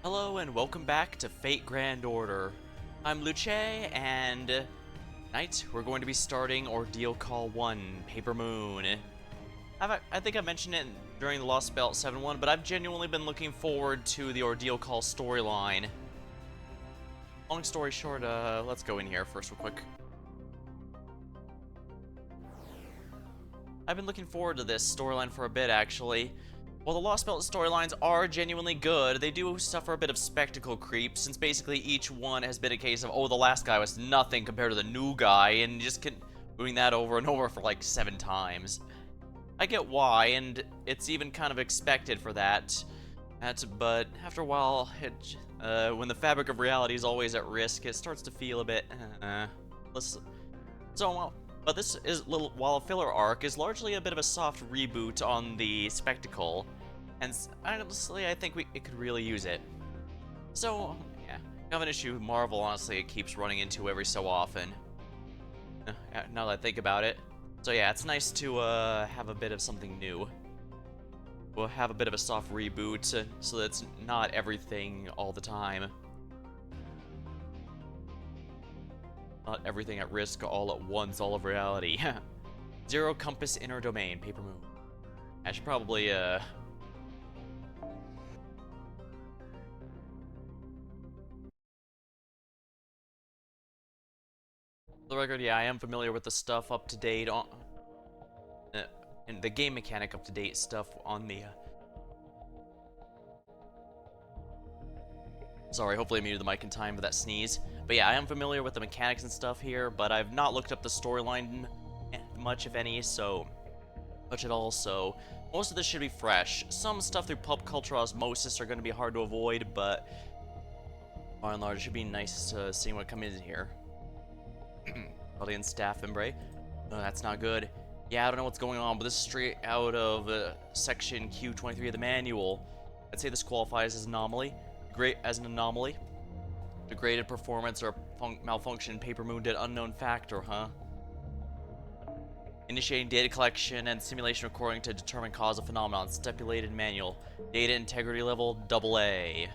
Hello and welcome back to Fate Grand Order. I'm Luce, and tonight we're going to be starting Ordeal Call 1, Paper Moon. I think I mentioned it during the Lost Belt 7-1, but I've genuinely been looking forward to the Ordeal Call storyline. Long story short, let's go in here first real quick. I've been looking forward to this storyline for a bit, actually. While the Lost Belt storylines are genuinely good, they do suffer a bit of spectacle creep, since basically each one has been a case of, oh, the last guy was nothing compared to the new guy, and just doing that over and over for like 7 times. I get why, and it's even kind of expected for that. But after a while, when the fabric of reality is always at risk, it starts to feel a bit, But this is while a filler arc is largely a bit of a soft reboot on the spectacle, and honestly, I think it could really use it. So, yeah, I have an issue Marvel honestly it keeps running into every so often. Now that I think about it. So yeah, it's nice to have a bit of something new. We'll have a bit of a soft reboot, so that it's not everything all the time. Not everything at risk all at once, all of reality. Zero Compass Inner Domain, Paper Moon. I should probably, For the record, yeah, I am familiar with the stuff up to date on... and the game mechanic up to date stuff on the... Sorry, hopefully I muted the mic in time for that sneeze. But yeah, I am familiar with the mechanics and stuff here, but I've not looked up the storyline much, if any, so... much at all, so... most of this should be fresh. Some stuff through pop culture osmosis are going to be hard to avoid, but... by and large, it should be nice to see what comes in here. Audience staff embray. Oh, that's not good. Yeah, I don't know what's going on, but this is straight out of section Q23 of the manual. I'd say this qualifies as an anomaly. Degraded performance or malfunction. Paper Moon did unknown factor, huh? Initiating data collection and simulation recording to determine cause of phenomenon. Stipulated manual. Data integrity level AA.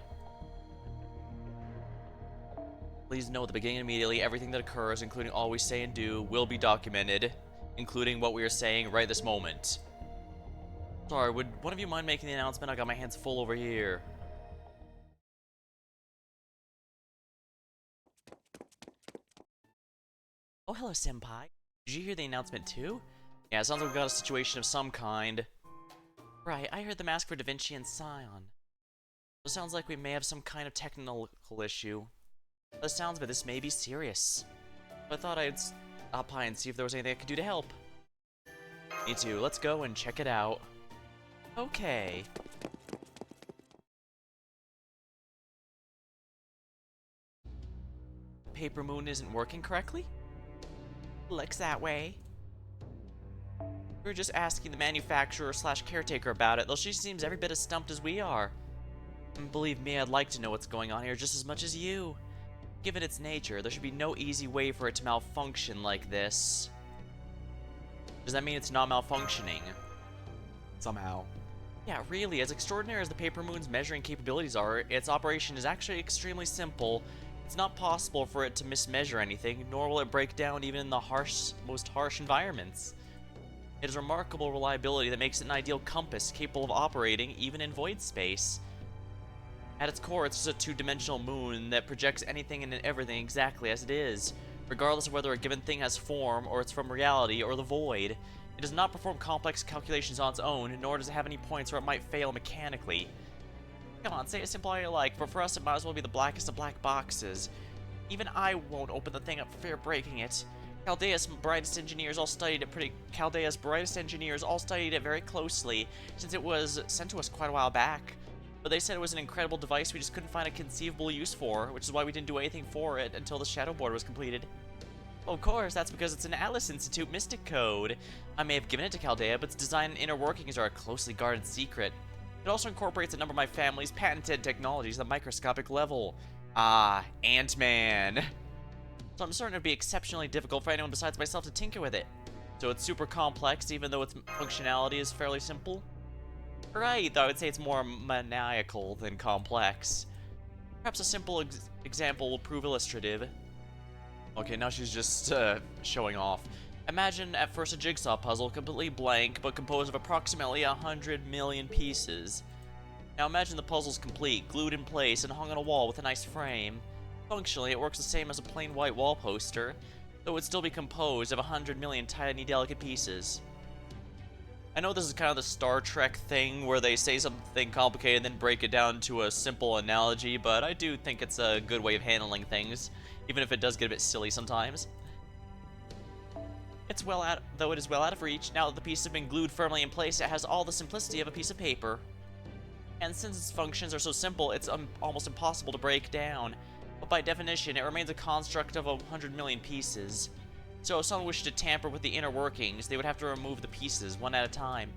Please note at the beginning immediately, everything that occurs, including all we say and do, will be documented, including what we are saying right this moment. Sorry, would one of you mind making the announcement? I got my hands full over here. Oh, hello, Senpai. Did you hear the announcement too? Yeah, it sounds like we've got a situation of some kind. Right, I heard the mask for Da Vinci and Scion. It sounds like we may have some kind of technical issue. By the sounds of it, this may be serious. I thought I'd stop by and see if there was anything I could do to help. Me too, let's go and check it out. Okay. Paper Moon isn't working correctly? Looks that way. We were just asking the manufacturer / caretaker about it, though she seems every bit as stumped as we are. And believe me, I'd like to know what's going on here just as much as you. Given its nature, there should be no easy way for it to malfunction like this. Does that mean it's not malfunctioning? Somehow. Yeah, really, as extraordinary as the Paper Moon's measuring capabilities are, its operation is actually extremely simple. It's not possible for it to mismeasure anything, nor will it break down even in the most harsh environments. It is remarkable reliability that makes it an ideal compass capable of operating even in void space. At its core, it's just a two-dimensional moon that projects anything and everything exactly as it is, regardless of whether a given thing has form, or it's from reality, or the void. It does not perform complex calculations on its own, nor does it have any points where it might fail mechanically. Come on, say it simple how you like, but for us it might as well be the blackest of black boxes. Even I won't open the thing up for fear of breaking it. Chaldea's brightest engineers all studied it very closely, since it was sent to us quite a while back. But they said it was an incredible device we just couldn't find a conceivable use for, which is why we didn't do anything for it until the Shadow Board was completed. Well, of course, that's because it's an Atlas Institute Mystic Code. I may have given it to Chaldea, but its design and inner workings are a closely guarded secret. It also incorporates a number of my family's patented technologies at the microscopic level. Ah, Ant-Man. So I'm certain it would be exceptionally difficult for anyone besides myself to tinker with it. So it's super complex, even though its functionality is fairly simple. Right, though I would say it's more maniacal than complex. Perhaps a simple example will prove illustrative. Okay, now she's just showing off. Imagine at first a jigsaw puzzle, completely blank, but composed of approximately 100 million pieces. Now imagine the puzzle's complete, glued in place, and hung on a wall with a nice frame. Functionally, it works the same as a plain white wall poster, though it would still be composed of 100 million tiny, delicate pieces. I know this is kind of the Star Trek thing, where they say something complicated and then break it down to a simple analogy, but I do think it's a good way of handling things, even if it does get a bit silly sometimes. Though it is well out of reach, now that the pieces have been glued firmly in place, it has all the simplicity of a piece of paper. And since its functions are so simple, it's almost impossible to break down. But by definition, it remains a construct of 100 million pieces. So if someone wished to tamper with the inner workings, they would have to remove the pieces one at a time.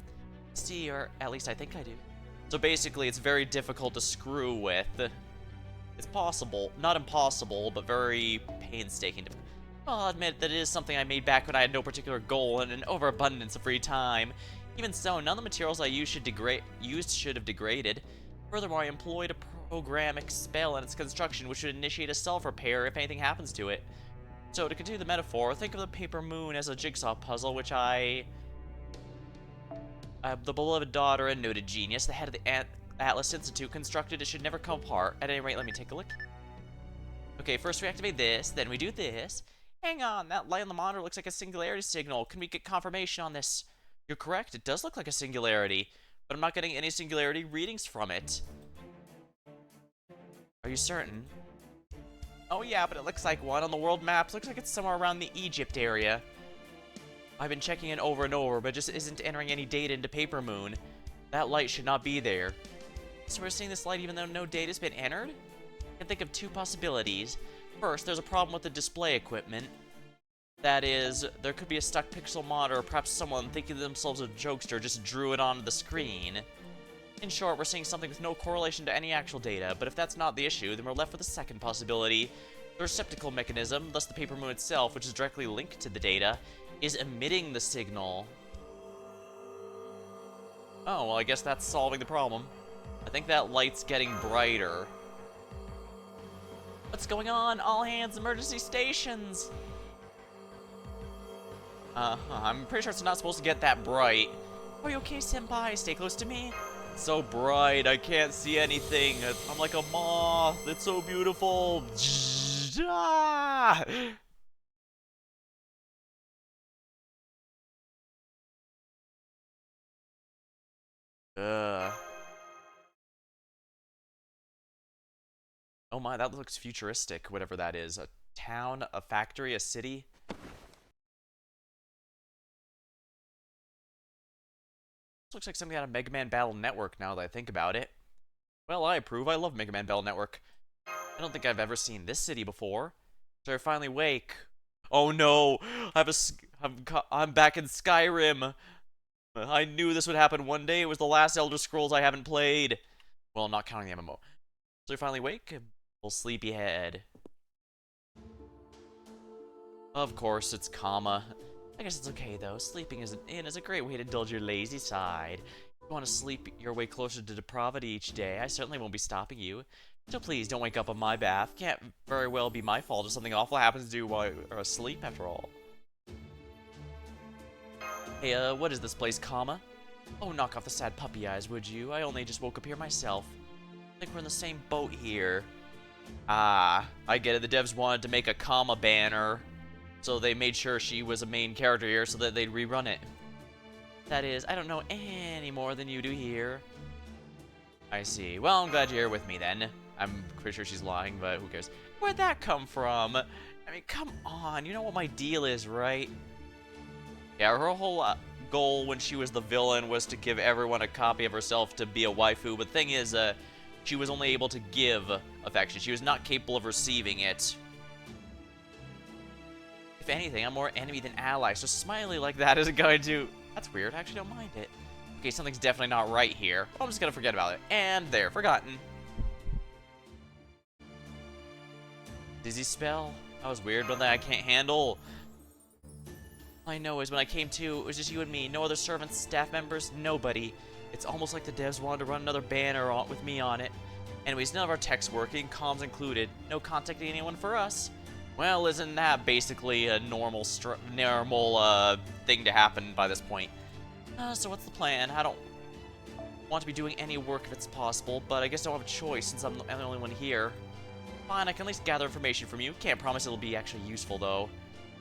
See, or at least I think I do. So basically, it's very difficult to screw with. It's possible, not impossible, but very painstaking. I'll admit that it is something I made back when I had no particular goal and an overabundance of free time. Even so, none of the materials I used should have degraded. Furthermore, I employed a programming spell in its construction, which should initiate a self-repair if anything happens to it. So, to continue the metaphor, think of the paper moon as a jigsaw puzzle, which the beloved daughter and noted genius, the head of the Atlas Institute, constructed. It should never come apart. At any rate, let me take a look. Okay, first we activate this, then we do this. Hang on, that light on the monitor looks like a singularity signal. Can we get confirmation on this? You're correct, it does look like a singularity, but I'm not getting any singularity readings from it. Are you certain? Oh yeah, but it looks like one on the world maps. Looks like it's somewhere around the Egypt area. I've been checking it over and over, but it just isn't entering any data into Paper Moon. That light should not be there. So we're seeing this light even though no data's been entered? I can think of two possibilities. First, there's a problem with the display equipment. That is, there could be a stuck pixel monitor, or perhaps someone thinking themselves a jokester just drew it onto the screen. In short, we're seeing something with no correlation to any actual data, but if that's not the issue, then we're left with a second possibility. The receptacle mechanism, thus the Paper Moon itself, which is directly linked to the data, is emitting the signal. Oh, well, I guess that's solving the problem. I think that light's getting brighter. What's going on? All hands, emergency stations! I'm pretty sure it's not supposed to get that bright. Are you okay, senpai? Stay close to me. It's so bright, I can't see anything. I'm like a moth. It's so beautiful. Ugh. Oh my, that looks futuristic, whatever that is. A town, a factory, a city? This looks like something out of Mega Man Battle Network now that I think about it. Well, I approve. I love Mega Man Battle Network. I don't think I've ever seen this city before. So I finally wake. Oh no! I'm back in Skyrim! I knew this would happen one day. It was the last Elder Scrolls I haven't played. Well, not counting the MMO. So I finally wake. Little sleepyhead. Of course, it's Kama. I guess it's okay though. Sleeping is a great way to indulge your lazy side. If you want to sleep your way closer to depravity each day, I certainly won't be stopping you. So please don't wake up on my bath. Can't very well be my fault if something awful happens to you while you're asleep after all. Hey, what is this place, Kama? Oh, knock off the sad puppy eyes, would you? I only just woke up here myself. I think we're in the same boat here. Ah, I get it. The devs wanted to make a Kama banner, so they made sure she was a main character here so that they'd rerun it. That is, I don't know any more than you do here. I see. Well, I'm glad you're here with me then. I'm pretty sure she's lying, but who cares? Where'd that come from? I mean, come on. You know what my deal is, right? Yeah, her whole goal when she was the villain was to give everyone a copy of herself to be a waifu, but the thing is, she was only able to give affection. She was not capable of receiving it. If anything, I'm more enemy than ally, so smiley like that isn't going to... That's weird, I actually don't mind it. Okay, something's definitely not right here. I'm just gonna forget about it. And there, forgotten. Dizzy spell? That was weird, but that I can't handle. All I know is when I came to, it was just you and me. No other servants, staff members, nobody. It's almost like the devs wanted to run another banner with me on it. Anyways, none of our tech's working, comms included. No contacting anyone for us. Well, isn't that basically a normal thing to happen by this point? So what's the plan? I don't want to be doing any work if it's possible, but I guess I don't have a choice since I'm the only one here. Fine, I can at least gather information from you. Can't promise it'll be actually useful, though.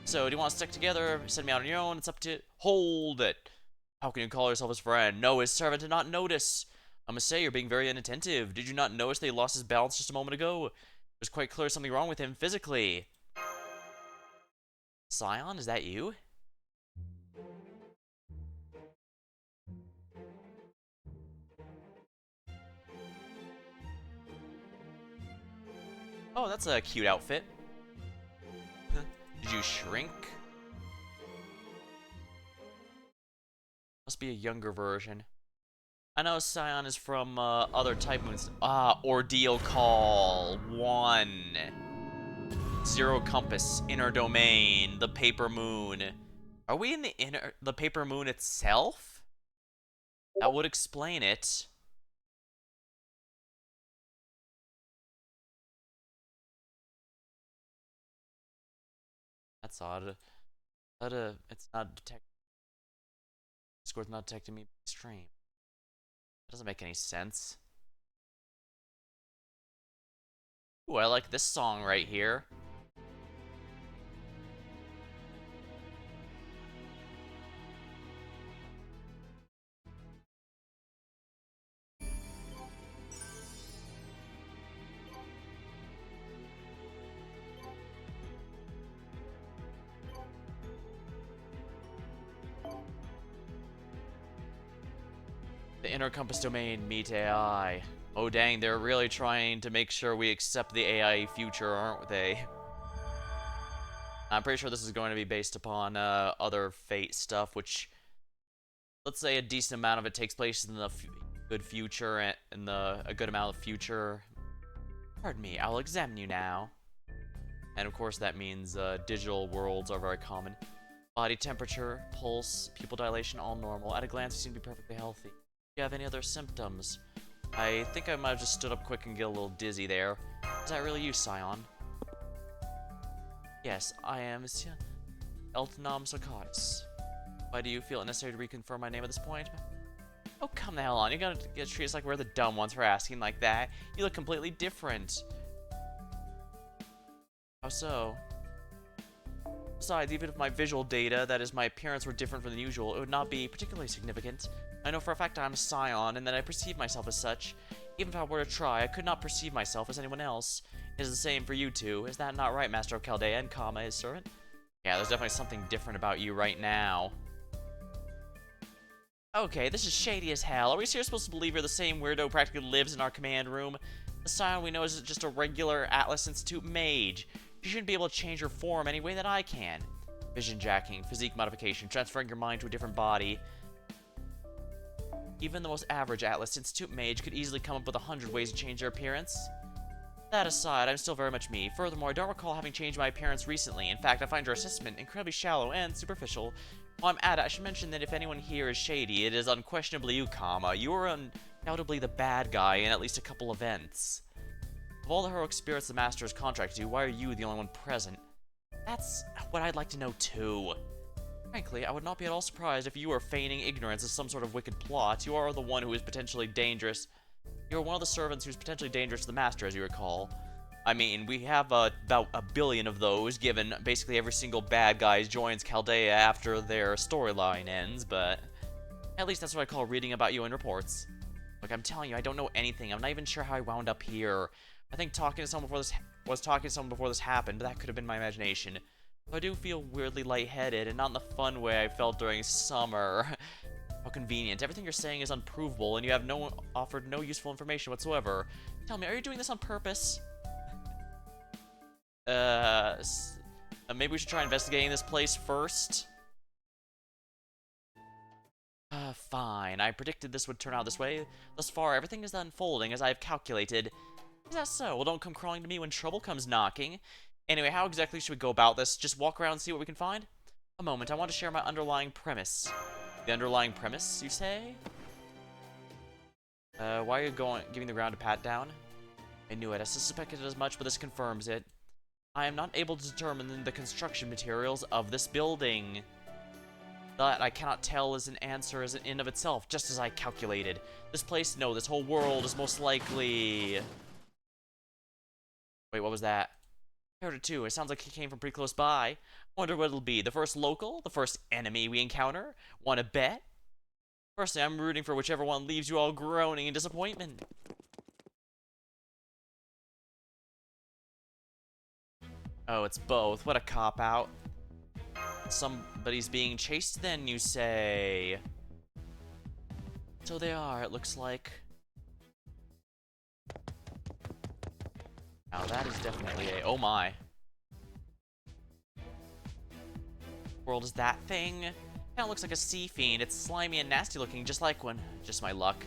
So, do you want to stick together? Send me out on your own? It's up to... Hold it! How can you call yourself his friend? No, his servant did not notice. I must say, you're being very inattentive. Did you not notice that he lost his balance just a moment ago? It was quite clear something wrong with him physically. Scion, is that you? Oh, that's a cute outfit. Did you shrink? Must be a younger version. I know Scion is from other type moons. Ordeal Call 1. Zero Compass, Inner Domain, the Paper Moon. Are we in the Paper Moon itself? That would explain it. That's odd. It's not detecting. Discord's not detecting me stream. That doesn't make any sense. Ooh, I like this song right here. The inner compass domain, meet AI. Oh dang, they're really trying to make sure we accept the AI future, aren't they? I'm pretty sure this is going to be based upon other Fate stuff, which, let's say a decent amount of it takes place in the good future, and a good amount of future. Pardon me, I'll examine you now. And of course that means digital worlds are very common. Body temperature, pulse, pupil dilation, all normal. At a glance, you seem to be perfectly healthy. Do you have any other symptoms? I think I might have just stood up quick and get a little dizzy there. Is that really you, Scion? Yes, I am Eltonam Sarkadis. Why do you feel it necessary to reconfirm my name at this point? Oh, come the hell on. You're gonna get treated like we're the dumb ones for asking like that. You look completely different. How so? Besides, even if my visual data, that is, my appearance, were different from the usual, it would not be particularly significant. I know for a fact I'm Scion, and that I perceive myself as such. Even if I were to try, I could not perceive myself as anyone else. It is the same for you two. Is that not right, Master of Chaldea and Kama, his servant? Yeah, there's definitely something different about you right now. Okay, this is shady as hell. Are we seriously supposed to believe you're the same weirdo who practically lives in our command room? The Scion we know is just a regular Atlas Institute mage. You shouldn't be able to change your form any way that I can. Vision jacking, physique modification, transferring your mind to a different body. Even the most average Atlas Institute mage could easily come up with 100 ways to change their appearance. That aside, I'm still very much me. Furthermore, I don't recall having changed my appearance recently. In fact, I find your assessment incredibly shallow and superficial. While I'm at it, I should mention that if anyone here is shady, it is unquestionably you, Kama. You are undoubtedly the bad guy in at least a couple events. Of all the heroic spirits the Master has contracted you, why are you the only one present? That's what I'd like to know too. Frankly, I would not be at all surprised if you were feigning ignorance of some sort of wicked plot. You are the one who is potentially dangerous. You are one of the servants who's potentially dangerous to the Master, as you recall. I mean, we have about 1 billion of those, given basically every single bad guy joins Chaldea after their storyline ends, but at least that's what I call reading about you in reports. Look, I'm telling you, I don't know anything. I'm not even sure how I wound up here. I think talking to someone before this happened, but that could have been my imagination. Though I do feel weirdly lightheaded, and not in the fun way I felt during summer. How convenient. Everything you're saying is unprovable, and you have offered no useful information whatsoever. Tell me, are you doing this on purpose? Maybe we should try investigating this place first? Fine. I predicted this would turn out this way. Thus far, everything is unfolding as I have calculated. Is that so? Well, don't come crawling to me when trouble comes knocking. Anyway, how exactly should we go about this? Just walk around and see what we can find? A moment, I want to share my underlying premise. The underlying premise, you say? Why are you giving the ground a pat down? I knew it. I suspected as much, but this confirms it. I am not able to determine the construction materials of this building. That I cannot tell is an answer as an in of itself, just as I calculated. This place, no, this whole world is most likely... Wait, what was that? I heard it too. It sounds like he came from pretty close by. Wonder what it'll be. The first local? The first enemy we encounter? Wanna bet? Personally, I'm rooting for whichever one leaves you all groaning in disappointment. Oh, it's both. What a cop-out. Somebody's being chased then, you say? So they are, it looks like. Now that is definitely a... Oh my. World is that thing? Kinda looks like a sea fiend. It's slimy and nasty looking, just like one. Just my luck.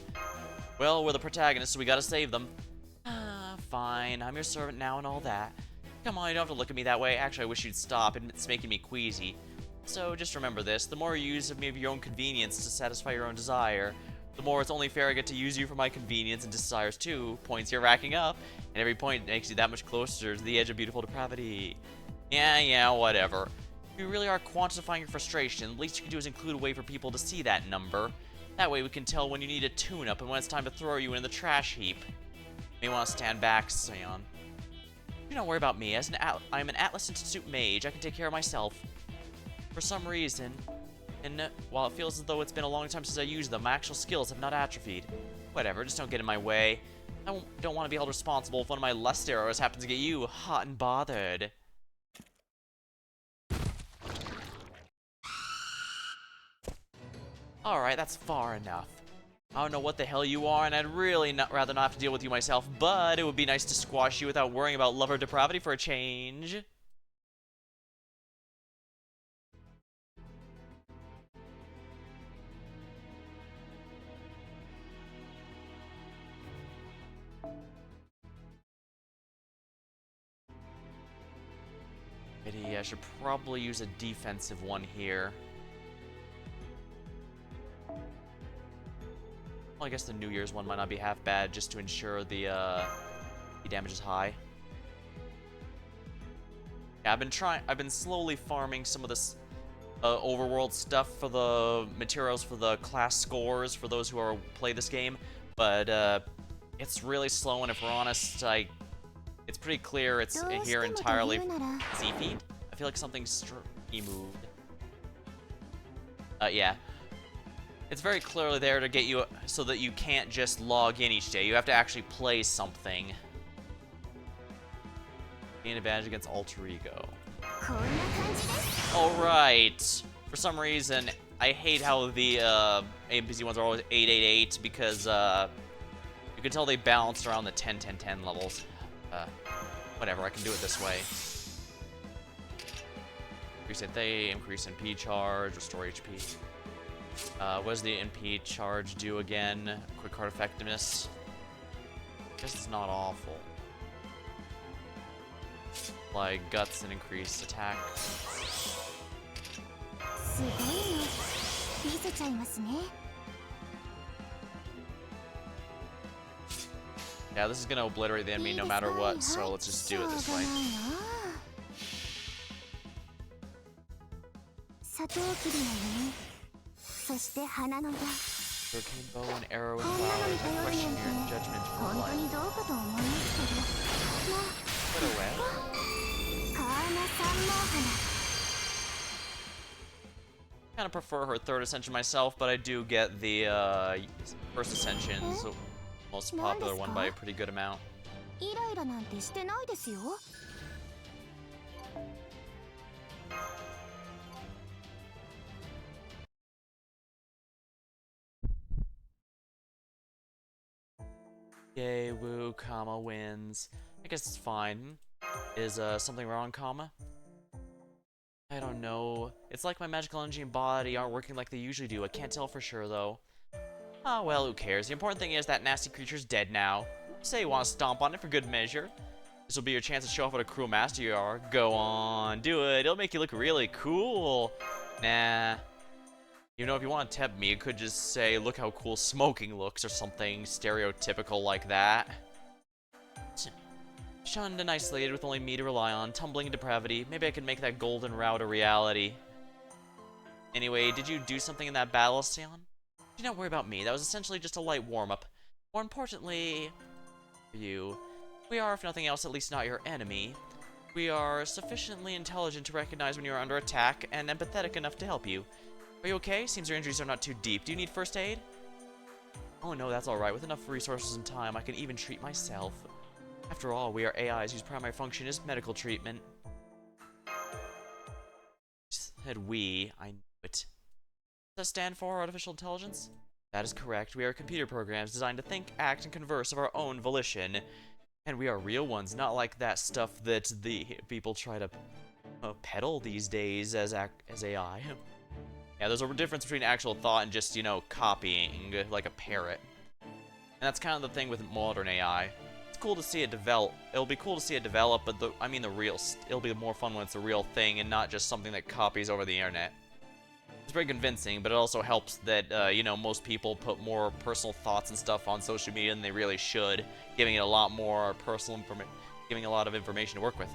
Well, we're the protagonists, so we gotta save them. Fine. I'm your servant now and all that. Come on, you don't have to look at me that way. Actually, I wish you'd stop. It's making me queasy. So just remember this. The more you use of me of your own convenience to satisfy your own desire, the more it's only fair I get to use you for my convenience and desires too. Points you're racking up, and every point makes you that much closer to the edge of beautiful depravity. Yeah, whatever. If you really are quantifying your frustration, the least you can do is include a way for people to see that number. That way we can tell when you need a tune-up and when it's time to throw you in the trash heap. You may want to stand back, Sion. Do not worry about me. I'm an Atlas Institute mage. I can take care of myself. For some reason, and while it feels as though it's been a long time since I used them, my actual skills have not atrophied. Whatever, just don't get in my way. I don't want to be held responsible if one of my lust arrows happens to get you hot and bothered. Alright, that's far enough. I don't know what the hell you are, and I'd really rather not have to deal with you myself, but it would be nice to squash you without worrying about love or depravity for a change. I should probably use a defensive one here. Well, I guess the New Year's one might not be half bad, just to ensure the damage is high. Yeah, I've been slowly farming some of this overworld stuff for the materials for the class scores for those who play this game, but it's really slow, and if we're honest, it's pretty clear it's here entirely Z-feed. I feel like something's moved. Yeah. It's very clearly there to get you so that you can't just log in each day. You have to actually play something. Gain advantage against alter ego. Alright. For some reason, I hate how the NPC ones are always 888 because you can tell they balanced around the 10-10-10 levels. Whatever, I can do it this way. Increase NP, increase NP charge, restore HP. What does the NP charge do again? Quick card effectiveness. Guess it's not awful. Like guts and increased attack. Yeah, this is gonna obliterate the enemy no matter what, so let's just do it this way. Hurricane bow and arrow and flowers. I question your judgment for life. Put away. Kind of prefer her third ascension myself, but I do get the first ascension, so most popular one by a pretty good amount. Yay, woo, Kama wins. I guess it's fine. Is something wrong, Kama? I don't know. It's like my magical energy and body aren't working like they usually do. I can't tell for sure, though. Ah, well, who cares? The important thing is that nasty creature's dead now. Say you want to stomp on it for good measure. This will be your chance to show off what a cruel master you are. Go on, do it. It'll make you look really cool. Nah. You know, if you want to tempt me, you could just say, look how cool smoking looks, or something stereotypical like that. Shunned and isolated with only me to rely on, tumbling in depravity. Maybe I could make that golden route a reality. Anyway, did you do something in that battle, Sion? Do not worry about me. That was essentially just a light warm-up. More importantly, for you, we are, if nothing else, at least not your enemy. We are sufficiently intelligent to recognize when you are under attack and empathetic enough to help you. Are you okay? Seems your injuries are not too deep. Do you need first aid? Oh no, that's alright. With enough resources and time, I can even treat myself. After all, we are AIs whose primary function is medical treatment. Said we. I knew it. Does that stand for artificial intelligence? That is correct. We are computer programs designed to think, act, and converse of our own volition. And we are real ones, not like that stuff that the people try to peddle these days as AI. Yeah, there's a difference between actual thought and just, you know, copying like a parrot. And that's kind of the thing with modern AI. It's cool to see it develop. It'll be cool to see it develop, but it'll be more fun when it's a real thing and not just something that copies over the internet. It's very convincing, but it also helps that, you know, most people put more personal thoughts and stuff on social media than they really should, giving it a lot more personal information, giving a lot of information to work with.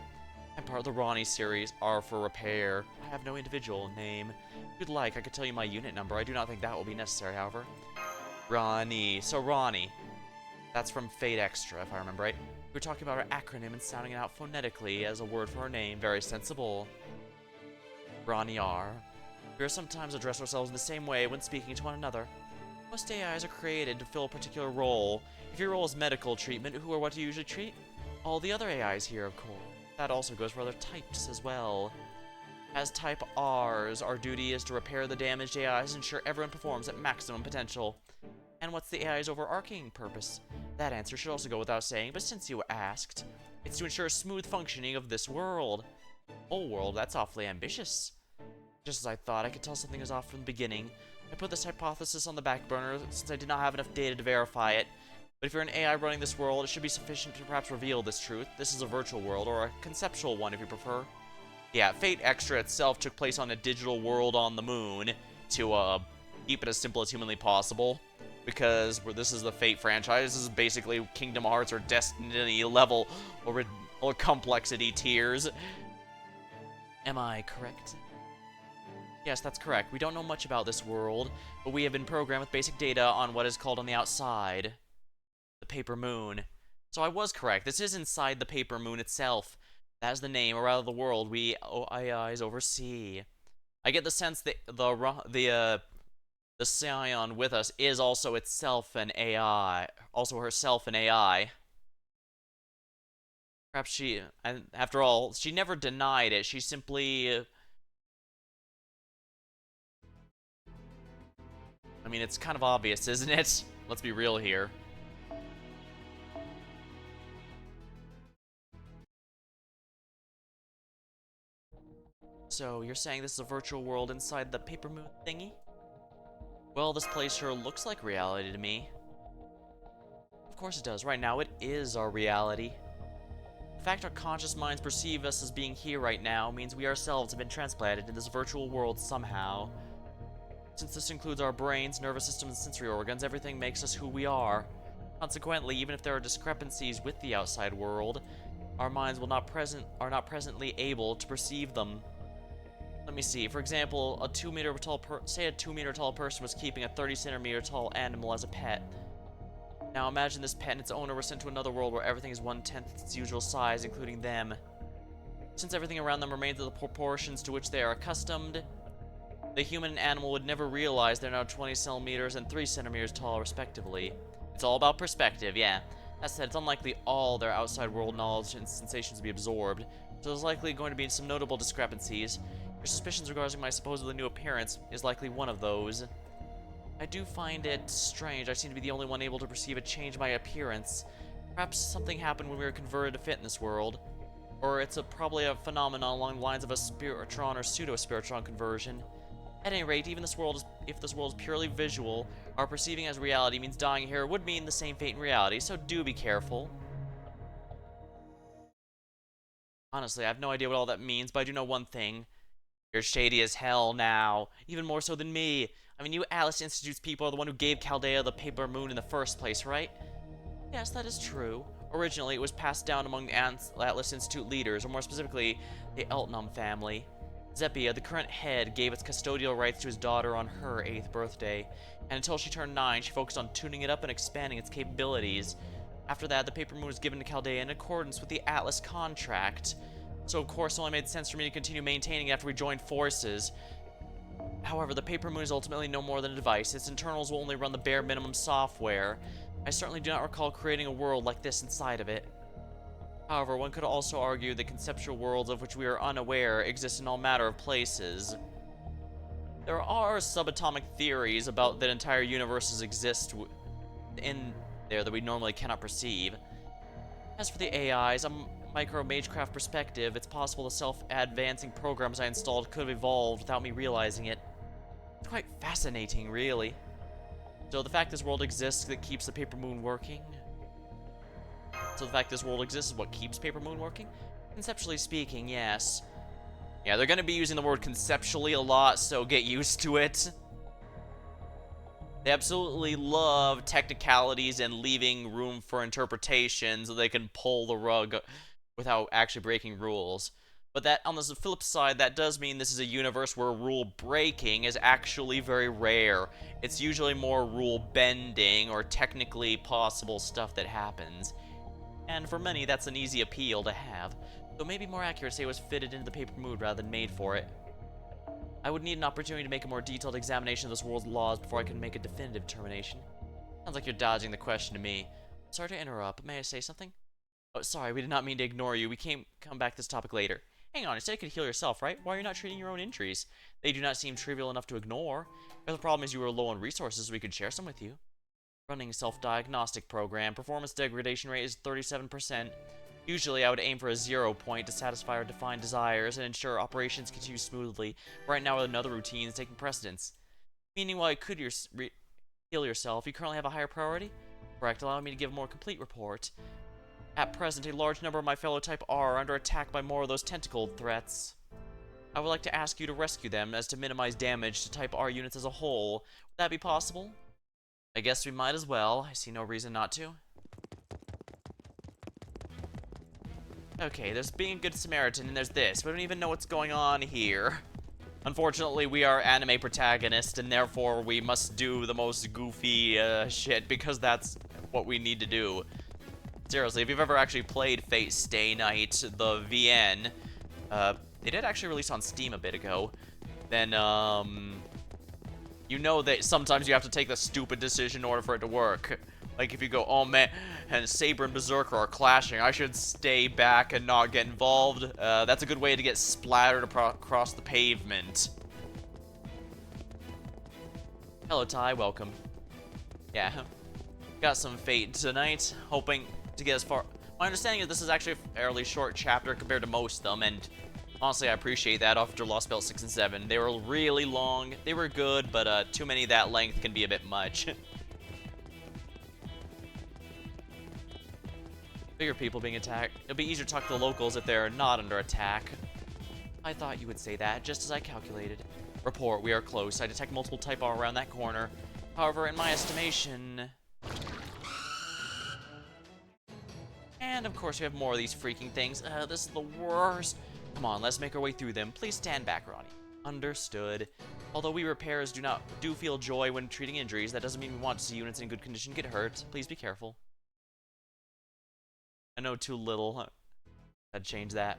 I'm part of the Ronnie series, R for repair. I have no individual name. If you'd like, I could tell you my unit number. I do not think that will be necessary, however. Ronnie. So Ronnie. That's from Fate Extra, if I remember right. We were talking about our acronym and sounding it out phonetically as a word for our name. Very sensible. Ronnie R. We are sometimes address ourselves in the same way when speaking to one another. Most AIs are created to fill a particular role. If your role is medical treatment, who or what do you usually treat? All the other AIs here, of course. That also goes for other types as well. As Type Rs, our duty is to repair the damaged AIs and ensure everyone performs at maximum potential. And what's the AI's overarching purpose? That answer should also go without saying, but since you asked, it's to ensure smooth functioning of this world. Oh, world, that's awfully ambitious. Just as I thought, I could tell something was off from the beginning. I put this hypothesis on the back burner since I did not have enough data to verify it. But if you're an AI running this world, it should be sufficient to perhaps reveal this truth. This is a virtual world, or a conceptual one if you prefer. Yeah, Fate Extra itself took place on a digital world on the moon to keep it as simple as humanly possible. Because this is the Fate franchise, this is basically Kingdom Hearts or Destiny level or complexity tiers. Am I correct? Yes, that's correct. We don't know much about this world, but we have been programmed with basic data on what is called on the outside the Paper Moon. So I was correct. This is inside the Paper Moon itself. That is the name, or rather the world, we AIs oversee. I get the sense that the Scion with us is also itself an AI. Also herself an AI. Perhaps she, and after all, she never denied it. She simply... I mean, it's kind of obvious, isn't it? Let's be real here. So, you're saying this is a virtual world inside the Paper Moon thingy? Well, this place sure looks like reality to me. Of course it does. Right now, it is our reality. The fact our conscious minds perceive us as being here right now means we ourselves have been transplanted into this virtual world somehow. Since this includes our brains, nervous systems, and sensory organs, everything makes us who we are. Consequently, even if there are discrepancies with the outside world, our minds are not presently able to perceive them. Let me see. For example, a 2 meter tall person was keeping a 30 centimeter tall animal as a pet. Now imagine this pet and its owner were sent to another world where everything is 1/10 its usual size, including them. Since everything around them remains of the proportions to which they are accustomed, the human and animal would never realize they're now 20 centimeters and 3 centimeters tall, respectively. It's all about perspective, yeah. That said, it's unlikely all their outside world knowledge and sensations to be absorbed, so there's likely going to be some notable discrepancies. Your suspicions regarding my supposedly new appearance is likely one of those. I do find it strange. I seem to be the only one able to perceive a change in my appearance. Perhaps something happened when we were converted to fit in this world. Or it's probably a phenomenon along the lines of a spiritron or pseudo-spiritron conversion. At any rate, even if this world is purely visual, our perceiving as reality means dying here would mean the same fate in reality, so do be careful. Honestly, I have no idea what all that means, but I do know one thing. You're shady as hell now, even more so than me. I mean, you Alice Institute's people are the one who gave Chaldea the Paper Moon in the first place, right? Yes, that is true. Originally, it was passed down among the Atlas Institute leaders, or more specifically, the Eltnum family. Zephia, the current head, gave its custodial rights to his daughter on her 8th birthday, and until she turned 9, she focused on tuning it up and expanding its capabilities. After that, the Paper Moon was given to Chaldea in accordance with the Atlas contract. So of course it only made sense for me to continue maintaining it after we joined forces. However, the Paper Moon is ultimately no more than a device. Its internals will only run the bare minimum software. I certainly do not recall creating a world like this inside of it. However, one could also argue that conceptual worlds of which we are unaware exist in all manner of places. There are subatomic theories about that entire universes exist in there that we normally cannot perceive. As for the AIs, a micro-magecraft perspective, it's possible the self-advancing programs I installed could have evolved without me realizing it. It's quite fascinating, really. So the fact this world exists that keeps the Paper Moon working? So the fact this world exists is what keeps Paper Moon working? Conceptually speaking, yes. Yeah, they're gonna be using the word conceptually a lot, so get used to it. They absolutely love technicalities and leaving room for interpretation so they can pull the rug without actually breaking rules. But that, on the flip side, that does mean this is a universe where rule breaking is actually very rare. It's usually more rule bending or technically possible stuff that happens. And for many, that's an easy appeal to have. So maybe more accurate say it was fitted into the Paper Moon rather than made for it. I would need an opportunity to make a more detailed examination of this world's laws before I can make a definitive determination. Sounds like you're dodging the question to me. Sorry to interrupt, but may I say something? Oh, sorry, we did not mean to ignore you. We come back to this topic later. Hang on, you said you could heal yourself, right? Why are you not treating your own injuries? They do not seem trivial enough to ignore. If the problem is you were low on resources, we could share some with you. Running self-diagnostic program. Performance degradation rate is 37%. Usually, I would aim for a 0 point to satisfy our defined desires and ensure operations continue smoothly. Right now, another routine is taking precedence. Meaning, while you could heal yourself, you currently have a higher priority? Correct, allow me to give a more complete report. At present, a large number of my fellow Type R are under attack by more of those tentacled threats. I would like to ask you to rescue them as to minimize damage to Type R units as a whole. Would that be possible? I guess we might as well. I see no reason not to. Okay, there's being a good Samaritan, and there's this. We don't even know what's going on here. Unfortunately, we are anime protagonists, and therefore we must do the most goofy shit, because that's what we need to do. Seriously, if you've ever actually played Fate Stay Night, the VN, it did actually release on Steam a bit ago, then, you know that sometimes you have to take the stupid decision in order for it to work. Like, if you go, oh man, and Saber and Berserker are clashing, I should stay back and not get involved. That's a good way to get splattered across the pavement. Hello, Ty, welcome. Yeah, got some Fate tonight, hoping to get as far. My understanding is this is actually a fairly short chapter compared to most of them, and honestly, I appreciate that after Lost Belt 6 and 7. They were really long, they were good, but too many of that length can be a bit much. Bigger people being attacked. It'll be easier to talk to the locals if they're not under attack. I thought you would say that, just as I calculated. Report, we are close. I detect multiple Type R around that corner. However, in my estimation... And of course we have more of these freaking things. This is the worst. Come on, let's make our way through them. Please stand back, Ronnie. Understood. Although we repairers do feel joy when treating injuries, that doesn't mean we want to see units in good condition get hurt. Please be careful. I know too little. I'd change that.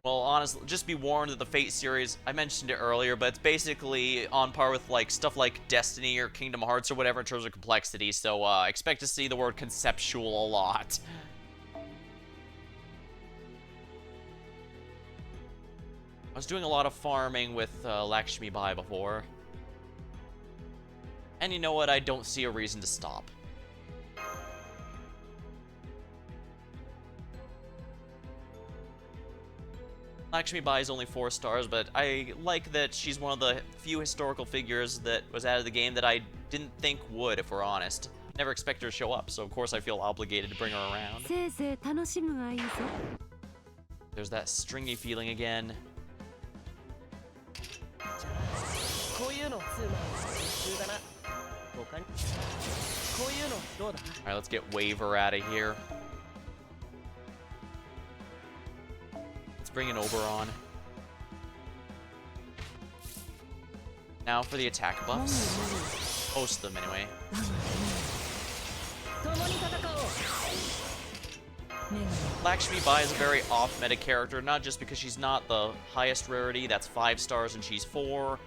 Well, honestly, just be warned that the Fate series, I mentioned it earlier, but it's basically on par with like stuff like Destiny or Kingdom Hearts or whatever in terms of complexity, so expect to see the word conceptual a lot. I was doing a lot of farming with Lakshmi Bai before. And you know what? I don't see a reason to stop. Lakshmi Bai is only 4 stars, but I like that she's one of the few historical figures that was added to the game that I didn't think would, if we're honest. Never expected her to show up, so of course I feel obligated to bring her around. There's that stringy feeling again. Alright, let's get Waver out of here. Let's bring an Oberon. Now for the attack buffs. Most of them, anyway. Lakshmi Bai is a very off-meta character, not just because she's not the highest rarity, that's 5 stars and she's 4,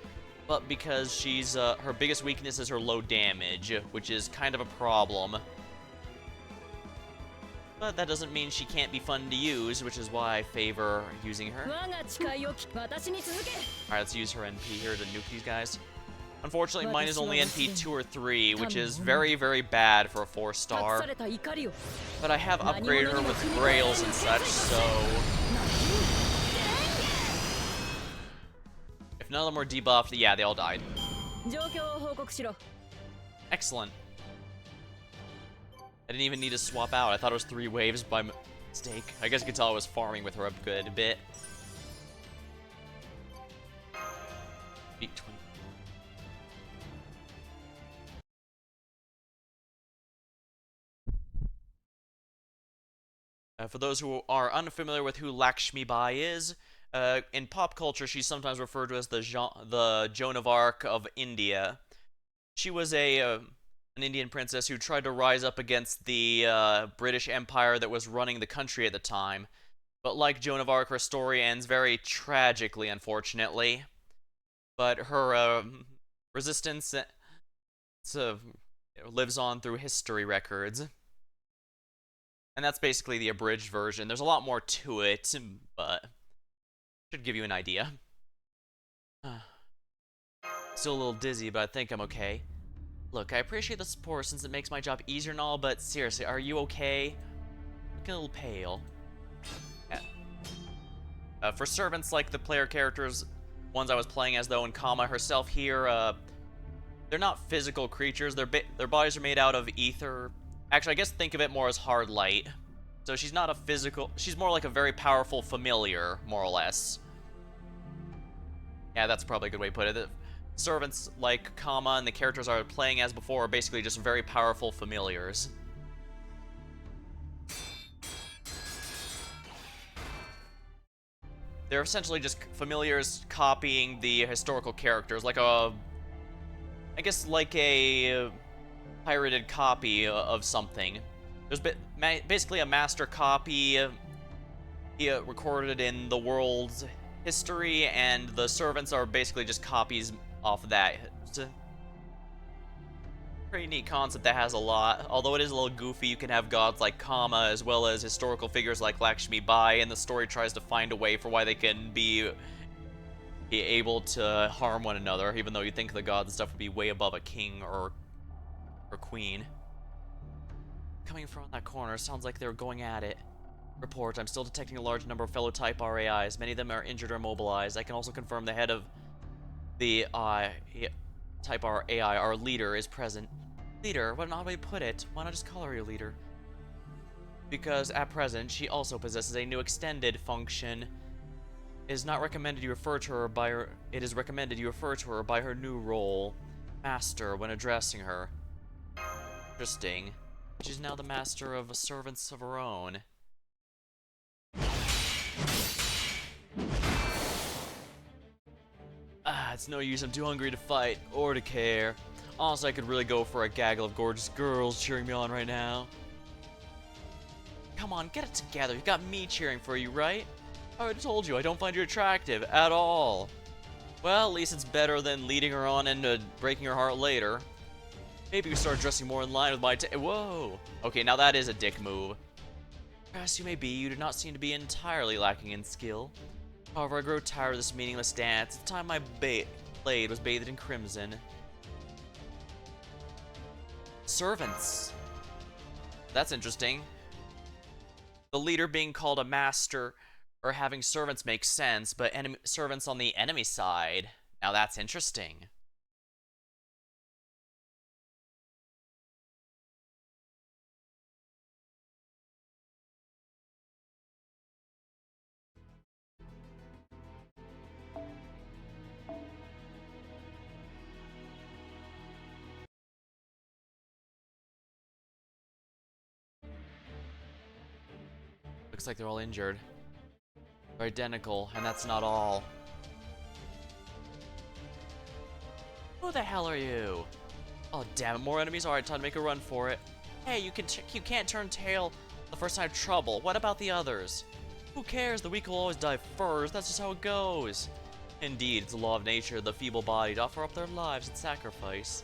but because she's her biggest weakness is her low damage, which is kind of a problem. But that doesn't mean she can't be fun to use, which is why I favor using her. Alright, let's use her NP here to nuke these guys. Unfortunately, mine is only NP 2 or 3, which is very, very bad for a 4-star. But I have upgraded her with Grails and such, so... If none of them were debuffed, yeah, they all died. Excellent. I didn't even need to swap out. I thought it was 3 waves by mistake. I guess you could tell I was farming with her a good bit. Beat 20. For those who are unfamiliar with who Lakshmi Bai is, in pop culture she's sometimes referred to as the Joan of Arc of India. She was an Indian princess who tried to rise up against the British Empire that was running the country at the time. But like Joan of Arc, her story ends very tragically, unfortunately. But her resistance lives on through history records. And that's basically the abridged version. There's a lot more to it, but should give you an idea. Still a little dizzy, but I think I'm okay. Look, I appreciate the support since it makes my job easier and all, but seriously, are you okay? Looking a little pale. Yeah. For servants like the player characters, ones I was playing as though, and Kama herself here, they're not physical creatures. Their bodies are made out of ether. Actually, I guess think of it more as hard light. So she's not a physical... She's more like a very powerful familiar, more or less. Yeah, that's probably a good way to put it. The servants like Kama and the characters I was playing as before are basically just very powerful familiars. They're essentially just familiars copying the historical characters, like a... I guess like a... pirated copy of something. There's basically a master copy recorded in the world's history, and the servants are basically just copies off of that. It's a pretty neat concept that has a lot. Although it is a little goofy, you can have gods like Kama as well as historical figures like Lakshmi Bai, and the story tries to find a way for why they can be able to harm one another, even though you think the gods and stuff would be way above a king or queen. Coming from that corner, sounds like they're going at it. Report, I'm still detecting a large number of fellow Type R AIs. Many of them are injured or immobilized. I can also confirm the head of the Type R AI, our leader, is present. Leader? What an odd way to put it. Why not just call her your leader? Because at present, she also possesses a new extended function. It is not recommended you refer to her by her... It is recommended you refer to her by her new role, Master, when addressing her. Interesting. She's now the master of servants of her own. It's no use. I'm too hungry to fight or to care. Honestly, I could really go for a gaggle of gorgeous girls cheering me on right now. Come on, get it together. You got me cheering for you, right? I already told you I don't find you attractive at all. Well, at least it's better than leading her on and breaking her heart later. Maybe we start dressing more in line with my whoa! Okay, now that is a dick move. As you may be, you do not seem to be entirely lacking in skill. However, I grow tired of this meaningless dance. The time my blade was bathed in crimson. Servants. That's interesting. The leader being called a master, or having servants makes sense, but servants on the enemy side. Now that's interesting. Looks like they're all injured. They're identical, and that's not all. Who the hell are you? Oh, damn it, more enemies? Alright, time to make a run for it. Hey, you can't turn tail the first time of trouble. What about the others? Who cares? The weak will always die first. That's just how it goes. Indeed, it's the law of nature. The feeble-bodied offer up their lives in sacrifice.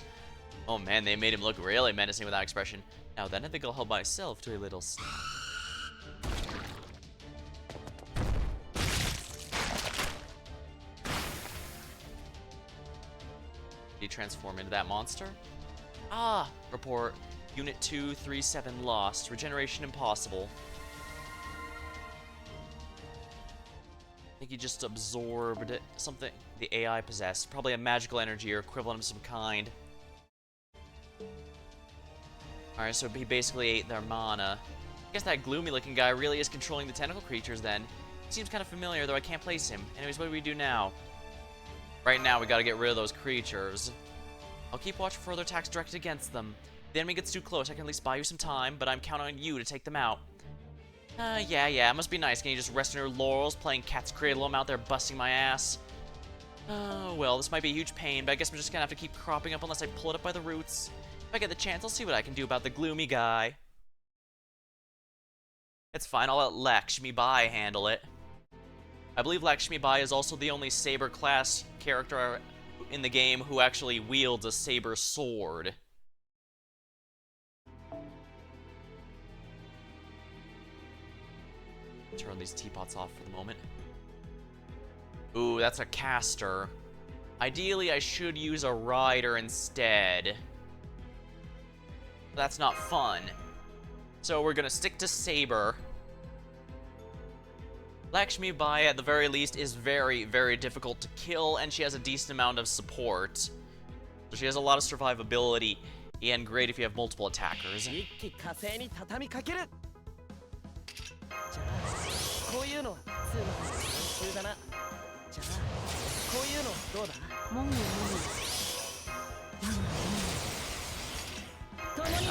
Oh man, they made him look really menacing with that expression. Now then, I think I'll help myself to a little... Did he transform into that monster? Ah! Report. Unit 237 lost. Regeneration impossible. I think he just absorbed something the AI possessed. Probably a magical energy or equivalent of some kind. Alright, so he basically ate their mana. I guess that gloomy looking guy really is controlling the tentacle creatures then. He seems kind of familiar, though I can't place him. Anyways, what do we do now? Right now, we gotta get rid of those creatures. I'll keep watch for further attacks directed against them. If the enemy gets too close, I can at least buy you some time, but I'm counting on you to take them out. Yeah, it must be nice. Can you just rest on your laurels, playing cat's cradle? I'm out there busting my ass. Well, this might be a huge pain, but I guess I'm just gonna have to keep cropping up unless I pull it up by the roots. If I get the chance, I'll see what I can do about the gloomy guy. It's fine, I'll let Lakshmi Bai handle it. I believe Lakshmi Bai is also the only Saber class character in the game who actually wields a Saber sword. Turn these teapots off for the moment. Ooh, that's a caster. Ideally, I should use a rider instead. That's not fun. So we're gonna stick to Saber. Lakshmi Bai, at the very least, is very, very difficult to kill, and she has a decent amount of support. So she has a lot of survivability, and great if you have multiple attackers. I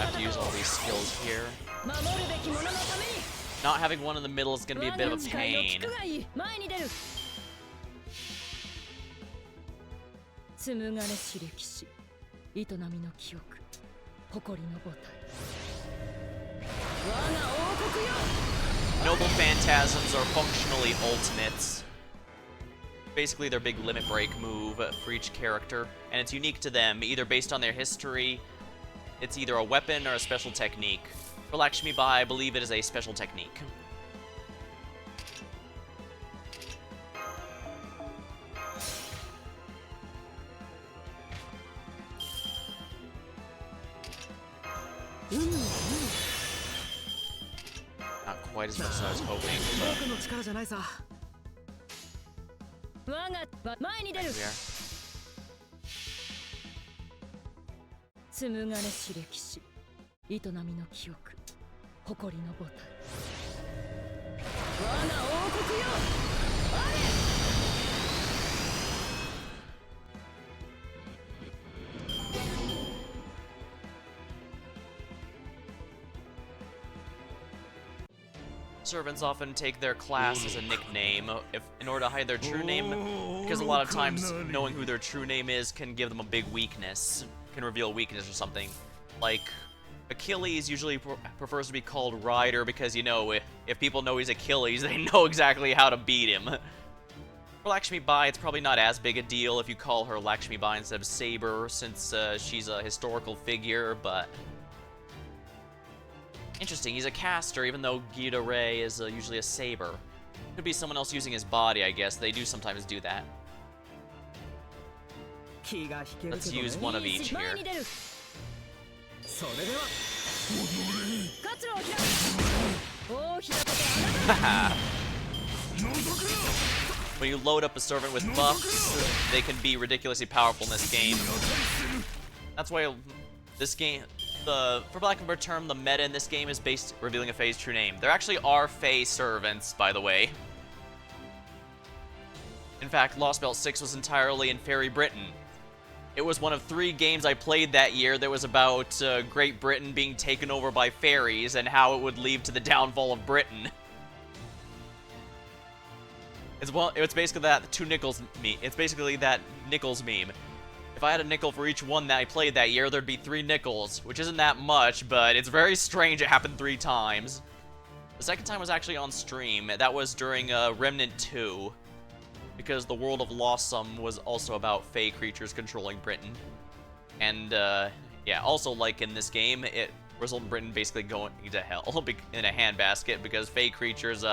have to use all these skills here. Not having one in the middle is going to be a bit of a pain. Noble Phantasms are functionally ultimates. Basically their big limit break move for each character, and it's unique to them, either based on their history. It's either a weapon or a special technique. For Lakshmi Bai, I believe it is a special technique. Not quite as much as I was hoping. There we are. 紡がれし歴史、営みの記憶、誇りの母体。我が王国よ、あれ！ Servants often take their class as a nickname in order to hide their true name, because a lot of times knowing who their true name is can give them a big weakness, can reveal weakness or something. Like, Achilles usually prefers to be called Rider because, you know, if people know he's Achilles, they know exactly how to beat him. For Lakshmi Bai, it's probably not as big a deal if you call her Lakshmi Bai instead of Saber, since she's a historical figure, but... Interesting, he's a caster, even though Gita Ray is usually a Saber. Could be someone else using his body, I guess. They do sometimes do that. Let's use one of each here. When you load up a servant with buffs, they can be ridiculously powerful in this game. That's why this game... for lack of a better term, the meta in this game is based revealing a Fae's true name. There actually are Fae servants, by the way. In fact, Lost Belt 6 was entirely in Fairy Britain. It was one of 3 games I played that year that was about Great Britain being taken over by fairies and how it would lead to the downfall of Britain. It's basically that two nickels meme. It's basically that nickels meme. If I had a nickel for each one that I played that year, there'd be 3 nickels, which isn't that much, but it's very strange it happened 3 times. The second time was actually on stream. That was during Remnant 2, because the world of Lawsome was also about Fey creatures controlling Britain. And, yeah, also like in this game, it resulted in Britain basically going to hell in a handbasket, because Fey creatures,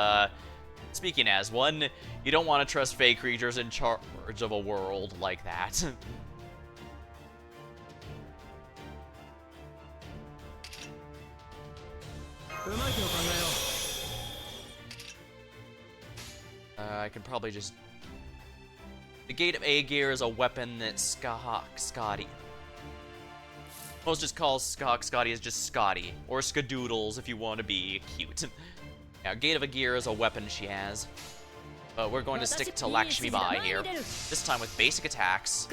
speaking as one, you don't want to trust Fey creatures in charge of a world like that. I can probably just... The Gate of Aegir is a weapon that Scotty. Most just call Scotty as just Scotty, or Skadoodles if you want to be cute. Now, Gate of Aegir is a weapon she has. But we're going to stick to Lakshmi Bai here. This time with basic attacks.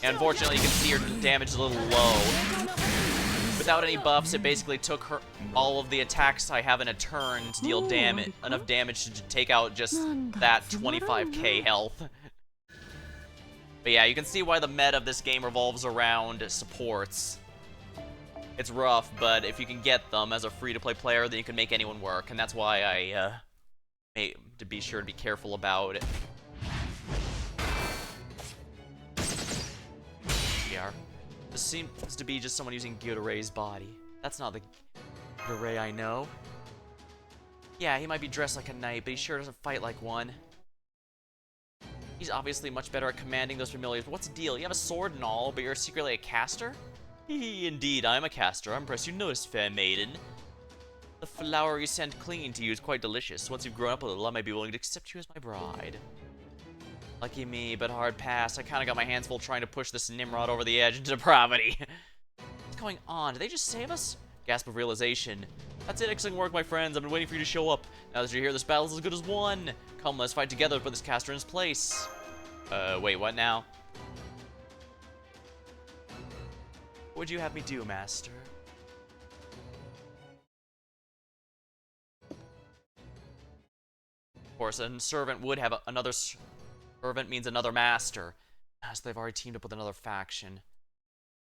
And unfortunately, you can see her damage a little low. Without any buffs, it basically took her all of the attacks I have in a turn to deal enough damage to take out just that 25k health. But yeah, you can see why the meta of this game revolves around supports. It's rough, but if you can get them as a free-to-play player, then you can make anyone work, and that's why I made to be sure to be careful about it. Yeah. This seems to be just someone using Gyutaray's body. That's not the Gyutaray I know. Yeah, he might be dressed like a knight, but he sure doesn't fight like one. He's obviously much better at commanding those familiars, but what's the deal? You have a sword and all, but you're secretly a caster? Indeed, I'm a caster. I'm impressed you noticed, fair maiden. The flower you sent clinging to you is quite delicious. Once you've grown up a little, I might be willing to accept you as my bride. Lucky me, but hard pass. I kinda got my hands full trying to push this Nimrod over the edge into depravity. What's going on? Did they just save us? Gasp of realization. That's it, excellent work, my friends. I've been waiting for you to show up. Now that you're here, this battle's as good as won. Come, let's fight together to put this caster in his place. Wait, what now? What would you have me do, master? Of course, a servant would have another servant means another master, as they've already teamed up with another faction.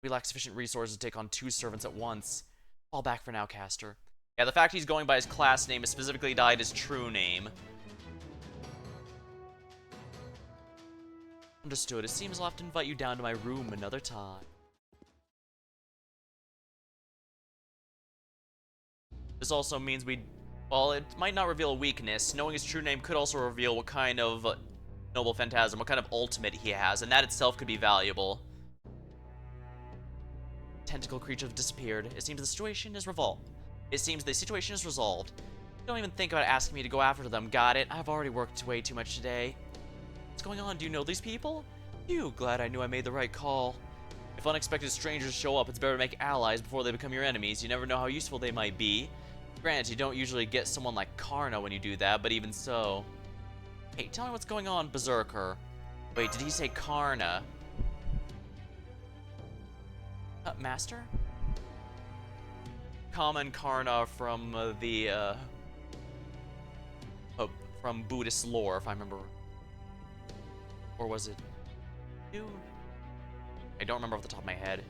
We lack sufficient resources to take on 2 servants at once. Fall back for now, caster. Yeah, the fact he's going by his class name is specifically died his true name. Understood. It seems I'll have to invite you down to my room another time. This also means well, it might not reveal a weakness. Knowing his true name could also reveal what kind of noble phantasm, what kind of ultimate he has, and that itself could be valuable. Tentacle creature have disappeared. It seems the situation is resolved. Don't even think about asking me to go after them, got it? I've already worked way too much today. What's going on? Do you know these people? Glad I knew I made the right call. If unexpected strangers show up, it's better to make allies before they become your enemies. You never know how useful they might be. Granted, you don't usually get someone like Karna when you do that, but even so. Hey, tell me what's going on, Berserker. Wait, did he say Karna? Master? Common Karna from from Buddhist lore, if I remember. Or was it you? I don't remember off the top of my head.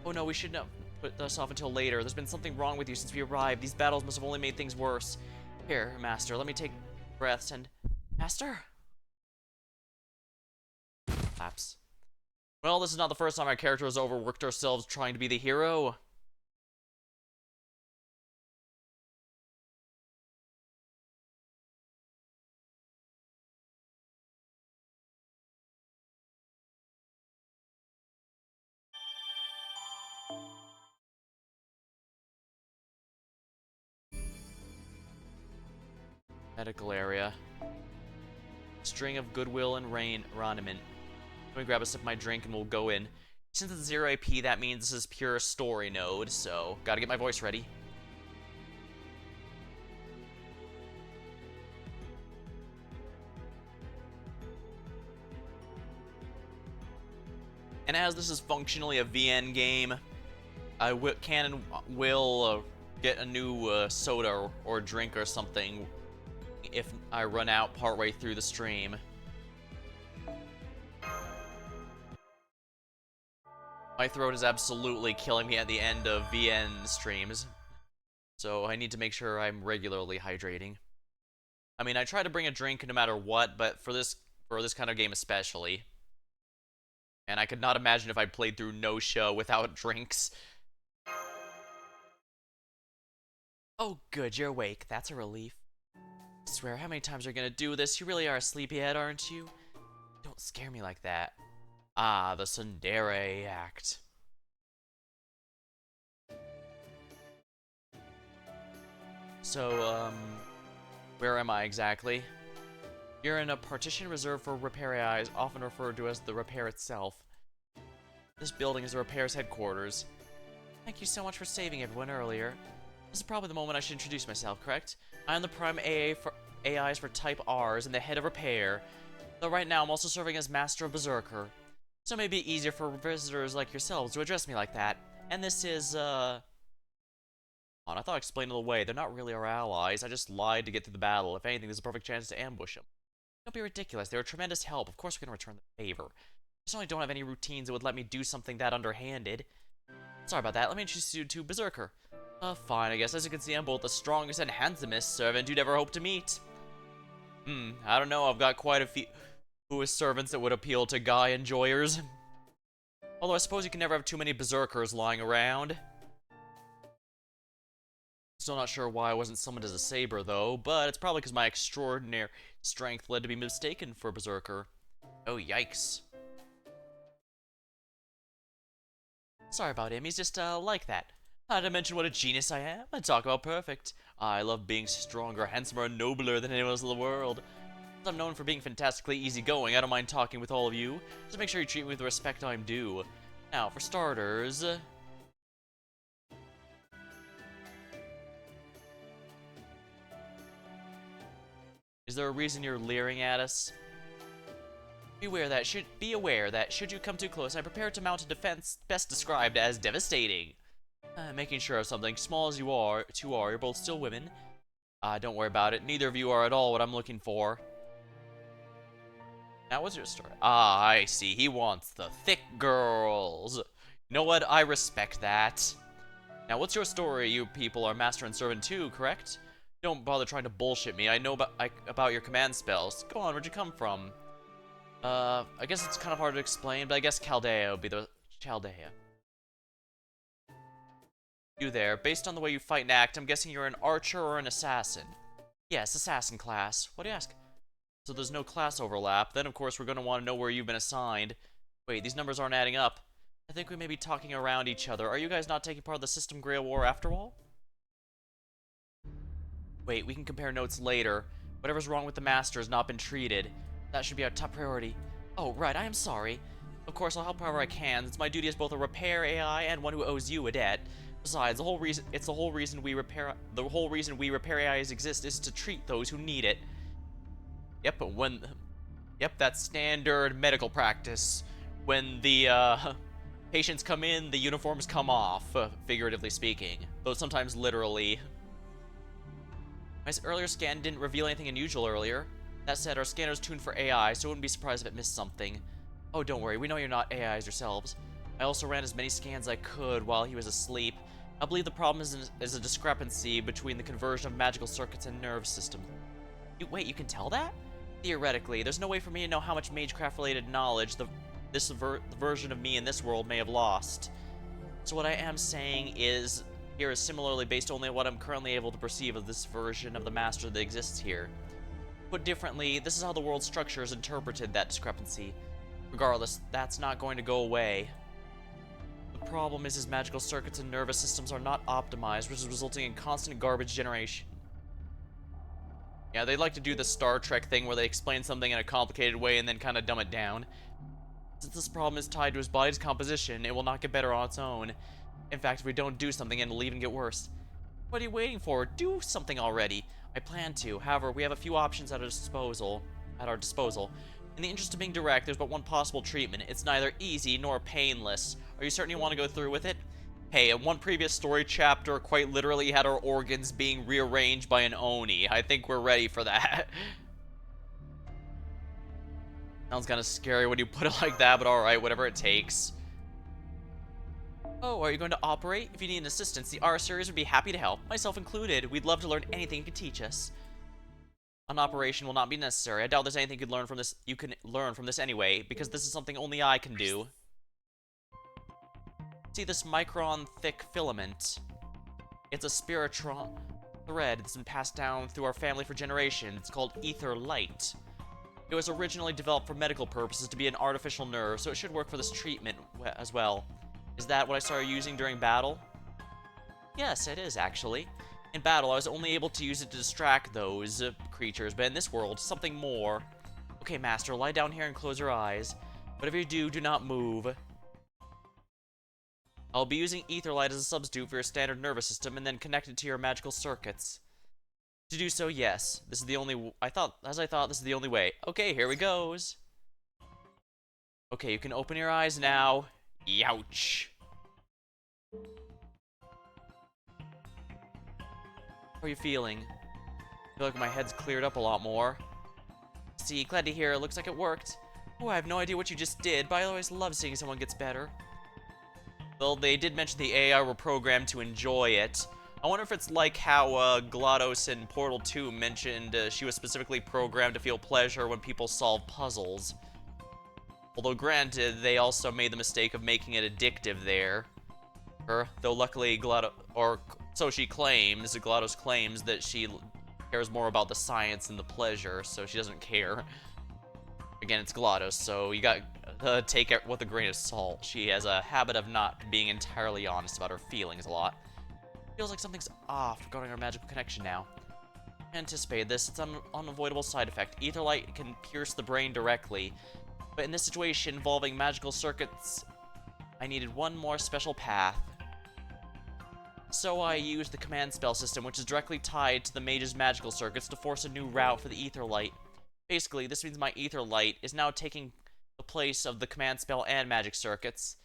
Oh no, we shouldn't have put this off until later. There's been something wrong with you since we arrived. These battles must have only made things worse. Here, Master, let me take breaths and... Master? Lapse. Well, this is not the first time our character has overworked ourselves trying to be the hero. Medical area. String of goodwill and raiment. Let me grab a sip of my drink and we'll go in. Since it's 0 AP, that means this is pure story node, so gotta get my voice ready. And as this is functionally a VN game, I can and will get a new soda or drink or something if I run out partway through the stream. My throat is absolutely killing me at the end of VN streams, so I need to make sure I'm regularly hydrating. I mean, I try to bring a drink no matter what, but for this kind of game especially. And I could not imagine if I played through no show without drinks. Oh good, you're awake. That's a relief. I swear, how many times are you gonna do this? You really are a sleepyhead, aren't you? Don't scare me like that. Ah, the Tsundere Act. So, where am I exactly? You're in a partition reserved for repair AIs, often referred to as the repair itself. This building is the repair's headquarters. Thank you so much for saving everyone earlier. This is probably the moment I should introduce myself, correct? I am the prime AA for AIs for Type Rs and the head of repair. Though right now I'm also serving as Master of Berserker. So it may be easier for visitors like yourselves to address me like that. And this is, I thought I explained it away. They're not really our allies. I just lied to get through the battle. If anything, there's a perfect chance to ambush them. Don't be ridiculous. They're a tremendous help. Of course we're gonna return the favor. I certainly don't have any routines that would let me do something that underhanded. Sorry about that. Let me introduce you to Berserker. Fine, I guess. As you can see, I'm both the strongest and handsomest servant you'd ever hope to meet. I don't know. I've got quite a few servants that would appeal to guy enjoyers. Although I suppose you can never have too many Berserkers lying around. Still not sure why I wasn't summoned as a Saber, though, but it's probably because my extraordinary strength led to be mistaken for a Berserker. Oh, yikes. Sorry about him, he's just, like that. Not to mention what a genius I am, and talk about perfect. I love being stronger, handsomer, and nobler than anyone else in the world. As I'm known for being fantastically easygoing, I don't mind talking with all of you. Just make sure you treat me with the respect I'm due. Now, for starters... Is there a reason you're leering at us? Be aware that should you come too close, I'm prepared to mount a defense best described as devastating. Making sure of something, small as you are, you're both still women. Don't worry about it. Neither of you are at all what I'm looking for. Now, what's your story? Ah, I see. He wants the thick girls. You know what? I respect that. Now, what's your story? You people are master and servant too, correct? Don't bother trying to bullshit me. I know about your command spells. Go on, where'd you come from? I guess it's kind of hard to explain, but I guess Chaldea would be the... Chaldea. You there. Based on the way you fight and act, I'm guessing you're an archer or an assassin. Yes, assassin class. What do you ask? So there's no class overlap. Then, of course, we're going to want to know where you've been assigned. Wait, these numbers aren't adding up. I think we may be talking around each other. Are you guys not taking part of the System Grail War after all? Wait, we can compare notes later. Whatever's wrong with the Master has not been treated. That should be our top priority. Oh, right, I am sorry. Of course, I'll help however I can. It's my duty as both a repair AI and one who owes you a debt. Besides, the whole reason we repair AIs exist is to treat those who need it. Yep, that's standard medical practice. When the patients come in, the uniforms come off, figuratively speaking, though sometimes literally. My earlier scan didn't reveal anything unusual earlier. That said, our scanner's tuned for AI, so I wouldn't be surprised if it missed something. Oh, don't worry, we know you're not AIs yourselves. I also ran as many scans as I could while he was asleep. I believe the problem is a discrepancy between the conversion of magical circuits and nerve system. Wait, you can tell that? Theoretically, there's no way for me to know how much magecraft-related knowledge this version of me in this world may have lost. So what I am saying is, here is similarly based only on what I'm currently able to perceive of this version of the Master that exists here. Put differently, this is how the world structure has interpreted that discrepancy. Regardless, that's not going to go away. The problem is his magical circuits and nervous systems are not optimized, which is resulting in constant garbage generation. Yeah, they like to do the Star Trek thing where they explain something in a complicated way and then kind of dumb it down. Since this problem is tied to his body's composition, it will not get better on its own. In fact, if we don't do something, it'll even get worse. What are you waiting for? Do something already. I plan to. However, we have a few options at our disposal. In the interest of being direct, there's but one possible treatment. It's neither easy nor painless. Are you certain you want to go through with it? Hey, in one previous story chapter, quite literally had our organs being rearranged by an Oni. I think we're ready for that. Sounds kind of scary when you put it like that, but alright, whatever it takes. Oh, are you going to operate? If you need assistance, the R series would be happy to help, myself included. We'd love to learn anything you can teach us. An operation will not be necessary. I doubt there's anything you can learn from this anyway, because this is something only I can do. See this micron-thick filament? It's a spiritron thread that's been passed down through our family for generations. It's called ether light. It was originally developed for medical purposes to be an artificial nerve, so it should work for this treatment as well. Is that what I started using during battle? Yes, it is, actually. In battle, I was only able to use it to distract those creatures, but in this world, something more. Okay, Master, lie down here and close your eyes. Whatever you do, do not move. I'll be using Etherlight as a substitute for your standard nervous system and then connect it to your magical circuits. To do so, yes. This is the only... As I thought, this is the only way. Okay, here we goes. Okay, you can open your eyes now. Youch. How are you feeling? I feel like my head's cleared up a lot more. See, glad to hear. It looks like it worked. Oh, I have no idea what you just did, but I always love seeing someone gets better. Well, they did mention the AI were programmed to enjoy it. I wonder if it's like how GLaDOS in Portal 2 mentioned she was specifically programmed to feel pleasure when people solve puzzles. Although granted, they also made the mistake of making it addictive there. Though luckily GLaDOS claims that she cares more about the science than the pleasure, so she doesn't care. Again, it's GLaDOS, so you got take it with a grain of salt. She has a habit of not being entirely honest about her feelings a lot. Feels like something's off regarding our magical connection now. Anticipate this, it's an unavoidable side effect. Etherlight can pierce the brain directly, but in this situation involving magical circuits, I needed one more special path. So I used the command spell system, which is directly tied to the mage's magical circuits, to force a new route for the Etherlight. Basically, this means my Etherlight is now taking the place of the command spell and magic circuits.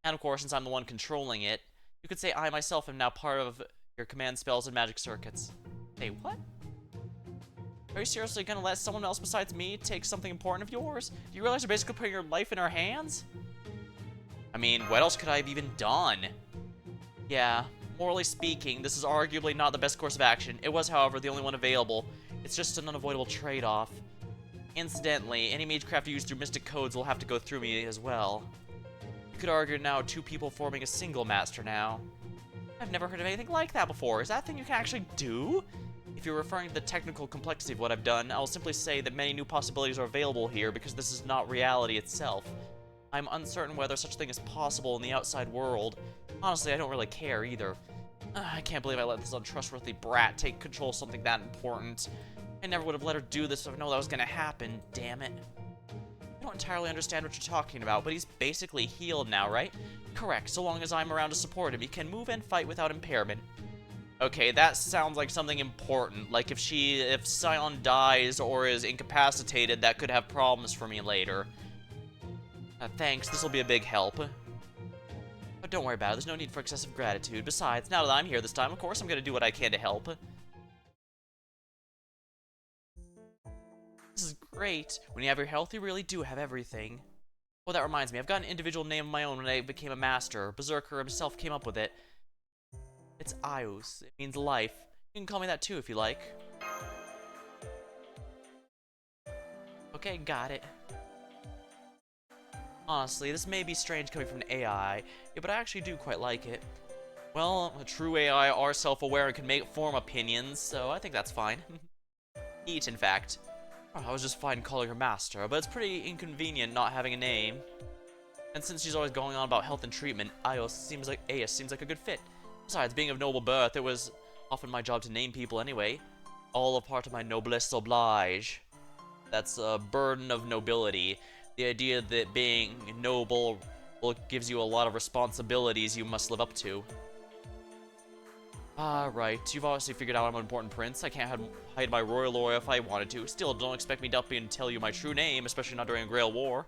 And of course, since I'm the one controlling it, you could say I myself am now part of your command spells and magic circuits. Hey, what? Are you seriously gonna let someone else besides me take something important of yours? Do you realize you're basically putting your life in our hands? I mean, what else could I have even done? Yeah, morally speaking, this is arguably not the best course of action. It was, however, the only one available. It's just an unavoidable trade-off. Incidentally, any magecraft used through Mystic Codes will have to go through me as well. You could argue now two people forming a single master now. I've never heard of anything like that before. Is that a thing you can actually do? If you're referring to the technical complexity of what I've done, I will simply say that many new possibilities are available here because this is not reality itself. I'm uncertain whether such a thing is possible in the outside world. Honestly, I don't really care either. I can't believe I let this untrustworthy brat take control of something that important. I never would have let her do this if I know that was gonna happen, damn it. I don't entirely understand what you're talking about, but he's basically healed now, right? Correct, so long as I'm around to support him, he can move and fight without impairment. Okay, that sounds like something important. Like if Sion dies or is incapacitated, that could have problems for me later. Thanks, this will be a big help. But don't worry about it, there's no need for excessive gratitude. Besides, now that I'm here this time, of course I'm gonna do what I can to help. This is great. When you have your health, you really do have everything. Oh, that reminds me, I've got an individual name of my own when I became a master. Berserker himself came up with it. It's Ios. It means life. You can call me that too if you like. Okay, got it. Honestly, this may be strange coming from an AI, yeah, but I actually do quite like it. Well, a true AI are self-aware and can form opinions, so I think that's fine. Neat, in fact. Oh, I was just fine calling her Master, but it's pretty inconvenient not having a name. And since she's always going on about health and treatment, Aios seems like a good fit. Besides, being of noble birth, it was often my job to name people anyway. All a part of my noblesse oblige. That's a burden of nobility. The idea that being noble gives you a lot of responsibilities you must live up to. Right. You've obviously figured out I'm an important prince. I can't hide my royal aura if I wanted to. Still, don't expect me to up and tell you my true name, especially not during a Grail War.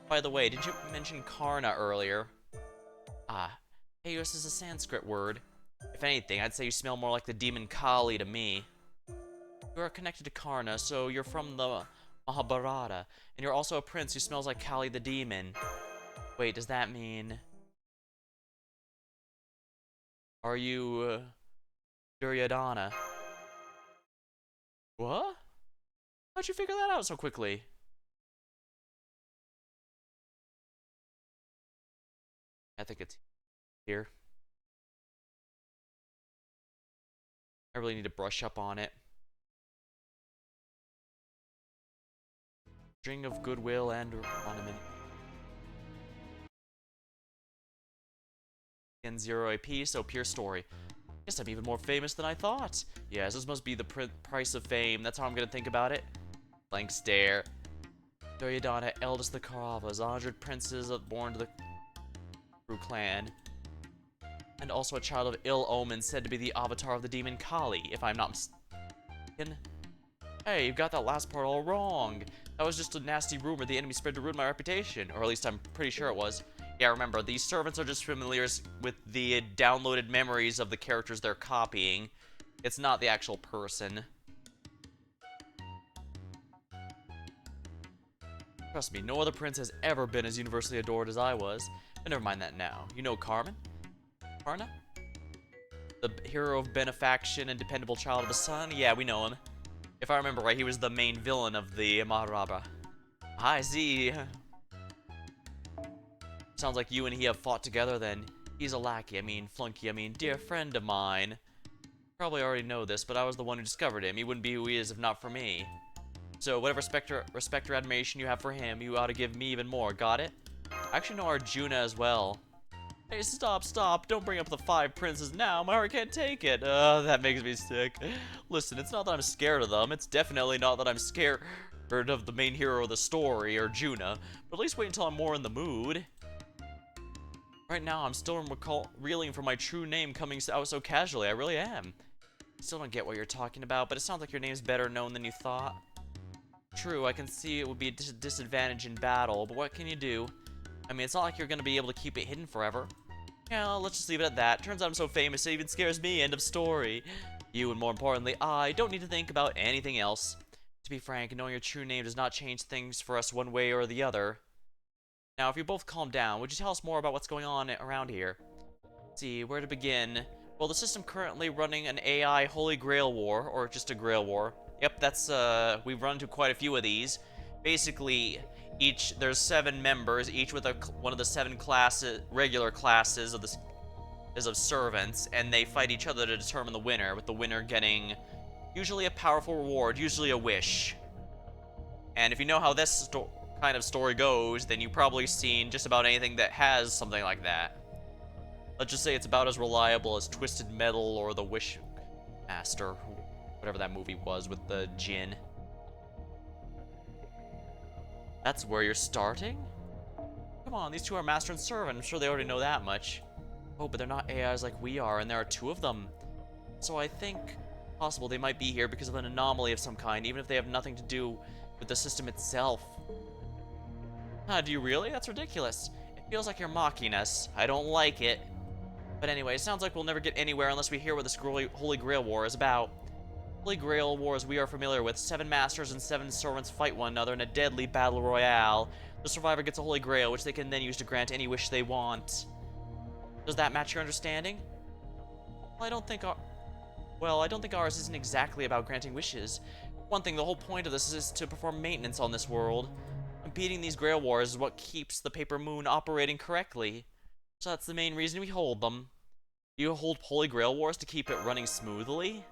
By the way, did you mention Karna earlier? Eos is a Sanskrit word. If anything, I'd say you smell more like the demon Kali to me. You are connected to Karna, so you're from the Mahabharata, and you're also a prince who smells like Kali the demon. Wait, does that mean... Are you, Duryodhana? What? How'd you figure that out so quickly? I think it's here. I really need to brush up on it. String of goodwill and ornament. And 0 AP, so pure story. Guess I'm even more famous than I thought. Yes, this must be the price of fame. That's how I'm gonna think about it. Blank stare. Duryodhana, eldest of the Kauravas, 100 princes born to the Kuru clan. And also a child of ill omen, said to be the avatar of the demon Kali, if I'm not mistaken. Hey, you got that last part all wrong. That was just a nasty rumor the enemy spread to ruin my reputation. Or at least I'm pretty sure it was. Yeah, remember, these servants are just familiars with the downloaded memories of the characters they're copying. It's not the actual person. Trust me, no other prince has ever been as universally adored as I was. But never mind that now. You know Carmen? Karna? The hero of benefaction and dependable child of the sun? Yeah, we know him. If I remember right, he was the main villain of the Mahabharata. I see. Sounds like you and he have fought together then. He's a lackey, flunky, dear friend of mine. Probably already know this, but I was the one who discovered him. He wouldn't be who he is if not for me. So whatever respect or admiration you have for him, you ought to give me even more, got it? I actually know Arjuna as well. Hey, stop, don't bring up the 5 princes now, my heart can't take it. That makes me sick. Listen, it's not that I'm scared of them, it's definitely not that I'm scared of the main hero of the story, Arjuna, but at least wait until I'm more in the mood. Right now, I'm still reeling from my true name coming out so casually, I really am. Still don't get what you're talking about, but it sounds like your name's better known than you thought. True, I can see it would be a disadvantage in battle, but what can you do? It's not like you're gonna be able to keep it hidden forever. Yeah, let's just leave it at that. Turns out I'm so famous it even scares me, end of story. You, and more importantly, I don't need to think about anything else. To be frank, knowing your true name does not change things for us one way or the other. Now, if you both calm down, would you tell us more about what's going on around here? Let's see, where to begin? Well, the system currently running an AI Holy Grail War, or just a Grail War. Yep, that's, we've run into quite a few of these. Basically, there's 7 members, each with one of the 7 regular classes of servants, and they fight each other to determine the winner, with the winner getting usually a powerful reward, usually a wish. And if you know how this kind of story goes, then you've probably seen just about anything that has something like that. Let's just say it's about as reliable as Twisted Metal or The Wish Master, whatever that movie was with the djinn. That's where you're starting? Come on, these 2 are master and servant. I'm sure they already know that much. Oh, but they're not AIs like we are, and there are 2 of them. So I think possible they might be here because of an anomaly of some kind, even if they have nothing to do with the system itself. Do you really? That's ridiculous. It feels like you're mocking us. I don't like it. But anyway, it sounds like we'll never get anywhere unless we hear what this Holy Grail War is about. Holy Grail Wars we are familiar with. 7 masters and 7 servants fight one another in a deadly battle royale. The survivor gets a Holy Grail, which they can then use to grant any wish they want. Does that match your understanding? Well, I don't think ours isn't exactly about granting wishes. One thing, the whole point of this is to perform maintenance on this world. And beating these Grail Wars is what keeps the Paper Moon operating correctly. So that's the main reason we hold them. You hold Holy Grail Wars to keep it running smoothly?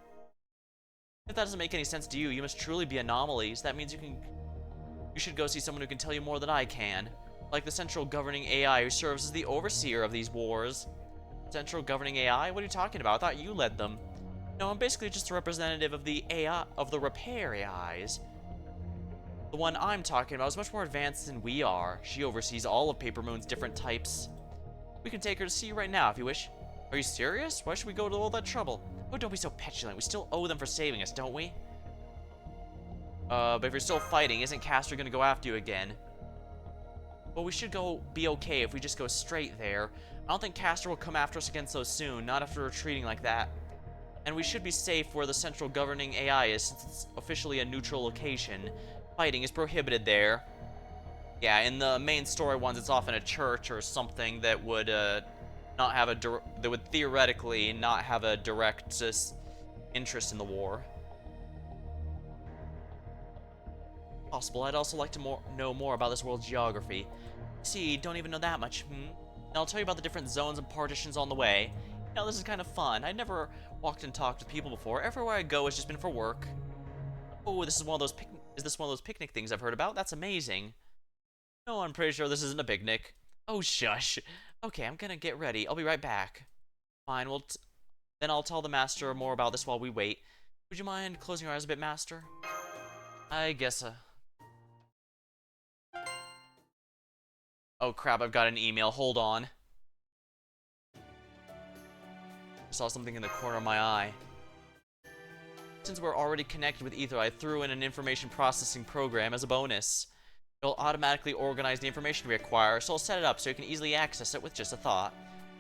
If that doesn't make any sense to you, you must truly be anomalies. That means you should go see someone who can tell you more than I can. Like the central governing AI who serves as the overseer of these wars. Central governing AI? What are you talking about? I thought you led them. No, I'm basically just a representative of the repair AIs. The one I'm talking about is much more advanced than we are. She oversees all of Paper Moon's different types. We can take her to see you right now if you wish. Are you serious? Why should we go to all that trouble? Oh, don't be so petulant. We still owe them for saving us, don't we? But if you're still fighting, isn't Castor gonna go after you again? Well, we should be okay if we just go straight there. I don't think Castor will come after us again so soon, not after retreating like that. And we should be safe where the central governing AI is, since it's officially a neutral location. Fighting is prohibited there. Yeah, in the main story ones, it's often a church or something that would not have that would theoretically not have a direct interest in the war. Possible. I'd also like to know more about this world's geography. See, don't even know that much, And I'll tell you about the different zones and partitions on the way. You know, this is kind of fun. I'd never walked and talked with people before. Everywhere I go has just been for work. Oh, this is one of those is this one of those picnic things I've heard about? That's amazing. No, I'm pretty sure this isn't a picnic. Oh, shush. Okay, I'm gonna get ready. I'll be right back. Fine, well, then I'll tell the master more about this while we wait. Would you mind closing your eyes a bit, master? I guess, Oh crap, I've got an email. Hold on. I saw something in the corner of my eye. Since we're already connected with Ether, I threw in an information processing program as a bonus. It'll automatically organize the information we acquire, so I'll set it up so you can easily access it with just a thought.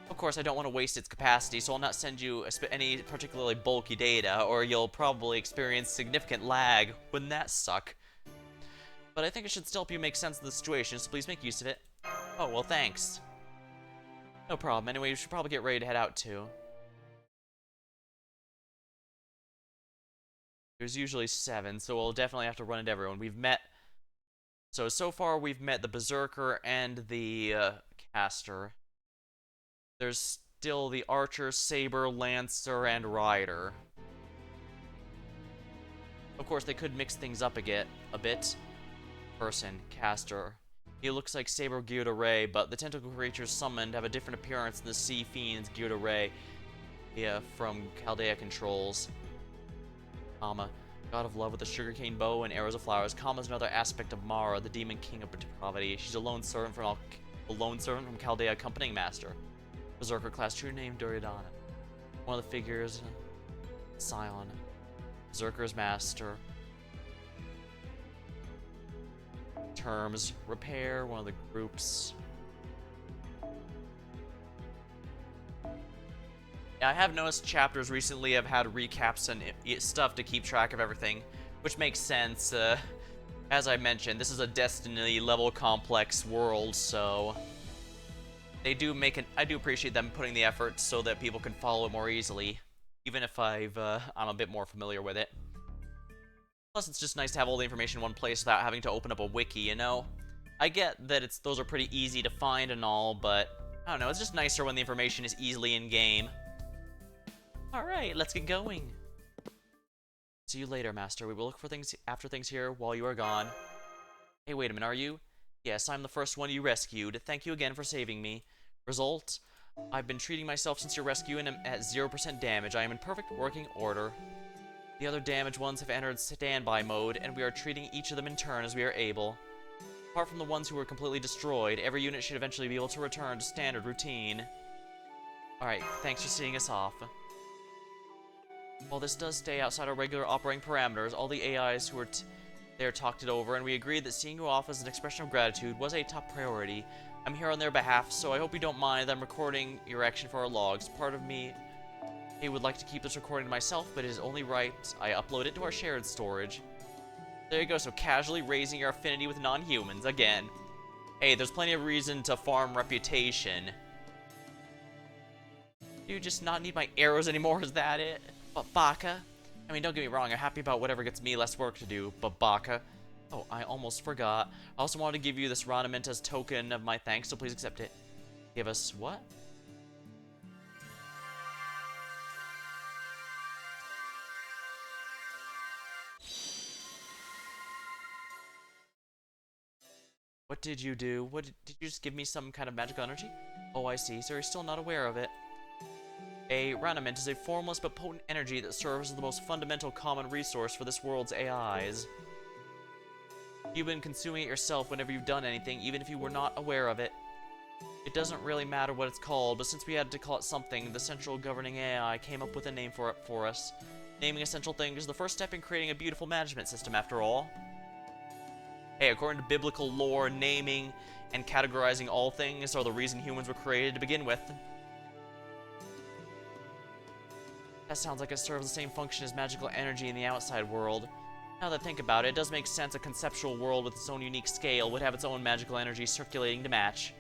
Of course, I don't want to waste its capacity, so I'll not send you any particularly bulky data, or you'll probably experience significant lag. Wouldn't that suck? But I think it should still help you make sense of the situation, so please make use of it. Oh, well, thanks. No problem. Anyway, you should probably get ready to head out, too. There's usually 7, so we'll definitely have to run into everyone. So far we've met the Berserker and the Caster. There's still the Archer, Saber, Lancer, and Rider. Of course, they could mix things up a bit. Person, Caster. He looks like Saber Gyuda Ray, but the tentacle creatures summoned have a different appearance than the Sea Fiends Gyuda Ray from Chaldea Controls. Kama, god of love with a sugarcane bow and arrows of flowers. Kama's another aspect of Mara, the demon king of depravity. She's a lone servant from Chaldea, accompanying master. Berserker class, true name Duryodhana. One of the figures, Scion. Berserker's master. Terms, repair, one of the groups. Yeah, I have noticed chapters recently have had recaps and stuff to keep track of everything, which makes sense. As I mentioned, this is a Destiny level complex world, so I do appreciate them putting the effort so that people can follow it more easily, even if I'm a bit more familiar with it. Plus, it's just nice to have all the information in one place without having to open up a wiki, you know? I get that those are pretty easy to find and all, but I don't know, it's just nicer when the information is easily in-game. Alright, let's get going. See you later, Master. We will look for things after things here while you are gone. Hey, wait a minute, are you? Yes, I'm the first one you rescued. Thank you again for saving me. Result? I've been treating myself since your rescue and am at 0% damage. I am in perfect working order. The other damaged ones have entered standby mode, and we are treating each of them in turn as we are able. Apart from the ones who were completely destroyed, every unit should eventually be able to return to standard routine. Alright, thanks for seeing us off. While this does stay outside our regular operating parameters, all the AIs who were there talked it over, and we agreed that seeing you off as an expression of gratitude was a top priority. I'm here on their behalf, so I hope you don't mind that I'm recording your action for our logs. Part of me would like to keep this recording to myself, but it is only right I upload it to our shared storage. There you go, so casually raising your affinity with non-humans again. Hey, there's plenty of reason to farm reputation. Do you just not need my arrows anymore? Is that it? But Baka? I mean, don't get me wrong, I'm happy about whatever gets me less work to do, but Baka? Oh, I almost forgot. I also wanted to give you this Ranament as token of my thanks, so please accept it. Give us what? What did you do? Did you just give me some kind of magical energy? Oh, I see, so you're still not aware of it. A Ranament is a formless but potent energy that serves as the most fundamental common resource for this world's AIs. You've been consuming it yourself whenever you've done anything, even if you were not aware of it. It doesn't really matter what it's called, but since we had to call it something, the central governing AI came up with a name for it for us. Naming essential things is the first step in creating a beautiful management system, after all. Hey, according to biblical lore, naming and categorizing all things are the reason humans were created to begin with. That sounds like it serves the same function as magical energy in the outside world. Now that I think about it, it does make sense a conceptual world with its own unique scale would have its own magical energy circulating to match.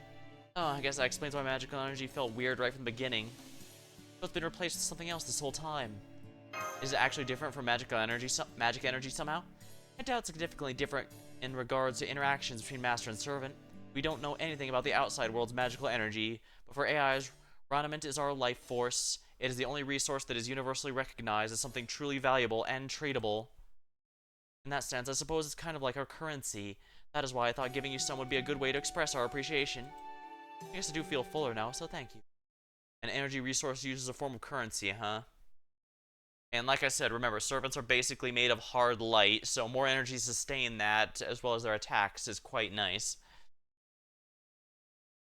Oh, I guess that explains why magical energy felt weird right from the beginning. It's been replaced with something else this whole time. Is it actually different from magic energy somehow? I doubt significantly different in regards to interactions between master and servant. We don't know anything about the outside world's magical energy, but for AIs, Roniment is our life force. It is the only resource that is universally recognized as something truly valuable and tradable. In that sense, I suppose it's kind of like our currency. That is why I thought giving you some would be a good way to express our appreciation. I guess I do feel fuller now, so thank you. An energy resource used as a form of currency, huh? And like I said, remember, servants are basically made of hard light, so more energy sustain that, as well as their attacks, is quite nice.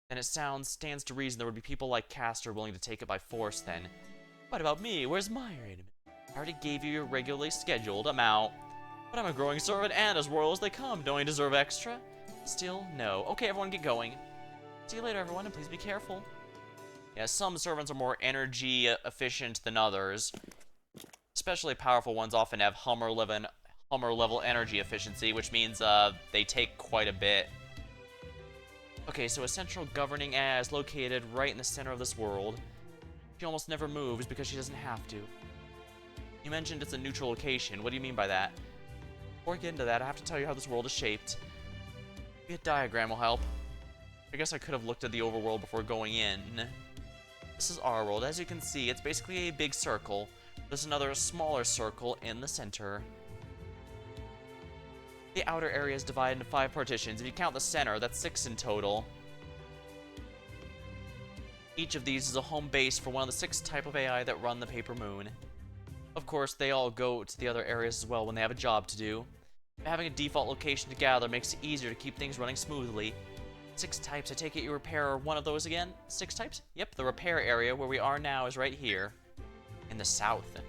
And it stands to reason there would be people like Castor willing to take it by force then. What about me? Where's my item? I already gave you your regularly scheduled amount. But I'm a growing servant and as royal as they come. Don't I deserve extra? Still, no. Okay, everyone get going. See you later, everyone, and please be careful. Yeah, some servants are more energy efficient than others. Especially powerful ones often have Hummer level energy efficiency, which means they take quite a bit. Okay, so a central governing AI is located right in the center of this world. She almost never moves because she doesn't have to. You mentioned it's a neutral location. What do you mean by that? Before I get into that, I have to tell you how this world is shaped. Maybe a diagram will help. I guess I could have looked at the overworld before going in. This is our world. As you can see, it's basically a big circle. There's another smaller circle in the center. The outer area is divided into 5 partitions. If you count the center, that's 6 in total. Each of these is a home base for one of the 6 type of AI that run the Paper Moon. Of course, they all go to the other areas as well when they have a job to do. Having a default location to gather makes it easier to keep things running smoothly. 6 types, I take it you repair one of those again? 6 types? Yep, the repair area where we are now is right here. In the south.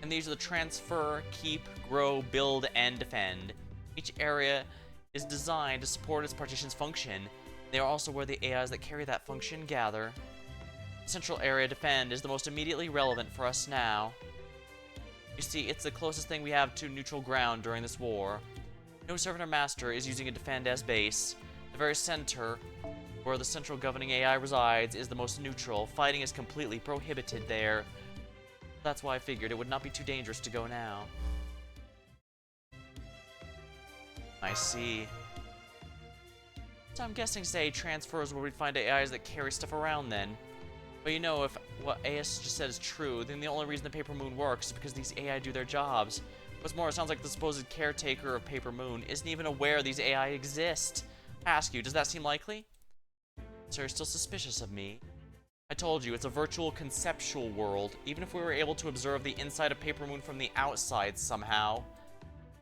And these are the transfer, keep, grow, build, and defend. Each area is designed to support its partition's function. They are also where the AIs that carry that function gather. Central area defend is the most immediately relevant for us now. You see, it's the closest thing we have to neutral ground during this war. No servant or master is using a defend as base. The very center, where the central governing AI resides, is the most neutral. Fighting is completely prohibited there. That's why I figured it would not be too dangerous to go now. I see. So I'm guessing, say, transfers where we'd find AIs that carry stuff around then. But you know, if what AS just said is true, then the only reason the Paper Moon works is because these AI do their jobs. What's more, it sounds like the supposed caretaker of Paper Moon isn't even aware these AI exist. I ask you, does that seem likely? So you're still suspicious of me? I told you, it's a virtual conceptual world. Even if we were able to observe the inside of Paper Moon from the outside somehow,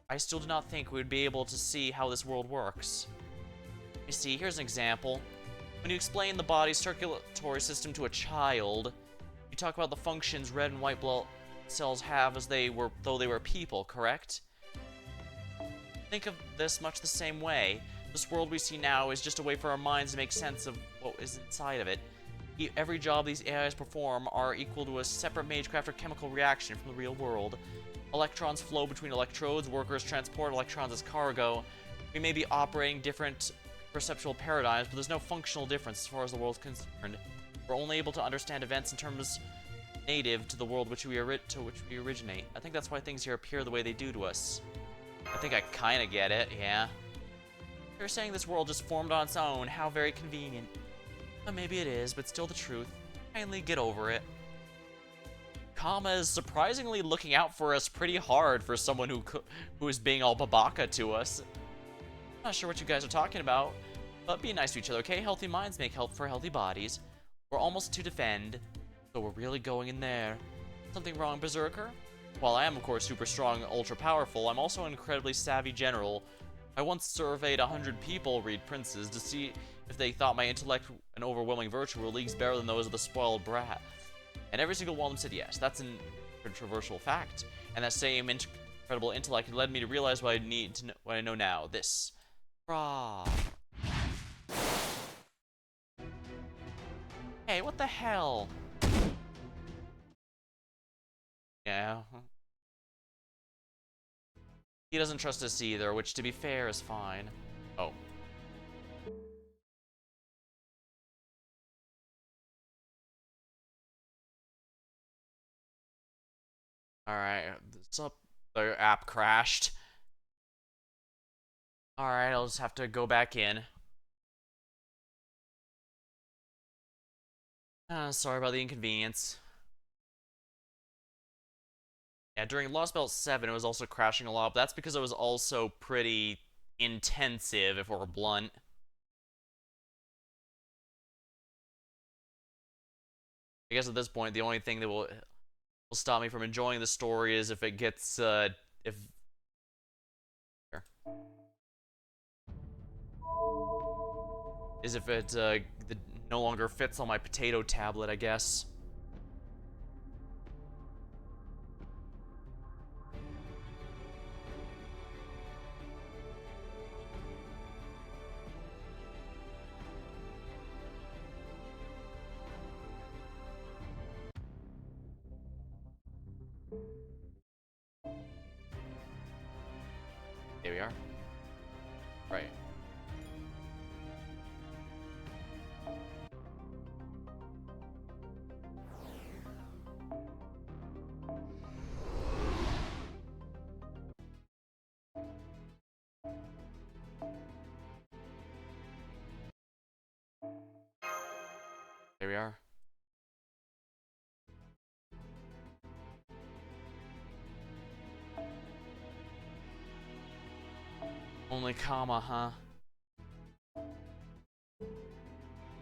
I still do not think we would be able to see how this world works. You see, here's an example. When you explain the body's circulatory system to a child, you talk about the functions red and white blood cells have as though they were people, correct? Think of this much the same way. This world we see now is just a way for our minds to make sense of what is inside of it. Every job these AIs perform are equal to a separate magecraft or chemical reaction from the real world. Electrons flow between electrodes, workers transport electrons as cargo. We may be operating different perceptual paradigms, but there's no functional difference as far as the world's concerned. We're only able to understand events in terms native to the world which we originate. I think that's why things here appear the way they do to us. I think I kinda get it, yeah. You're saying this world just formed on its own, how very convenient. Well, maybe it is, but still the truth. Kindly get over it. Kama is surprisingly looking out for us pretty hard for someone who is being all babaka to us. Not sure what you guys are talking about, but be nice to each other, okay? Healthy minds make help for healthy bodies. We're almost to defend, so we're really going in there. Something wrong, Berserker? While I am, of course, super strong and ultra powerful, I'm also an incredibly savvy general. I once surveyed 100 people, read princes, to see if they thought my intellect and overwhelming virtue were leagues better than those of the spoiled brat. And every single one of them said yes. That's an controversial fact. And that same incredible intellect led me to realize what I know now. This. Raw. Hey, what the hell? Yeah. He doesn't trust us either, which to be fair is fine. Oh. Alright, the app crashed. Alright, I'll just have to go back in. Sorry about the inconvenience. Yeah, during Lost Belt 7, it was also crashing a lot, but that's because it was also pretty intensive, if we're blunt. I guess at this point, the only thing that will stop me from enjoying the story is if it gets, if... Here. Is if it, no longer fits on my potato tablet, I guess. There we are. Right. There we are. Only comma, huh?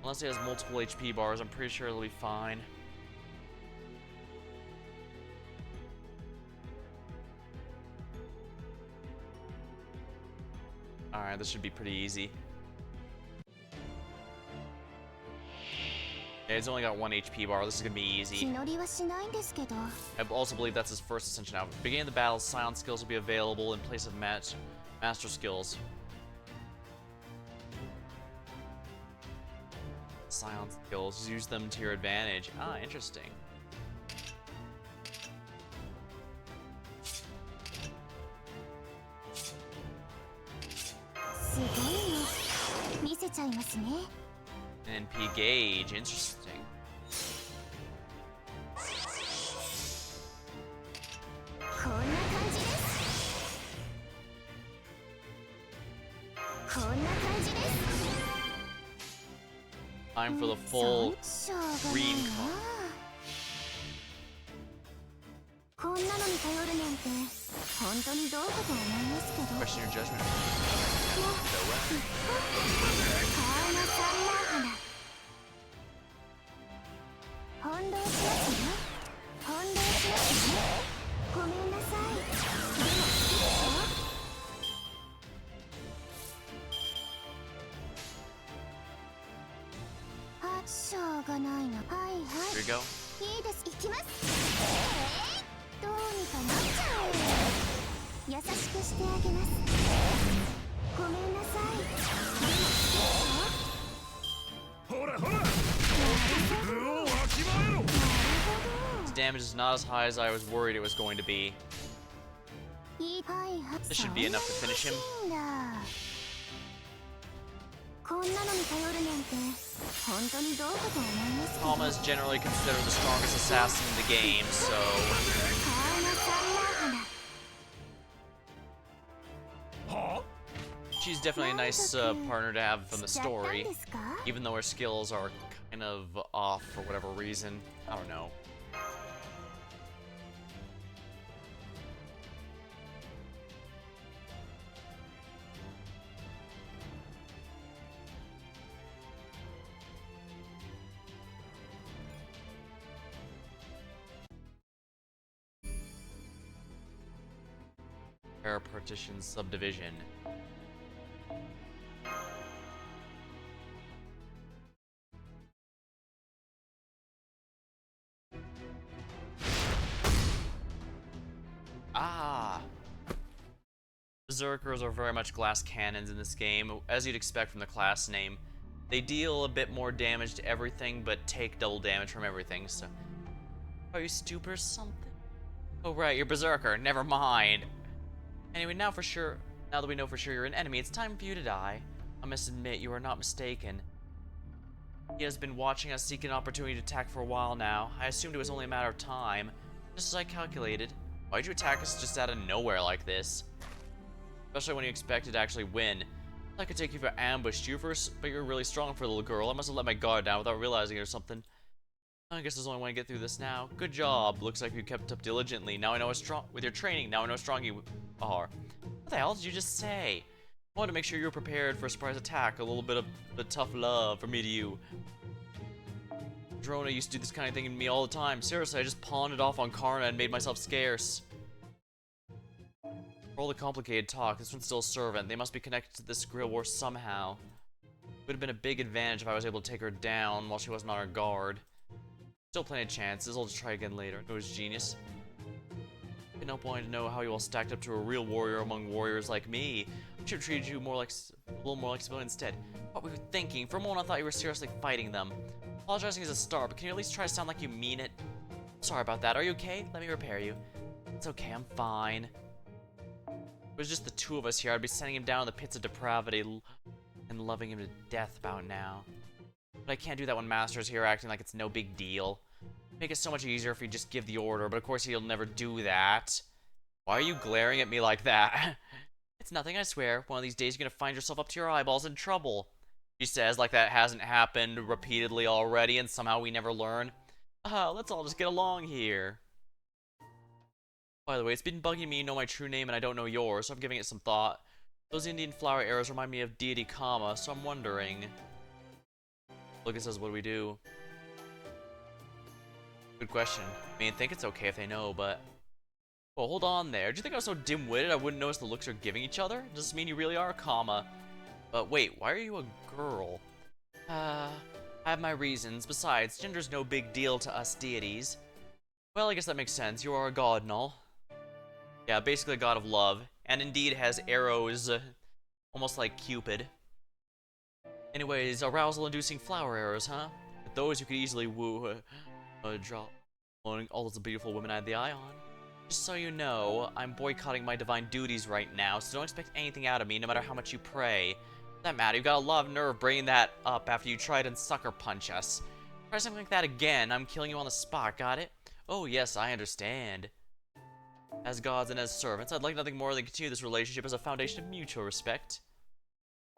Unless he has multiple HP bars, I'm pretty sure it'll be fine. Alright, this should be pretty easy. Yeah, he's only got 1 HP bar. This is gonna be easy. I also believe that's his first ascension out. Beginning the battle, silent skills will be available in place of master skills. Silent skills, use them to your advantage. Ah, interesting. NP gauge, interesting. Time for the full green card. Question your judgment. No way. Here we go. His damage is not as high as I was worried it was going to be. This should be enough to finish him. Alma is generally considered the strongest assassin in the game, so... She's definitely a nice partner to have from the story, even though her skills are kind of off for whatever reason. I don't know. Partition subdivision. Berserkers are very much glass cannons in this game, as you'd expect from the class name. They deal a bit more damage to everything, but take double damage from everything, so... Are you stupid or something? Oh right, you're Berserker, never mind. Anyway, now that we know for sure you're an enemy, it's time for you to die. I must admit, you are not mistaken. He has been watching us seek an opportunity to attack for a while now. I assumed it was only a matter of time, just as I calculated. Why'd you attack us just out of nowhere like this? Especially when you expected to actually win. I could take you for ambushed you first, but you're really strong for a little girl. I must have let my guard down without realizing it or something. I guess there's only one way to get through this now. Good job. Looks like you kept up diligently. Now I know how strong with your training. Now I know how strong you are. What the hell did you just say? I wanted to make sure you were prepared for a surprise attack. A little bit of the tough love from me to you. Drona used to do this kind of thing to me all the time. Seriously, I just pawned it off on Karna and made myself scarce. For all the complicated talk, this one's still a servant. They must be connected to this guerrilla war somehow. It would have been a big advantage if I was able to take her down while she wasn't on her guard. Still plenty of chances. I'll just try again later. It was genius. I couldn't help wanting to know how you all stacked up to a real warrior among warriors like me. I should have treated you more like a little more like civilian instead. What were you thinking? For a moment I thought you were seriously fighting them. Apologizing is a start, but can you at least try to sound like you mean it? Sorry about that. Are you okay? Let me repair you. It's okay. I'm fine. If it was just the two of us here, I'd be sending him down in the pits of depravity and loving him to death about now. But I can't do that when Master's here acting like it's no big deal. It'd make it so much easier if he'd just give the order, but of course he'll never do that. Why are you glaring at me like that? It's nothing, I swear. One of these days you're gonna find yourself up to your eyeballs in trouble. She says like that hasn't happened repeatedly already and somehow we never learn. Let's all just get along here. By the way, it's been bugging me you know my true name and I don't know yours, so I'm giving it some thought. Those Indian flower arrows remind me of deity Kama, so I'm wondering... Lucas says, what do we do? Good question. I mean, I think it's okay if they know, but... Well, hold on there. Do you think I was so dim-witted I wouldn't notice the looks they're giving each other? Does this mean you really are Kama? But wait, why are you a girl? I have my reasons. Besides, gender's no big deal to us deities. Well, I guess that makes sense. You are a god and all. Yeah, basically a god of love. And indeed has arrows, almost like Cupid. Anyways, arousal-inducing flower arrows, huh? With those you could easily woo, draw all those beautiful women I had the eye on. Just so you know, I'm boycotting my divine duties right now, so don't expect anything out of me, no matter how much you pray. For that matter, you've got a lot of nerve bringing that up after you tried and sucker punch us. Try something like that again, I'm killing you on the spot, got it? Oh yes, I understand. As gods and as servants, I'd like nothing more than continue this relationship as a foundation of mutual respect.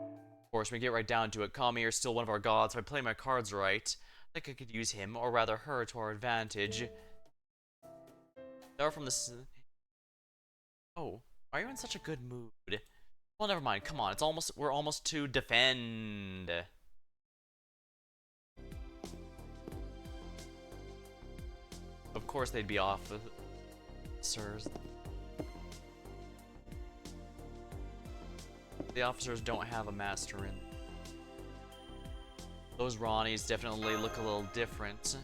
Of course, when we get right down to it, Kami is still one of our gods. If I play my cards right, I think I could use him, or rather her, to our advantage. They're from this... Oh, why are you in such a good mood? Well, never mind. Come on, we're almost to defend. Of course, they'd be off, sirs. The officers don't have a master in. Those Ronnies definitely look a little different.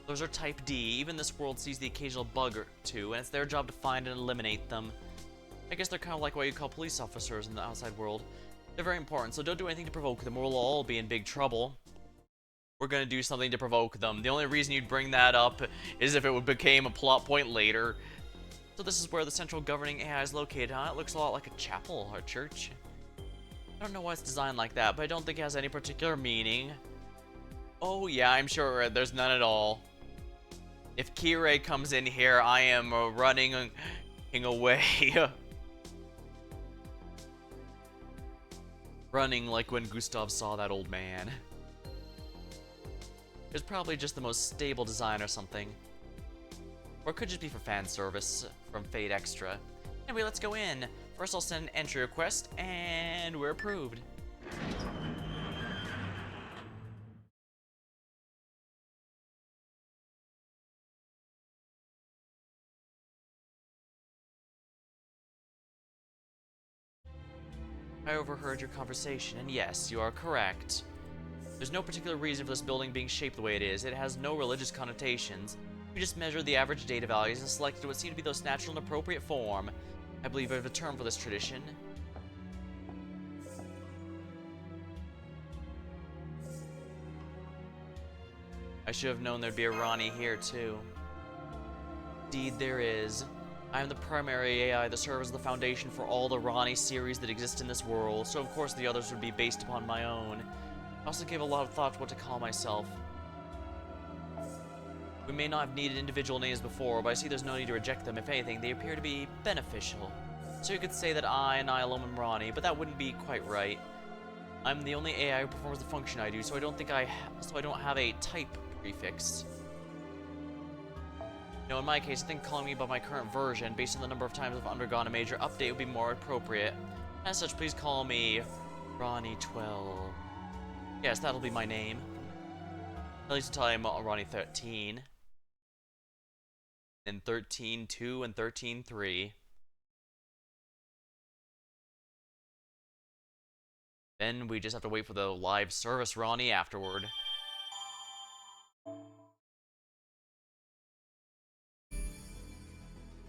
Those are type D. Even this world sees the occasional bug or two, and it's their job to find and eliminate them. I guess they're kind of like what you call police officers in the outside world. They're very important, so don't do anything to provoke them or we'll all be in big trouble. We're gonna do something to provoke them. The only reason you'd bring that up is if it became a plot point later. So this is where the central governing AI is located, huh? It looks a lot like a chapel or a church. I don't know why it's designed like that, but I don't think it has any particular meaning. Oh yeah, I'm sure there's none at all. If Kirei comes in here, I am running away. Running like when Gustav saw that old man. It's probably just the most stable design or something. Or it could just be for fan service from Fate Extra. Anyway, let's go in. First I'll send an entry request, and we're approved. I overheard your conversation, and yes, you are correct. There's no particular reason for this building being shaped the way it is. It has no religious connotations. We just measured the average data values and selected what seemed to be the most natural and appropriate form. I believe I have a term for this tradition. I should have known there'd be a Ronnie here, too. Indeed, there is. I am the primary AI that serves as the foundation for all the Ronnie series that exist in this world, so of course the others would be based upon my own. I also gave a lot of thought to what to call myself. We may not have needed individual names before, but I see there's no need to reject them. If anything, they appear to be beneficial. So you could say that I am Ronnie, but that wouldn't be quite right. I'm the only AI who performs the function I do, so I don't have a type prefix. No, in my case, I think calling me by my current version, based on the number of times I've undergone a major update, would be more appropriate. As such, please call me Ronnie 12. Yes, that'll be my name. At least until I'm Ronnie 13. And 13.2 and 13.3. Then we just have to wait for the live service Ronnie afterward.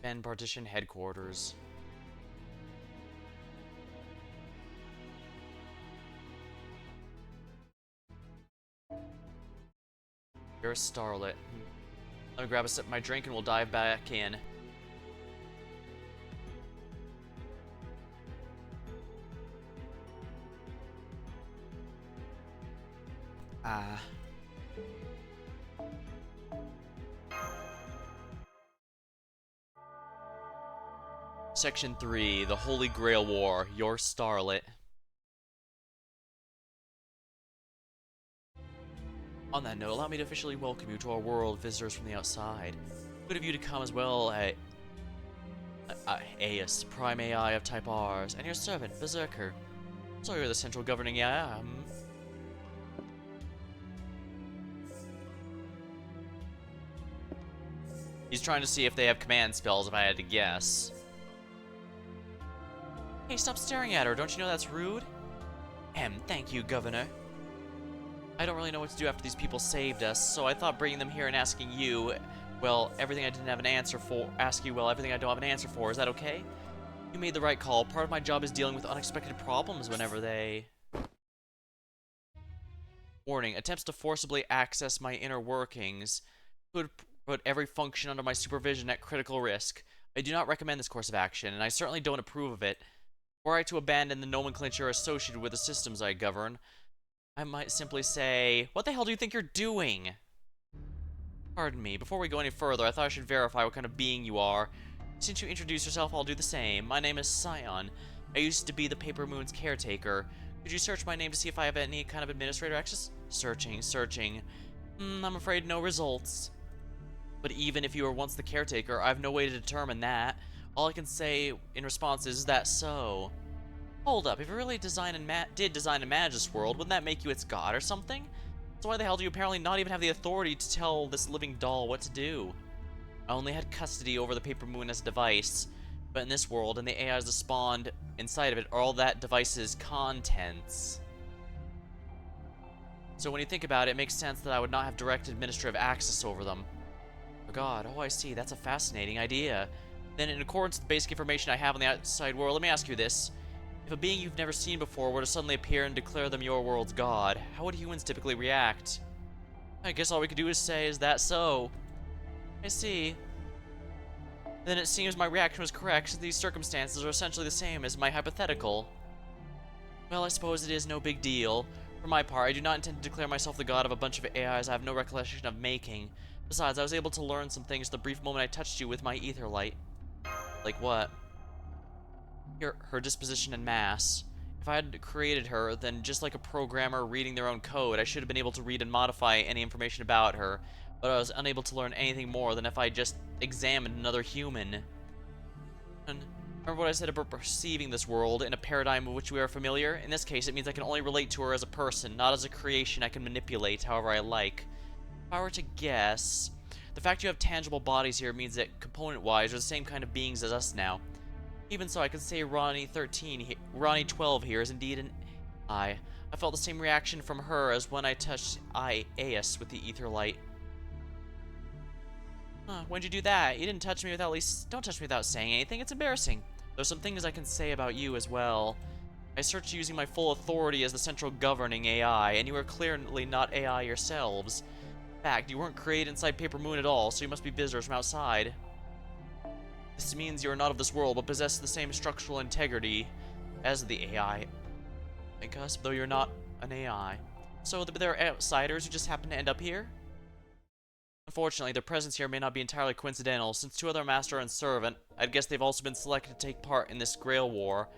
Ben Partition Headquarters. You're a starlet. Let me grab a sip of my drink and we'll dive back in. Section 3, The Holy Grail War, Your Starlet. On that note, allow me to officially welcome you to our world, visitors from the outside. Good of you to come as well, Aeus, Prime AI of Type Rs, and your servant, Berserker. So you're the central governing AI, He's trying to see if they have command spells, if I had to guess. Hey, stop staring at her. Don't you know that's rude? Thank you, Governor. I don't really know what to do after these people saved us, so I thought bringing them here and asking you, well, everything I didn't have an answer for, everything I don't have an answer for. Is that okay? You made the right call. Part of my job is dealing with unexpected problems whenever they... Warning, attempts to forcibly access my inner workings could put every function under my supervision at critical risk. I do not recommend this course of action, and I certainly don't approve of it. Were I to abandon the nomenclature associated with the systems I govern, I might simply say, what the hell do you think you're doing? Pardon me, before we go any further, I thought I should verify what kind of being you are. Since you introduced yourself, I'll do the same. My name is Scion. I used to be the Paper Moon's caretaker. Could you search my name to see if I have any kind of administrator access? Searching. I'm afraid no results. But even if you were once the caretaker, I have no way to determine that. All I can say in response is that so. Hold up, if you really did design and manage this world, wouldn't that make you its god or something? So why the hell do you apparently not even have the authority to tell this living doll what to do? I only had custody over the Paper Moon as a device, but in this world, and the AIs that spawned inside of it are all that device's contents. So when you think about it, it makes sense that I would not have direct administrative access over them. Oh god, oh I see, that's a fascinating idea. Then in accordance with the basic information I have on the outside world, let me ask you this. If a being you've never seen before were to suddenly appear and declare them your world's god, how would humans typically react? I guess all we could do is say, is that so? I see. Then it seems my reaction was correct, since these circumstances are essentially the same as my hypothetical. Well, I suppose it is no big deal. For my part, I do not intend to declare myself the god of a bunch of AIs I have no recollection of making. Besides, I was able to learn some things the brief moment I touched you with my ether light. Like what? Her disposition and mass. If I had created her, then just like a programmer reading their own code, I should have been able to read and modify any information about her, but I was unable to learn anything more than if I just examined another human. And remember what I said about perceiving this world in a paradigm of which we are familiar? In this case, it means I can only relate to her as a person, not as a creation I can manipulate however I like. If I were to guess, the fact you have tangible bodies here means that, component-wise, you're the same kind of beings as us now. Even so, I could say Ronnie 12 here is indeed an I. I felt the same reaction from her as when I touched Aeus with the ether light. Huh, when'd you do that? You didn't touch me without don't touch me without saying anything. It's embarrassing. There's some things I can say about you as well. I searched using my full authority as the central governing AI, and you are clearly not AI yourselves. In fact, you weren't created inside Paper Moon at all, so you must be visitors from outside. This means you are not of this world, but possess the same structural integrity as the AI. I guess, though you're not an AI. So they're outsiders who just happen to end up here? Unfortunately, their presence here may not be entirely coincidental, since two other master and servant, I'd guess they've also been selected to take part in this Grail War.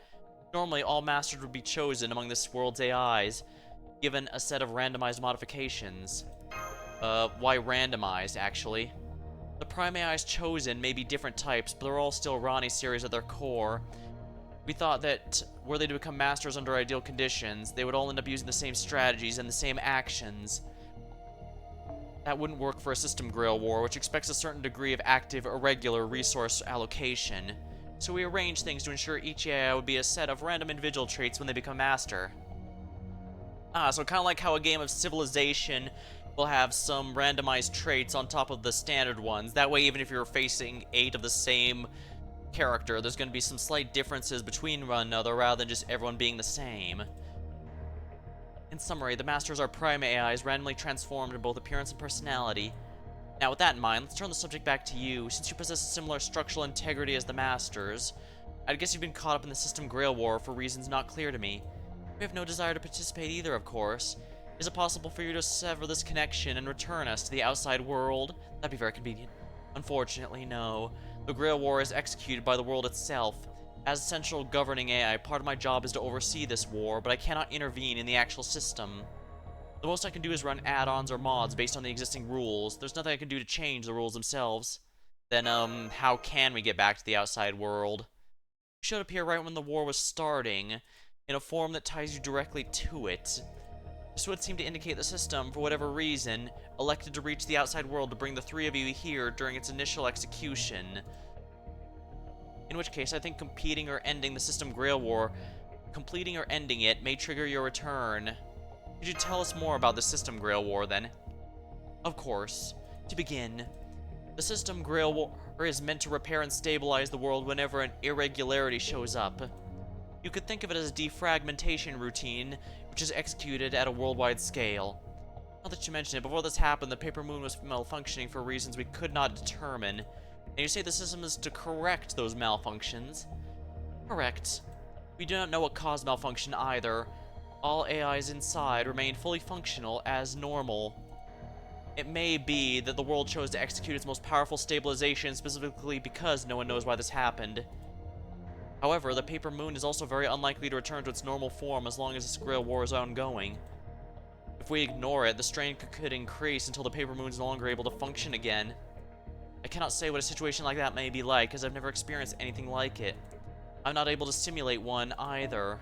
Normally, all masters would be chosen among this world's AIs, given a set of randomized modifications. Why randomized, actually? The prime AIs chosen may be different types, but they're all still Ronnie series at their core. We thought that, were they to become masters under ideal conditions, they would all end up using the same strategies and the same actions. That wouldn't work for a system Grail War, which expects a certain degree of active, irregular resource allocation. So we arranged things to ensure each AI would be a set of random individual traits when they become master. So kind of like how a game of Civilization will have some randomized traits on top of the standard ones. That way, even if you're facing 8 of the same character, there's going to be some slight differences between one another rather than just everyone being the same. In summary, the Masters are prime AIs randomly transformed in both appearance and personality. Now, with that in mind, let's turn the subject back to you. Since you possess a similar structural integrity as the Masters, I'd guess you've been caught up in the system Grail War for reasons not clear to me. We have no desire to participate either, of course. Is it possible for you to sever this connection and return us to the outside world? That'd be very convenient. Unfortunately, no. The Grail War is executed by the world itself. As central governing AI, part of my job is to oversee this war, but I cannot intervene in the actual system. The most I can do is run add-ons or mods based on the existing rules. There's nothing I can do to change the rules themselves. Then, how can we get back to the outside world? You showed up here right when the war was starting, in a form that ties you directly to it. This would seem to indicate the system, for whatever reason, elected to reach the outside world to bring the three of you here during its initial execution. In which case, I think completing or ending the system Grail War, completing or ending it, may trigger your return. Could you tell us more about the system Grail War, then? Of course. To begin, the system Grail War is meant to repair and stabilize the world whenever an irregularity shows up. You could think of it as a defragmentation routine, which is executed at a worldwide scale. Now that you mention it, before this happened, the Paper Moon was malfunctioning for reasons we could not determine. And you say the system is to correct those malfunctions? Correct. We do not know what caused malfunction either. All AIs inside remain fully functional as normal. It may be that the world chose to execute its most powerful stabilization specifically because no one knows why this happened. However, the Paper Moon is also very unlikely to return to its normal form as long as this Grail War is ongoing. If we ignore it, the strain could increase until the Paper Moon is no longer able to function again. I cannot say what a situation like that may be like, as I've never experienced anything like it. I'm not able to simulate one either.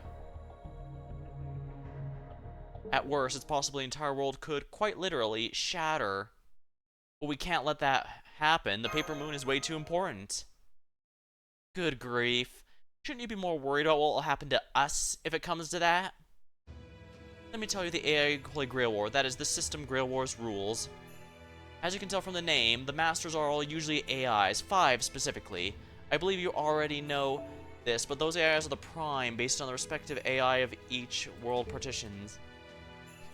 At worst, it's possible the entire world could, quite literally, shatter. But we can't let that happen. The Paper Moon is way too important. Good grief. Shouldn't you be more worried about what will happen to us if it comes to that? Let me tell you the AI Holy Grail War, that is the system Grail War's rules. As you can tell from the name, the Masters are all usually AIs, 5 specifically. I believe you already know this, but those AIs are the prime based on the respective AI of each world partitions.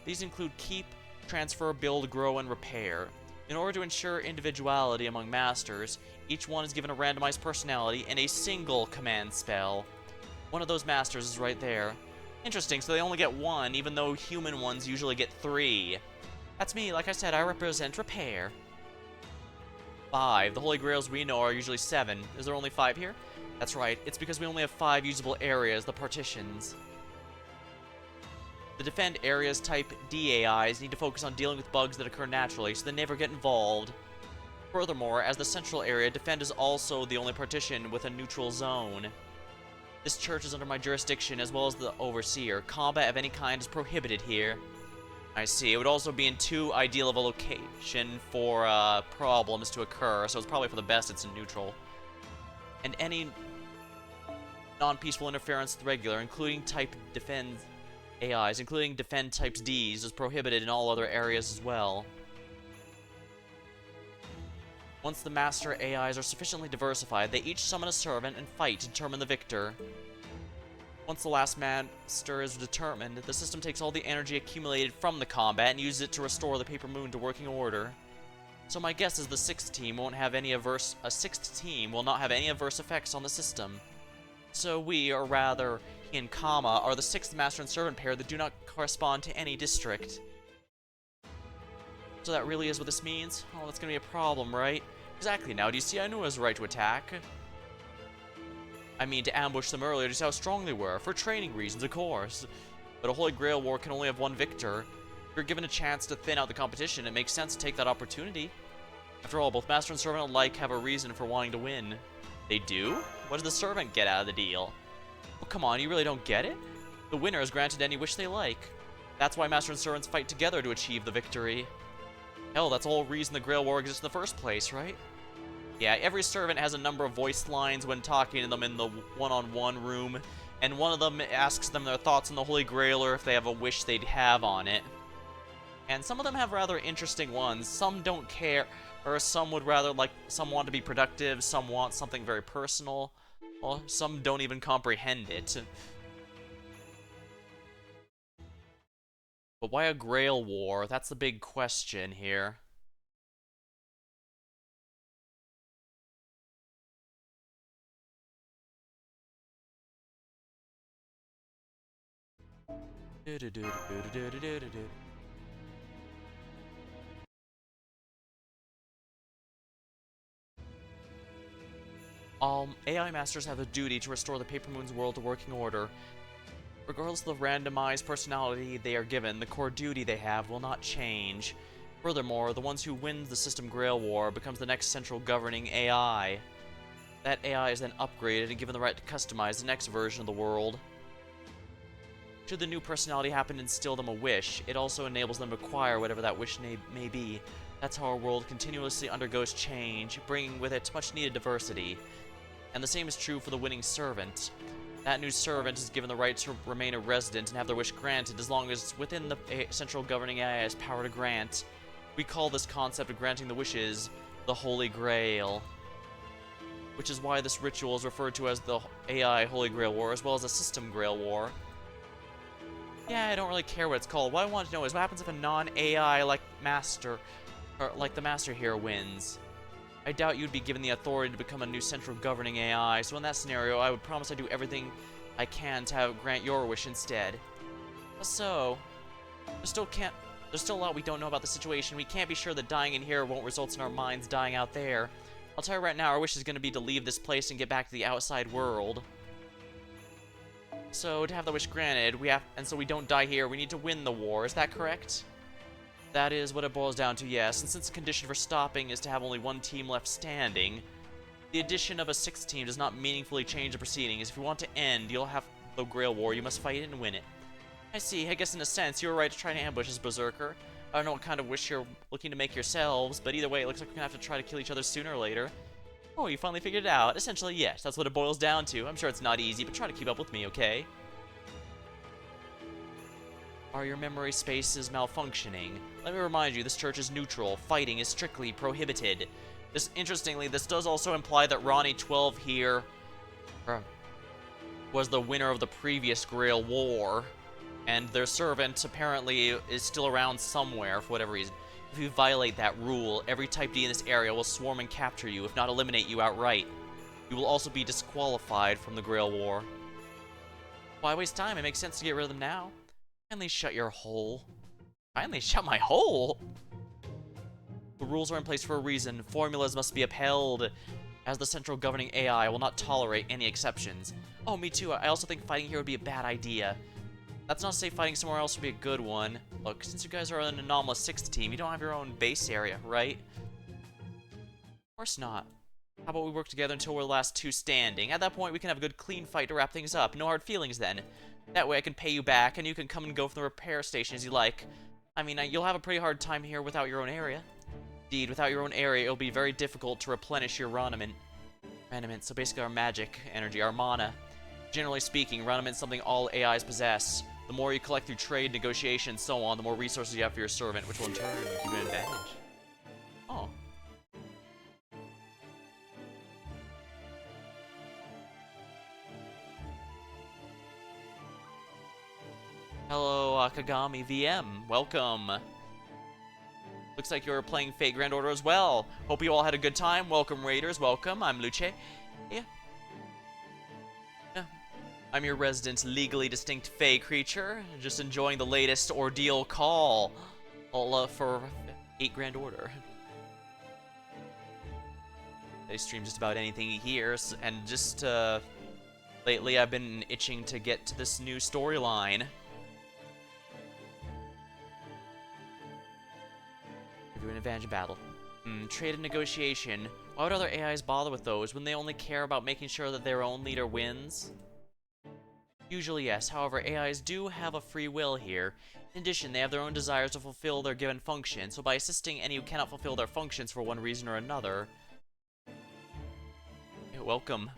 These include keep, transfer, build, grow, and repair. In order to ensure individuality among Masters, each one is given a randomized personality and a single command spell. One of those Masters is right there. Interesting, so they only get 1, even though human ones usually get 3. That's me, like I said, I represent repair. 5. The Holy Grails we know are usually 7. Is there only 5 here? That's right, it's because we only have 5 usable areas, the partitions. The defend areas type D AIs need to focus on dealing with bugs that occur naturally, so they never get involved. Furthermore, as the central area, defend is also the only partition with a neutral zone. This church is under my jurisdiction as well as the overseer. Combat of any kind is prohibited here. I see. It would also be in too ideal of a location for problems to occur, so it's probably for the best it's in neutral. And any non-peaceful interference with regular, including type defend AIs, including defend types Ds, is prohibited in all other areas as well. Once the master AIs are sufficiently diversified, they each summon a servant and fight to determine the victor. Once the last master is determined, the system takes all the energy accumulated from the combat and uses it to restore the Paper Moon to working order. So my guess is the sixth team will not have any adverse effects on the system. So we, or rather, he and Kama, are the sixth master and servant pair that do not correspond to any district. So that really is what this means? Oh, that's gonna be a problem, right? Exactly. Now, do you see I knew I was right to attack? I mean, to ambush them earlier to see how strong they were. For training reasons, of course. But a Holy Grail War can only have one victor. If you're given a chance to thin out the competition, it makes sense to take that opportunity. After all, both Master and Servant alike have a reason for wanting to win. They do? What does the Servant get out of the deal? Well, come on, you really don't get it? The winner is granted any wish they like. That's why Master and Servants fight together to achieve the victory. Hell, that's the whole reason the Grail War exists in the first place, right? Yeah, every servant has a number of voice lines when talking to them in the one-on-one room, and one of them asks them their thoughts on the Holy Grail or if they have a wish they'd have on it. And some of them have rather interesting ones. Some don't care, or some would rather, some want to be productive, some want something very personal, well, some don't even comprehend it. But why a Grail War? That's the big question here. AI Masters have a duty to restore the Paper Moon's world to working order. Regardless of the randomized personality they are given, the core duty they have will not change. Furthermore, the ones who win the System Grail War becomes the next central governing AI. That AI is then upgraded and given the right to customize the next version of the world. Should the new personality happen to instill them a wish, it also enables them to acquire whatever that wish may be. That's how our world continuously undergoes change, bringing with it much needed diversity. And the same is true for the winning servant. That new servant is given the right to remain a resident and have their wish granted as long as it's within the central governing AI's power to grant. We call this concept of granting the wishes the Holy Grail. Which is why this ritual is referred to as the AI Holy Grail War, as well as the System Grail War. Yeah, I don't really care what it's called. What I want to know is what happens if a non-AI like Master, or like the Master here, wins. I doubt you'd be given the authority to become a new central governing AI, so in that scenario, I would promise I'd do everything I can to grant your wish instead. So, there's still a lot we don't know about the situation. We can't be sure that dying in here won't result in our minds dying out there. I'll tell you right now, our wish is going to be to leave this place and get back to the outside world. So, to have the wish granted, and so we don't die here, we need to win the war. Is that correct? That is what it boils down to, yes. And since the condition for stopping is to have only one team left standing, the addition of a sixth team does not meaningfully change the proceedings. If you want to end, you'll have the Grail War. You must fight it and win it. I see. I guess in a sense, you were right to try to ambush this Berserker. I don't know what kind of wish you're looking to make yourselves, but either way, it looks like we're gonna have to try to kill each other sooner or later. Oh, you finally figured it out. Essentially, yes. That's what it boils down to. I'm sure it's not easy, but try to keep up with me, okay? Are your memory spaces malfunctioning? Let me remind you, this church is neutral. Fighting is strictly prohibited. Interestingly, this does also imply that Ronnie 12 here was the winner of the previous Grail War, and their servant apparently is still around somewhere for whatever reason. If you violate that rule, every Type D in this area will swarm and capture you, if not eliminate you outright. You will also be disqualified from the Grail War. Why waste time? It makes sense to get rid of them now. Finally shut your hole. Finally shut my hole? The rules are in place for a reason. Formulas must be upheld. As the central governing AI, I will not tolerate any exceptions. Oh, me too. I also think fighting here would be a bad idea. That's not to say fighting somewhere else would be a good one. Look, since you guys are an anomalous sixth team, you don't have your own base area, right? Of course not. How about we work together until we're the last two standing? At that point, we can have a good clean fight to wrap things up. No hard feelings then. That way I can pay you back, and you can come and go from the repair station as you like. I mean, you'll have a pretty hard time here without your own area. Indeed, without your own area, it'll be very difficult to replenish your Raniment, so basically our magic energy, our mana. Generally speaking, Ranament's something all AIs possess. The more you collect through trade, negotiation, and so on, the more resources you have for your servant, which will in turn give you an advantage. Oh. Hello, Akagami VM. Welcome. Looks like you're playing Fate Grand Order as well. Hope you all had a good time. Welcome, Raiders. Welcome. I'm Luce. Yeah. I'm your resident, legally distinct Fey creature. Just enjoying the latest Ordeal call. All for Fate Grand Order. They stream just about anything he hears, and just lately I've been itching to get to this new storyline. Give you an advantage battle. Trade and negotiation. Why would other AIs bother with those when they only care about making sure that their own leader wins? Usually yes, however AIs do have a free will here. In addition, they have their own desires to fulfill their given function, so by assisting any who cannot fulfill their functions for one reason or another... You're welcome.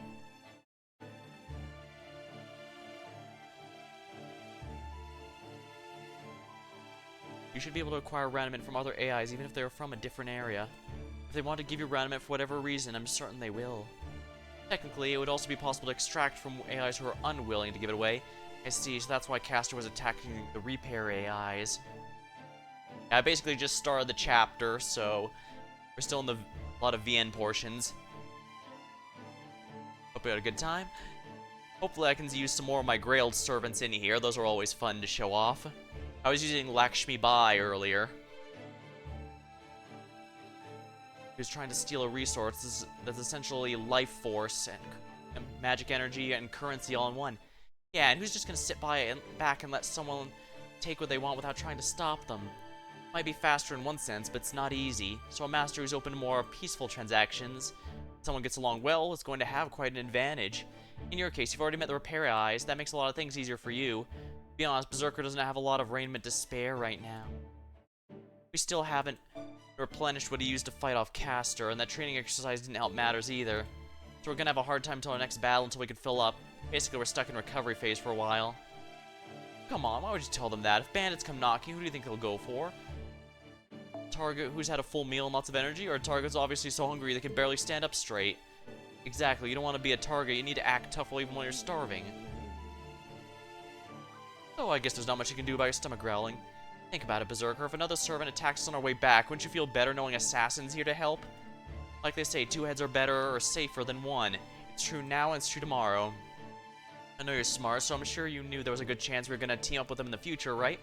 You should be able to acquire raniment from other AIs even if they are from a different area. If they want to give you raniment for whatever reason, I'm certain they will. Technically, it would also be possible to extract from AIs who are unwilling to give it away. I see, so that's why Castor was attacking the repair AIs. Yeah, I basically just started the chapter, so we're still in a lot of VN portions. Hope you had a good time. Hopefully I can use some more of my Grailed servants in here. Those are always fun to show off. I was using Lakshmi Bai earlier. He was trying to steal a resource that's essentially life force and magic energy and currency all in one. Yeah, and who's just gonna sit back and let someone take what they want without trying to stop them? Might be faster in one sense, but it's not easy. So a master who's open to more peaceful transactions, if someone gets along well, is going to have quite an advantage. In your case, you've already met the repair eyes. That makes a lot of things easier for you. To be honest, Berserker doesn't have a lot of raiment to spare right now. We still haven't replenished what he used to fight off Castor, and that training exercise didn't help matters either. So we're gonna have a hard time until our next battle until we can fill up. Basically, we're stuck in recovery phase for a while. Come on, why would you tell them that? If bandits come knocking, who do you think they'll go for? Target who's had a full meal and lots of energy, or a target who's obviously so hungry they can barely stand up straight? Exactly, you don't want to be a target, you need to act tough even when you're starving. Oh, I guess there's not much you can do about your stomach growling. Think about it, Berserker. If another servant attacks us on our way back, wouldn't you feel better knowing Assassin's here to help? Like they say, 2 heads are better or safer than 1. It's true now and it's true tomorrow. I know you're smart, so I'm sure you knew there was a good chance we were gonna team up with them in the future, right?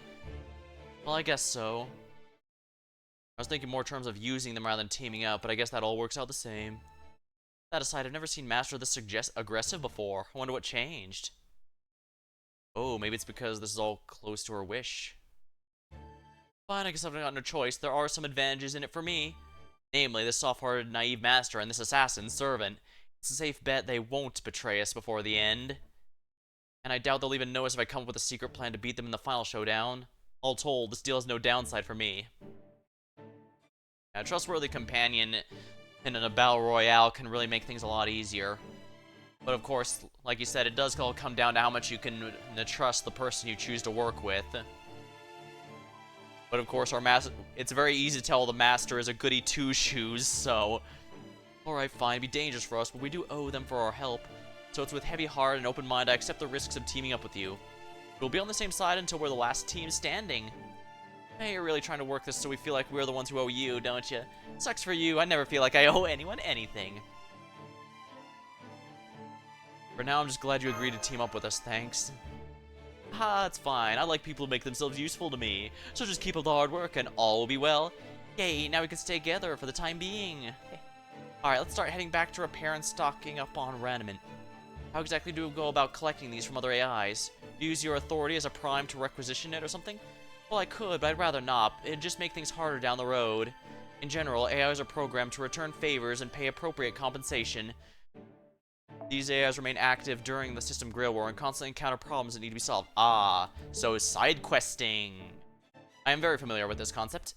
Well, I guess so. I was thinking more in terms of using them rather than teaming up, but I guess that all works out the same. That aside, I've never seen Master this aggressive before. I wonder what changed. Oh, maybe it's because this is all close to her wish. Fine, I guess I've got no choice. There are some advantages in it for me. Namely, this soft-hearted, naive master and this assassin servant. It's a safe bet they won't betray us before the end. And I doubt they'll even notice if I come up with a secret plan to beat them in the final showdown. All told, this deal has no downside for me. A trustworthy companion in a battle royale can really make things a lot easier. But of course, like you said, it does all come down to how much you can trust the person you choose to work with. But of course, it's very easy to tell the master is a goody two-shoes, so... Alright, fine, it'd be dangerous for us, but we do owe them for our help. So it's with heavy heart and open mind I accept the risks of teaming up with you. We'll be on the same side until we're the last team standing. Hey, you're really trying to work this so we feel like we're the ones who owe you, don't you? Sucks for you, I never feel like I owe anyone anything. For now, I'm just glad you agreed to team up with us, thanks. Ah, it's fine. I like people who make themselves useful to me. So just keep up the hard work and all will be well. Yay, now we can stay together for the time being. Alright, let's start heading back to repair and stocking up on raniment. How exactly do we go about collecting these from other AIs? Use your authority as a prime to requisition it or something? Well, I could, but I'd rather not. It'd just make things harder down the road. In general, AIs are programmed to return favors and pay appropriate compensation. These AIs remain active during the system Grail War and constantly encounter problems that need to be solved. Ah, so side questing. I am very familiar with this concept.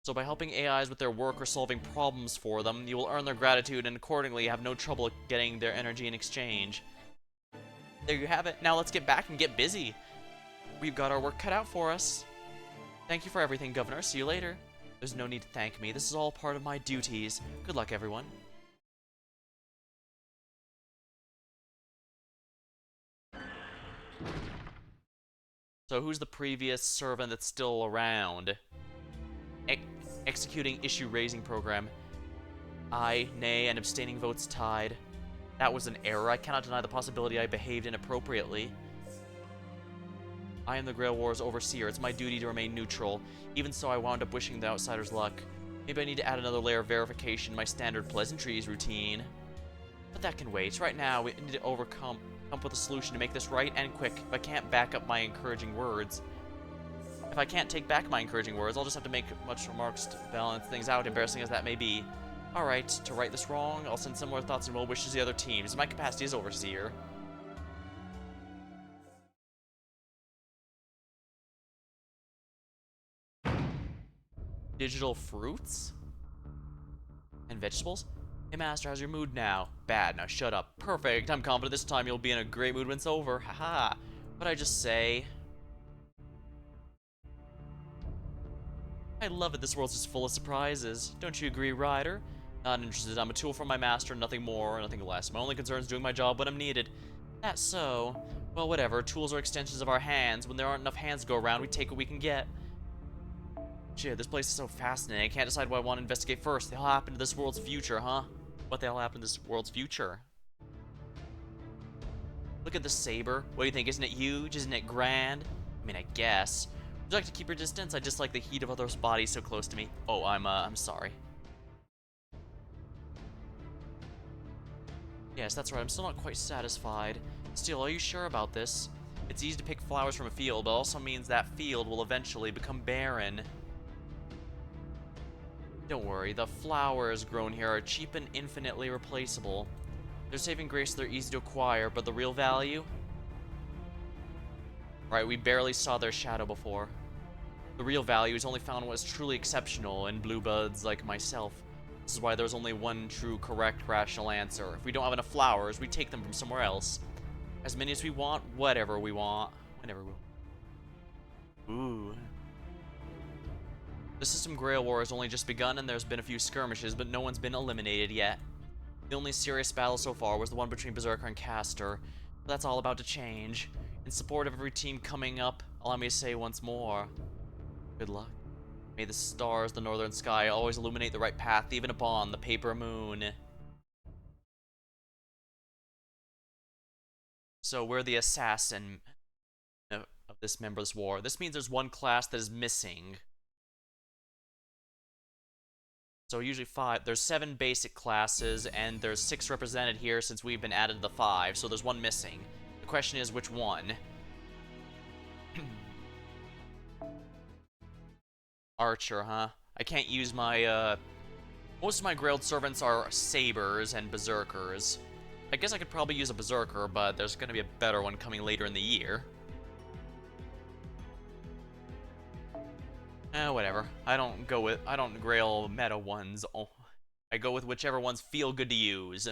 So by helping AIs with their work or solving problems for them, you will earn their gratitude and accordingly have no trouble getting their energy in exchange. There you have it. Now let's get back and get busy. We've got our work cut out for us. Thank you for everything, Governor. See you later. There's no need to thank me. This is all part of my duties. Good luck, everyone. So who's the previous servant that's still around? Executing issue raising program. Aye, nay, and abstaining votes tied. That was an error. I cannot deny the possibility I behaved inappropriately. I am the Grail War's overseer. It's my duty to remain neutral. Even so, I wound up wishing the outsiders luck. Maybe I need to add another layer of verification to my standard pleasantries routine. But that can wait. Right now, we need to come up with a solution to make this right and quick. If I can't back up my encouraging words... If I can't take back my encouraging words, I'll just have to make much remarks to balance things out, embarrassing as that may be. Alright, to right this wrong, I'll send similar thoughts and well wishes to the other teams. My capacity as overseer. Digital fruits? And vegetables? Hey master, how's your mood now? Bad, now shut up. Perfect, I'm confident this time you'll be in a great mood when it's over. Haha. What'd I just say? I love it, this world's just full of surprises. Don't you agree, Ryder? Not interested, I'm a tool from my master, nothing more, nothing less. My only concern is doing my job when I'm needed. That's so. Well, whatever, tools are extensions of our hands. When there aren't enough hands to go around, we take what we can get. Shit, this place is so fascinating, I can't decide what I want to investigate first. They'll happen to this world's future, huh? What the hell happened to this world's future? Look at the saber. What do you think, isn't it huge? Isn't it grand? I mean, I guess. Would you like to keep your distance? I just like the heat of others' bodies so close to me. Oh, I'm sorry. Yes, that's right. I'm still not quite satisfied. Still, are you sure about this? It's easy to pick flowers from a field, but it also means that field will eventually become barren. Don't worry, the flowers grown here are cheap and infinitely replaceable. Their saving grace, they're easy to acquire, but the real value? Right, we barely saw their shadow before. The real value is only found in what is truly exceptional in blue buds like myself. This is why there's only one true, correct, rational answer. If we don't have enough flowers, we take them from somewhere else. As many as we want, whatever we want, whenever we want. Ooh. The system Grail War has only just begun and there's been a few skirmishes, but no one's been eliminated yet. The only serious battle so far was the one between Berserker and Caster, but that's all about to change. In support of every team coming up, allow me to say once more, good luck. May the stars, the northern sky, always illuminate the right path, even upon the paper moon. So we're the assassin of this member of this war. This means there's one class that is missing. So usually there's 7 basic classes, and there's 6 represented here since we've been added to the 5, so there's one missing. The question is, which one? Archer, huh? I can't use my, most of my Grailed servants are Sabers and Berserkers. I guess I could probably use a Berserker, but there's gonna be a better one coming later in the year. Whatever. I don't Grail meta ones. Oh, I go with whichever ones feel good to use.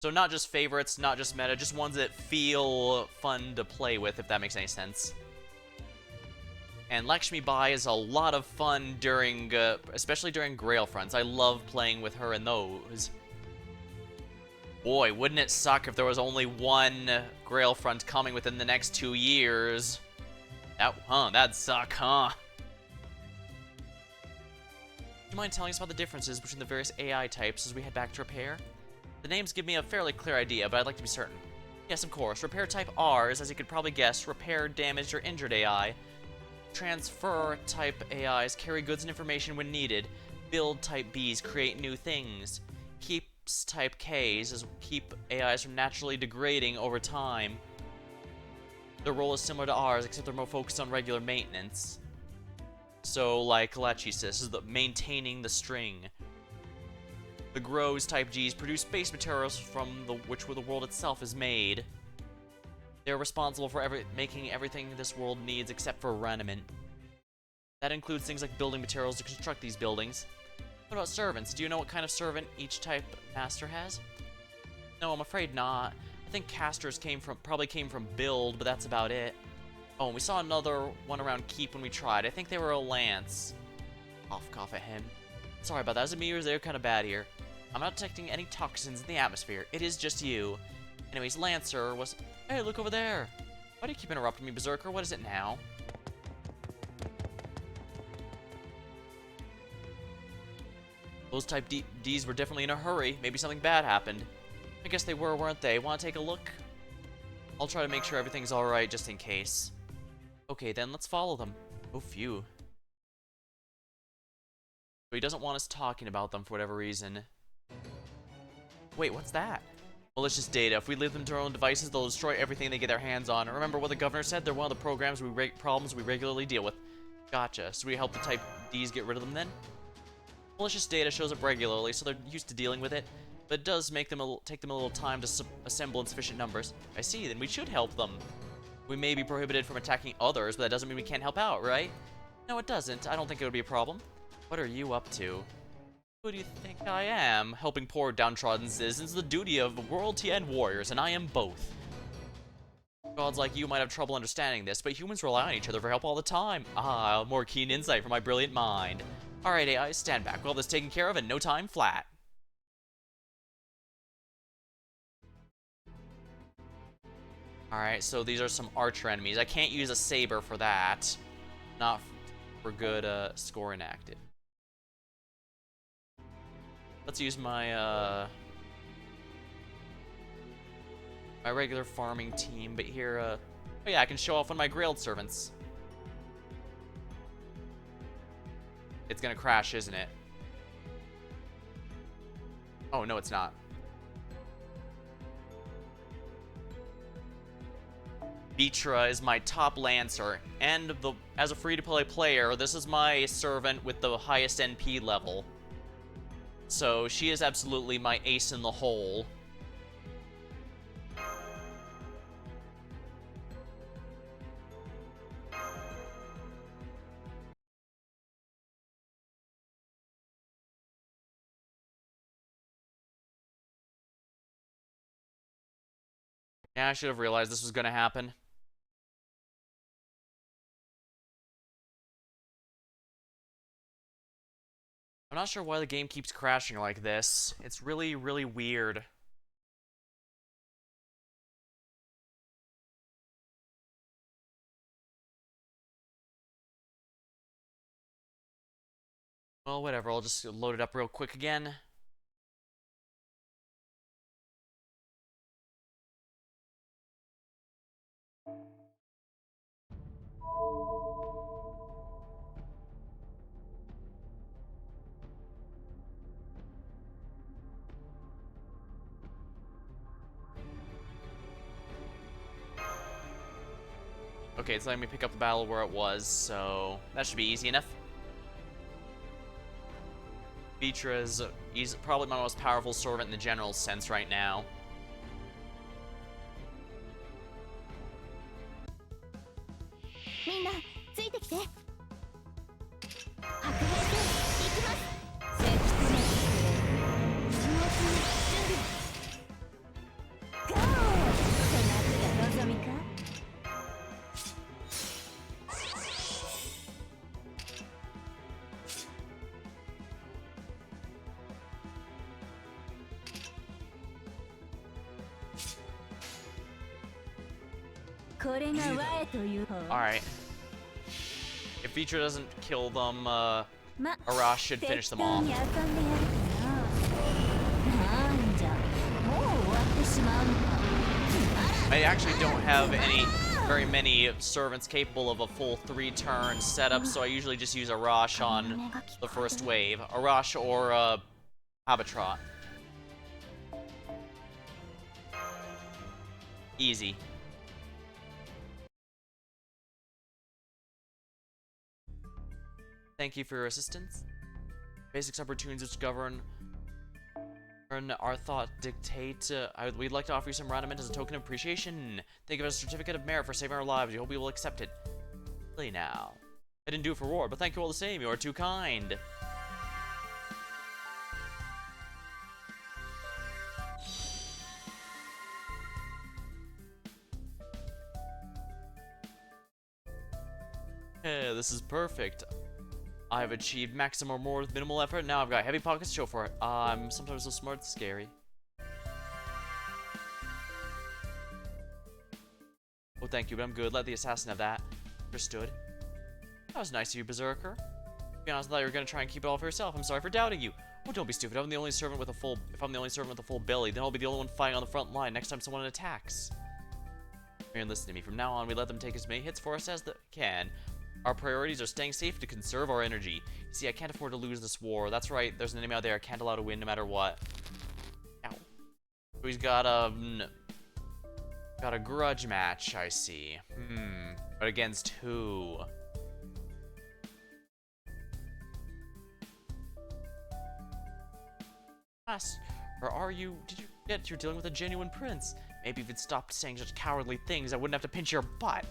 So not just favorites, not just meta, just ones that feel fun to play with, if that makes any sense. And Lakshmi Bai is a lot of fun during, especially during Grail fronts. I love playing with her in those. Boy, wouldn't it suck if there was only one Grail front coming within the next 2 years. That'd suck, huh? Do you mind telling us about the differences between the various AI types as we head back to repair? The names give me a fairly clear idea, but I'd like to be certain. Yes, of course. Repair type R is, as you could probably guess, repair damaged or injured AI. Transfer type AIs carry goods and information when needed. Build type Bs create new things. Keeps type Ks is keep AIs from naturally degrading over time. Their role is similar to ours, except they're more focused on regular maintenance. So, like Lechisis is maintaining the string. The Grows type Gs produce base materials from which the world itself is made. They're responsible for making everything this world needs except for ornament. That includes things like building materials to construct these buildings. What about servants? Do you know what kind of servant each type master has? No, I'm afraid not. I think casters probably came from build, but that's about it. Oh, and we saw another one around keep when we tried. I think they were a lance. Cough at him. Sorry about that. Is it me or is they kind of bad here? I'm not detecting any toxins in the atmosphere. It is just you. Anyways, Lancer was... Hey, look over there. Why do you keep interrupting me, Berserker? What is it now? Those type Ds were definitely in a hurry. Maybe something bad happened. I guess they were, weren't they? Want to take a look? I'll try to make sure everything's alright just in case. Okay, then let's follow them. Oh, phew. But he doesn't want us talking about them for whatever reason. Wait, what's that? Malicious data. If we leave them to our own devices, they'll destroy everything they get their hands on. Remember what the governor said? They're one of the problems we regularly deal with. Gotcha. So we help the Type Ds get rid of them then? Malicious data shows up regularly, so they're used to dealing with it. But it does make them take them a little time to assemble in sufficient numbers. I see, then we should help them. We may be prohibited from attacking others, but that doesn't mean we can't help out, right? No, it doesn't. I don't think it would be a problem. What are you up to? Who do you think I am? Helping poor downtrodden citizens is the duty of royalty and warriors, and I am both. Gods like you might have trouble understanding this, but humans rely on each other for help all the time. Ah, more keen insight from my brilliant mind. Alright, AI, stand back. We'll have this taken care of in no time flat. Alright, so these are some archer enemies. I can't use a saber for that. Not for good score inactive. Let's use my my regular farming team, but here oh yeah, I can show off one of my Grailed servants. It's gonna crash, isn't it? Oh no, it's not. Vitra is my top lancer, and as a free-to-play player, this is my servant with the highest NP level. So she is absolutely my ace in the hole. Yeah, I should have realized this was gonna happen. I'm not sure why the game keeps crashing like this. It's really, really weird. Well, whatever. I'll just load it up real quick again. Okay, it's letting me pick up the battle where it was, so that should be easy enough. Vitra is he's probably my most powerful servant in the general sense right now. Alright. If Vitra doesn't kill them, Arash should finish them off. I actually don't have very many servants capable of a full 3-turn setup, so I usually just use Arash on the first wave. Arash or Habatrot. Easy. Thank you for your assistance. Basic subroutines which govern our thought dictate. We'd like to offer you some random as a token of appreciation. Think of it as a certificate of merit for saving our lives. We hope you will accept it. Really now. I didn't do it for reward, but thank you all the same. You are too kind. Yeah, this is perfect. I have achieved maximum reward with minimal effort. Now I've got heavy pockets to show for it. I'm sometimes so smart, it's scary. Oh, thank you, but I'm good. Let the assassin have that. Understood. That was nice of you, Berserker. To be honest, I thought you were gonna try and keep it all for yourself. I'm sorry for doubting you. Oh, don't be stupid. If I'm the only servant with a full belly, then I'll be the only one fighting on the front line next time someone attacks. Here, listen to me. From now on, we let them take as many hits for us as they can. Our priorities are staying safe to conserve our energy. You see, I can't afford to lose this war. That's right. There's an enemy out there I can't allow to win no matter what. Ow. So he's got a grudge match, I see. But against who? Or are you? Did you forget you're dealing with a genuine prince? Maybe if you'd stopped saying such cowardly things, I wouldn't have to pinch your butt.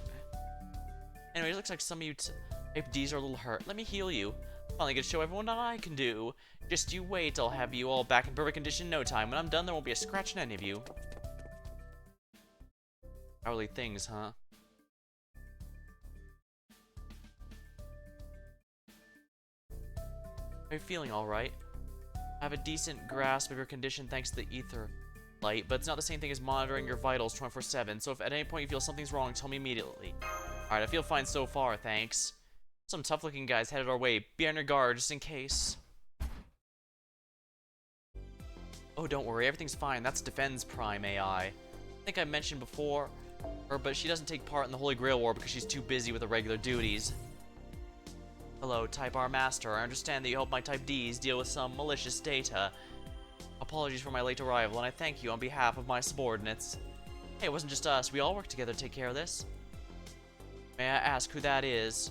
Anyway, it looks like some of you type Ds are a little hurt. Let me heal you. Finally get to show everyone what I can do. Just you wait, I'll have you all back in perfect condition in no time. When I'm done, there won't be a scratch in any of you. Cowardly things, huh? Are you feeling alright? I have a decent grasp of your condition thanks to the ether light, but it's not the same thing as monitoring your vitals 24/7, so if at any point you feel something's wrong, tell me immediately. Alright, I feel fine so far, thanks. Some tough-looking guys headed our way. Be on your guard, just in case. Oh, don't worry, everything's fine. That's Defense Prime AI. I think I mentioned before, but she doesn't take part in the Holy Grail War because she's too busy with her regular duties. Hello, Type R Master. I understand that you help my Type Ds deal with some malicious data. Apologies for my late arrival, and I thank you on behalf of my subordinates. Hey, it wasn't just us. We all worked together to take care of this. May I ask who that is?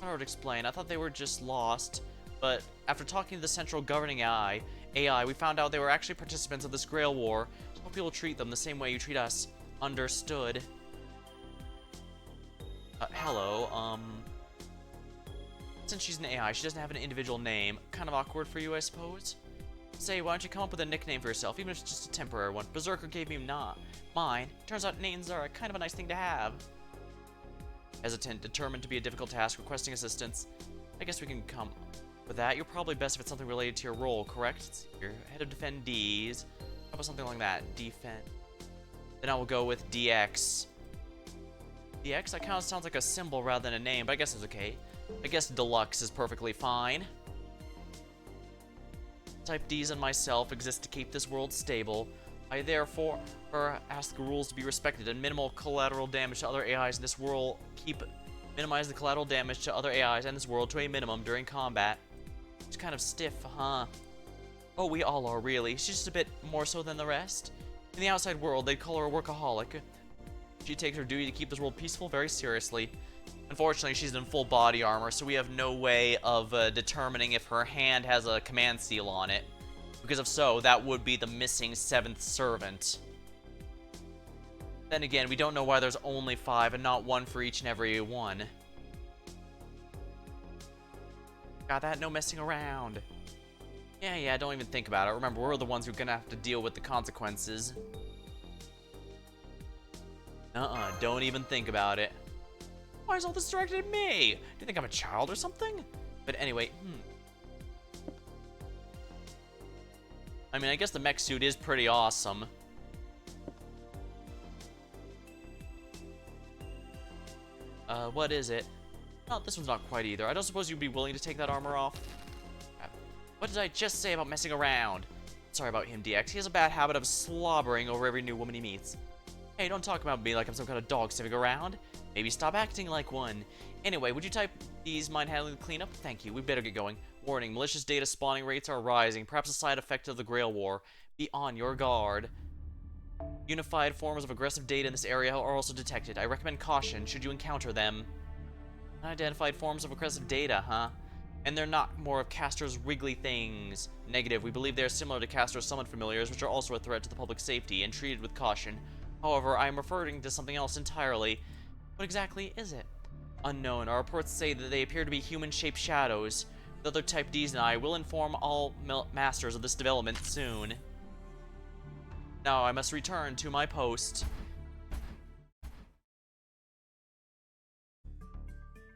I would explain. I thought they were just lost, but after talking to the central governing AI, we found out they were actually participants of this Grail War. So hope you'll treat them the same way you treat us. Understood. Hello, since she's an AI, she doesn't have an individual name. Kind of awkward for you, I suppose? Say, why don't you come up with a nickname for yourself, even if it's just a temporary one. Berserker gave me mine. Turns out names are kind of a nice thing to have. Hesitant, determined to be a difficult task, requesting assistance. I guess we can come with that. You're probably best if it's something related to your role, correct? You're head of Defendees. How about something like that? Defend. Then I will go with DX. DX? That kind of sounds like a symbol rather than a name, but I guess it's okay. I guess Deluxe is perfectly fine. Type Ds and myself exist to keep this world stable. I therefore ask the rules to be respected and minimal collateral damage to other AIs in this world. Minimize the collateral damage to other AIs in this world to a minimum during combat. It's kind of stiff, huh? Oh, we all are, really. She's just a bit more so than the rest. In the outside world, they'd call her a workaholic. She takes her duty to keep this world peaceful very seriously. Unfortunately, she's in full body armor, so we have no way of determining if her hand has a command seal on it. Because if so, that would be the missing 7th servant. Then again, we don't know why there's only 5 and not 1 for each and every one. Got that? No messing around. Yeah, don't even think about it. Remember, we're the ones who are gonna have to deal with the consequences. Don't even think about it. Why is all this directed at me? Do you think I'm a child or something? But anyway, I mean, I guess the mech suit is pretty awesome. What is it? Oh, this one's not quite either. I don't suppose you'd be willing to take that armor off? What did I just say about messing around? Sorry about him, DX. He has a bad habit of slobbering over every new woman he meets. Hey, don't talk about me like I'm some kind of dog sniffing around. Maybe stop acting like one. Anyway, would you type these mind handling the cleanup? Thank you. We better get going. Warning, malicious data spawning rates are rising. Perhaps a side effect of the Grail War. Be on your guard. Unified forms of aggressive data in this area are also detected. I recommend caution should you encounter them. Unidentified forms of aggressive data, huh? And they're not more of Castor's wriggly things. Negative. We believe they are similar to Castor's summoned familiars, which are also a threat to the public safety and treated with caution. However, I am referring to something else entirely. What exactly is it? Unknown. Our reports say that they appear to be human-shaped shadows. The other Type Ds and I will inform all masters of this development soon. Now I must return to my post.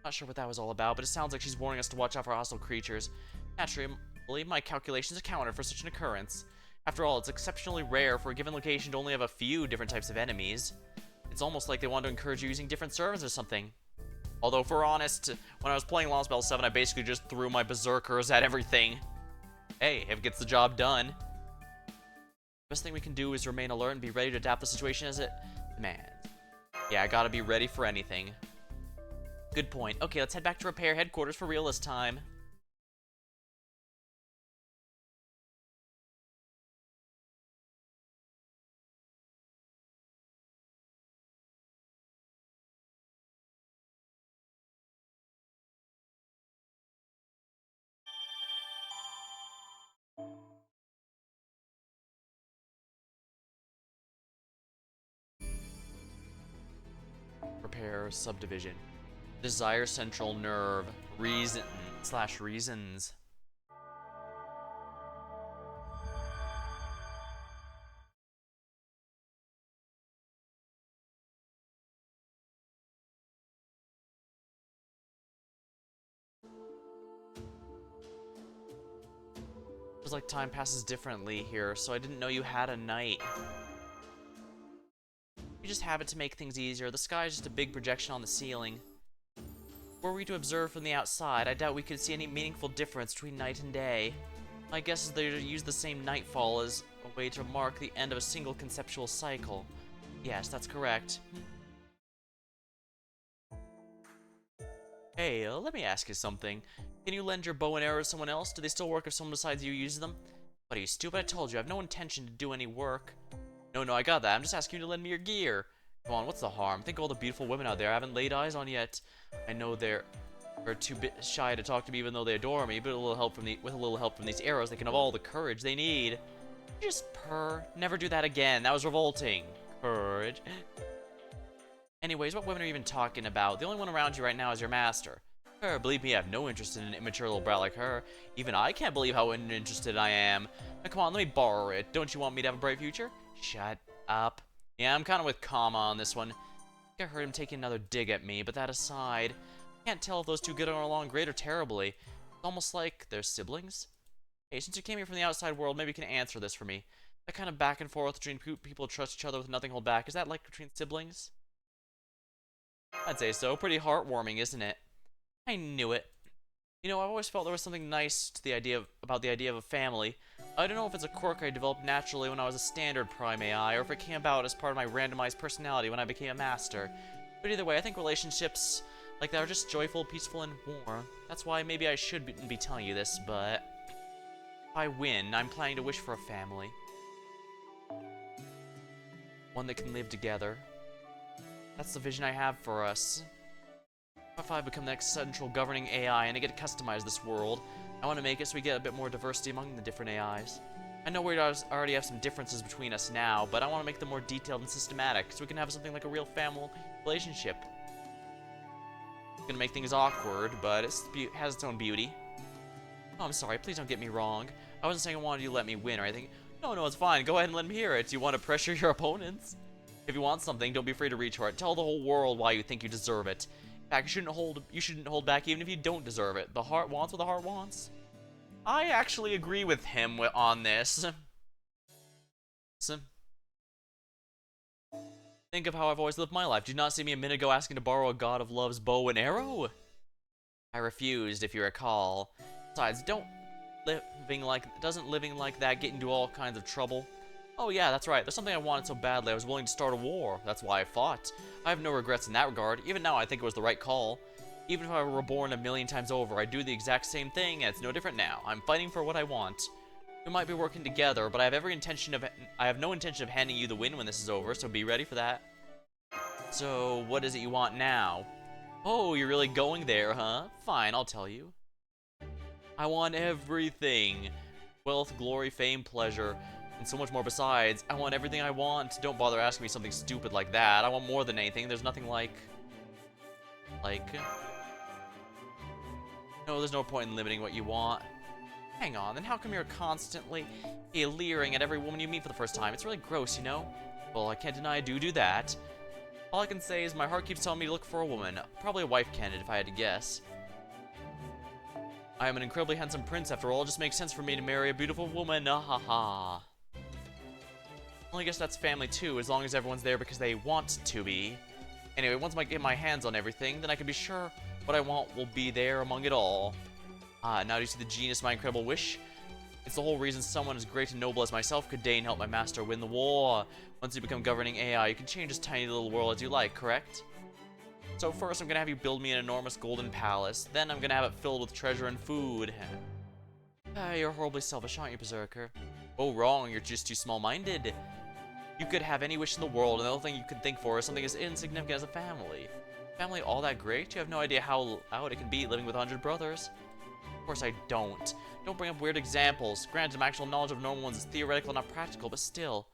Not sure what that was all about, but it sounds like she's warning us to watch out for hostile creatures. Naturally, my calculations accounted for such an occurrence. After all, it's exceptionally rare for a given location to only have a few different types of enemies. It's almost like they want to encourage you using different servers or something. Although, if we're honest, when I was playing Lost Spell 7, I basically just threw my berserkers at everything. Hey, if it gets the job done. Best thing we can do is remain alert and be ready to adapt the situation as it demands. Yeah, I gotta be ready for anything. Good point. Okay, let's head back to repair headquarters for real this time. Repair subdivision. Desire central nerve. Reasons. Feels like time passes differently here, so I didn't know you had a night. You just have it to make things easier. The sky is just a big projection on the ceiling. Were we to observe from the outside, I doubt we could see any meaningful difference between night and day. My guess is they use the same nightfall as a way to mark the end of a single conceptual cycle. Yes, that's correct. Hey, let me ask you something. Can you lend your bow and arrow to someone else? Do they still work if someone besides you uses them? What are you, stupid? I told you, I have no intention to do any work. No, I got that. I'm just asking you to lend me your gear. Come on, what's the harm? Think of all the beautiful women out there I haven't laid eyes on yet. I know they're too shy to talk to me even though they adore me, but with a little help from these arrows, they can have all the courage they need. Just purr. Never do that again. That was revolting. Courage. Anyways, what women are you even talking about? The only one around you right now is your master. Her, believe me, I have no interest in an immature little brat like her. Even I can't believe how uninterested I am. Now, come on, let me borrow it. Don't you want me to have a bright future? Shut up. Yeah, I'm kind of with Kama on this one. I heard him taking another dig at me, but that aside, I can't tell if those two get on along great or terribly. It's almost like they're siblings. Hey, since you came here from the outside world, maybe you can answer this for me. That kind of back and forth between people who trust each other with nothing hold back, is that like between siblings? I'd say so. Pretty heartwarming, isn't it? I knew it. You know, I've always felt there was something nice to about the idea of a family. I don't know if it's a quirk I developed naturally when I was a standard Prime AI, or if it came about as part of my randomized personality when I became a master. But either way, I think relationships like that are just joyful, peaceful, and warm. That's why maybe I shouldn't be telling you this, but if I win, I'm planning to wish for a family. One that can live together. That's the vision I have for us. If I become the next central governing AI and I get to customize this world, I want to make it so we get a bit more diversity among the different AIs. I know we already have some differences between us now, but I want to make them more detailed and systematic so we can have something like a real family relationship. It's gonna make things awkward, but it has its own beauty. Oh, I'm sorry, please don't get me wrong. I wasn't saying I wanted you to let me win or anything. No, it's fine. Go ahead and let me hear it. You want to pressure your opponents? If you want something, don't be afraid to reach for it. Tell the whole world why you think you deserve it. In fact, you shouldn't hold back even if you don't deserve it. The heart wants what the heart wants. I actually agree with him on this. Think of how I've always lived my life. Did you not see me a minute ago asking to borrow a god of love's bow and arrow? I refused, if you recall. Besides, doesn't living like that get into all kinds of trouble? Oh yeah, that's right. There's something I wanted so badly I was willing to start a war. That's why I fought. I have no regrets in that regard. Even now, I think it was the right call. Even if I were reborn a million times over, I'd do the exact same thing, and it's no different now. I'm fighting for what I want. We might be working together, but I have no intention of handing you the win when this is over, so be ready for that. So, what is it you want now? Oh, you're really going there, huh? Fine, I'll tell you. I want everything. Wealth, glory, fame, pleasure, and so much more besides. I want everything I want. Don't bother asking me something stupid like that. I want more than anything. There's nothing like... No, there's no point in limiting what you want. Hang on, then how come you're constantly leering at every woman you meet for the first time? It's really gross, you know? Well, I can't deny I do that. All I can say is my heart keeps telling me to look for a woman. Probably a wife candidate, if I had to guess. I am an incredibly handsome prince, after all. It just makes sense for me to marry a beautiful woman. Ah ha ha. Well, I guess that's family too, as long as everyone's there because they want to be. Anyway, once I get my hands on everything, then I can be sure what I want will be there among it all. Now do you see the genius of my incredible wish? It's the whole reason someone as great and noble as myself could deign help my master win the war. Once you become governing AI, you can change this tiny little world as you like, correct? So first, I'm gonna have you build me an enormous golden palace. Then I'm gonna have it filled with treasure and food. You're horribly selfish, aren't you, Berserker? Oh, wrong. You're just too small-minded. You could have any wish in the world, and the only thing you could think for is something as insignificant as a family. Family all that great? You have no idea how loud it can be living with 100 brothers. Of course I don't. Don't bring up weird examples. Granted, my actual knowledge of normal ones is theoretical, not practical, but still.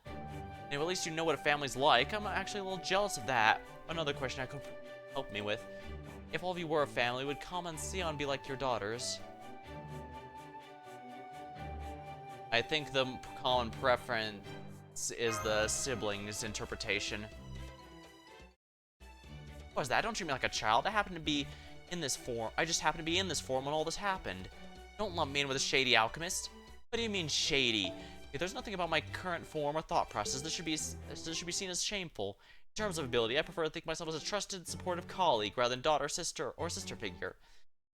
Anyway, at least you know what a family's like. I'm actually a little jealous of that. Another question I could help me with. If all of you were a family, would Kama and Sion be like your daughters? I think the common preference is the siblings' interpretation. What was that? Don't treat me like a child. I happen to be in this form. I just happened to be in this form when all this happened. Don't lump me in with a shady alchemist. What do you mean shady? If there's nothing about my current form or thought process that should be seen as shameful. In terms of ability, I prefer to think of myself as a trusted, supportive colleague rather than daughter, sister, or sister figure.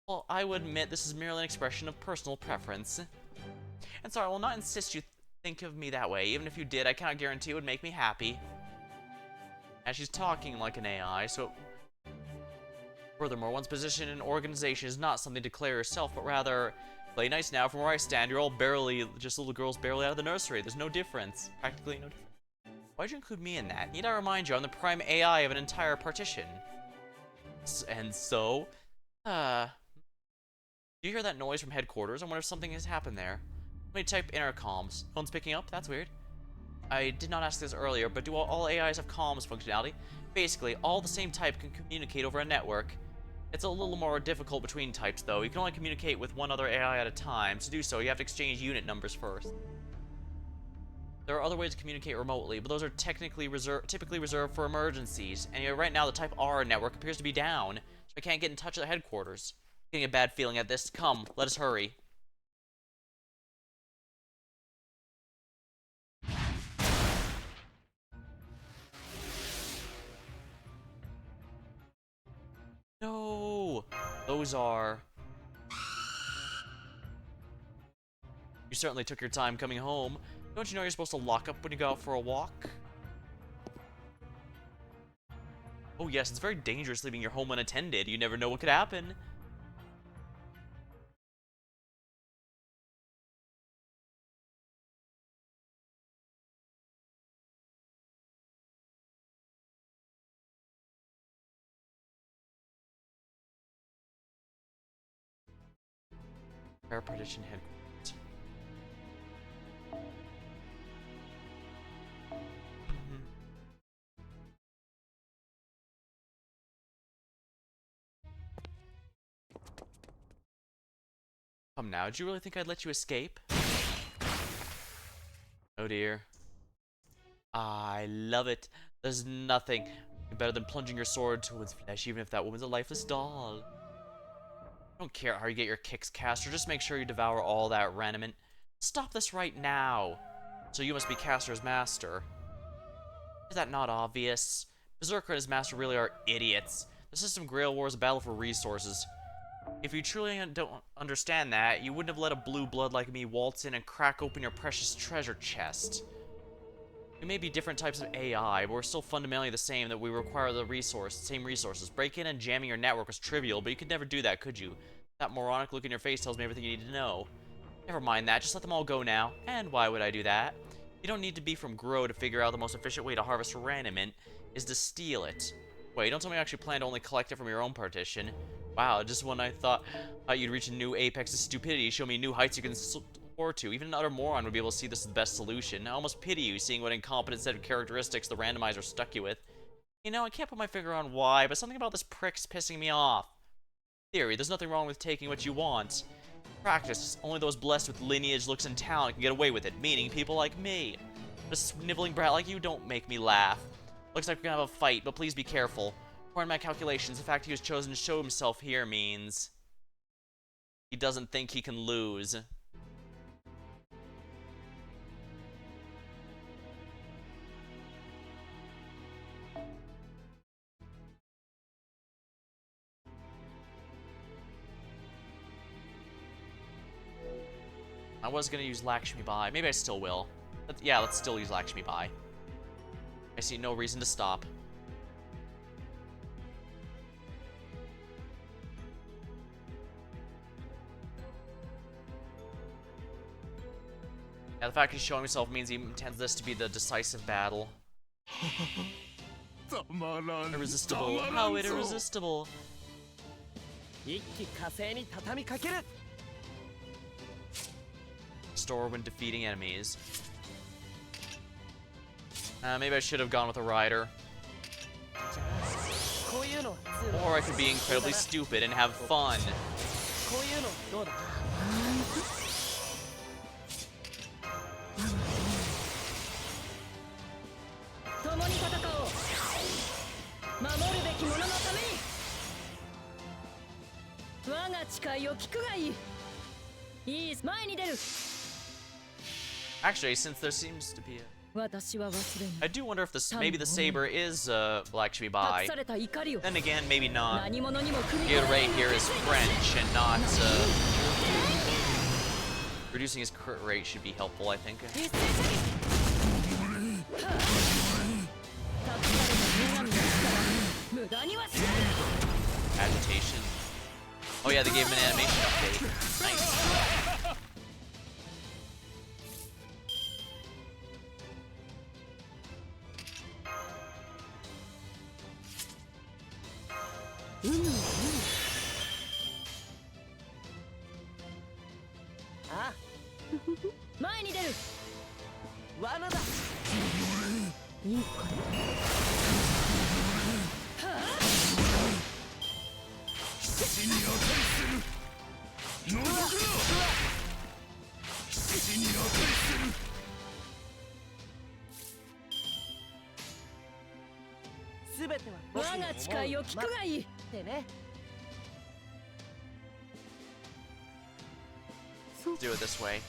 Well, I would admit this is merely an expression of personal preference. And sorry, I will not insist you think of me that way. Even if you did, I cannot guarantee it would make me happy. And she's talking like an AI, so... Furthermore, one's position in an organization is not something to declare yourself, but rather... Play nice now, from where I stand, you're all barely... just little girls barely out of the nursery. There's no difference. Practically no difference. Why'd you include me in that? Need I remind you, I'm the prime AI of an entire partition. And so... Do you hear that noise from headquarters? I wonder if something has happened there. Let me type intercoms. Phone's picking up? That's weird. I did not ask this earlier, but do all AIs have comms functionality? Basically, all the same type can communicate over a network. It's a little more difficult between types, though. You can only communicate with one other AI at a time. To do so, you have to exchange unit numbers first. There are other ways to communicate remotely, but those are typically reserved for emergencies. And right now, the Type R network appears to be down, so I can't get in touch with the headquarters. Getting a bad feeling at this. Come, let us hurry. No! Those are... You certainly took your time coming home. Don't you know you're supposed to lock up when you go out for a walk? Oh yes, it's very dangerous leaving your home unattended. You never know what could happen. Air partition headquarters. Come now, did you really think I'd let you escape? Oh dear. I love it. There's nothing better than plunging your sword to a woman's flesh, even if that woman's a lifeless doll. I don't care how you get your kicks, Caster, just make sure you devour all that raniment. Stop this right now! So you must be Caster's master. Is that not obvious? Berserker and his master really are idiots. The system Grail War is a battle for resources. If you truly don't understand that, you wouldn't have let a blue blood like me waltz in and crack open your precious treasure chest. We may be different types of AI, but we're still fundamentally the same, that we require the same resources. Breaking in and jamming your network was trivial, but you could never do that, could you? That moronic look in your face tells me everything you need to know. Never mind that, just let them all go now. And why would I do that? You don't need to be from Grow to figure out the most efficient way to harvest raniment is to steal it. Wait, don't tell me you actually plan to only collect it from your own partition. Wow, just when I thought you'd reach a new apex of stupidity, show me new heights you can soar to. Even an utter moron would be able to see this as the best solution. I almost pity you, seeing what incompetent set of characteristics the randomizer stuck you with. You know, I can't put my finger on why, but something about this prick's pissing me off. Theory, there's nothing wrong with taking what you want. Practice, only those blessed with lineage, looks, and talent can get away with it, meaning people like me. A sniveling brat like you don't make me laugh. Looks like we're gonna have a fight, but please be careful. According to my calculations, the fact he was chosen to show himself here means he doesn't think he can lose. I was gonna use Lakshmi Bai. Maybe I still will. But yeah, let's still use Lakshmi Bai. I see no reason to stop. Yeah, the fact he's showing himself means he intends this to be the decisive battle. Irresistible. How irresistible. Store when defeating enemies. Maybe I should have gone with a rider. Or I could be incredibly stupid and have fun. Actually, since there seems to be a... I do wonder if this maybe the saber is Lakshmi Bai. Then again, maybe not. Ray here is French and not reducing his crit rate should be helpful, I think. Agitation. Oh yeah, they gave him an animation update. Nice. Let's do it this way.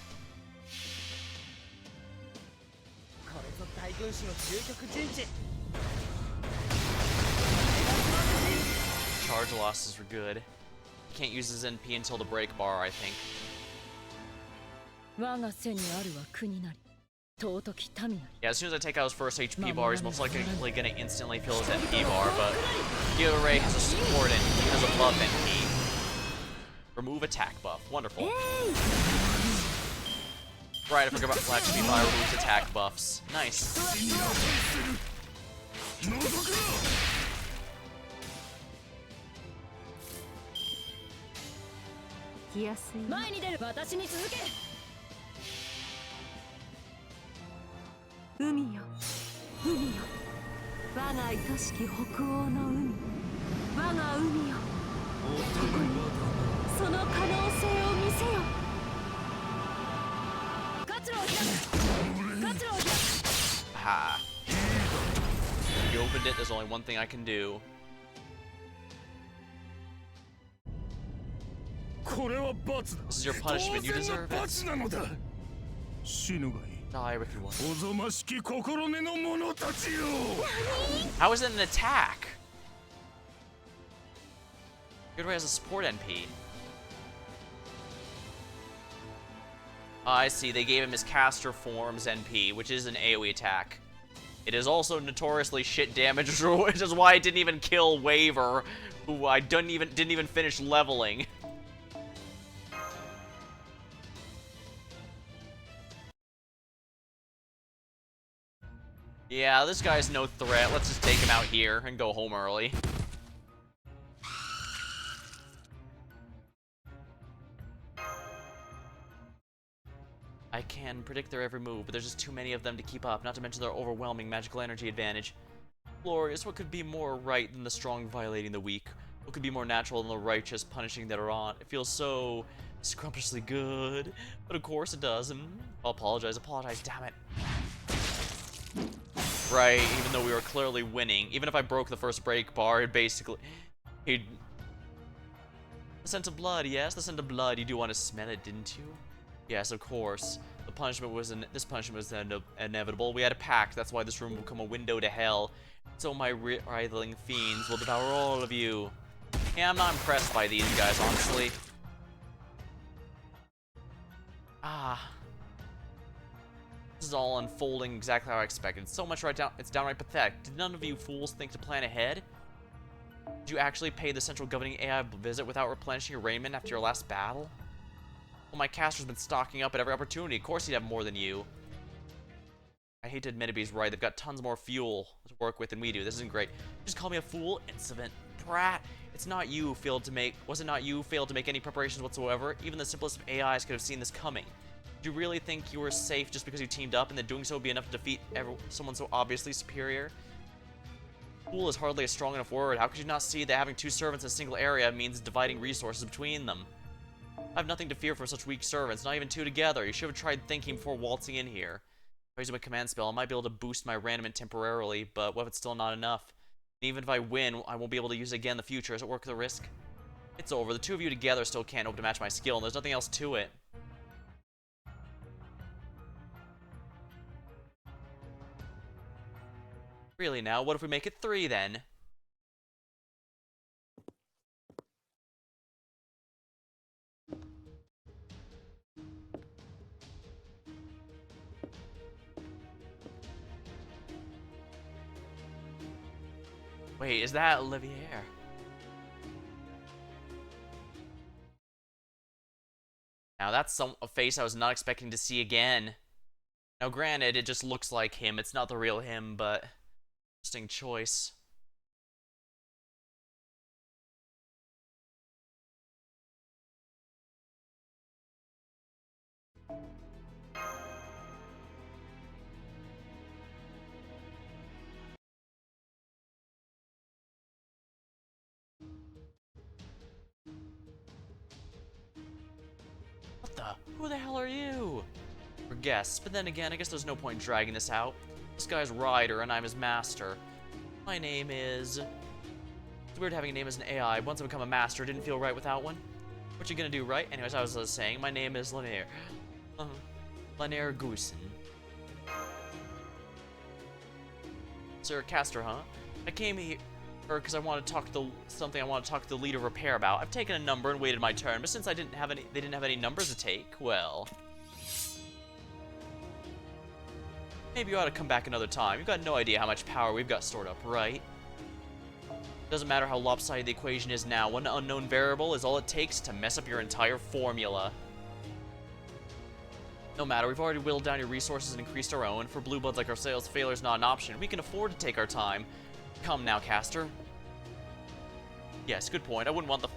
Charge losses were good. He can't use his NP until the break bar, I think. Yeah, as soon as I take out his first HP bar, he's most likely gonna instantly fill his NP bar, but Ray has a support NP, he has a buff NP. Remove attack buff. Wonderful. Right, I forgot about Lakshmi Bai removes attack buffs. Nice. Ha. You opened it, there's only one thing I can do. This is your punishment, you deserve it. Die, Ricky one. How is it an attack? Ray has a support NP. I see, they gave him his caster forms NP, which is an AoE attack. It is also notoriously shit damage, which is why I didn't even kill Waver, who I didn't even finish leveling. Yeah, this guy's no threat. Let's just take him out here and go home early. I can predict their every move, but there's just too many of them to keep up, not to mention their overwhelming magical energy advantage. Glorious, what could be more right than the strong violating the weak? What could be more natural than the righteous punishing the wrong? It feels so scrumptiously good, but of course it does, and I'll apologize, damn it. Right, even though we were clearly winning, even if I broke the first break bar, it basically... The scent of blood, yes, the scent of blood, you do want to smell it, didn't you? Yes, of course. The punishment was this punishment was inevitable. We had a pact. That's why this room will become a window to hell. So my writhing fiends will devour all of you. Yeah, I'm not impressed by these guys, honestly. Ah. This is all unfolding exactly how I expected. So much right down, it's downright pathetic. Did none of you fools think to plan ahead? Did you actually pay the central governing AI a visit without replenishing your raiment after your last battle? Well, my caster's been stocking up at every opportunity. Of course he'd have more than you. I hate to admit it, but he's right. They've got tons more fuel to work with than we do. This isn't great. Just call me a fool, insolent brat. It's not you who failed to make. Was it not you who failed to make any preparations whatsoever? Even the simplest of AIs could have seen this coming. Do you really think you were safe just because you teamed up, and that doing so would be enough to defeat someone so obviously superior? Fool is hardly a strong enough word. How could you not see that having two servants in a single area means dividing resources between them? I have nothing to fear from such weak servants, not even two together. You should have tried thinking before waltzing in here. If I use my command spell, I might be able to boost my randomment temporarily, but what if it's still not enough? And even if I win, I won't be able to use it again in the future. Is it worth the risk? It's over. The two of you together still can't hope to match my skill, and there's nothing else to it. Really now, what if we make it 3 then? Wait, is that Olivier? Now that's a face I was not expecting to see again. Now granted, it just looks like him. It's not the real him, but interesting choice. What the? Who the hell are you? We're guests, but then again, I guess there's no point in dragging this out. This guy's Ryder, and I'm his master. My name is... It's weird having a name as an AI. Once I become a master, didn't feel right without one. What you gonna do, right? Anyways, I was saying, my name is Lanier. Lanier Goosen. Sir Castor, huh? I came here because I want to talk to something I want to talk to the leader of repair about. I've taken a number and waited my turn, but since they didn't have any numbers to take, well, maybe you ought to come back another time. You've got no idea how much power we've got stored up, right? Doesn't matter how lopsided the equation is now. One unknown variable is all it takes to mess up your entire formula. No matter, we've already whittled down your resources and increased our own. For blue bloods like ourselves, failure's not an option. We can afford to take our time. Come now, Castor. Yes, good point. I wouldn't want the...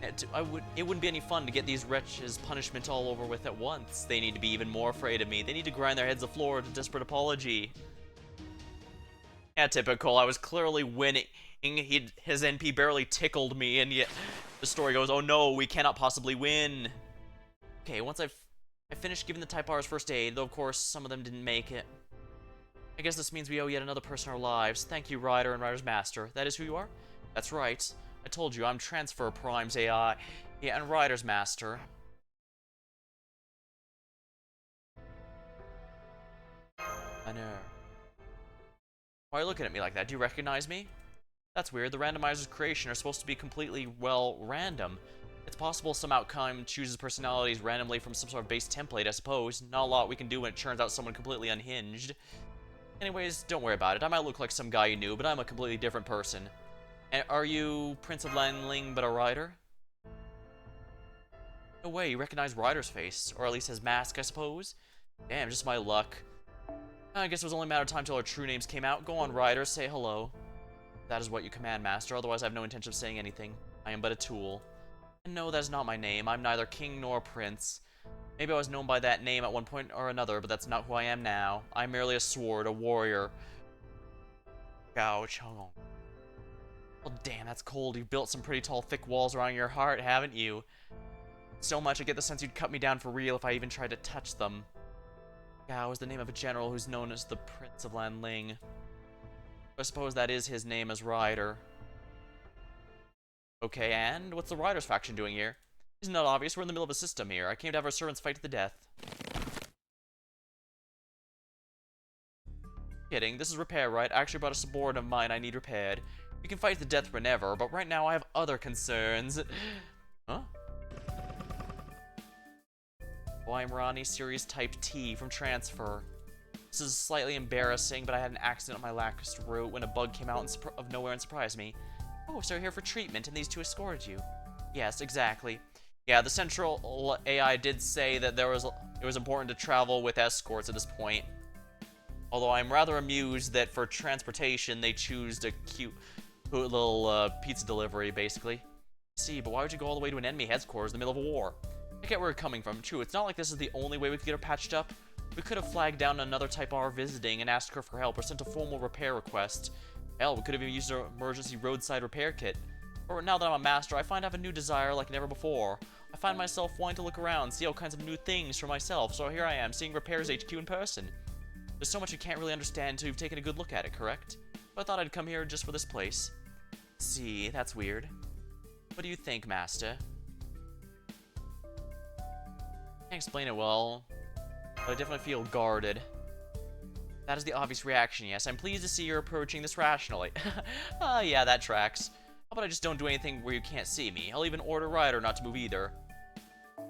It wouldn't be any fun to get these wretches punishment all over with at once. They need to be even more afraid of me. They need to grind their heads to the floor with a desperate apology. Yeah, typical. I was clearly winning. His NP barely tickled me, and yet the story goes, oh no, we cannot possibly win. Okay, once I finished giving the Typars first aid, though of course some of them didn't make it. I guess this means we owe yet another person our lives. Thank you, Ryder and Ryder's master. That is who you are? That's right. I told you, I'm Transfer Prime's AI. Yeah, and Ryder's master. I know. Why are you looking at me like that? Do you recognize me? That's weird. The randomizer's creation are supposed to be completely, well, random. It's possible some outcome chooses personalities randomly from some sort of base template, I suppose. Not a lot we can do when it turns out someone completely unhinged. Anyways, don't worry about it. I might look like some guy you knew, but I'm a completely different person. And are you Prince of Lanling but a Ryder? No way, you recognize Ryder's face. Or at least his mask, I suppose. Damn, just my luck. I guess it was only a matter of time till our true names came out. Go on, Ryder, say hello. That is what you command, Master. Otherwise, I have no intention of saying anything. I am but a tool. And no, that is not my name. I'm neither king nor prince. Maybe I was known by that name at one point or another, but that's not who I am now. I'm merely a sword, a warrior. Gao Chong. Well, damn, that's cold. You've built some pretty tall, thick walls around your heart, haven't you? So much, I get the sense you'd cut me down for real if I even tried to touch them. Gao is the name of a general who's known as the Prince of Lanling. I suppose that is his name as Ryder. Okay, and what's the Riders faction doing here? Isn't that obvious? We're in the middle of a system here. I came to have our servants fight to the death. Kidding. This is repair, right? I actually brought a subordinate of mine I need repaired. We can fight to the death whenever, but right now I have other concerns. Huh? Oh, I'm Ronnie, Series Type T from Transfer. This is slightly embarrassing, but I had an accident on my last route when a bug came out of nowhere and surprised me. Oh, so you're here for treatment, and these two escorted you. Yes, exactly. Yeah, the central AI did say that it was important to travel with escorts at this point. Although I'm rather amused that for transportation, they choose a cute little pizza delivery, basically. See, but why would you go all the way to an enemy headquarters in the middle of a war? I get where you're coming from. True, it's not like this is the only way we could get her patched up. We could have flagged down another Type R visiting and asked her for help or sent a formal repair request. Hell, we could have even used an emergency roadside repair kit. Or now that I'm a master, I find I have a new desire like never before. I find myself wanting to look around, see all kinds of new things for myself, so here I am, seeing Repairs HQ in person. There's so much you can't really understand until you've taken a good look at it, correct? But I thought I'd come here just for this place. See, that's weird. What do you think, Master? Can't explain it well, but I definitely feel guarded. That is the obvious reaction, yes. I'm pleased to see you're approaching this rationally. Yeah, that tracks. How about I just don't do anything where you can't see me? I'll even order Ryder not to move either.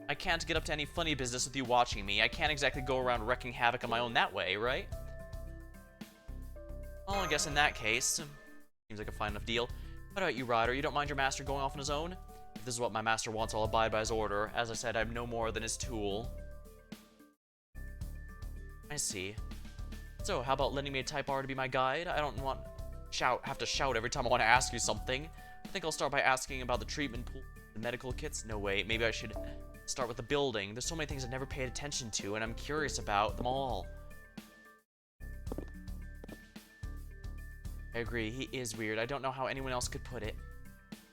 I can't get up to any funny business with you watching me. I can't exactly go around wrecking havoc on my own that way, right? Well, I guess in that case, seems like a fine enough deal. What about you, Ryder? You don't mind your master going off on his own? If this is what my master wants, I'll abide by his order. As I said, I'm no more than his tool. I see. So, how about lending me a Type R to be my guide? I don't want have to shout every time I want to ask you something. I think I'll start by asking about the treatment pool, the medical kits. No, wait, maybe I should start with the building. There's so many things I've never paid attention to, and I'm curious about them all. I agree, he is weird. I don't know how anyone else could put it.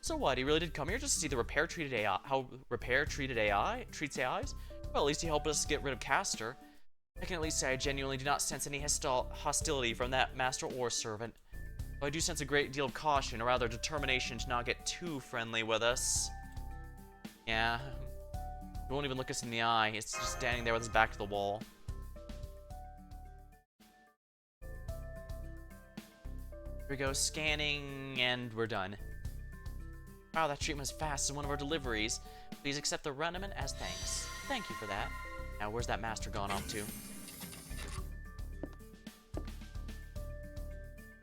So what, he really did come here just to see the repair treated AI, how repair treated AI treats AIs? Well, at least he helped us get rid of Castor. I can at least say I genuinely do not sense any hostility from that master or servant. But I do sense a great deal of caution, or rather determination to not get too friendly with us. Yeah. He won't even look us in the eye. It's just standing there with his back to the wall. Here we go, scanning, and we're done. Wow, that treatment is fast as one of our deliveries. Please accept the Runneman as thanks. Thank you for that. Now, where's that master gone off to?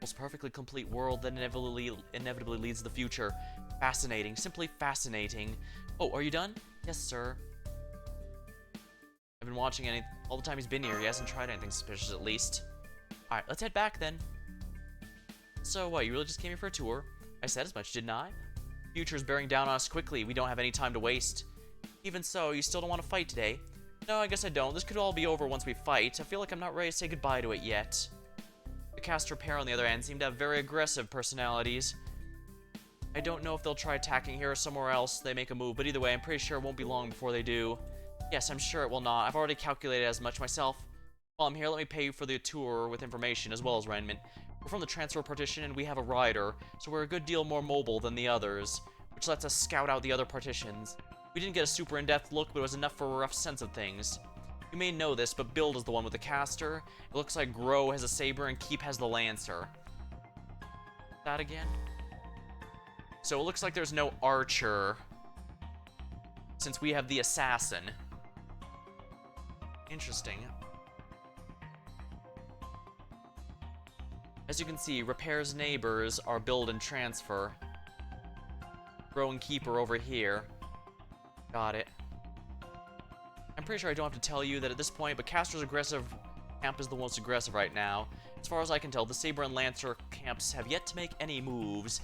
Most perfectly complete world that inevitably leads to the future. Fascinating, simply fascinating. Oh, are you done? Yes, sir. I've been watching all the time he's been here. He hasn't tried anything suspicious, at least. Alright, let's head back then. So what, you really just came here for a tour? I said as much, didn't I? Future's bearing down on us quickly. We don't have any time to waste. Even so, you still don't want to fight today? No, I guess I don't. This could all be over once we fight. I feel like I'm not ready to say goodbye to it yet. The Castor pair, on the other hand, seem to have very aggressive personalities. I don't know if they'll try attacking here or somewhere else they make a move, but either way, I'm pretty sure it won't be long before they do. Yes, I'm sure it will not. I've already calculated as much myself. While I'm here, let me pay you for the tour with information as well as raiment. We're from the transfer partition and we have a rider, so we're a good deal more mobile than the others, which lets us scout out the other partitions. We didn't get a super in-depth look, but it was enough for a rough sense of things. You may know this, but Build is the one with the caster. It looks like Grow has a saber and Keep has the lancer. That again? So it looks like there's no archer, since we have the assassin. Interesting. As you can see, Repair's neighbors are Build and Transfer. Grow and Keep are over here. Got it. I'm pretty sure I don't have to tell you that at this point, but Castor's aggressive camp is the most aggressive right now. As far as I can tell, the Saber and Lancer camps have yet to make any moves.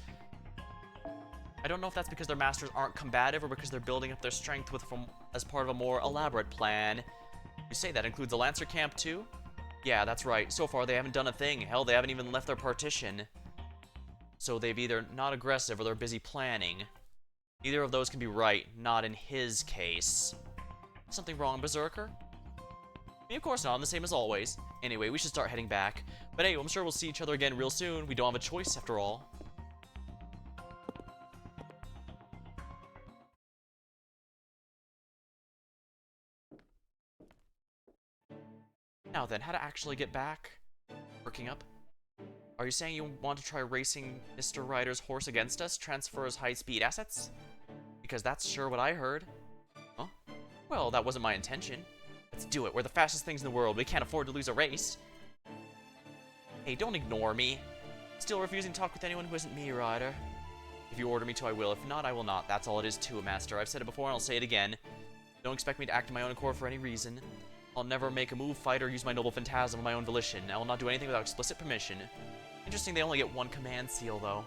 I don't know if that's because their masters aren't combative or because they're building up their strength as part of a more elaborate plan. You say that includes the Lancer camp too? Yeah, that's right. So far, they haven't done a thing. Hell, they haven't even left their partition. So they've either not aggressive or they're busy planning. Neither of those can be right, not in his case. Something wrong, Berserker? I mean, of course not, I'm the same as always. Anyway, we should start heading back. But hey, I'm sure we'll see each other again real soon. We don't have a choice, after all. Now then, how to actually get back? Working up. Are you saying you want to try racing Mr. Ryder's horse against us? Transfer his high-speed assets? Because that's sure what I heard. Huh? Well, that wasn't my intention. Let's do it. We're the fastest things in the world. We can't afford to lose a race. Hey, don't ignore me. Still refusing to talk with anyone who isn't me, Ryder. If you order me to, I will. If not, I will not. That's all it is to it, Master. I've said it before and I'll say it again. Don't expect me to act in my own accord for any reason. I'll never make a move, fight, or use my noble phantasm of my own volition. I will not do anything without explicit permission. Interesting, they only get one command seal, though.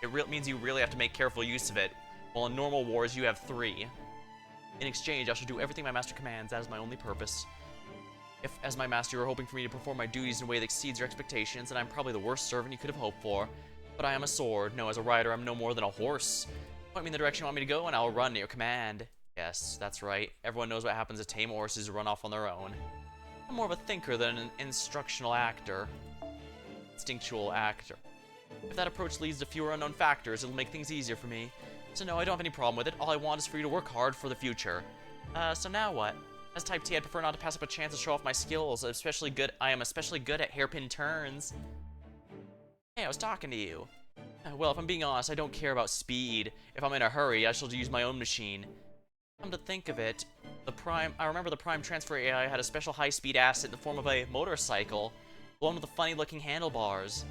It means you really have to make careful use of it, while in normal wars you have 3. In exchange, I shall do everything my master commands. That is my only purpose. If, as my master, you are hoping for me to perform my duties in a way that exceeds your expectations, then I'm probably the worst servant you could have hoped for. But I am a sword. No, as a rider, I'm no more than a horse. Point me in the direction you want me to go, and I will run at your command. Yes, that's right. Everyone knows what happens to tame horses who run off on their own. I'm more of a thinker than an instructional actor. Instinctual actor. If that approach leads to fewer unknown factors, it'll make things easier for me. So no, I don't have any problem with it. All I want is for you to work hard for the future. So now what? As Type T, I'd prefer not to pass up a chance to show off my skills. I am especially good at hairpin turns. Hey, I was talking to you. Well, if I'm being honest, I don't care about speed. If I'm in a hurry, I shall use my own machine. Come to think of it, I remember the Prime Transfer AI had a special high-speed asset in the form of a motorcycle. The one with the funny-looking handlebars.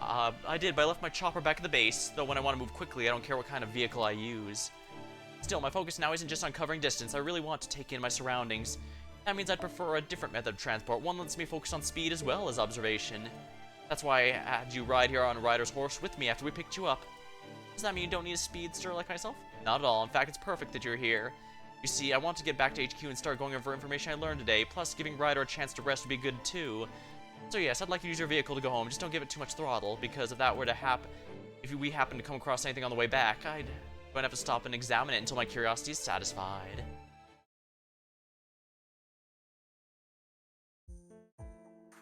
I did, but I left my chopper back at the base, though when I want to move quickly, I don't care what kind of vehicle I use. Still, my focus now isn't just on covering distance. I really want to take in my surroundings. That means I'd prefer a different method of transport, one that lets me focus on speed as well as observation. That's why I had you ride here on Ryder's horse with me after we picked you up. Does that mean you don't need a speedster like myself? Not at all. In fact, it's perfect that you're here. You see, I want to get back to HQ and start going over information I learned today, plus giving Ryder a chance to rest would be good too. So yes, I'd like you to use your vehicle to go home. Just don't give it too much throttle, because if that were to happen, if we happen to come across anything on the way back, I'd going to have to stop and examine it until my curiosity is satisfied.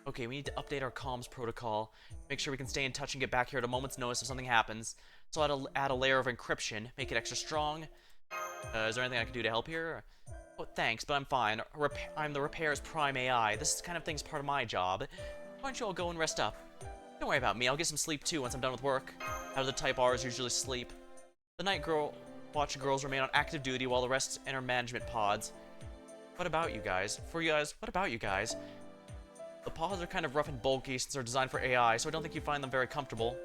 Okay, we need to update our comms protocol. Make sure we can stay in touch and get back here at a moment's notice if something happens. So I'll add a layer of encryption, make it extra strong. Is there anything I can do to help here? Oh, thanks, but I'm fine. I'm the Repair's Prime AI. This kind of thing's part of my job. Why don't you all go and rest up? Don't worry about me. I'll get some sleep too once I'm done with work. How do the Type R's usually sleep? The night watch girls remain on active duty while the rest enter management pods. What about you guys? What about you guys? The pods are kind of rough and bulky since they're designed for AI, so I don't think you find them very comfortable.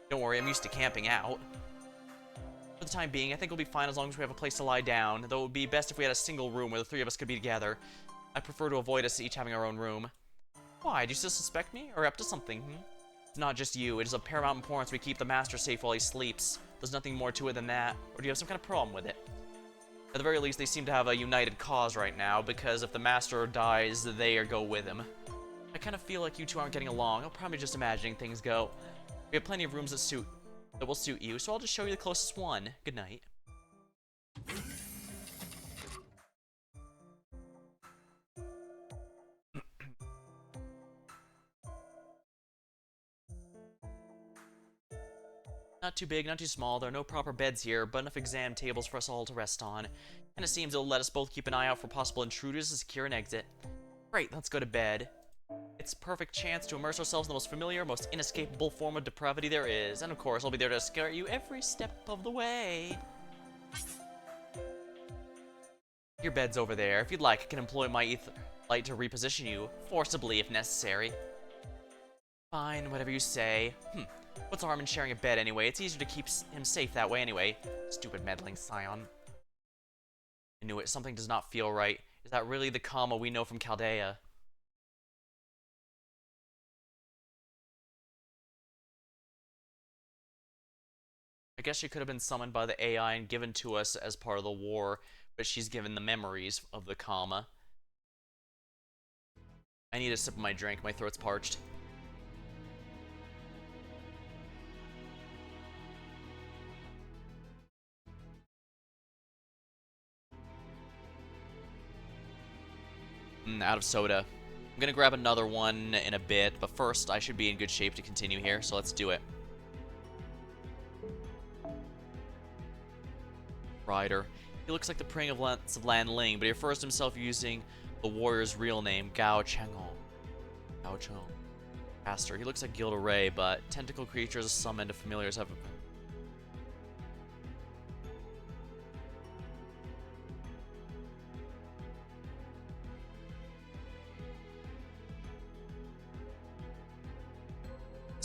Don't worry, I'm used to camping out. For the time being, I think we'll be fine as long as we have a place to lie down, though it would be best if we had a single room where the 3 of us could be together. I prefer to avoid us each having our own room. Why? Do you still suspect me? Or up to something, It's not just you. It is of paramount importance we keep the Master safe while he sleeps. There's nothing more to it than that. Or do you have some kind of problem with it? At the very least, they seem to have a united cause right now, because if the Master dies, they go with him. I kind of feel like you two aren't getting along. I'm probably just imagining things go. We have plenty of rooms that will suit you, so I'll just show you the closest one. Good night. Not too big, not too small. There are no proper beds here, but enough exam tables for us all to rest on. And it seems it'll let us both keep an eye out for possible intruders and secure an exit. Great, let's go to bed. It's a perfect chance to immerse ourselves in the most familiar, most inescapable form of depravity there is. And of course, I'll be there to scare you every step of the way. Your bed's over there. If you'd like, I can employ my ether light to reposition you, forcibly if necessary. Fine, whatever you say. What's the harm in sharing a bed anyway? It's easier to keep him safe that way anyway. Stupid meddling scion. I knew it. Something does not feel right. Is that really the Kama we know from Chaldea? I guess she could have been summoned by the AI and given to us as part of the war, but she's given the memories of the Kama. I need a sip of my drink. My throat's parched. Out of soda. I'm gonna grab another one in a bit, but first I should be in good shape to continue here, so let's do it. Ryder. He looks like the praying of Lan Ling, but he refers to himself using the warrior's real name, Gao Chengong. Gao Cheng. Caster. He looks like Gilda Ray, but tentacle creatures summoned to familiars have...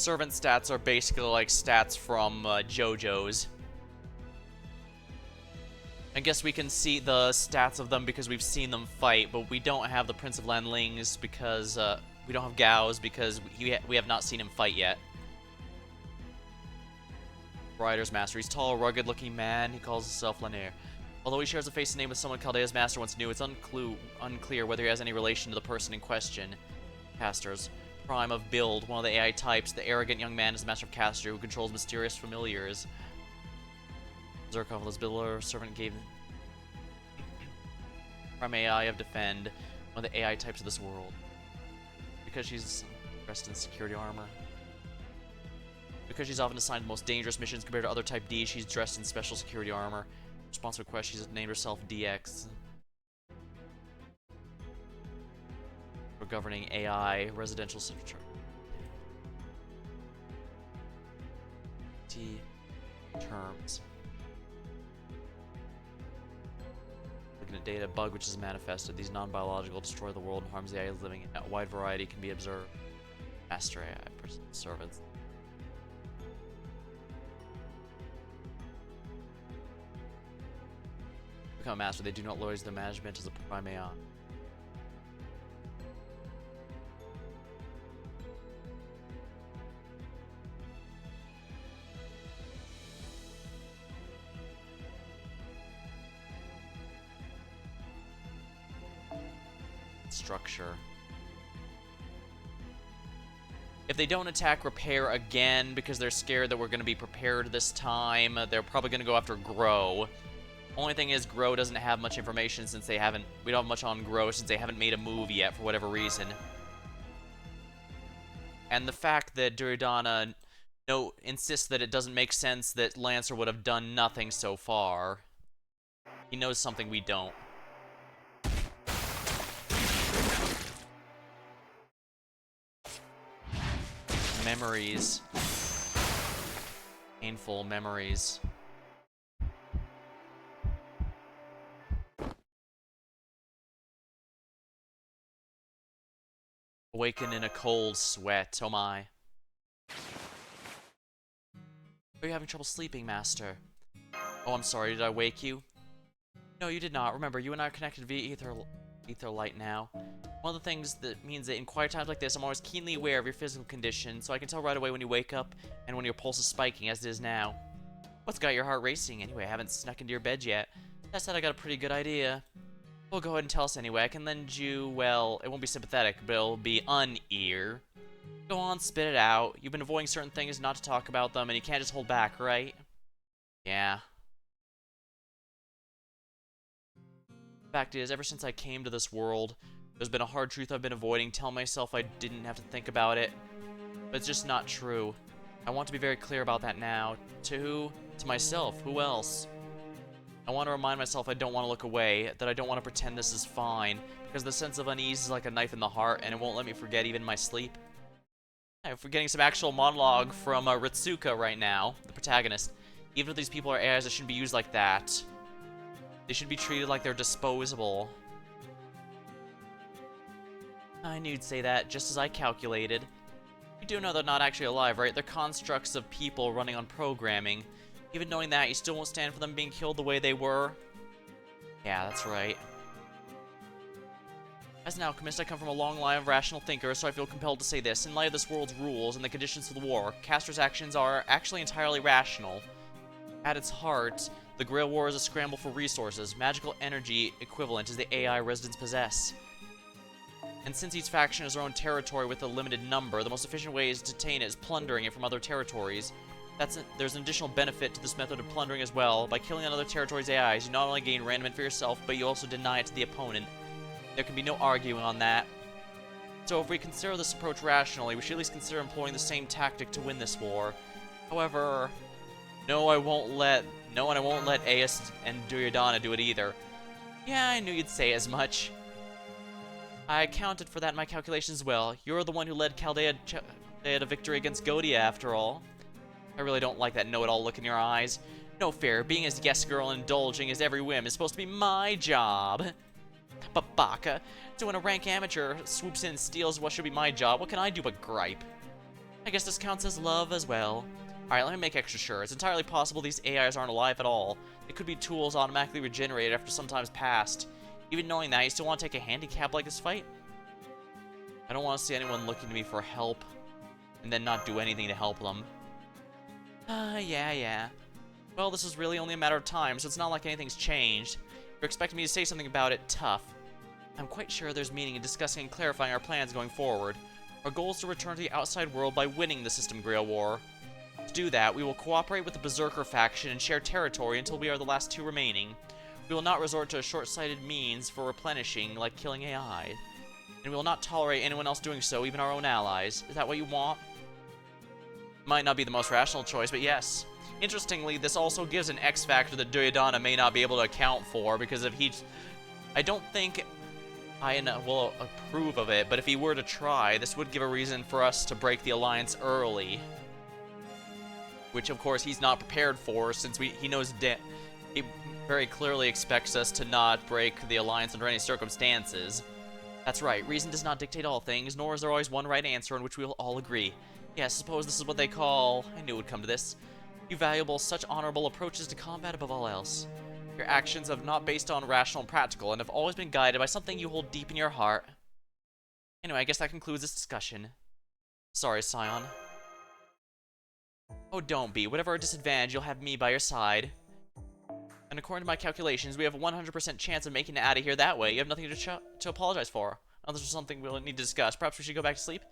servant stats are basically like stats from JoJo's. I guess we can see the stats of them because we've seen them fight, but we don't have the Prince of Lanlings because we don't have Gao's because we have not seen him fight yet. Rider's Master. He's tall, rugged-looking man. He calls himself Lanier. Although he shares a face and name with someone Chaldea's master once knew, it's unclear whether he has any relation to the person in question. Casters. Prime of Build, one of the AI types. The arrogant young man is the master of Caster who controls mysterious familiars. Zerkov's builder servant gave Prime AI of Defend, one of the AI types of this world. Because she's dressed in security armor. Because she's often assigned the most dangerous missions compared to other Type D, she's dressed in special security armor. Response to request, she's named herself DX. For governing AI, residential signature. T terms. Looking at data, bug which is manifested. These non-biological destroy the world and harms the AI living in it. A wide variety can be observed. Master AI, servants. Become a master, they do not lose their management as a prime AI. Structure. If they don't attack Repair again because they're scared that we're going to be prepared this time, they're probably going to go after Grow. Only thing is, Grow doesn't have much information since we don't have much on Grow since they haven't made a move yet for whatever reason. And the fact that Duryodhana insists that it doesn't make sense that Lancer would have done nothing so far. He knows something we don't. Memories. Painful memories. Awaken in a cold sweat, oh my. Are you having trouble sleeping, Master? Oh, I'm sorry, did I wake you? No, you did not. Remember, you and I are connected via ether light now. One of the things that means that in quiet times like this, I'm always keenly aware of your physical condition, so I can tell right away when you wake up and when your pulse is spiking, as it is now. What's got your heart racing? Anyway, I haven't snuck into your bed yet. That said, I got a pretty good idea. Well, go ahead and tell us anyway. I can lend you, well, it won't be sympathetic, but it'll be un-ear. Go on, spit it out. You've been avoiding certain things not to talk about them, and you can't just hold back, right? Yeah. Fact is, ever since I came to this world, there's been a hard truth I've been avoiding, telling myself I didn't have to think about it. But it's just not true. I want to be very clear about that now. To who? To myself. Who else? I want to remind myself I don't want to look away, that I don't want to pretend this is fine, because the sense of unease is like a knife in the heart, and it won't let me forget even my sleep. I'm forgetting some actual monologue from Ritsuka right now, the protagonist. Even if these people are AIs, they shouldn't be used like that. They should be treated like they're disposable. I knew you'd say that, just as I calculated. You do know they're not actually alive, right? They're constructs of people running on programming. Even knowing that, you still won't stand for them being killed the way they were? Yeah, that's right. As an alchemist, I come from a long line of rational thinkers, so I feel compelled to say this. In light of this world's rules and the conditions of the war, Caster's actions are actually entirely rational. At its heart, the Grail War is a scramble for resources, magical energy equivalent as the AI residents possess. And since each faction has their own territory with a limited number, the most efficient way to attain it is plundering it from other territories. There's an additional benefit to this method of plundering as well. By killing another territory's AIs, you not only gain randomment for yourself, but you also deny it to the opponent. There can be no arguing on that. So if we consider this approach rationally, we should at least consider employing the same tactic to win this war. However, no, I won't let Aes and Duryodhana do it either. Yeah, I knew you'd say as much. I accounted for that in my calculations as well. You're the one who led Chaldea to victory against Godia, after all. I really don't like that know-it-all look in your eyes. No fair, being his guest girl and indulging his every whim is supposed to be my job. But baka, so when a rank amateur swoops in and steals what should be my job, what can I do but gripe? I guess this counts as love as well. Alright, let me make extra sure. It's entirely possible these AIs aren't alive at all. They could be tools automatically regenerated after some time's passed. Even knowing that, you still want to take a handicap like this fight? I don't want to see anyone looking to me for help, and then not do anything to help them. Yeah. Well, this is really only a matter of time, so it's not like anything's changed. If you're expecting me to say something about it, tough. I'm quite sure there's meaning in discussing and clarifying our plans going forward. Our goal is to return to the outside world by winning the System Grail War. To do that, we will cooperate with the Berserker faction and share territory until we are the last two remaining. We will not resort to short-sighted means for replenishing, like killing AI. And we will not tolerate anyone else doing so, even our own allies. Is that what you want? Might not be the most rational choice, but yes. Interestingly, this also gives an X factor that Duryodhana may not be able to account for, because if he... I don't think I will approve of it, but if he were to try, this would give a reason for us to break the alliance early. Which, of course, he's not prepared for, since he knows he very clearly expects us to not break the alliance under any circumstances. That's right, reason does not dictate all things, nor is there always one right answer on which we will all agree. Yes, I suppose this is what they call... I knew it would come to this. You valuable such honorable approaches to combat above all else. Your actions have not based on rational and practical, and have always been guided by something you hold deep in your heart. Anyway, I guess that concludes this discussion. Sorry, Scion. Oh, don't be. Whatever our disadvantage, you'll have me by your side. And according to my calculations, we have a 100% chance of making it out of here that way. You have nothing to apologize for. Now, this is something we'll need to discuss. Perhaps we should go back to sleep?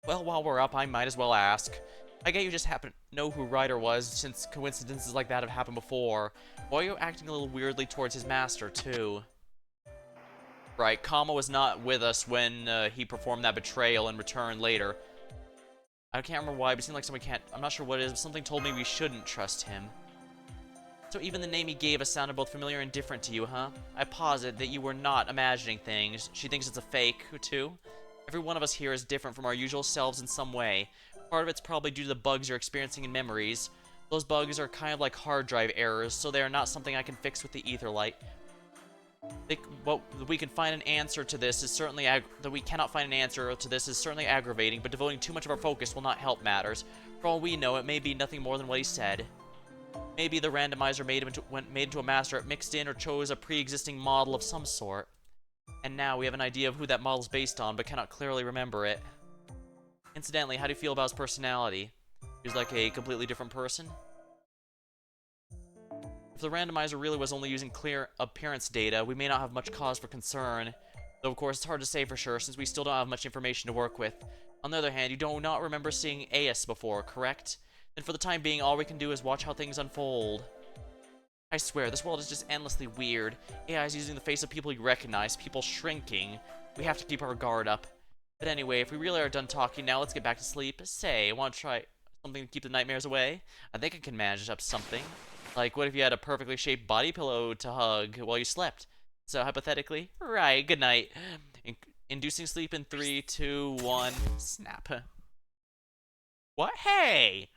Well, while we're up, I might as well ask. I get you just happen to know who Ryder was, since coincidences like that have happened before. Why are you acting a little weirdly towards his master, too? Right, Kama was not with us when he performed that betrayal and returned later. I can't remember why, but it seemed like somebody can't... I'm not sure what it is, but something told me we shouldn't trust him. So even the name he gave us sounded both familiar and different to you, huh? I posit that you were not imagining things. She thinks it's a fake, too. Every one of us here is different from our usual selves in some way. Part of it's probably due to the bugs you're experiencing in memories. Those bugs are kind of like hard drive errors, so they are not something I can fix with the Aetherlight. We can find an answer to this is certainly that we cannot find an answer to this is certainly aggravating, but devoting too much of our focus will not help matters. For all we know, it may be nothing more than what he said. Maybe the randomizer made into a master, it mixed in or chose a pre-existing model of some sort. And now we have an idea of who that model is based on, but cannot clearly remember it. Incidentally, how do you feel about his personality? He's like a completely different person? If the randomizer really was only using clear appearance data, we may not have much cause for concern. Though, of course, it's hard to say for sure, since we still don't have much information to work with. On the other hand, you do not remember seeing Aes before, correct? Then for the time being, all we can do is watch how things unfold. I swear, this world is just endlessly weird. AIs using the face of people you recognize, people shrinking. We have to keep our guard up. But anyway, if we really are done talking now, let's get back to sleep. Say, want to try something to keep the nightmares away? I think I can manage up something. Like, what if you had a perfectly shaped body pillow to hug while you slept? So, hypothetically, right, good night. Inducing sleep in 3, 2, 1, snap. What? Hey!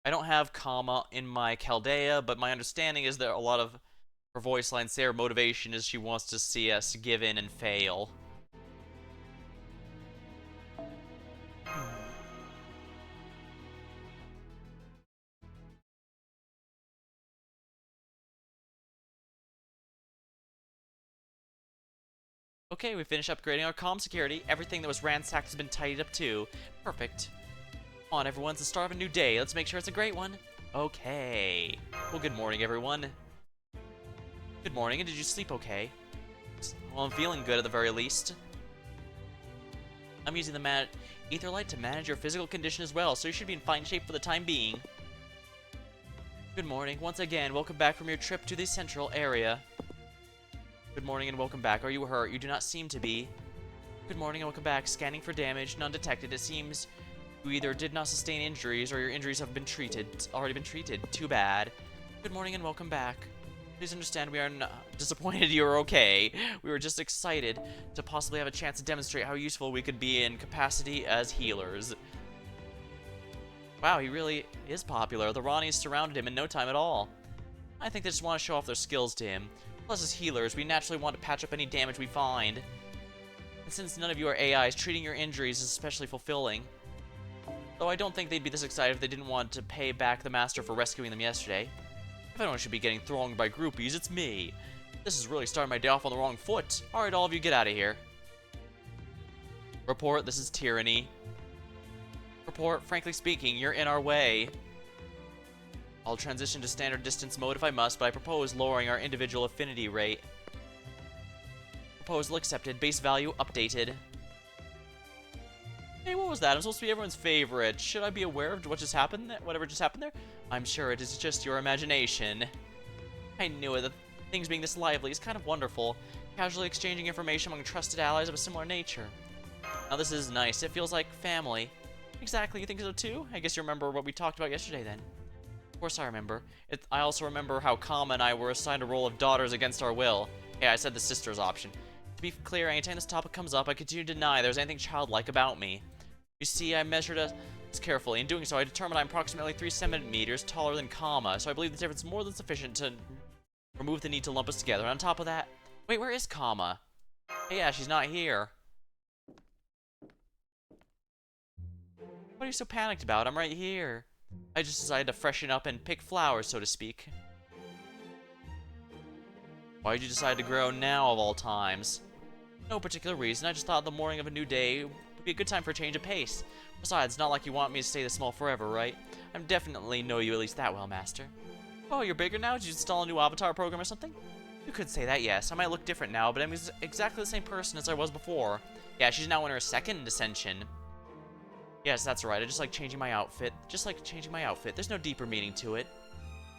I don't have Kama in my Chaldea, but my understanding is that a lot of her voice lines say her motivation is she wants to see us give in and fail. Okay, we finished upgrading our comm security. Everything that was ransacked has been tidied up too. Perfect. Come on, everyone, it's the start of a new day. Let's make sure it's a great one. Okay. Well, good morning, everyone. Good morning, and did you sleep okay? Well, I'm feeling good at the very least. I'm using the Aetherlight to manage your physical condition as well, so you should be in fine shape for the time being. Good morning. Once again, welcome back from your trip to the central area. Good morning and welcome back. Are you hurt? You do not seem to be. Good morning and welcome back. Scanning for damage. None detected. It seems you either did not sustain injuries or your injuries have been already been treated. Too bad. Good morning and welcome back. Please understand we are not disappointed you are okay. We were just excited to possibly have a chance to demonstrate how useful we could be in capacity as healers. Wow, he really is popular. The Ronnies surrounded him in no time at all. I think they just want to show off their skills to him. Plus, as healers, we naturally want to patch up any damage we find. And since none of you are AIs, treating your injuries is especially fulfilling. Though I don't think they'd be this excited if they didn't want to pay back the Master for rescuing them yesterday. If anyone should be getting thronged by groupies, it's me. This is really starting my day off on the wrong foot. Alright, all of you get out of here. Report, this is tyranny. Report, frankly speaking, you're in our way. I'll transition to standard distance mode if I must, but I propose lowering our individual affinity rate. Proposal accepted. Base value updated. Hey, what was that? I'm supposed to be everyone's favorite. Should I be aware of what just happened? Whatever just happened there? I'm sure it is just your imagination. I knew it. The things being this lively is kind of wonderful. Casually exchanging information among trusted allies of a similar nature. Now this is nice. It feels like family. Exactly, you think so too? I guess you remember what we talked about yesterday then. Of course I remember. I also remember how Kama and I were assigned a role of daughters against our will. Yeah, I said the sisters option. To be clear, anytime this topic comes up, I continue to deny there's anything childlike about me. You see, I measured us carefully. In doing so, I determined I'm approximately 3 centimeters taller than Kama, so I believe the difference is more than sufficient to remove the need to lump us together. And on top of that... Wait, where is Kama? Hey, yeah, she's not here. What are you so panicked about? I'm right here. I just decided to freshen up and pick flowers, so to speak. Why'd you decide to grow now, of all times? No particular reason. I just thought the morning of a new day would be a good time for a change of pace. Besides, it's not like you want me to stay this small forever, right? I definitely know you at least that well, Master. Oh, you're bigger now? Did you install a new avatar program or something? You could say that, yes. I might look different now, but I'm exactly the same person as I was before. Yeah, she's now in her second ascension. Yes, that's right. I just like changing my outfit. Just like changing my outfit. There's no deeper meaning to it.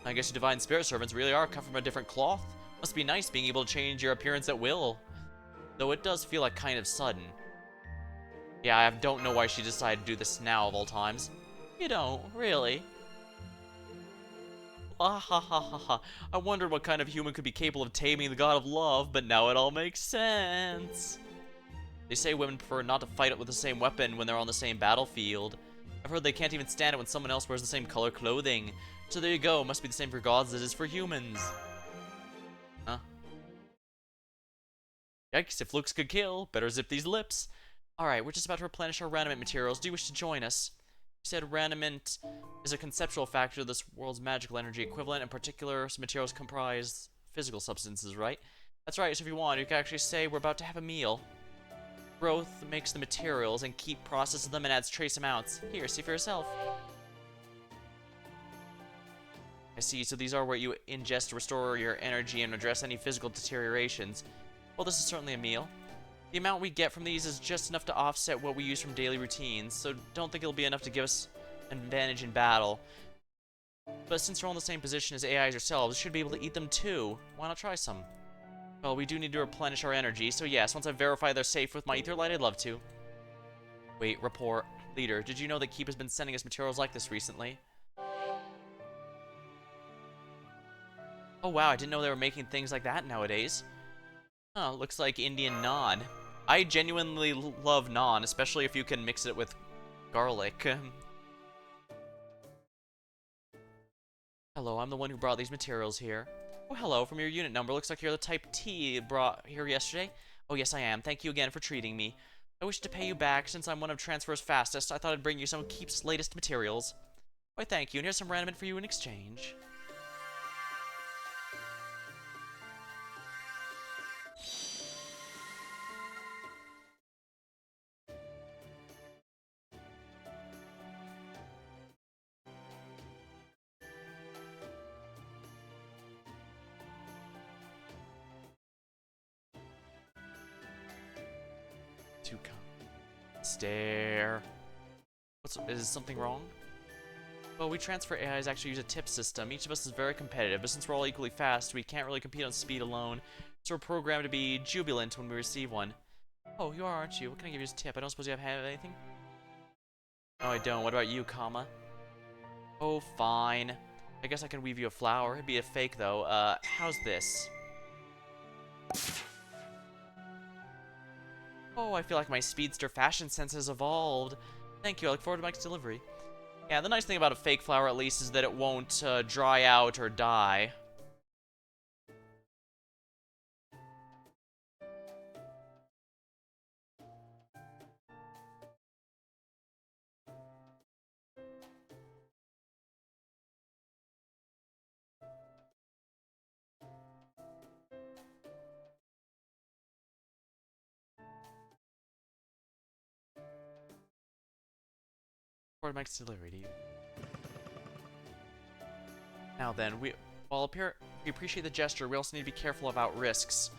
I guess you divine spirit servants really are cut from a different cloth. Must be nice being able to change your appearance at will. Though it does feel like kind of sudden. Yeah, I don't know why she decided to do this now of all times. You don't, really? Ah ha ha ha ha. I wondered what kind of human could be capable of taming the god of love, but now it all makes sense. They say women prefer not to fight it with the same weapon when they're on the same battlefield. I've heard they can't even stand it when someone else wears the same color clothing. So there you go, must be the same for gods as it is for humans. Huh? Yikes, if looks could kill, better zip these lips. Alright, we're just about to replenish our raniment materials. Do you wish to join us? You said raniment is a conceptual factor of this world's magical energy equivalent, and particular materials comprise physical substances, right? That's right, so if you want, you can actually say we're about to have a meal. Growth makes the materials and keep processes them and adds trace amounts. Here, see for yourself. I see, so these are where you ingest to restore your energy and address any physical deteriorations. Well, this is certainly a meal. The amount we get from these is just enough to offset what we use from daily routines, so don't think it'll be enough to give us an advantage in battle. But since we're all in the same position as AIs ourselves, we should be able to eat them too. Why not try some? Well, we do need to replenish our energy, so yes, once I verify they're safe with my ether light, I'd love to. Wait, report. Leader, did you know that Keep has been sending us materials like this recently? Oh wow, I didn't know they were making things like that nowadays. Huh, looks like Indian naan. I genuinely love naan, especially if you can mix it with garlic. Hello, I'm the one who brought these materials here. Oh, hello, from your unit number, looks like you're the type T brought here yesterday. Oh, yes, I am. Thank you again for treating me. I wish to pay you back, since I'm one of Transfer's fastest. I thought I'd bring you some of Keep's latest materials. Why, thank you, and here's some raniment for you in exchange. To come. Stare. Is something wrong? Well, we transfer AIs actually use a tip system. Each of us is very competitive, but since we're all equally fast, we can't really compete on speed alone. So we're programmed to be jubilant when we receive one. Oh, you are, aren't you? What can I give you as a tip? I don't suppose you have anything? No, I don't. What about you, Kama? Oh, fine. I guess I can weave you a flower. It'd be a fake, though. How's this? Oh, I feel like my speedster fashion sense has evolved. Thank you, I look forward to Mike's delivery. Yeah, the nice thing about a fake flower, at least, is that it won't dry out or die. Report Mike's delivery to you. Now then, we appreciate the gesture, we also need to be careful about risks.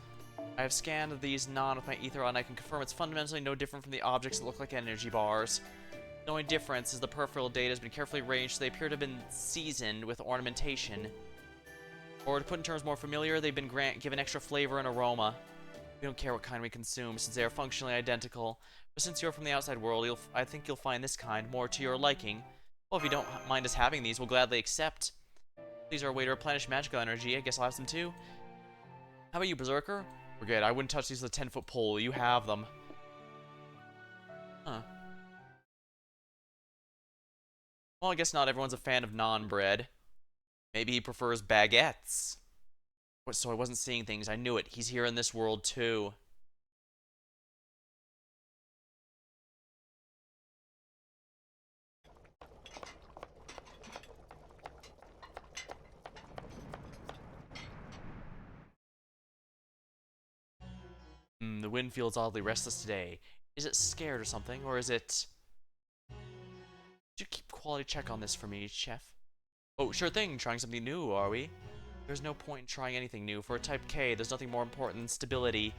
I have scanned these non with my ether and I can confirm it's fundamentally no different from the objects that look like energy bars. The only difference is the peripheral data has been carefully arranged so they appear to have been seasoned with ornamentation. Or to put in terms more familiar, they've been given extra flavor and aroma. We don't care what kind we consume since they are functionally identical. But since you're from the outside world, I think you'll find this kind more to your liking. Well, if you don't mind us having these, we'll gladly accept. These are a way to replenish magical energy. I guess I'll have some too. How about you, Berserker? We're good. I wouldn't touch these with a 10-foot pole. You have them. Huh. Well, I guess not everyone's a fan of non-bread. Maybe he prefers baguettes. So I wasn't seeing things. I knew it. He's here in this world too. The wind feels oddly restless today. Is it scared or something? Or is it... Could you keep quality check on this for me, Chef? Oh, sure thing. Trying something new, are we? There's no point in trying anything new. For a Type K, there's nothing more important than stability.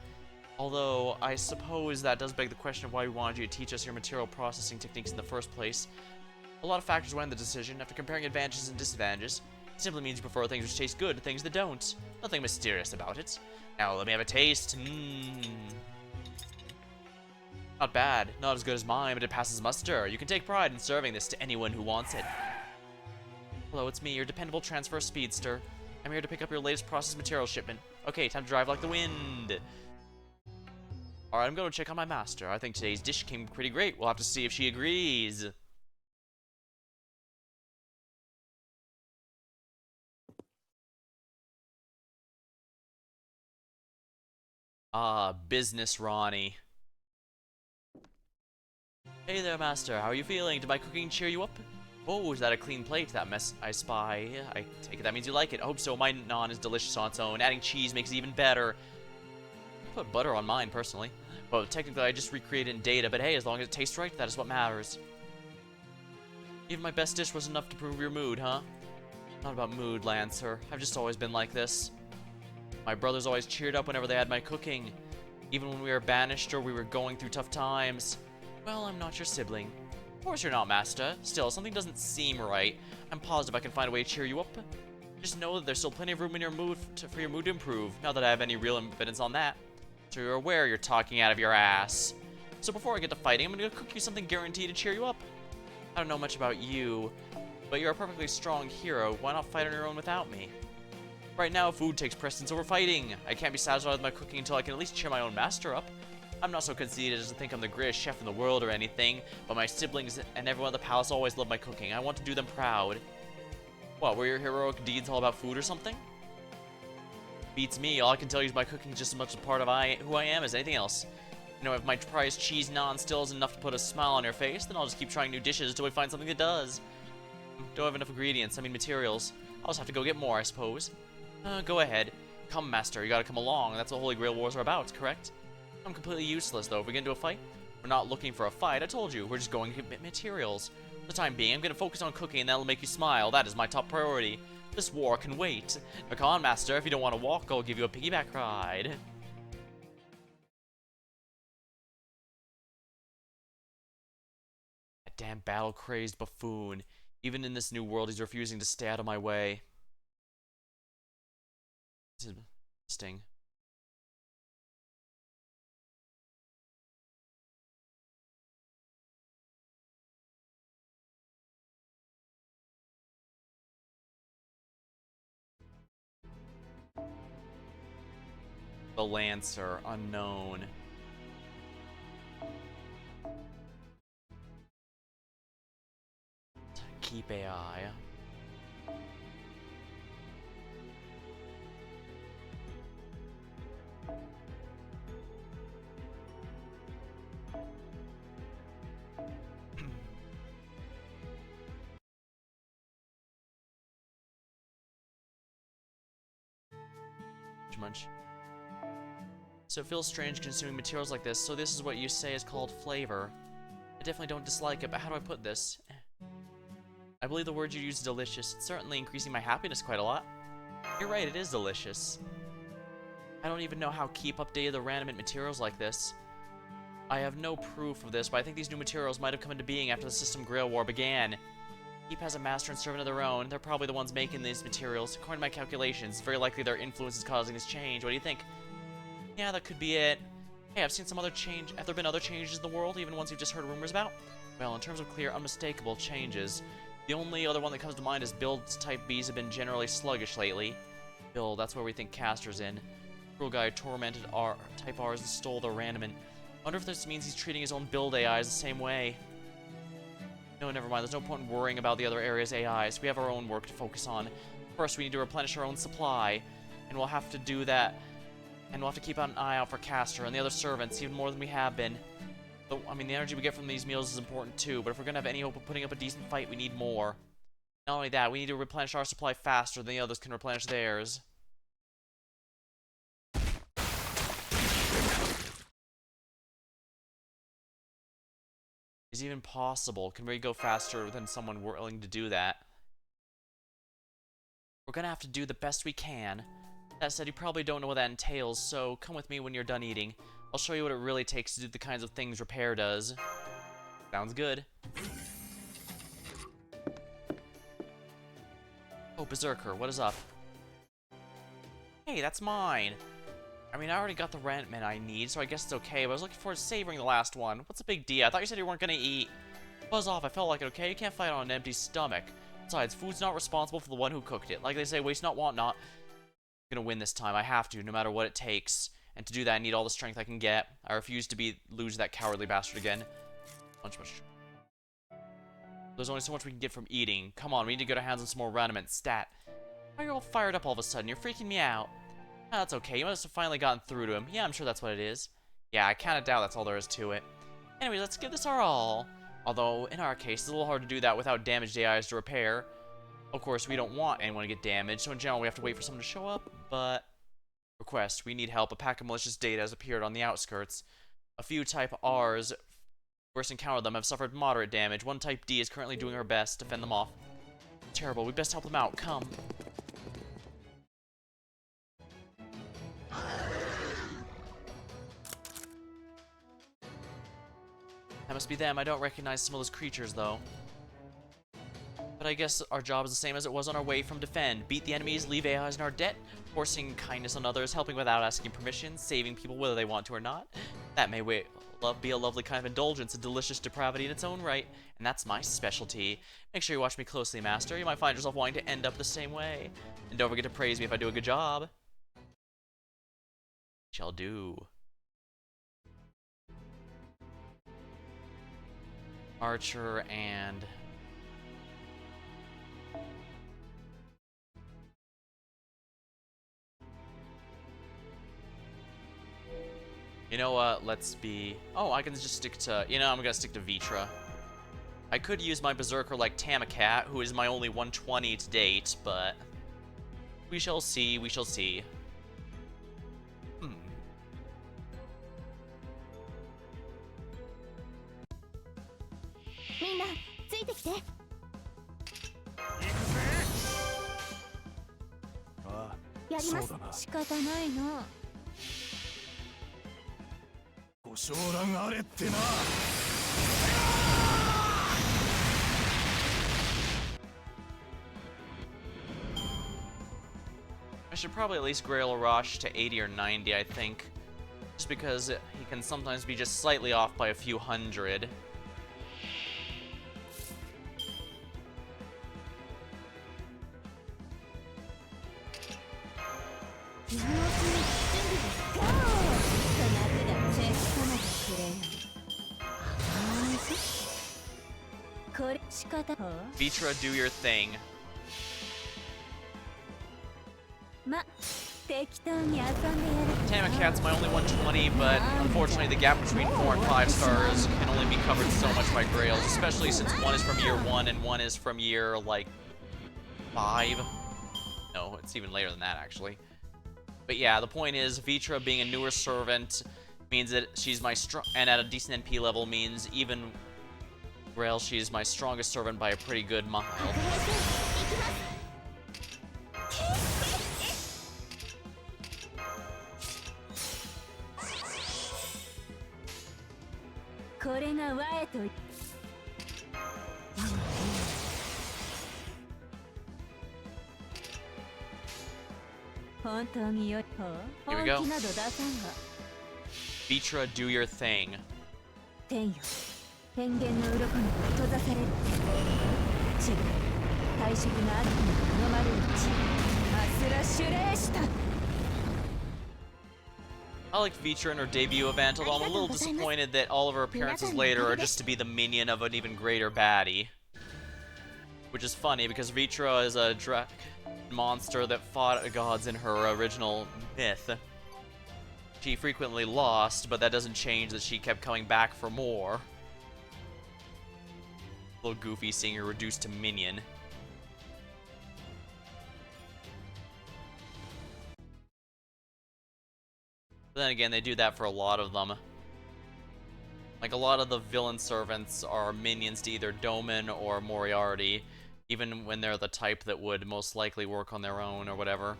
Although, I suppose that does beg the question of why we wanted you to teach us your material processing techniques in the first place. A lot of factors went in the decision. After comparing advantages and disadvantages, it simply means you prefer things which taste good to things that don't. Nothing mysterious about it. Now, let me have a taste. Not bad. Not as good as mine, but it passes muster. You can take pride in serving this to anyone who wants it. Hello, it's me, your dependable transfer speedster. I'm here to pick up your latest processed material shipment. Okay, time to drive like the wind. Alright, I'm going to check on my master. I think today's dish came pretty great. We'll have to see if she agrees. Ah, business Ronnie. Hey there, master. How are you feeling? Did my cooking cheer you up? Oh, is that a clean plate? That mess I spy. I take it that means you like it. I hope so. My naan is delicious on its own. Adding cheese makes it even better. I put butter on mine, personally. Well, technically, I just recreated in data, but hey, as long as it tastes right, that is what matters. Even my best dish was enough to prove your mood, huh? Not about mood, Lancer. I've just always been like this. My brothers always cheered up whenever they had my cooking. Even when we were banished or we were going through tough times. Well, I'm not your sibling. Of course you're not, master. Still, something doesn't seem right. I'm positive I can find a way to cheer you up. Just know that there's still plenty of room in your mood for your mood to improve, now that I have any real evidence on that. So you're aware you're talking out of your ass. So before I get to fighting, I'm gonna cook you something guaranteed to cheer you up. I don't know much about you, but you're a perfectly strong hero. Why not fight on your own without me? Right now, food takes precedence over fighting. I can't be satisfied with my cooking until I can at least cheer my own master up. I'm not so conceited as to think I'm the greatest chef in the world or anything, but my siblings and everyone at the palace always love my cooking. I want to do them proud. What, were your heroic deeds all about food or something? Beats me. All I can tell you is my cooking is just as much a part of who I am as anything else. You know, if my prized cheese naan still isn't enough to put a smile on your face, then I'll just keep trying new dishes until we find something that does. Don't have enough ingredients, I mean materials. I'll just have to go get more, I suppose. Go ahead. Come, master, you gotta come along. That's what Holy Grail Wars are about, correct? I'm completely useless, though. If we get into a fight, we're not looking for a fight. I told you, we're just going to get materials. For the time being, I'm gonna focus on cooking, and that'll make you smile. That is my top priority. This war can wait. Now, come on, master. If you don't want to walk, I'll give you a piggyback ride. That damn battle-crazed buffoon. Even in this new world, he's refusing to stay out of my way. This is interesting. The Lancer, unknown. Keep AI. Much. So it feels strange consuming materials like this, so this is what you say is called flavor. I definitely don't dislike it, but how do I put this? I believe the word you used is delicious. It's certainly increasing my happiness quite a lot. You're right, it is delicious. I don't even know how Keep updated the random materials like this. I have no proof of this, but I think these new materials might have come into being after the System Grail War began. Keep has a master and servant of their own. They're probably the ones making these materials. According to my calculations, it's very likely their influence is causing this change. What do you think? Yeah, that could be it. Hey, I've seen some other change. Have there been other changes in the world, even ones you've just heard rumors about? Well, in terms of clear, unmistakable changes, the only other one that comes to mind is builds type Bs have been generally sluggish lately. Build, that's where we think Castor's in. Cruel guy tormented type Rs and stole their random. Wonder if this means he's treating his own build AIs the same way. No, never mind. There's no point in worrying about the other area's AIs. We have our own work to focus on. First, we need to replenish our own supply, and we'll have to do that. And we'll have to keep an eye out for Castor and the other servants, even more than we have been. Though, I mean, the energy we get from these meals is important too, but if we're gonna have any hope of putting up a decent fight, we need more. Not only that, we need to replenish our supply faster than the others can replenish theirs. Is it even possible? Can we go faster than someone willing to do that? We're gonna have to do the best we can. That said, you probably don't know what that entails, so come with me when you're done eating. I'll show you what it really takes to do the kinds of things repair does. Sounds good. Oh, Berserker, what is up? Hey, that's mine! I mean, I already got the Rentman I need, so I guess it's okay, but I was looking forward to savoring the last one. What's the big deal? I thought you said you weren't gonna eat. Buzz off, I felt like it, okay? You can't fight on an empty stomach. Besides, food's not responsible for the one who cooked it. Like they say, waste not, want not. I'm gonna win this time. I have to, no matter what it takes. And to do that, I need all the strength I can get. I refuse to lose that cowardly bastard again. Much. There's only so much we can get from eating. Come on, we need to get our hands on some more Raniment. Stat. Why are you all fired up all of a sudden? You're freaking me out. Ah, that's okay. You must have finally gotten through to him. Yeah, I'm sure that's what it is. Yeah, I kinda doubt that's all there is to it. Anyways, let's give this our all. Although, in our case, it's a little hard to do that without damaged AIs to repair. Of course, we don't want anyone to get damaged, so in general, we have to wait for someone to show up, but... Request, we need help. A pack of malicious data has appeared on the outskirts. A few Type Rs, first encountered them, have suffered moderate damage. One Type D is currently doing her best to fend them off. Terrible, we best help them out. Come. That must be them. I don't recognize some of those creatures, though. But I guess our job is the same as it was on our way from Defend. Beat the enemies, leave AIs in our debt, forcing kindness on others, helping without asking permission, saving people whether they want to or not. That may be a lovely kind of indulgence, a delicious depravity in its own right, and that's my specialty. Make sure you watch me closely, Master. You might find yourself wanting to end up the same way. And don't forget to praise me if I do a good job. Shall do. Archer and... You know what, let's be... Oh, I can just stick to... You know, I'm gonna stick to Vitra. I could use my Berserker like Tamacat, who is my only 120 to date, but... We shall see, we shall see. Hmm. I should probably at least Grail Rush to 80 or 90, I think. Just because he can sometimes be just slightly off by a few hundred. Vitra, do your thing. Tamacat's my only 120, but unfortunately the gap between 4 and 5 stars can only be covered so much by Grails, especially since one is from year 1 and one is from year, like, 5. No, it's even later than that, actually. But yeah, the point is, Vitra being a newer servant means that she's my and at a decent NP level means even Grail, she's my strongest servant by a pretty good mile. これが我と本当によ本 Here we go. 気など出さんわ Vitra, do your thing. 天よ変幻の鱗に閉ざされる地が退職の悪に頼まれる地アスラシュレーシュタ I like Vitra in her debut event, although I'm a little disappointed that all of her appearances later are just to be the minion of an even greater baddie. Which is funny, because Vitra is a monster that fought gods in her original myth. She frequently lost, but that doesn't change that she kept coming back for more. A little goofy seeing her reduced to minion. But then again, they do that for a lot of them. Like, a lot of the villain servants are minions to either Doman or Moriarty, even when they're the type that would most likely work on their own or whatever.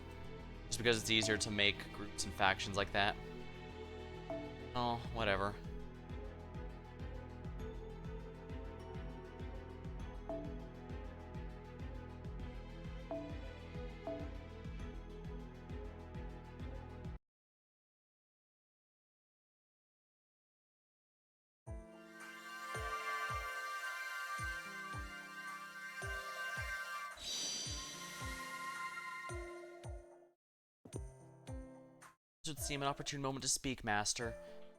Just because it's easier to make groups and factions like that. Oh, whatever. This would seem an opportune moment to speak, Master.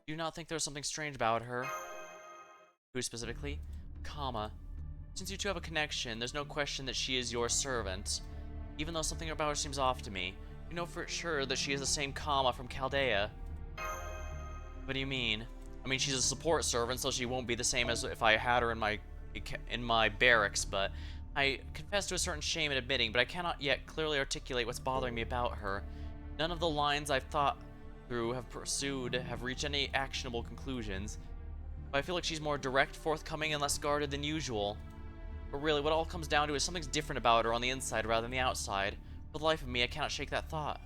Do you not think there's something strange about her? Who specifically? Kama. Since you two have a connection, there's no question that she is your servant. Even though something about her seems off to me, you know for sure that she is the same Kama from Chaldea. What do you mean? I mean, she's a support servant, so she won't be the same as if I had her in my barracks, but I confess to a certain shame in admitting, but I cannot yet clearly articulate what's bothering me about her. None of the lines I've thought through, have pursued, have reached any actionable conclusions. But I feel like she's more direct, forthcoming, and less guarded than usual. But really, what it all comes down to is something's different about her on the inside rather than the outside. For the life of me, I cannot shake that thought.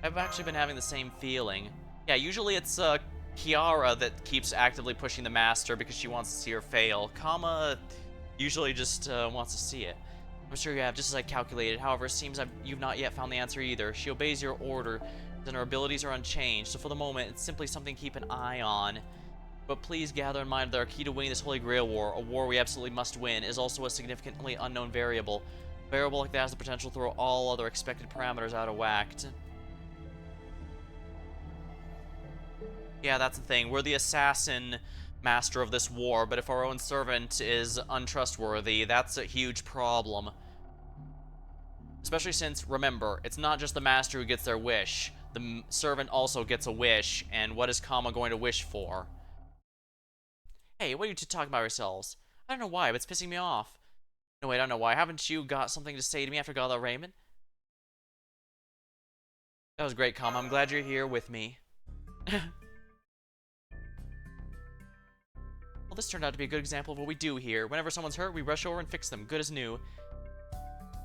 I've actually been having the same feeling. Yeah, usually it's Kiara that keeps actively pushing the Master because she wants to see her fail. Kama usually just wants to see it. I'm sure you have, just as I calculated. However, it seems you've not yet found the answer either. She obeys your order, and her abilities are unchanged, so for the moment, it's simply something to keep an eye on. But please gather in mind that our key to winning this Holy Grail War, a war we absolutely must win, is also a significantly unknown variable. A variable like that has the potential to throw all other expected parameters out of whack. Yeah, that's the thing. We're the assassin master of this war, but if our own servant is untrustworthy, that's a huge problem. Especially since, remember, it's not just the master who gets their wish. The servant also gets a wish, and what is Kama going to wish for? Hey, what are you two talking about yourselves? I don't know why, but it's pissing me off. No, wait, I don't know why. Haven't you got something to say to me after Gala Raymond? That was great, Kama. I'm glad you're here with me. Well, this turned out to be a good example of what we do here. Whenever someone's hurt, we rush over and fix them, good as new.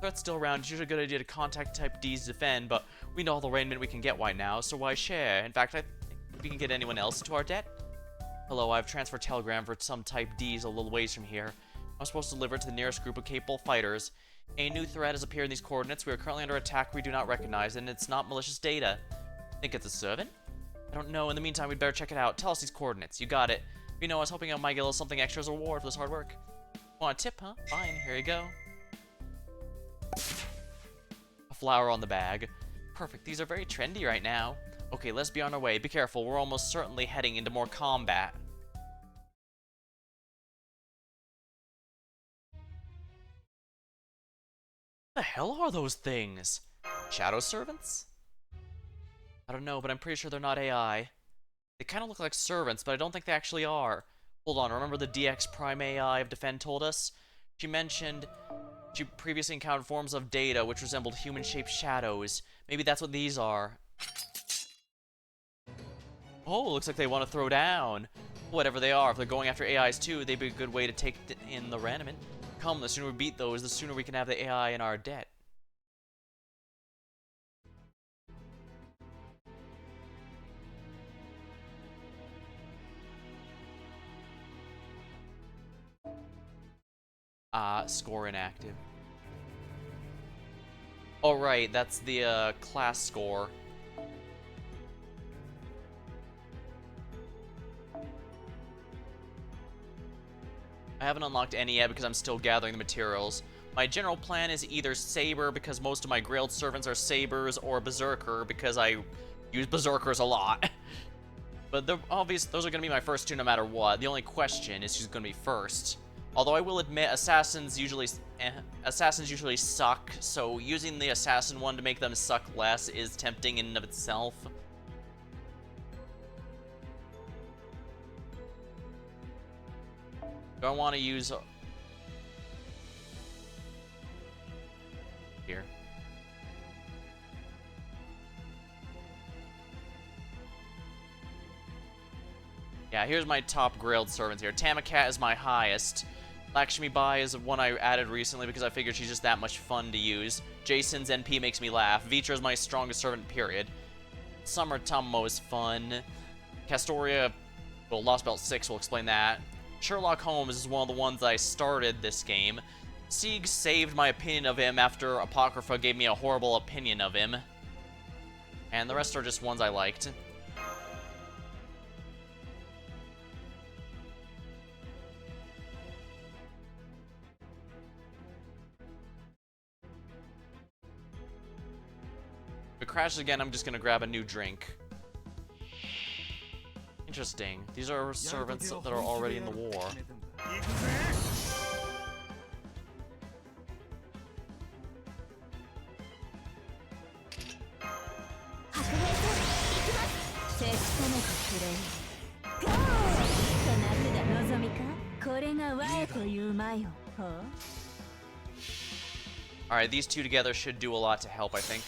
Threat's still around. It's usually a good idea to contact Type D's to defend, but we know all the arraignment we can get right now, so why share? In fact, I think we can get anyone else into our debt. Hello, I've transferred telegram for some Type D's a little ways from here. I'm supposed to deliver it to the nearest group of capable fighters. A new threat has appeared in these coordinates. We are currently under attack we do not recognize, and it's not malicious data. Think it's a servant? I don't know. In the meantime, we'd better check it out. Tell us these coordinates. You got it. You know, I was hoping I might get a little something extra as a reward for this hard work. Want a tip, huh? Fine, here you go. A flower on the bag. Perfect, these are very trendy right now. Okay, let's be on our way. Be careful, we're almost certainly heading into more combat. What the hell are those things? Shadow servants? I don't know, but I'm pretty sure they're not AI. They kind of look like servants, but I don't think they actually are. Hold on, remember the DX Prime AI of Defend told us? She mentioned she previously encountered forms of data which resembled human-shaped shadows. Maybe that's what these are. Oh, looks like they want to throw down. Whatever they are, if they're going after AIs too, they'd be a good way to take in the Randomin. Come, the sooner we beat those, the sooner we can have the AI in our debt. Score inactive. Oh right, that's the class score. I haven't unlocked any yet because I'm still gathering the materials. My general plan is either Saber because most of my Grailed servants are Sabers, or Berserker because I use Berserkers a lot. But those are going to be my first two no matter what. The only question is who's going to be first. Although I will admit, assassins usually suck, so using the assassin one to make them suck less is tempting in and of itself. Do I want to use... Here. Yeah, here's my top Grailed servants here. Tamakat is my highest. Lakshmi Bai is one I added recently because I figured she's just that much fun to use. Jason's NP makes me laugh. Vitra is my strongest servant, period. Summer Tummo is fun. Castoria, well, Lost Belt 6 will explain that. Sherlock Holmes is one of the ones I started this game. Sieg saved my opinion of him after Apocrypha gave me a horrible opinion of him. And the rest are just ones I liked. If it crashes again, I'm just gonna grab a new drink. Interesting. These are servants that are already in the war. Alright, these two together should do a lot to help, I think.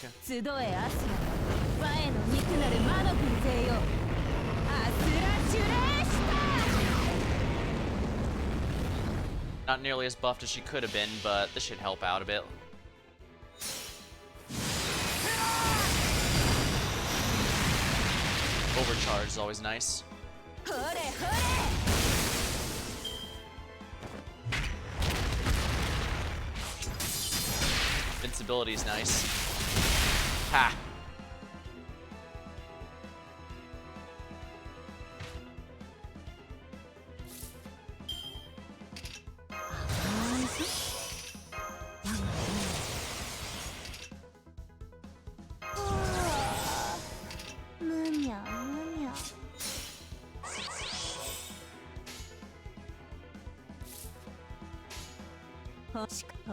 Not nearly as buffed as she could have been, but this should help out a bit. Overcharge is always nice. Invincibility is nice. Ha!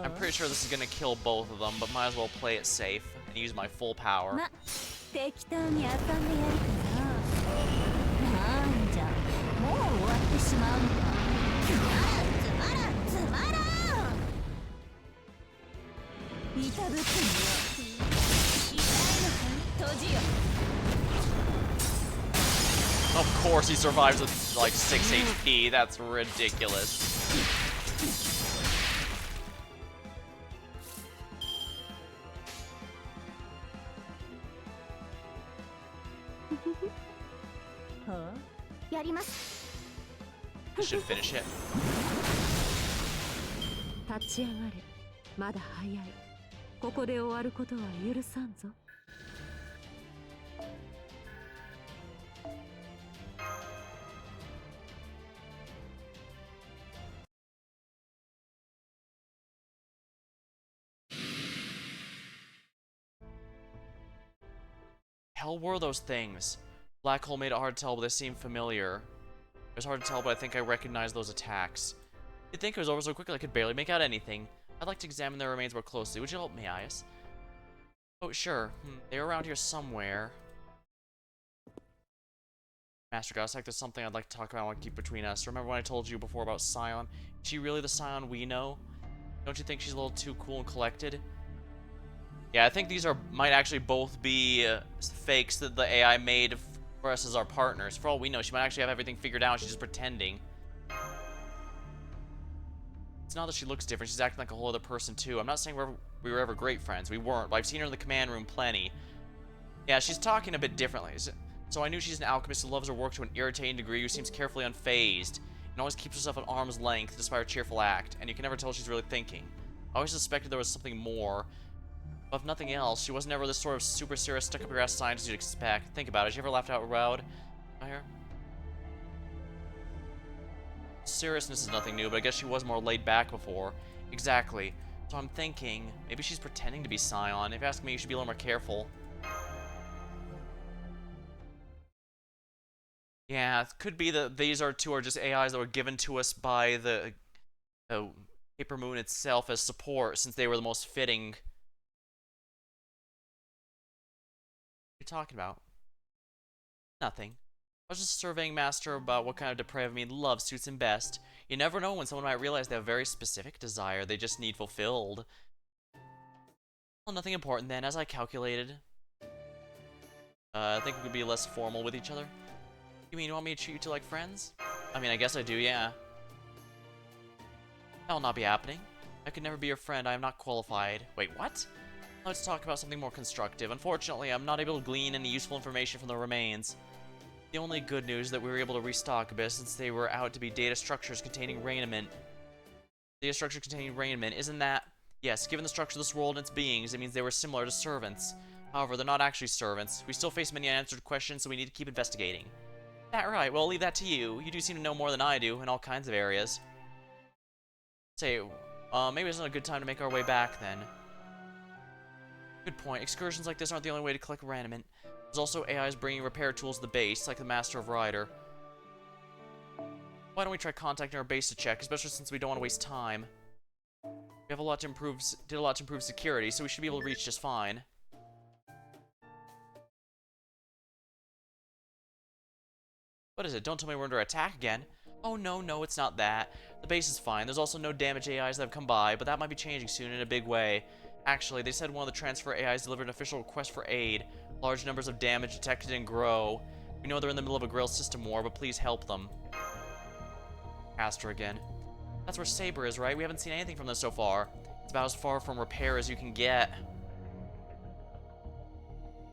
I'm pretty sure this is gonna kill both of them, but might as well play it safe and use my full power. Of course he survives with like 6 HP, that's ridiculous. This should finish it. Hell were those things? Black hole made it hard to tell, but they seem familiar. It was hard to tell, but I think I recognize those attacks. You'd think it was over so quickly I could barely make out anything. I'd like to examine their remains more closely. Would you help me, Ias? Oh, sure. They're around here somewhere. Master God, it's like there's something I'd like to talk about I want to keep between us. Remember when I told you before about Scion? Is she really the Scion we know? Don't you think she's a little too cool and collected? Yeah, I think these might actually both be fakes that the AI made for us as our partners. For all we know, she might actually have everything figured out. She's just pretending. It's not that she looks different. She's acting like a whole other person, too. I'm not saying we were ever great friends. We weren't, but I've seen her in the command room plenty. Yeah, she's talking a bit differently. So I knew she's an alchemist who loves her work to an irritating degree, who seems carefully unfazed, and always keeps herself at arm's length despite her cheerful act, and you can never tell what she's really thinking. I always suspected there was something more. But if nothing else, she wasn't ever this sort of super serious, stuck-up-your-ass scientist you'd expect. Think about it. She ever laughed out loud? I hear. Seriousness is nothing new, but I guess she was more laid back before. Exactly. So I'm thinking, maybe she's pretending to be Scion. If you ask me, you should be a little more careful. Yeah, it could be that these two are just AIs that were given to us by the Paper Moon itself as support, since they were the most fitting. What are you talking about? Nothing. I was just a surveying master about what kind of depraved love suits him best. You never know when someone might realize they have a very specific desire they just need fulfilled. Well, nothing important then, as I calculated. I think we could be less formal with each other. You mean you want me to treat you two like friends? I mean, I guess I do, yeah. That'll not be happening. I could never be your friend, I am not qualified. Wait, what? Let's talk about something more constructive. Unfortunately, I'm not able to glean any useful information from the remains. The only good news is that we were able to restock a bit since they were out to be data structures containing raiment. Data structure containing raiment, isn't that? Yes, given the structure of this world and its beings, it means they were similar to servants. However, they're not actually servants. We still face many unanswered questions, so we need to keep investigating. That right, well, I'll leave that to you. You do seem to know more than I do in all kinds of areas. Say, maybe it's not a good time to make our way back then. Good point. Excursions like this aren't the only way to collect raiment. There's also AIs bringing repair tools to the base, like the Master of Rider. Why don't we try contacting our base to check, especially since we don't want to waste time. We have a lot to improve, did a lot to improve security, so we should be able to reach just fine. What is it? Don't tell me we're under attack again. Oh no, it's not that. The base is fine. There's also no damage AIs that have come by, but that might be changing soon in a big way. Actually, they said one of the transfer AIs delivered an official request for aid. Large numbers of damage detected and grow. We know they're in the middle of a Grail system war, but please help them. Astra again. That's where Saber is, right? We haven't seen anything from them so far. It's about as far from repair as you can get.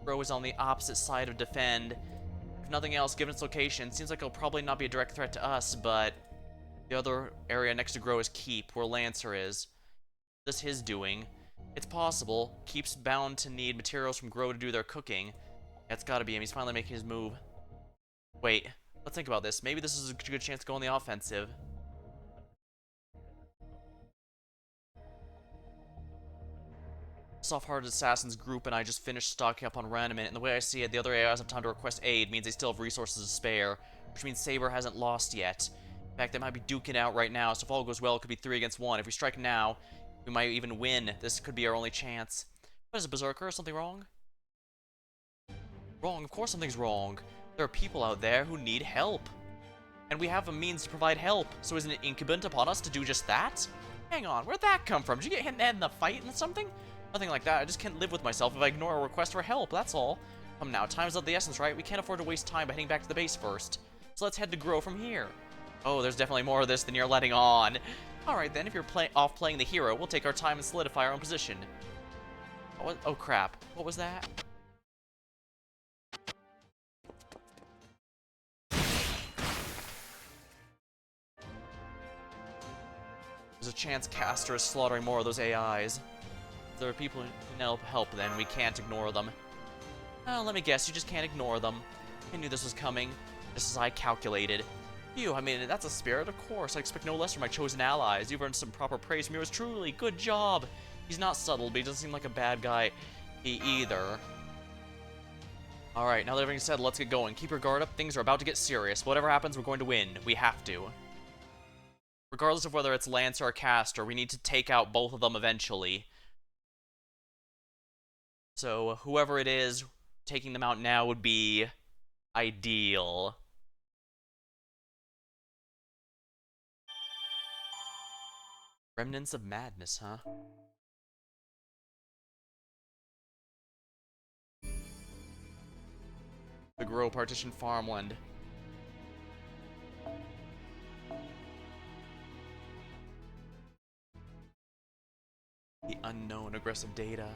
Grow is on the opposite side of defend. If nothing else, given its location, seems like it'll probably not be a direct threat to us, but the other area next to Grow is Keep, where Lancer is. This his doing. It's possible. Keep's bound to need materials from Grow to do their cooking. That's gotta be him. He's finally making his move. Wait, let's think about this. Maybe this is a good chance to go on the offensive. Soft-hearted assassins group and I just finished stocking up on raiment, and the way I see it, the other AIs have time to request aid means they still have resources to spare, which means Saber hasn't lost yet. In fact, they might be duking out right now, so if all goes well, it could be 3 against 1. If we strike now, we might even win. This could be our only chance. What is it, Berserker? Something wrong? Wrong? Of course something's wrong. There are people out there who need help. And we have a means to provide help, so isn't it incumbent upon us to do just that? Hang on, where'd that come from? Did you get hit in the head in the fight and something? Nothing like that. I just can't live with myself if I ignore a request for help, that's all. Come now, time's of the essence, right? We can't afford to waste time by heading back to the base first. So let's head to Grow from here. Oh, there's definitely more of this than you're letting on. Alright then, if you're off playing the hero, we'll take our time and solidify our own position. Oh crap. What was that? There's a chance Caster is slaughtering more of those AIs. If there are people who need help, then we can't ignore them. Oh, let me guess, you just can't ignore them. I knew this was coming, just as I calculated. You, I mean, that's a spirit, of course. I expect no less from my chosen allies. You've earned some proper praise from yours truly. Good job. He's not subtle, but he doesn't seem like a bad guy either. Alright, now that everything's said, let's get going. Keep your guard up. Things are about to get serious. Whatever happens, we're going to win. We have to. Regardless of whether it's Lance or Caster, we need to take out both of them eventually. So, whoever it is, taking them out now would be ideal. Remnants of madness, huh? The grow partition farmland. The unknown aggressive data.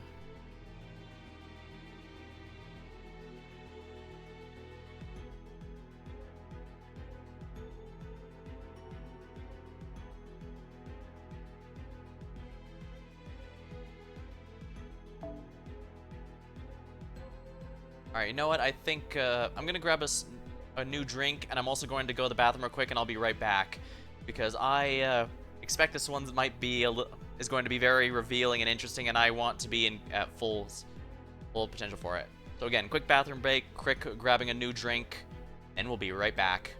Alright, you know what? I think I'm gonna grab a new drink, and I'm also going to go to the bathroom real quick, and I'll be right back. Because I expect this one might be is going to be very revealing and interesting, and I want to be at full potential for it. So again, quick bathroom break, quick grabbing a new drink, and we'll be right back.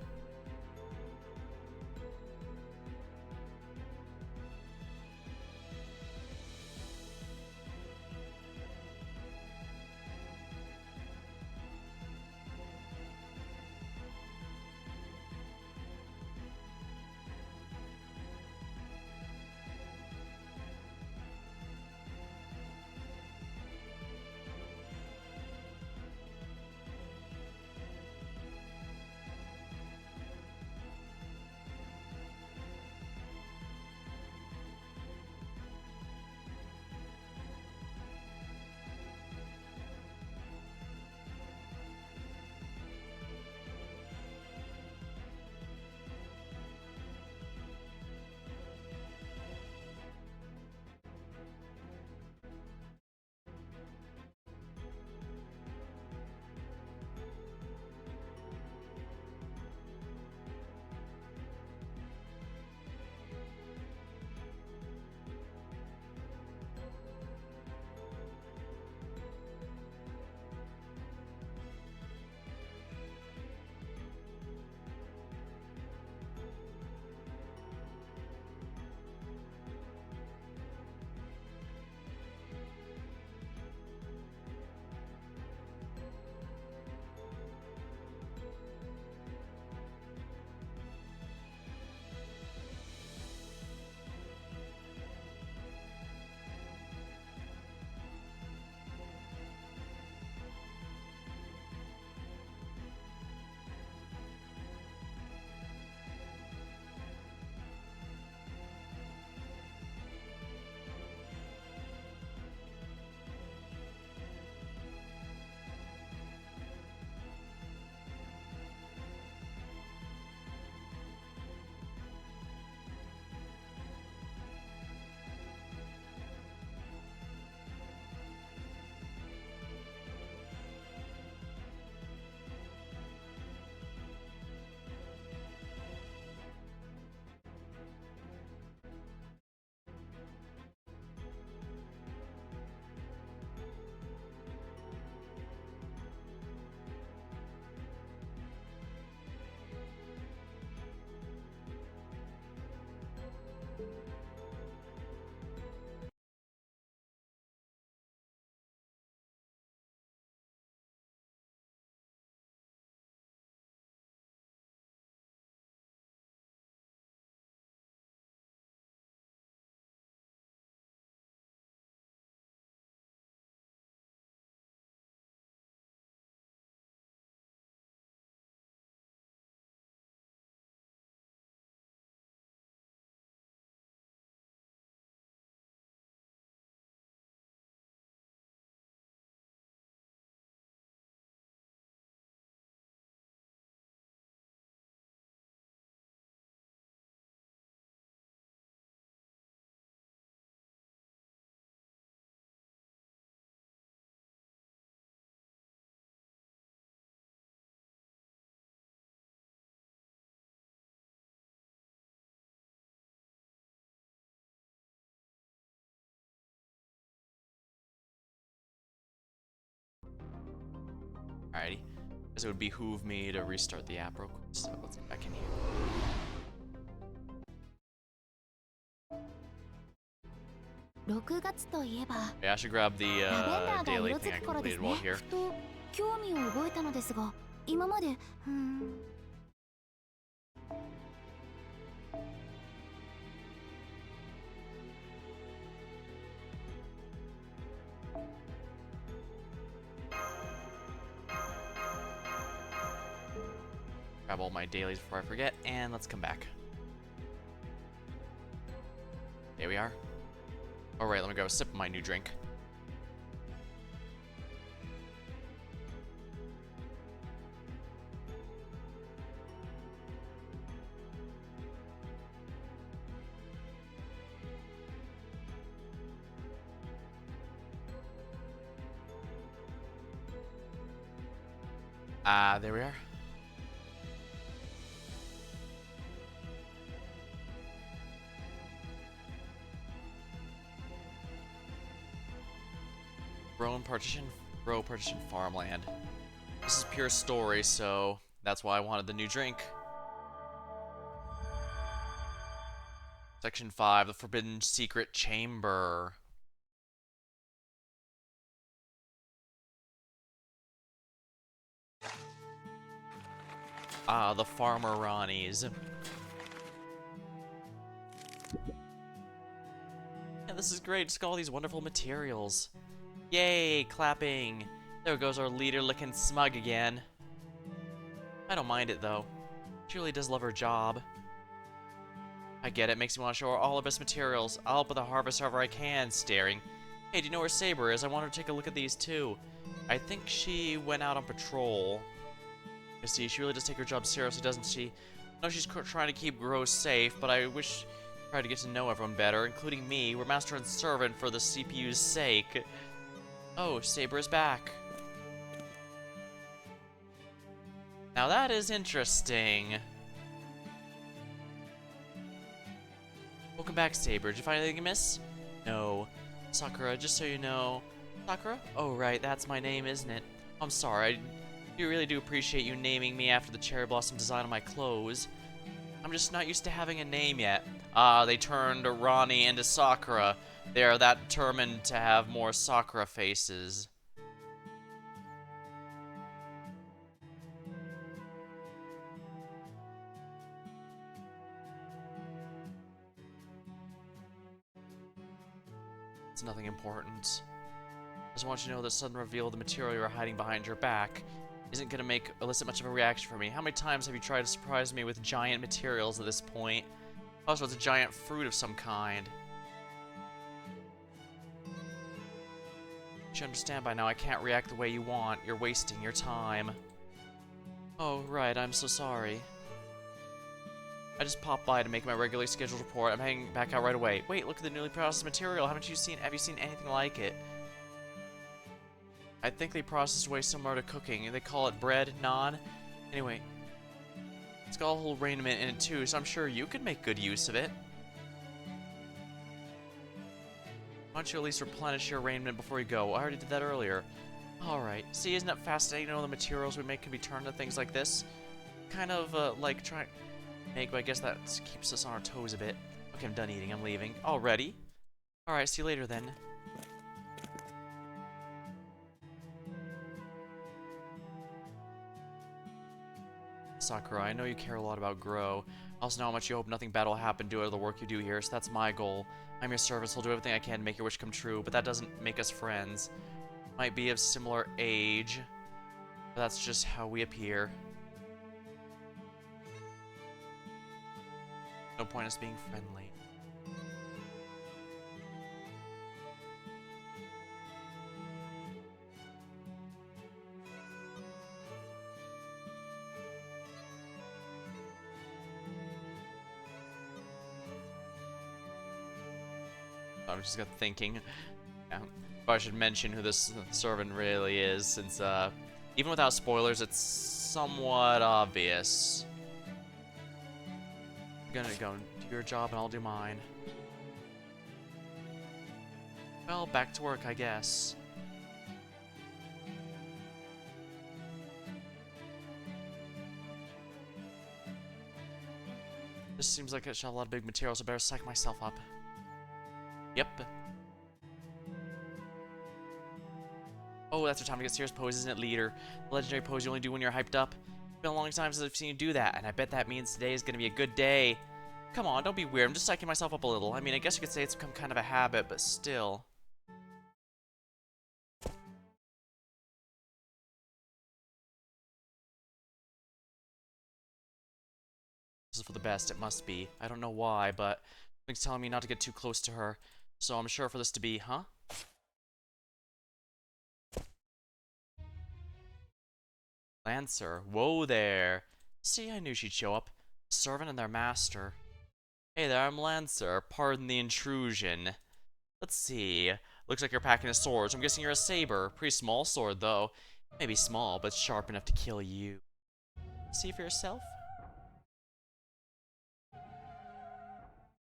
Alrighty. As it would behoove me to restart the app real quick, so let's get back in here. 6月といえば Yeah, I should grab the ラベンダーが daily 色 thing づ I く頃です completed ね while here. ふと興味を覚えたのですが今まで Grab all my dailies before I forget, and let's come back. There we are. Alright, let me grab a sip of my new drink. There we are. Grow partition farmland. This is pure story, so that's why I wanted the new drink. Section 5, the Forbidden Secret Chamber. The Farmer Ronnies. Yeah, this is great. Just got all these wonderful materials. Yay, clapping. There goes our leader looking smug again. I don't mind it, though. She really does love her job. I get it. Makes me want to show her all of us materials. I'll help with the harvest however I can, staring. Hey, do you know where Saber is? I want her to take a look at these, too. I think she went out on patrol. You see, she really does take her job seriously, doesn't she? I know she's trying to keep Grow safe, but I wish she tried to get to know everyone better, including me. We're master and servant for the CPU's sake. Oh, Saber is back. Now that is interesting. Welcome back, Saber. Did you find anything you miss? No. Sakura, just so you know. Sakura? Oh, right, that's my name, isn't it? I'm sorry. I really do appreciate you naming me after the cherry blossom design on my clothes. I'm just not used to having a name yet. They turned Ronnie into Sakura. They are that determined to have more Sakura faces. It's nothing important. I just want you to know the sudden reveal of the material you're hiding behind your back isn't gonna elicit much of a reaction from me. How many times have you tried to surprise me with giant materials at this point? Also, it's a giant fruit of some kind. You should understand by now I can't react the way you want. You're wasting your time. Oh, right, I'm so sorry. I just popped by to make my regularly scheduled report. I'm heading back out right away. Wait, look at the newly processed material. Have you seen anything like it? I think they process way similar to cooking. They call it bread, naan. Anyway, it's got a whole raiment in it too, so I'm sure you could make good use of it. Why don't you at least replenish your raiment before you go? I already did that earlier. Alright. See, isn't it fascinating to know the materials we make can be turned into things like this? Kind of, like, trying to make, but I guess that keeps us on our toes a bit. Okay, I'm done eating. I'm leaving. Already? Alright, see you later then. Sakura, I know you care a lot about Grow. I also know how much you hope nothing bad will happen due to the work you do here, so that's my goal. I'm your servant, so I'll do everything I can to make your wish come true, but that doesn't make us friends. Might be of similar age, but that's just how we appear. No point us being friendly. I just got thinking. I should mention who this servant really is, since even without spoilers, it's somewhat obvious. You're gonna go do your job and I'll do mine. Well, back to work, I guess. This seems like it should have a lot of big materials, so I better psych myself up. Yep. Oh, that's your time to get serious pose, isn't it, leader? The legendary pose you only do when you're hyped up. It's been a long time since I've seen you do that, and I bet that means today is gonna be a good day. Come on, don't be weird. I'm just psyching myself up a little. I mean, I guess you could say it's become kind of a habit, but still. This is for the best, it must be. I don't know why, but something's telling me not to get too close to her. So I'm sure for this to be, huh? Lancer. Whoa there. See, I knew she'd show up. Servant and their master. Hey there, I'm Lancer. Pardon the intrusion. Let's see. Looks like you're packing a sword, so I'm guessing you're a saber. Pretty small sword, though. Maybe small, but sharp enough to kill you. See for yourself?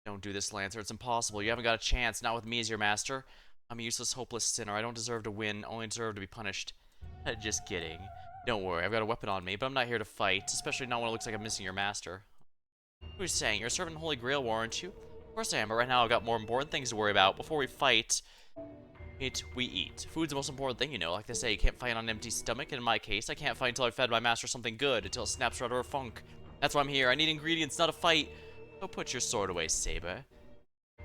Don't do this, Lancer. It's impossible. You haven't got a chance. Not with me as your master. I'm a useless, hopeless sinner. I don't deserve to win. Only deserve to be punished. Just kidding. Don't worry. I've got a weapon on me, but I'm not here to fight. Especially not when it looks like I'm missing your master. Who's saying? You're serving Holy Grail War, aren't you? Of course I am, but right now I've got more important things to worry about. Before we fight, we eat. Food's the most important thing, you know. Like they say, you can't fight on an empty stomach, and in my case, I can't fight until I've fed my master something good, until it snaps right out of her funk. That's why I'm here. I need ingredients, not a fight. Go put your sword away, Saber.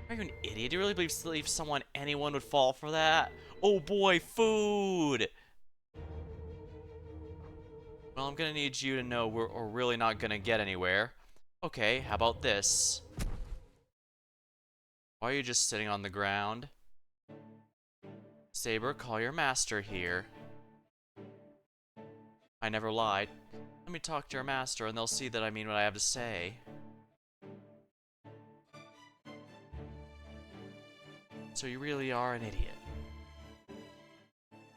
Are you an idiot? Do you really believe anyone would fall for that? Oh boy, food! Well, I'm gonna need you to know we're really not gonna get anywhere. Okay, how about this? Why are you just sitting on the ground? Saber, call your master here. I never lied. Let me talk to your master and they'll see that I mean what I have to say. So you really are an idiot.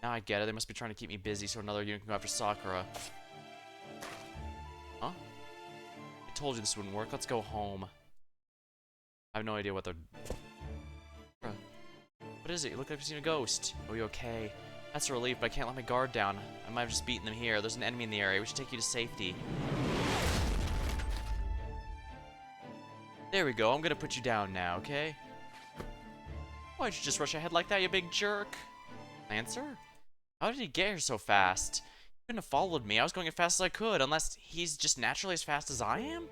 Now I get it, they must be trying to keep me busy so another unit can go after Sakura. Huh? I told you this wouldn't work, let's go home. I have no idea what they're... What is it? You look like you've seen a ghost. Oh, you okay? That's a relief, but I can't let my guard down. I might have just beaten them here. There's an enemy in the area. We should take you to safety. There we go. I'm gonna put you down now, okay? Why'd you just rush ahead like that, you big jerk? Lancer? How did he get here so fast? He couldn't have followed me. I was going as fast as I could, unless he's just naturally as fast as I am?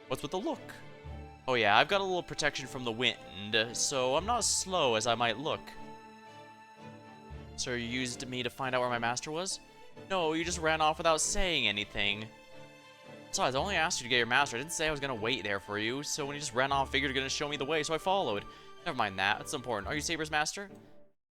What's with the look? Oh yeah, I've got a little protection from the wind, so I'm not as slow as I might look. So you used me to find out where my master was? No, you just ran off without saying anything. Besides, I only asked you to get your master. I didn't say I was gonna wait there for you, so when you just ran off, I figured you're gonna show me the way, so I followed. Never mind that, that's important. Are you Saber's master?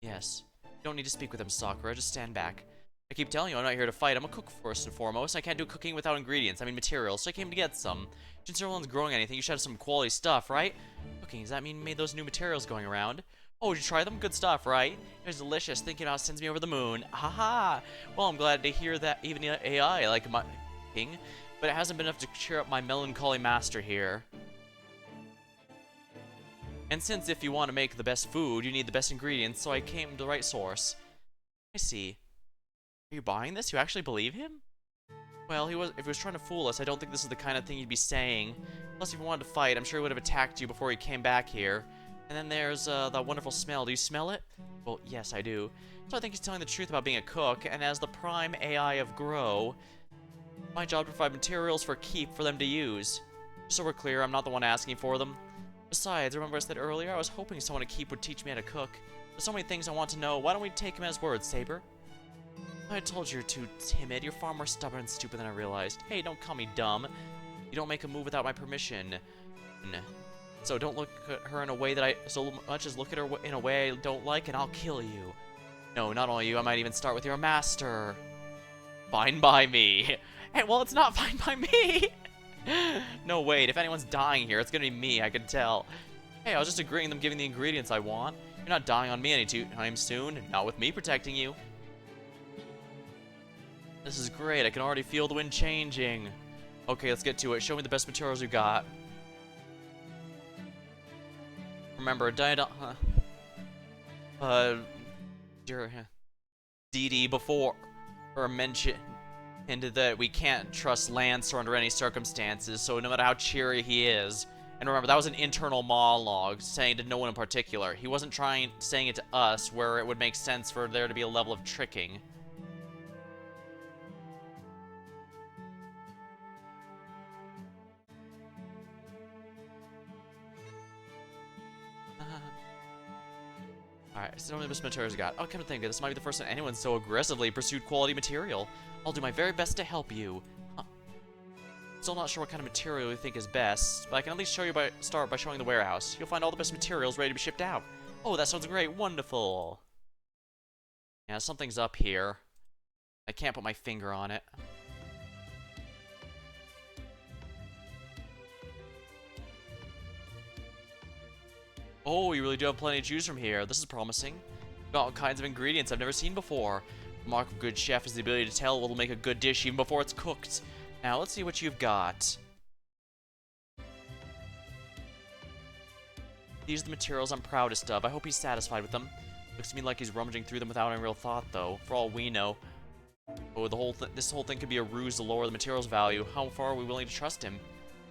Yes. You don't need to speak with him, Sakura, just stand back. I keep telling you I'm not here to fight. I'm a cook first and foremost. I can't do cooking without ingredients, I mean materials, so I came to get some. Since everyone's growing anything, you should have some quality stuff, right? Cooking, does that mean you made those new materials going around? Oh, did you try them? Good stuff, right? It's delicious. Thinking about it sends me over the moon. Haha! Well, I'm glad to hear that even AI like my king, but it hasn't been enough to cheer up my melancholy master here. And since if you want to make the best food, you need the best ingredients, so I came to the right source. I see. Are you buying this? You actually believe him? Well, if he was trying to fool us, I don't think this is the kind of thing he'd be saying. Plus, if he wanted to fight, I'm sure he would have attacked you before he came back here. And then there's that wonderful smell. Do you smell it? Well, yes, I do. So I think he's telling the truth about being a cook, and as the prime AI of Grow, my job to provide materials for keep for them to use. Just so we're clear, I'm not the one asking for them. Besides, remember I said earlier, I was hoping someone to keep would teach me how to cook. There's so many things I want to know. Why don't we take him at his word, Saber? I told you you're too timid. You're far more stubborn and stupid than I realized. Hey, don't call me dumb. You don't make a move without my permission. So don't look at her in a way that I so much as look at her in a way I don't like, and I'll kill you. No, not only you. I might even start with your master. Fine by me. Hey, well, it's not fine by me. No, wait. If anyone's dying here, it's gonna be me. I can tell. Hey, I was just agreeing them giving the ingredients I want. You're not dying on me anytime soon. Not with me protecting you. This is great. I can already feel the wind changing. Okay, let's get to it. Show me the best materials you got. Remember, DD before or mentioned that we can't trust Lancer under any circumstances, so no matter how cheery he is. And remember, that was an internal monologue, saying to no one in particular. He wasn't saying it to us, where it would make sense for there to be a level of tricking. Alright, so how many best materials you got? Oh, come to think of it, this might be the first time anyone's so aggressively pursued quality material. I'll do my very best to help you. Huh. Still not sure what kind of material you think is best, but I can at least start by showing the warehouse. You'll find all the best materials ready to be shipped out. Oh, that sounds great. Wonderful. Yeah, something's up here. I can't put my finger on it. Oh, you really do have plenty to choose from here. This is promising. You've got all kinds of ingredients I've never seen before. The mark of a good chef is the ability to tell what'll make a good dish even before it's cooked. Now, let's see what you've got. These are the materials I'm proudest of. I hope he's satisfied with them. Looks to me like he's rummaging through them without any real thought, though. For all we know. Oh, this whole thing could be a ruse to lower the material's value. How far are we willing to trust him?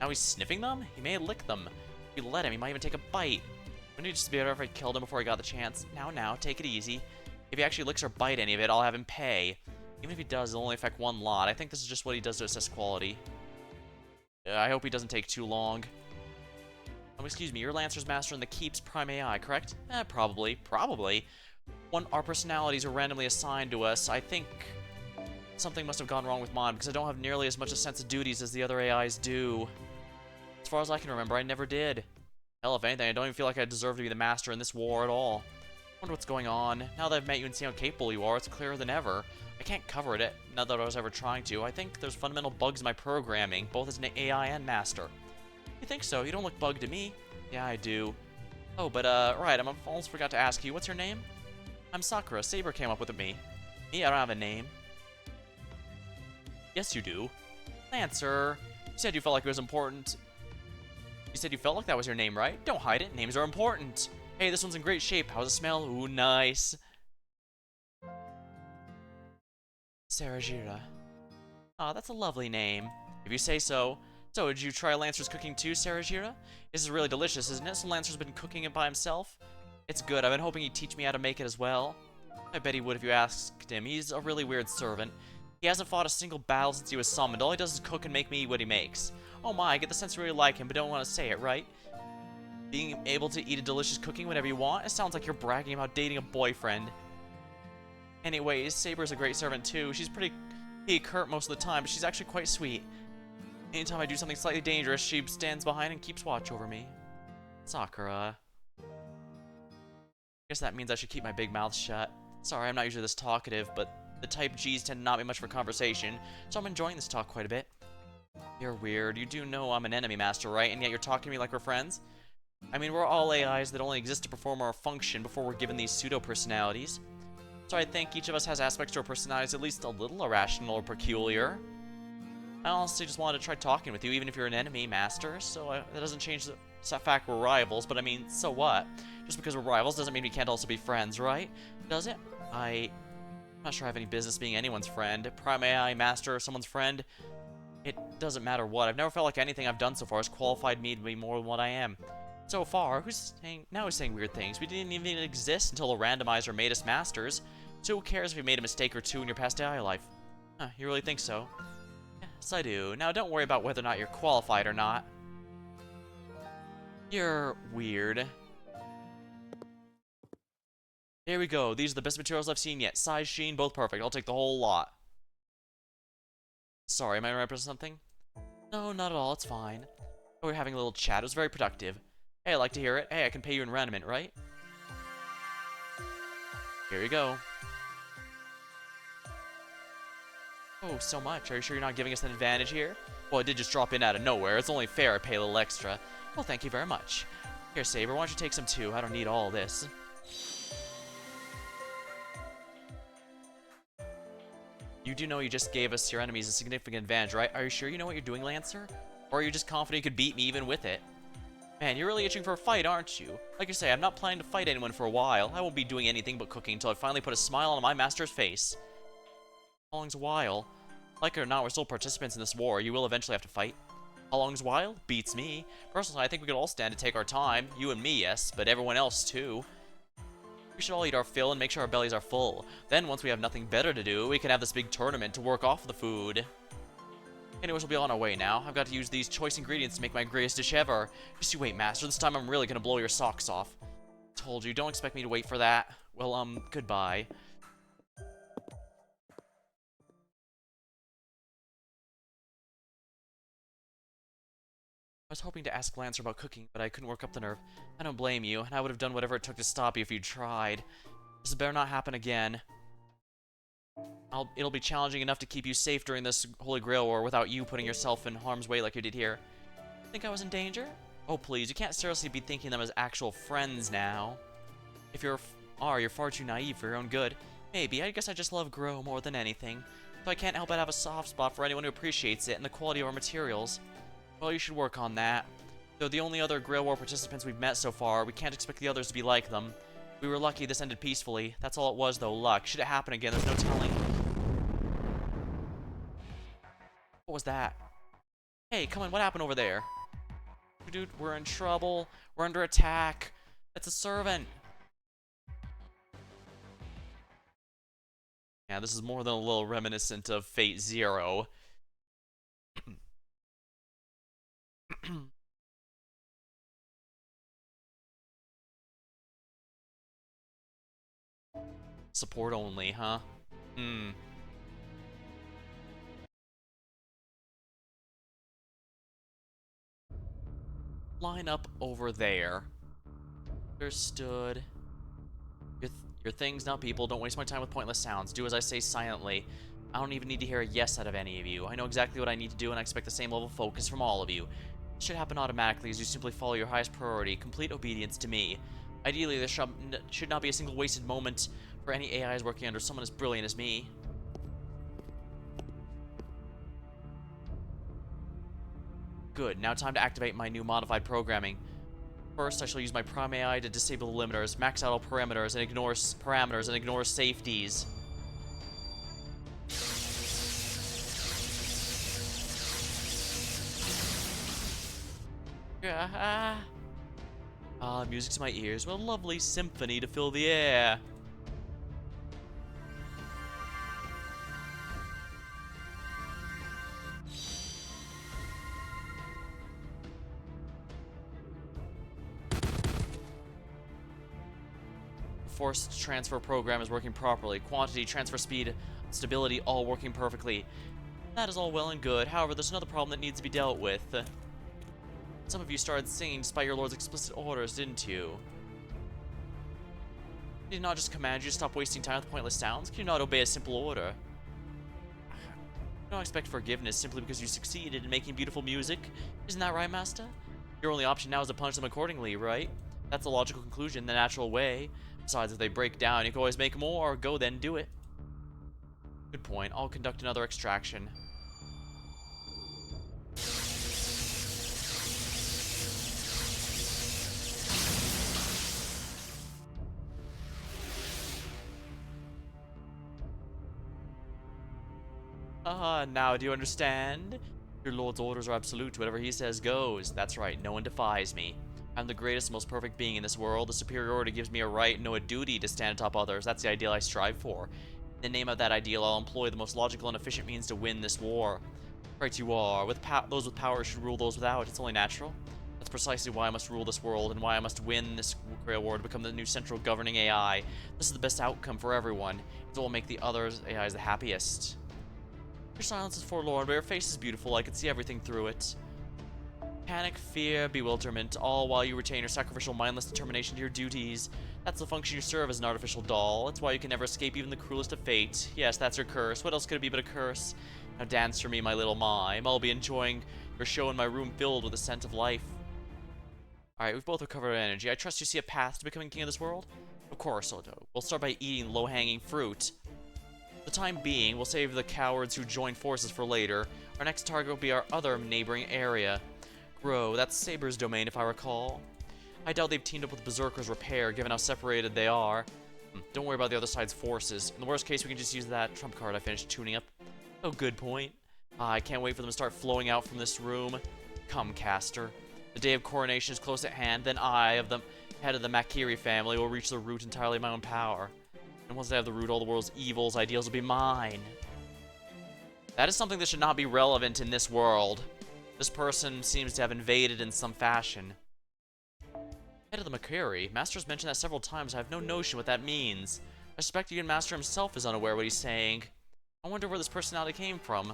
Now he's sniffing them? He may lick them. If we let him, he might even take a bite. Wouldn't it just be better if I killed him before he got the chance? Now, take it easy. If he actually licks or bite any of it, I'll have him pay. Even if he does, it'll only affect one lot. I think this is just what he does to assess quality. I hope he doesn't take too long. Oh, excuse me, you're Lancer's master in the Keep's Prime AI, correct? Probably. When our personalities are randomly assigned to us, I think something must have gone wrong with mine, because I don't have nearly as much a sense of duties as the other AIs do. As far as I can remember, I never did. Hell, if anything, I don't even feel like I deserve to be the master in this war at all. I wonder what's going on. Now that I've met you and seen how capable you are, it's clearer than ever. I can't cover it, not that I was ever trying to. I think there's fundamental bugs in my programming, both as an AI and master. You think so? You don't look bugged to me. Yeah, I do. Oh, but, right, I almost forgot to ask you. What's your name? I'm Sakura. Saber came up with me. Me? I don't have a name. Yes, you do. Lancer. You said you felt like it was important. You said you felt like that was your name, right? Don't hide it. Names are important. Hey, this one's in great shape. How's it smell? Ooh, nice. Sarajira. Aw, that's a lovely name. If you say so. So, did you try Lancer's cooking too, Sarajira? This is really delicious, isn't it? So Lancer's been cooking it by himself? It's good. I've been hoping he'd teach me how to make it as well. I bet he would if you asked him. He's a really weird servant. He hasn't fought a single battle since he was summoned. All he does is cook and make me eat what he makes. Oh my, I get the sense you really like him, but don't want to say it, right? Being able to eat a delicious cooking whenever you want? It sounds like you're bragging about dating a boyfriend. Anyways, Saber's a great servant too. She's pretty curt most of the time, but she's actually quite sweet. Anytime I do something slightly dangerous, she stands behind and keeps watch over me. Sakura. Guess that means I should keep my big mouth shut. Sorry, I'm not usually this talkative, but the type G's tend to not be much for conversation, so I'm enjoying this talk quite a bit. You're weird. You do know I'm an enemy master, right? And yet you're talking to me like we're friends? I mean, we're all AIs that only exist to perform our function before we're given these pseudo-personalities. So I think each of us has aspects to our personalities at least a little irrational or peculiar. I honestly just wanted to try talking with you, even if you're an enemy master, so that doesn't change the fact we're rivals, but I mean, so what? Just because we're rivals doesn't mean we can't also be friends, right? Does it? I'm not sure I have any business being anyone's friend. Prime AI master or someone's friend? It doesn't matter what. I've never felt like anything I've done so far has qualified me to be more than what I am. So far, now who's saying weird things? We didn't even exist until the randomizer made us masters. So who cares if you made a mistake or two in your past AI life? Huh, you really think so? Yes, I do. Now don't worry about whether or not you're qualified or not. You're weird. Here we go. These are the best materials I've seen yet. Size, sheen, both perfect. I'll take the whole lot. Sorry, am I remembering something? No, not at all. It's fine. We were having a little chat. It was very productive. Hey, I'd like to hear it. Hey, I can pay you in raiment, right? Here you go. Oh, so much. Are you sure you're not giving us an advantage here? Well, it did just drop in out of nowhere. It's only fair I pay a little extra. Well, thank you very much. Here, Saber, why don't you take some too? I don't need all this. You do know you just gave us your enemies a significant advantage, right? Are you sure you know what you're doing, Lancer? Or are you just confident you could beat me even with it? Man, you're really itching for a fight, aren't you? Like I say, I'm not planning to fight anyone for a while. I won't be doing anything but cooking until I finally put a smile on my master's face. How long's a while? Like it or not, we're still participants in this war. You will eventually have to fight. How long's a while? Beats me. Personally, I think we could all stand to take our time. You and me, yes, but everyone else, too. We should all eat our fill and make sure our bellies are full. Then, once we have nothing better to do, we can have this big tournament to work off the food. Anyways, we'll be on our way now. I've got to use these choice ingredients to make my greatest dish ever. Just you wait, Master. This time I'm really gonna blow your socks off. Told you, don't expect me to wait for that. Well, goodbye. I was hoping to ask Lancer about cooking, but I couldn't work up the nerve. I don't blame you, and I would have done whatever it took to stop you if you'd tried. This better not happen again. It'll be challenging enough to keep you safe during this Holy Grail War without you putting yourself in harm's way like you did here. Think I was in danger? Oh please, you can't seriously be thinking them as actual friends now. If you're far too naive for your own good. Maybe, I guess I just love Grow more than anything. Though I can't help but have a soft spot for anyone who appreciates it and the quality of our materials. Well, you should work on that. Though the only other Grail War participants we've met so far, we can't expect the others to be like them. We were lucky this ended peacefully. That's all it was, though, luck. Should it happen again, there's no telling. What was that? Hey, come on, what happened over there? Dude, we're in trouble. We're under attack. It's a servant. Yeah, this is more than a little reminiscent of Fate Zero. Support only, huh? Line up over there. Understood. Your things, not people. Don't waste my time with pointless sounds. Do as I say silently. I don't even need to hear a yes out of any of you. I know exactly what I need to do, and I expect the same level of focus from all of you. It should happen automatically as you simply follow your highest priority, complete obedience to me. Ideally, there should not be a single wasted moment for any AIs working under someone as brilliant as me. Good, now time to activate my new modified programming. First, I shall use my Prime AI to disable the limiters, max out all parameters, and ignore safeties. Music to my ears. What a lovely symphony to fill the air. Forced transfer program is working properly. Quantity, transfer speed, stability, all working perfectly. That is all well and good. However, there's another problem that needs to be dealt with. Some of you started singing despite your lord's explicit orders, didn't you? Did he not just command you to stop wasting time with pointless sounds? Can you not obey a simple order? Don't expect forgiveness simply because you succeeded in making beautiful music. Isn't that right, Master? Your only option now is to punish them accordingly, right? That's the logical conclusion, the natural way. Besides, if they break down, you can always make more. Go then, do it. Good point. I'll conduct another extraction. Now do you understand? Your lord's orders are absolute. Whatever he says goes. That's right, no one defies me. I'm the greatest, most perfect being in this world. The superiority gives me a right, no a duty to stand atop others. That's the ideal I strive for. In the name of that ideal, I'll employ the most logical and efficient means to win this war. Right you are. Those with power should rule those without. It's only natural. That's precisely why I must rule this world and why I must win this Grail War to become the new central governing AI. This is the best outcome for everyone. It will make the others AIs the happiest. Your silence is forlorn, but your face is beautiful. I can see everything through it. Panic, fear, bewilderment, all while you retain your sacrificial, mindless determination to your duties. That's the function you serve as an artificial doll. That's why you can never escape even the cruelest of fate. Yes, that's your curse. What else could it be but a curse? Now dance for me, my little mime. I'll be enjoying your show in my room filled with the scent of life. Alright, we've both recovered our energy. I trust you see a path to becoming king of this world? Of course, Odo. We'll start by eating low-hanging fruit. For the time being, we'll save the cowards who join forces for later. Our next target will be our other neighboring area. Grow, that's Saber's domain if I recall. I doubt they've teamed up with Berserker's Repair, given how separated they are. Don't worry about the other side's forces. In the worst case, we can just use that trump card I finished tuning up. Oh, good point. I can't wait for them to start flowing out from this room. Come, Caster. The day of coronation is close at hand, then I, of the head of the Makiri family, will reach the root entirely of my own power. And once I have the root, all the world's evils, ideals will be mine. That is something that should not be relevant in this world. This person seems to have invaded in some fashion. Head of the Makiri. Master's mentioned that several times. I have no notion what that means. I suspect even Master himself is unaware what he's saying. I wonder where this personality came from.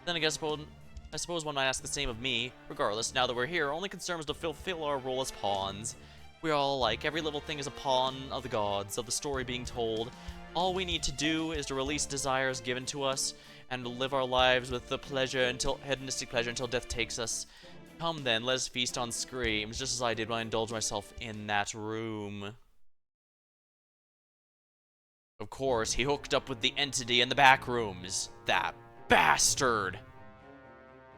Then I guess I suppose one might ask the same of me. Regardless, now that we're here, our only concern is to fulfill our role as pawns. We're all alike. Every little thing is a pawn of the gods, of the story being told. All we need to do is to release desires given to us, and to live our lives with the hedonistic pleasure until death takes us. Come then, let us feast on screams, just as I did when I indulged myself in that room. Of course, he hooked up with the entity in the back rooms. That bastard!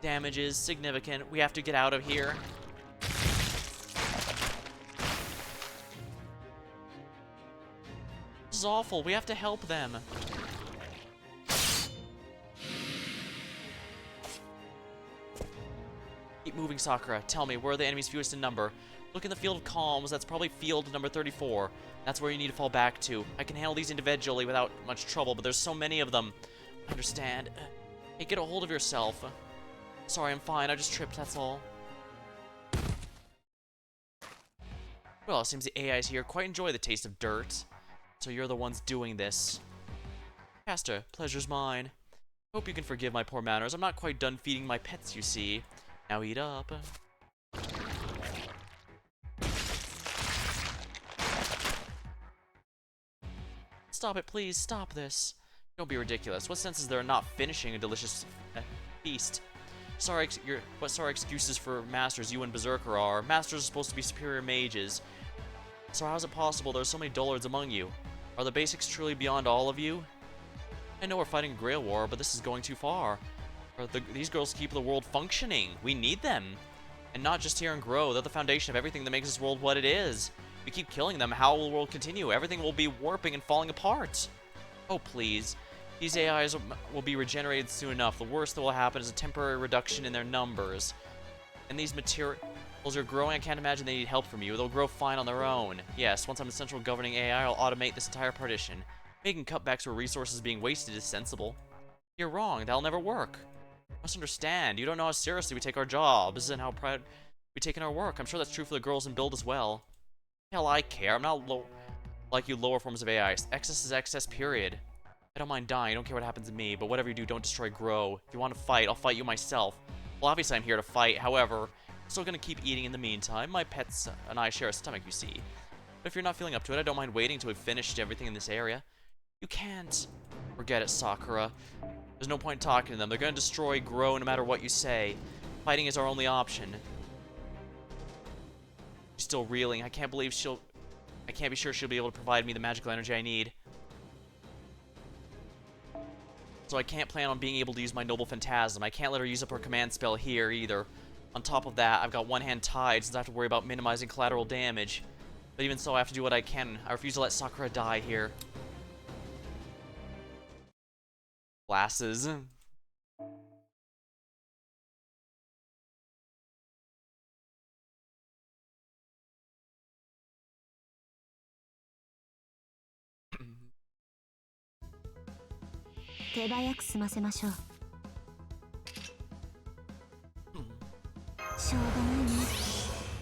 Damage is significant. We have to get out of here. This is awful. We have to help them. Keep moving, Sakura. Tell me, where are the enemies fewest in number? Look in the field of calms. That's probably field number 34. That's where you need to fall back to. I can handle these individually without much trouble, but there's so many of them. I understand. Hey, get a hold of yourself. Sorry, I'm fine. I just tripped, that's all. Well, it seems the AIs here quite enjoy the taste of dirt. So you're the ones doing this. Caster, pleasure's mine. Hope you can forgive my poor manners. I'm not quite done feeding my pets, you see. Now eat up. Stop it, please. Stop this. Don't be ridiculous. What sense is there in not finishing a delicious feast? Sorry excuses for masters you and Berserker are. Masters are supposed to be superior mages. So how is it possible there are so many dullards among you? Are the basics truly beyond all of you? I know we're fighting a Grail War, but this is going too far. These girls keep the world functioning. We need them. And not just here in Grow. They're the foundation of everything that makes this world what it is. We keep killing them, how will the world continue? Everything will be warping and falling apart. Oh, please. These AIs will be regenerated soon enough. The worst that will happen is a temporary reduction in their numbers. And these materials are growing. I can't imagine they need help from you. They'll grow fine on their own. Yes, once I'm the central governing AI, I'll automate this entire partition. Making cutbacks where resources being wasted is sensible. You're wrong. That'll never work. You must understand. You don't know how seriously we take our jobs and how proud we take in our work. I'm sure that's true for the girls in build as well. Hell, I care. I'm not like you lower forms of AI. Excess is excess, period. I don't mind dying. I don't care what happens to me, but whatever you do, don't destroy Grow. If you want to fight, I'll fight you myself. Well, obviously I'm here to fight. However, I'm still gonna keep eating in the meantime. My pets and I share a stomach, you see. But if you're not feeling up to it, I don't mind waiting until we've finished everything in this area. You can't. Forget it, Sakura. There's no point in talking to them. They're gonna destroy Grow no matter what you say. Fighting is our only option. She's still reeling. I can't be sure she'll be able to provide me the magical energy I need. So I can't plan on being able to use my Noble Phantasm. I can't let her use up her command spell here either. On top of that, I've got one hand tied since I have to worry about minimizing collateral damage. But even so, I have to do what I can. I refuse to let Sakura die here. Glasses.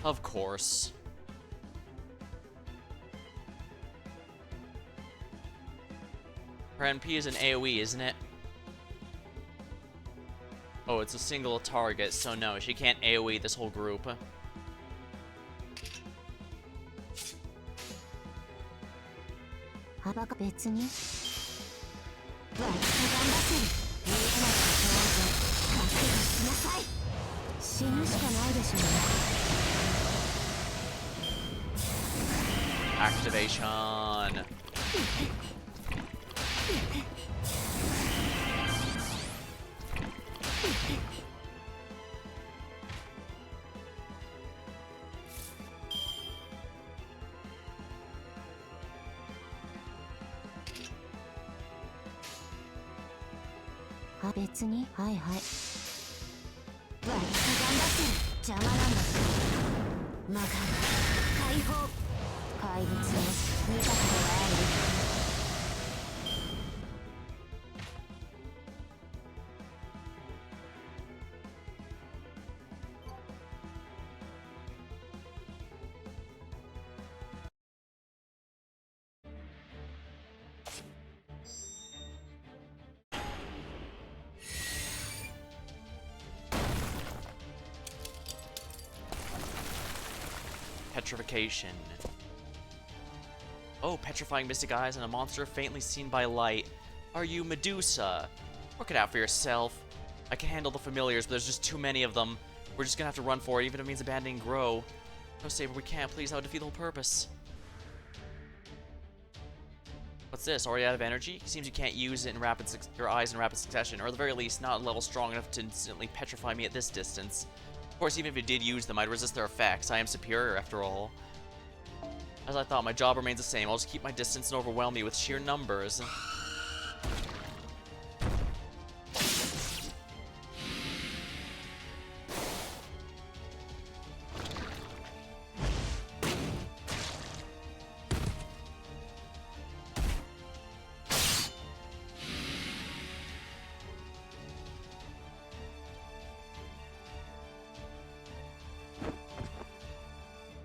Of course. Her NP is an AoE, isn't it? Oh, it's a single target, so no, she can't AoE this whole group. Activation. petrification. Oh, petrifying mystic eyes and a monster faintly seen by light. Are you Medusa? Work it out for yourself. I can handle the familiars, but there's just too many of them. We're just gonna have to run for it, even if it means abandoning Grow. No, Saber, we can't. Please, that would defeat the whole purpose. What's this? Already out of energy? Seems you can't use it in your eyes in rapid succession, or at the very least, not a level strong enough to instantly petrify me at this distance. Of course, even if it did use them, I'd resist their effects. I am superior, after all. As I thought, my job remains the same. I'll just keep my distance and overwhelm you with sheer numbers.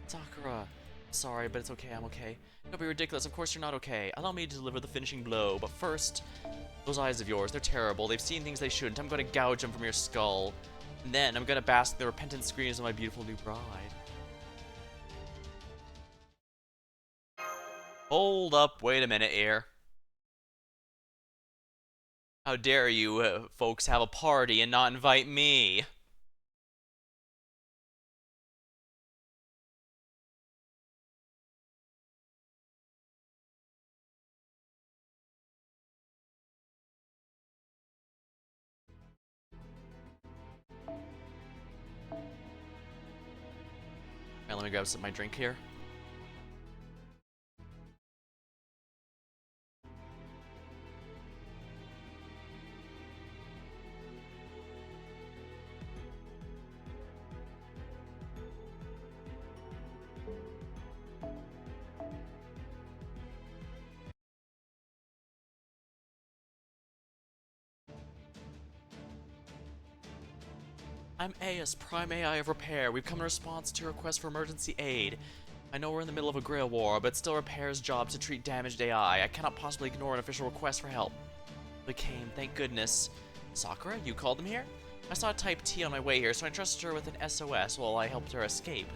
Sakura. Sorry, but it's okay, I'm okay. Don't be ridiculous, of course you're not okay. Allow me to deliver the finishing blow, but first, those eyes of yours, they're terrible. They've seen things they shouldn't. I'm gonna gouge them from your skull. And then I'm gonna bask in the repentant screams of my beautiful new bride. Hold up, wait a minute here. How dare you folks have a party and not invite me? Alright, let me grab some of my drink here. I'm Aeus, Prime AI of Repair. We've come in response to your request for emergency aid. I know we're in the middle of a Grail War, but it's still Repair's job to treat damaged AI. I cannot possibly ignore an official request for help. They came, thank goodness. Sakura, you called them here? I saw Type T on my way here, so I trusted her with an SOS while I helped her escape.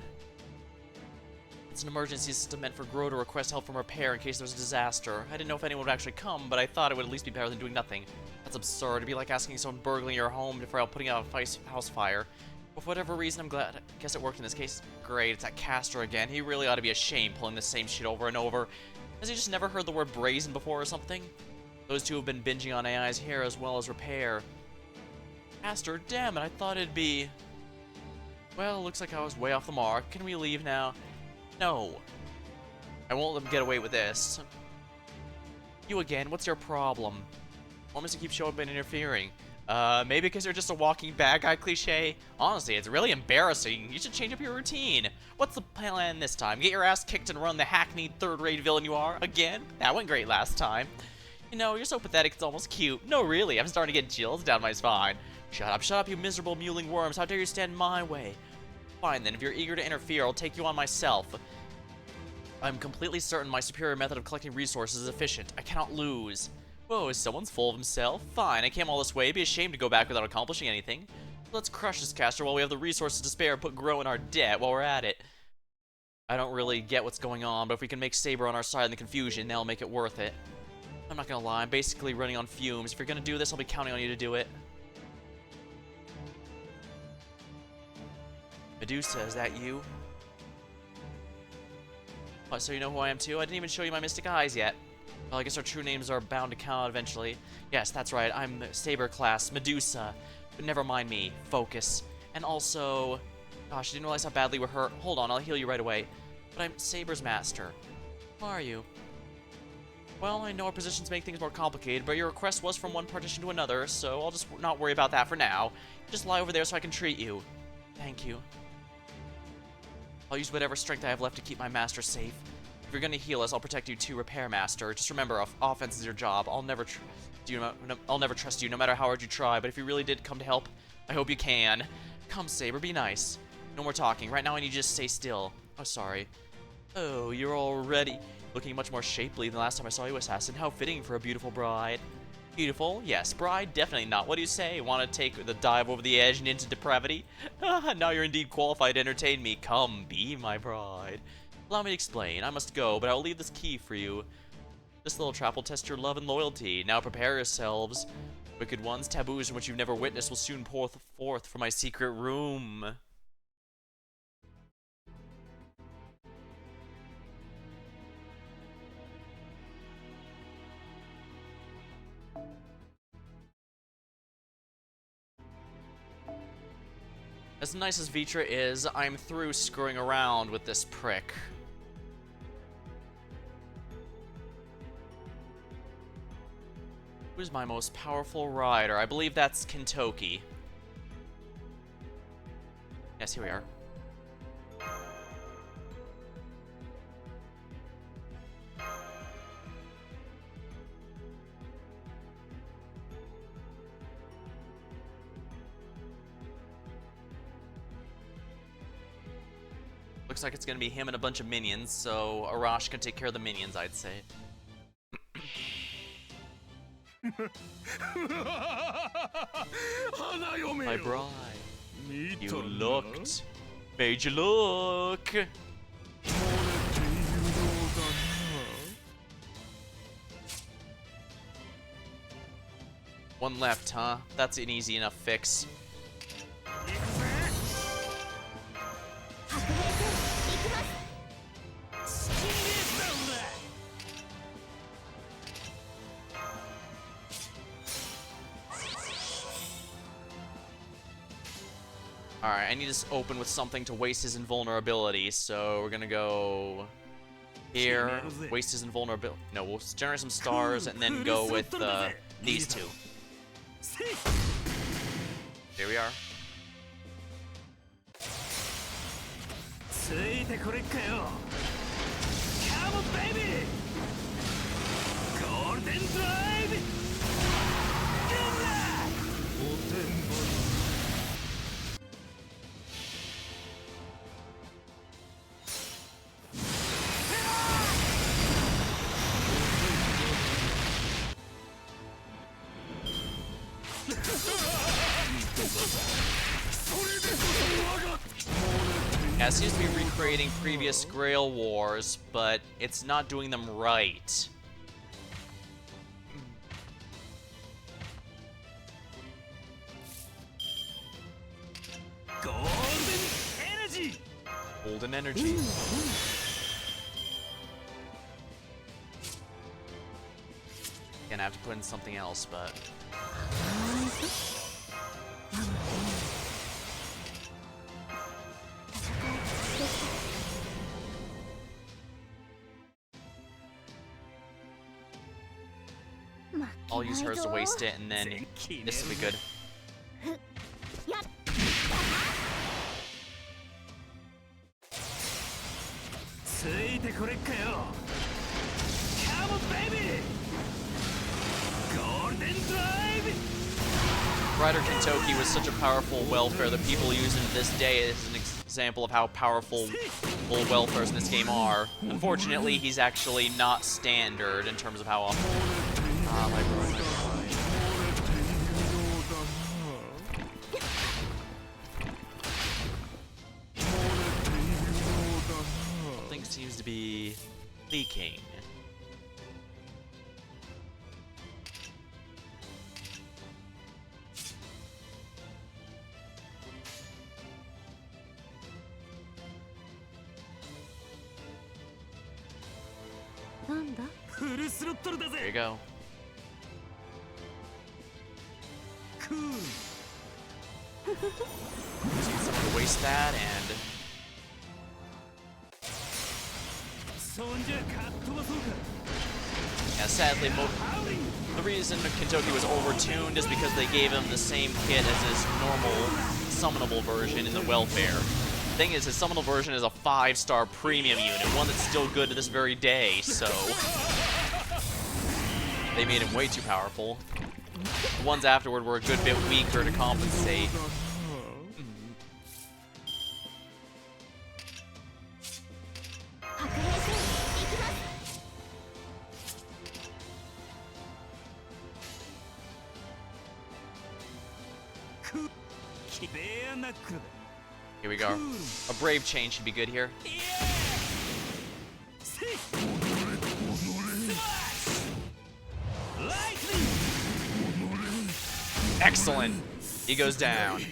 It's an emergency system meant for Grow to request help from Repair in case there was a disaster. I didn't know if anyone would actually come, but I thought it would at least be better than doing nothing. That's absurd. It'd be like asking someone burgling your home for help putting out a house fire. But for whatever reason, I'm glad. I guess it worked in this case. Great, it's that Castor again. He really ought to be ashamed pulling the same shit over and over. Has he just never heard the word brazen before or something? Those two have been binging on AI's hair as well as Repair. Castor, damn it, I thought it'd be... Well, looks like I was way off the mark. Can we leave now? No. I won't let them get away with this. You again, what's your problem? Want me to keep showing up and interfering? Maybe because you're just a walking bad guy cliche? Honestly, it's really embarrassing. You should change up your routine. What's the plan this time? Get your ass kicked and run the hackneyed third-rate villain you are? Again? That went great last time. You know, you're so pathetic it's almost cute. No, really, I'm starting to get chills down my spine. Shut up, you miserable mewling worms. How dare you stand in my way? Fine then, if you're eager to interfere, I'll take you on myself. I'm completely certain my superior method of collecting resources is efficient. I cannot lose. Whoa, is someone's full of himself? Fine, I came all this way. It'd be a shame to go back without accomplishing anything. Let's crush this Castor while we have the resources to spare and put Grow in our debt while we're at it. I don't really get what's going on, but if we can make Saber on our side in the confusion, that'll make it worth it. I'm not gonna lie, I'm basically running on fumes. If you're gonna do this, I'll be counting on you to do it. Medusa, is that you? Oh, so you know who I am too? I didn't even show you my mystic eyes yet. Well, I guess our true names are bound to come out eventually. Yes, that's right, I'm Saber class, Medusa. But never mind me, focus. And also... Gosh, I didn't realize how badly we're hurt. Hold on, I'll heal you right away. But I'm Saber's master. Who are you? Well, I know our positions make things more complicated, but your request was from one partition to another, so I'll just not worry about that for now. Just lie over there so I can treat you. Thank you. I'll use whatever strength I have left to keep my master safe. If you're gonna heal us, I'll protect you too, Repair Master. Just remember, offense is your job. I'll never trust you, no matter how hard you try. But if you really did come to help, I hope you can. Come, Saber, be nice. No more talking. Right now, I need you to stay still. Oh, sorry. Oh, you're already looking much more shapely than the last time I saw you, Assassin. How fitting for a beautiful bride. Beautiful. Yes, bride, definitely not. What do you say? Want to take the dive over the edge and into depravity? Now you're indeed qualified to entertain me. Come, be my bride. Allow me to explain. I must go, but I will leave this key for you. This little trap will test your love and loyalty. Now prepare yourselves. Wicked ones, taboos in which you've never witnessed will soon pour forth from my secret room. As nice as Vitra is, I'm through screwing around with this prick. Who's my most powerful rider? I believe that's Kentoki. Yes, here we are. Looks like it's gonna be him and a bunch of minions, so Arash can take care of the minions, I'd say. My bride, you looked. Made you look. One left, huh? That's an easy enough fix. Alright, I need to open with something to waste his invulnerability, so we're gonna go here, waste his invulnerability. No, we'll generate some stars and then go with these two. Here we are. Come on, baby! Golden Drive! Yeah, it seems to be recreating previous Grail Wars, but it's not doing them right. Golden Energy! Golden Energy. Gonna have to put in something else, but... I'll use hers to waste it, and then this will be good. Come on, baby! Golden Drive! Rider Kentoki was such a powerful welfare that people use him to this day as an example of how powerful full welfares in this game are. Unfortunately, he's actually not standard in terms of how often... Ah, my bride. Something seems to be leaking. There you go. Just need to waste that and... Yeah, sadly, the reason Kentoki was overtuned is because they gave him the same kit as his normal summonable version in the welfare. The thing is, his summonable version is a 5-star premium unit, one that's still good to this very day, so... They made him way too powerful. The ones afterward were a good bit weaker to compensate. Here we go. A brave change should be good here. Excellent. He goes down.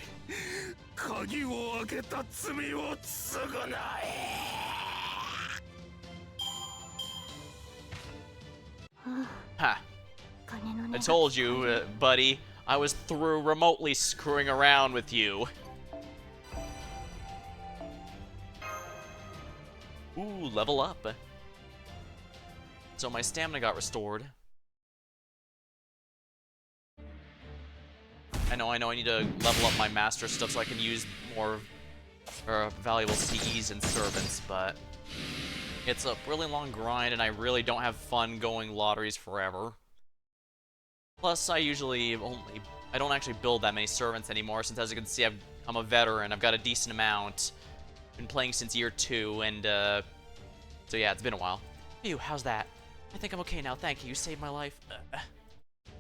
Ha. I told you, buddy. I was through remotely screwing around with you. Ooh, level up. So my stamina got restored. I know, I need to level up my master stuff so I can use more valuable CEs and servants, but it's a really long grind and I really don't have fun going lotteries forever. Plus, I don't actually build that many servants anymore, since as you can see, I'm a veteran. I've got a decent amount. Been playing since year 2, and so yeah, it's been a while. Phew, how's that? I think I'm okay now, thank you. You saved my life.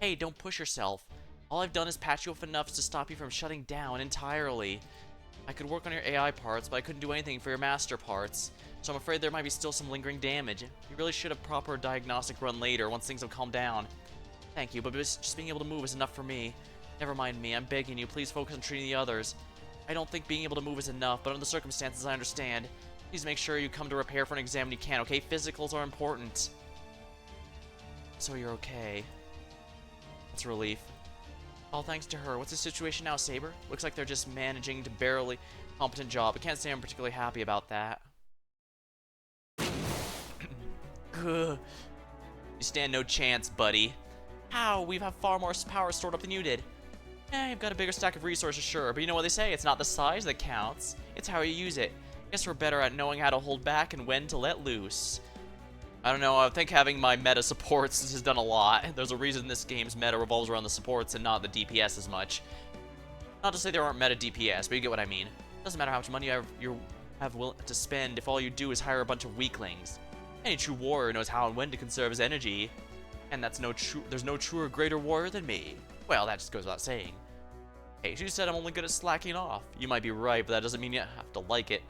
Hey, don't push yourself. All I've done is patch you up enough to stop you from shutting down entirely. I could work on your AI parts, but I couldn't do anything for your master parts. So I'm afraid there might be still some lingering damage. You really should have proper diagnostic run later, once things have calmed down. Thank you, but just being able to move is enough for me. Never mind me, I'm begging you, please focus on treating the others. I don't think being able to move is enough, but under the circumstances I understand. Please make sure you come to repair for an exam when you can, okay? Physicals are important. So you're okay. That's a relief. All thanks to her. What's the situation now, Saber? Looks like they're just managing to barely competent job. I can't say I'm particularly happy about that. You stand no chance, buddy. How? We have far more power stored up than you did. You've got a bigger stack of resources, sure, but you know what they say, it's not the size that counts, it's how you use it. Guess we're better at knowing how to hold back and when to let loose. I don't know, I think having my meta supports has done a lot. There's a reason this game's meta revolves around the supports and not the DPS as much. Not to say there aren't meta DPS, but you get what I mean. Doesn't matter how much money you have willing to spend if all you do is hire a bunch of weaklings. Any true warrior knows how and when to conserve his energy. And there's no truer, greater warrior than me. Well, that just goes without saying. Hey, you said I'm only good at slacking off. You might be right, but that doesn't mean you have to like it.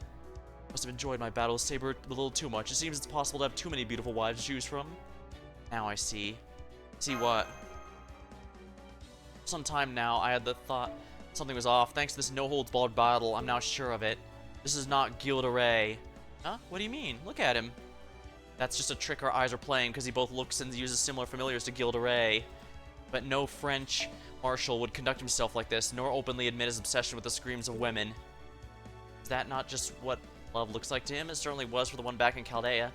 Must have enjoyed my battle with Saber a little too much. It seems it's possible to have too many beautiful wives to choose from. Now I see. See what? Some time now, I had the thought something was off. Thanks to this no-holds-barred battle, I'm now sure of it. This is not Gilderay. Huh? What do you mean? Look at him. That's just a trick our eyes are playing because he both looks and uses similar familiars to Gilderay. But no French marshal would conduct himself like this, nor openly admit his obsession with the screams of women. Is that not just what love looks like to him? It certainly was for the one back in Chaldea.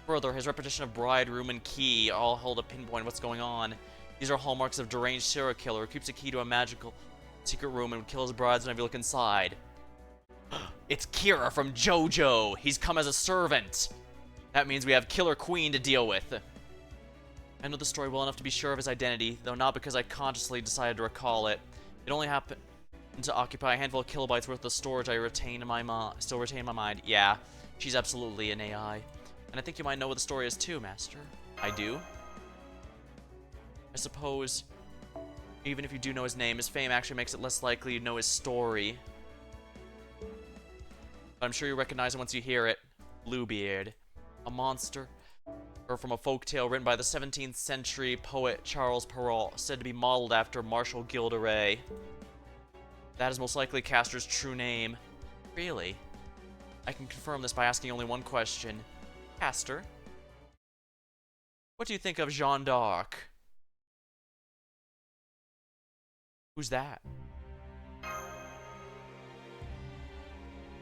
Further, his repetition of bride, room, and key all hold a pinpoint of what's going on. These are hallmarks of deranged serial killer who keeps a key to a magical secret room and would kill his brides whenever you look inside. It's Kira from JoJo! He's come as a servant! That means we have Killer Queen to deal with. I know the story well enough to be sure of his identity, though not because I consciously decided to recall it. It only happened to occupy a handful of kilobytes worth of storage I still retain in my mind. Yeah, she's absolutely an AI. And I think you might know what the story is too, Master. I do? I suppose, even if you do know his name, his fame actually makes it less likely you know his story. But I'm sure you recognize it once you hear it. Bluebeard. A monster, or from a folktale written by the 17th century poet Charles Perrault, said to be modeled after Marshal Gilderay. That is most likely Castor's true name. Really? I can confirm this by asking only one question. Castor, what do you think of Jeanne d'Arc? Who's that?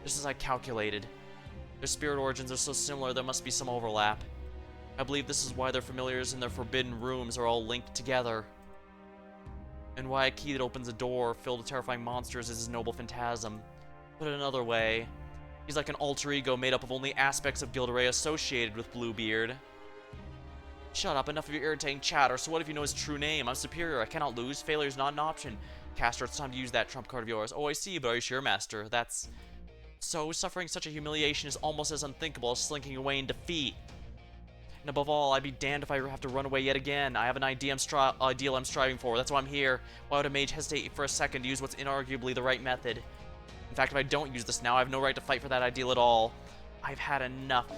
Just as I calculated. Their spirit origins are so similar, there must be some overlap. I believe this is why their familiars and their forbidden rooms are all linked together. And why a key that opens a door filled with terrifying monsters is his noble phantasm. Put it another way, he's like an alter ego made up of only aspects of Gilderay associated with Bluebeard. Shut up, enough of your irritating chatter. So what if you know his true name? I'm superior, I cannot lose, failure's not an option. Castor, it's time to use that trump card of yours. Oh, I see, but are you sure, Master? That's... So, suffering such a humiliation is almost as unthinkable as slinking away in defeat. And above all, I'd be damned if I have to run away yet again. I have an ideal I'm striving for. That's why I'm here. Why would a mage hesitate for a second to use what's inarguably the right method? In fact, if I don't use this now, I have no right to fight for that ideal at all. I've had enough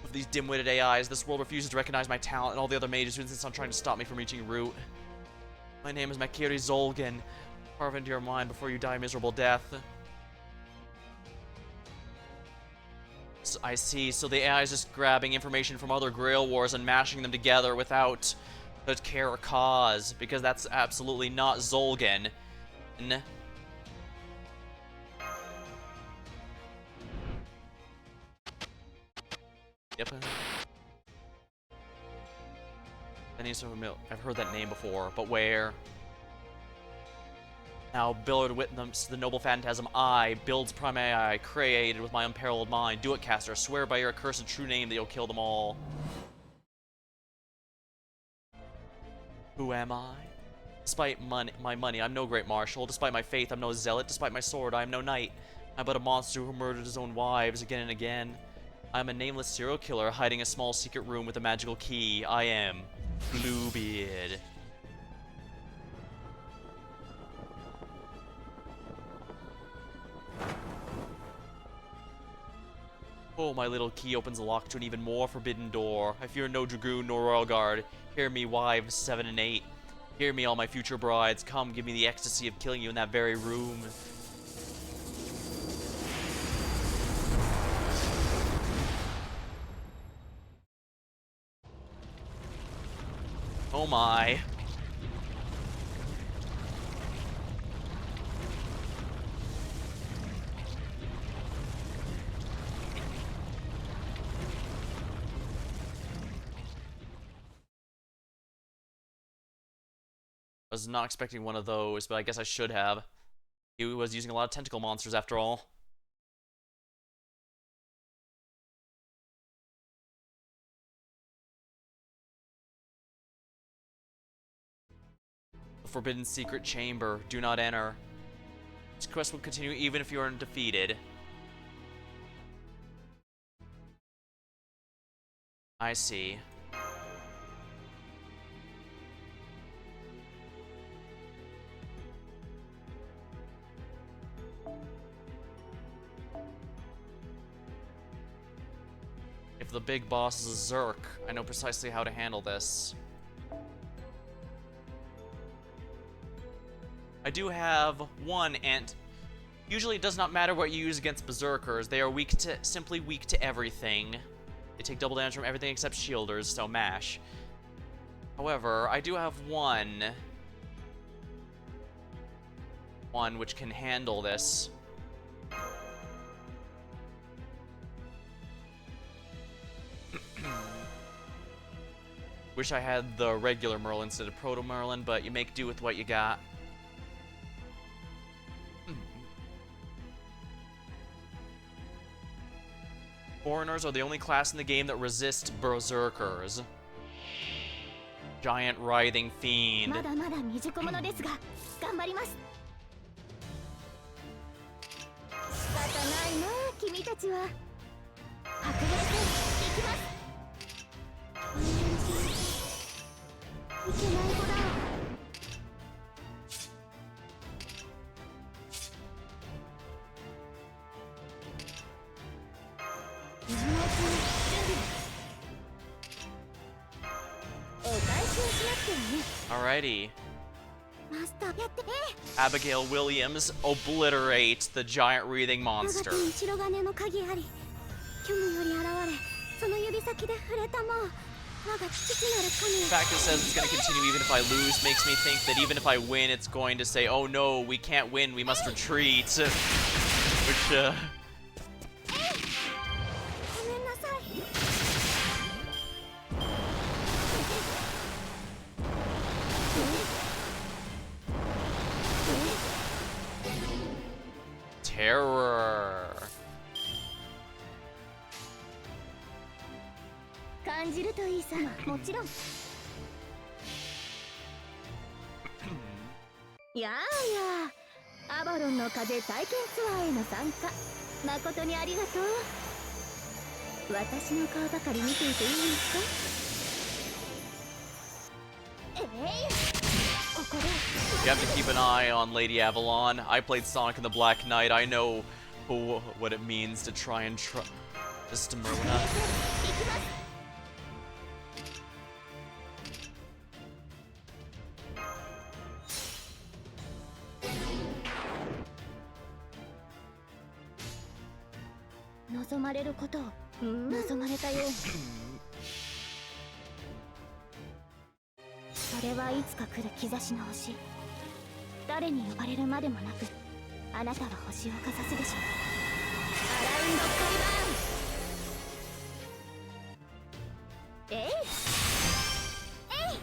of these dim-witted AIs. This world refuses to recognize my talent, and all the other mages who insist on trying to stop me from reaching Root. My name is Makiri Zolgan. Carve into your mind before you die a miserable death. So I see. So the AI is just grabbing information from other Grail Wars and mashing them together without a care or cause, because that's absolutely not Zolgan. Yep. I've heard that name before, but where? Now, Billard witness the noble phantasm I, Build's prime AI, created with my unparalleled mind. Do it, caster. Swear by your accursed true name that you'll kill them all. Who am I? Despite my money, I'm no great marshal. Despite my faith, I'm no zealot. Despite my sword, I am no knight. I'm but a monster who murdered his own wives again and again. I'm a nameless serial killer hiding a small secret room with a magical key. I am Bluebeard. Oh, my little key opens the lock to an even more forbidden door. I fear no dragoon nor royal guard. Hear me, wives 7 and 8. Hear me, all my future brides. Come, give me the ecstasy of killing you in that very room. Oh my. I was not expecting one of those, but I guess I should have. He was using a lot of tentacle monsters after all. The Forbidden Secret Chamber. Do not enter. This quest will continue even if you are defeated. I see. If the big boss is a Zerk, I know precisely how to handle this. I do have one, and usually it does not matter what you use against Berserkers. They are simply weak to everything. They take double damage from everything except shielders, so mash. However, I do have one which can handle this. Wish I had the regular Merlin instead of Proto Merlin, but you make do with what you got. Foreigners are the only class in the game that resist Berserkers. Giant writhing fiend. Alrighty. Abigail Williams, obliterate the giant wreathing monster. The fact it says it's going to continue even if I lose makes me think that even if I win, it's going to say, oh no, we can't win, we must retreat. Which, terror. 私の顔ばかり見ていていいんですか？ここで You have to keep an eye on Lady Avalon. I played Sonic and the Black Knight. I know what it means to try and just to Mona. 行きます。望まれることを望まれたように。それはいつか来る兆しの星。誰に呼ばれるまでもなく、あなたは星をかざすでしょう。アラウンドカリバーン。えいえい。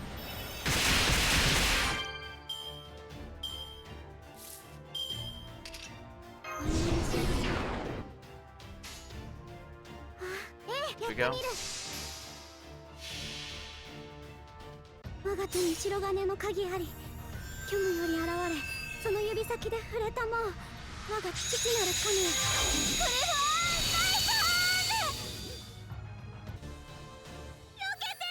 お願いします。やってみる。我が手に白金の鍵あり、虚無より現れ、その指先で触れたもう、我が父なる神よ。クリフォーンナイスハーン。避けて。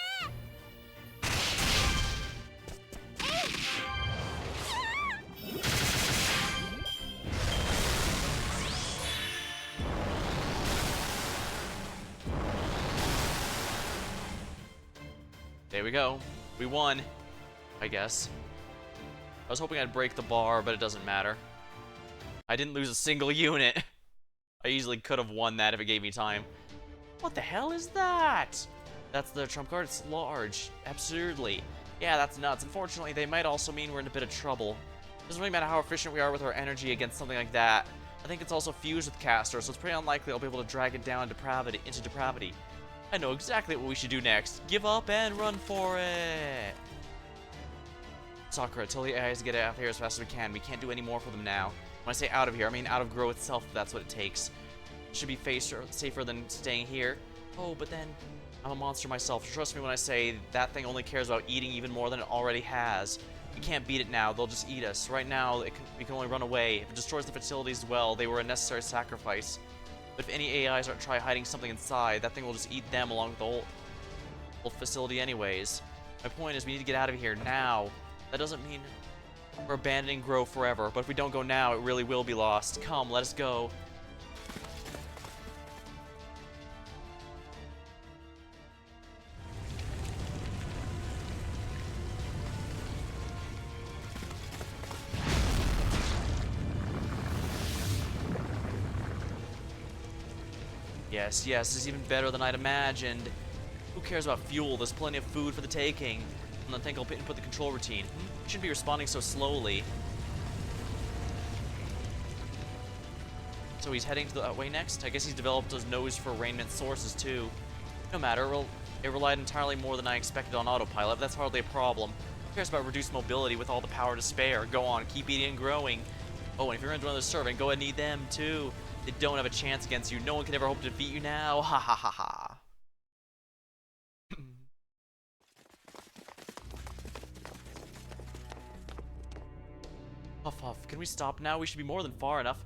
There we go. We won, I guess. I was hoping I'd break the bar, but it doesn't matter. I didn't lose a single unit. I easily could have won that if it gave me time. What the hell is that? That's the trump card. It's large. Absurdly. Yeah, that's nuts. Unfortunately, they might also mean we're in a bit of trouble. Doesn't really matter how efficient we are with our energy against something like that. I think it's also fused with Castor, so it's pretty unlikely I'll be able to drag it down into depravity. I know exactly what we should do next. Give up and run for it. Sakura, tell the AIs to get out of here as fast as we can. We can't do any more for them now. When I say out of here, I mean out of Grow itself, if that's what it takes. It should be safer than staying here. Oh, but then I'm a monster myself. Trust me when I say that thing only cares about eating even more than it already has. We can't beat it now. They'll just eat us. Right now, we can only run away. If it destroys the facilities as well, they were a necessary sacrifice. But if any AIs try hiding something inside, that thing will just eat them along with the whole facility anyways. My point is we need to get out of here now. That doesn't mean we're abandoning Grow forever, but if we don't go now, it really will be lost. Come, let us go. Yes, this is even better than I'd imagined. Who cares about fuel? There's plenty of food for the taking. And I think I'll input the control routine. It shouldn't be responding so slowly. So he's heading to the way next? I guess he's developed his nose for raiment sources too. No matter, it relied entirely more than I expected on autopilot. That's hardly a problem. Who cares about reduced mobility with all the power to spare? Go on, keep eating and growing. Oh, and if you're going to do another servant, go ahead and eat them too. They don't have a chance against you. No one can ever hope to defeat you now. Ha ha ha ha. Huff huff. Can we stop now? We should be more than far enough.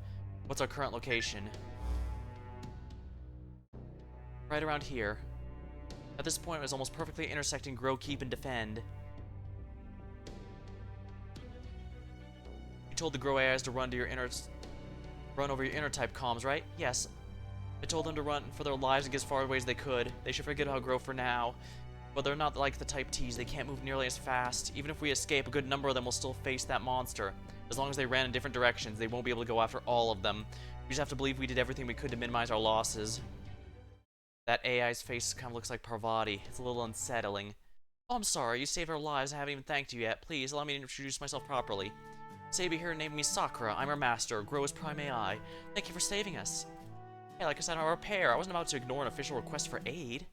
What's our current location? Right around here. At this point, it was almost perfectly intersecting Grow, Keep, and Defend. You told the Grow AIs to run over your inner type comms, right? Yes. I told them to run for their lives and get as far away as they could. They should forget how Grow for now. But they're not like the Type Ts. They can't move nearly as fast. Even if we escape, a good number of them will still face that monster. As long as they ran in different directions, they won't be able to go after all of them. We just have to believe we did everything we could to minimize our losses. That AI's face kind of looks like Parvati. It's a little unsettling. Oh, I'm sorry. You saved our lives. I haven't even thanked you yet. Please, allow me to introduce myself properly. Sabi here named me Sakura. I'm our master, Grow's Prime AI. Thank you for saving us. Hey, like I said, our repair. I wasn't about to ignore an official request for aid.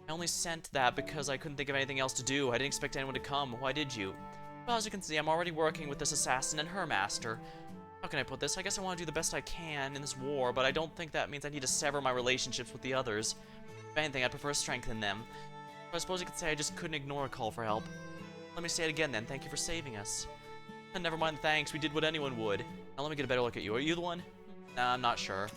I only sent that because I couldn't think of anything else to do. I didn't expect anyone to come. Why did you? Well, as you can see, I'm already working with this assassin and her master. How can I put this? I guess I want to do the best I can in this war, but I don't think that means I need to sever my relationships with the others. If anything, I'd prefer to strengthen them. So I suppose you could say I just couldn't ignore a call for help. Let me say it again then. Thank you for saving us. And never mind thanks, we did what anyone would. Now let me get a better look at you. Are you the one? Nah, I'm not sure.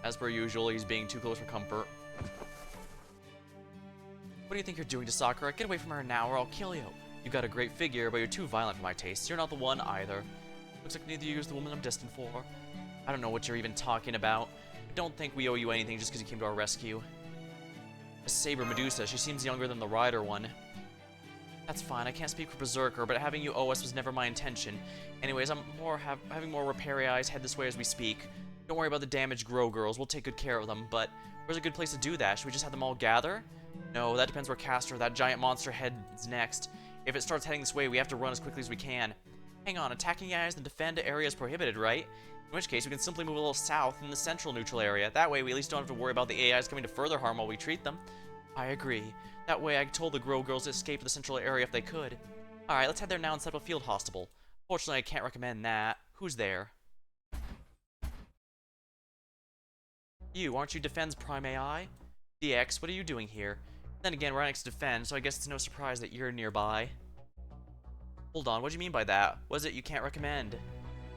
As per usual, he's being too close for comfort. What do you think you're doing to Sakura? Get away from her now or I'll kill you. You've got a great figure, but you're too violent for my taste. You're not the one either. Looks like neither of you is the woman I'm destined for. I don't know what you're even talking about. I don't think we owe you anything just because you came to our rescue. A Saber Medusa, she seems younger than the rider one. That's fine, I can't speak for Berserker, but having you owe us was never my intention. Anyways, I'm having more repair eyes head this way as we speak. Don't worry about the damaged Grow Girls, we'll take good care of them, but where's a good place to do that? Should we just have them all gather? No, that depends where Castor, that giant monster, heads next. If it starts heading this way, we have to run as quickly as we can. Hang on, attacking AIs in the defend area is prohibited, right? In which case, we can simply move a little south in the central neutral area. That way, we at least don't have to worry about the AIs coming to further harm while we treat them. I agree. That way, I told the Grow Girls to escape to the central area if they could. Alright, let's head there now and set up a field hospital. Fortunately, I can't recommend that. Who's there? You, aren't you Defend's Prime AI? DX, what are you doing here? Then again, we're right next to Defend, so I guess it's no surprise that you're nearby. Hold on, what do you mean by that? What is it you can't recommend?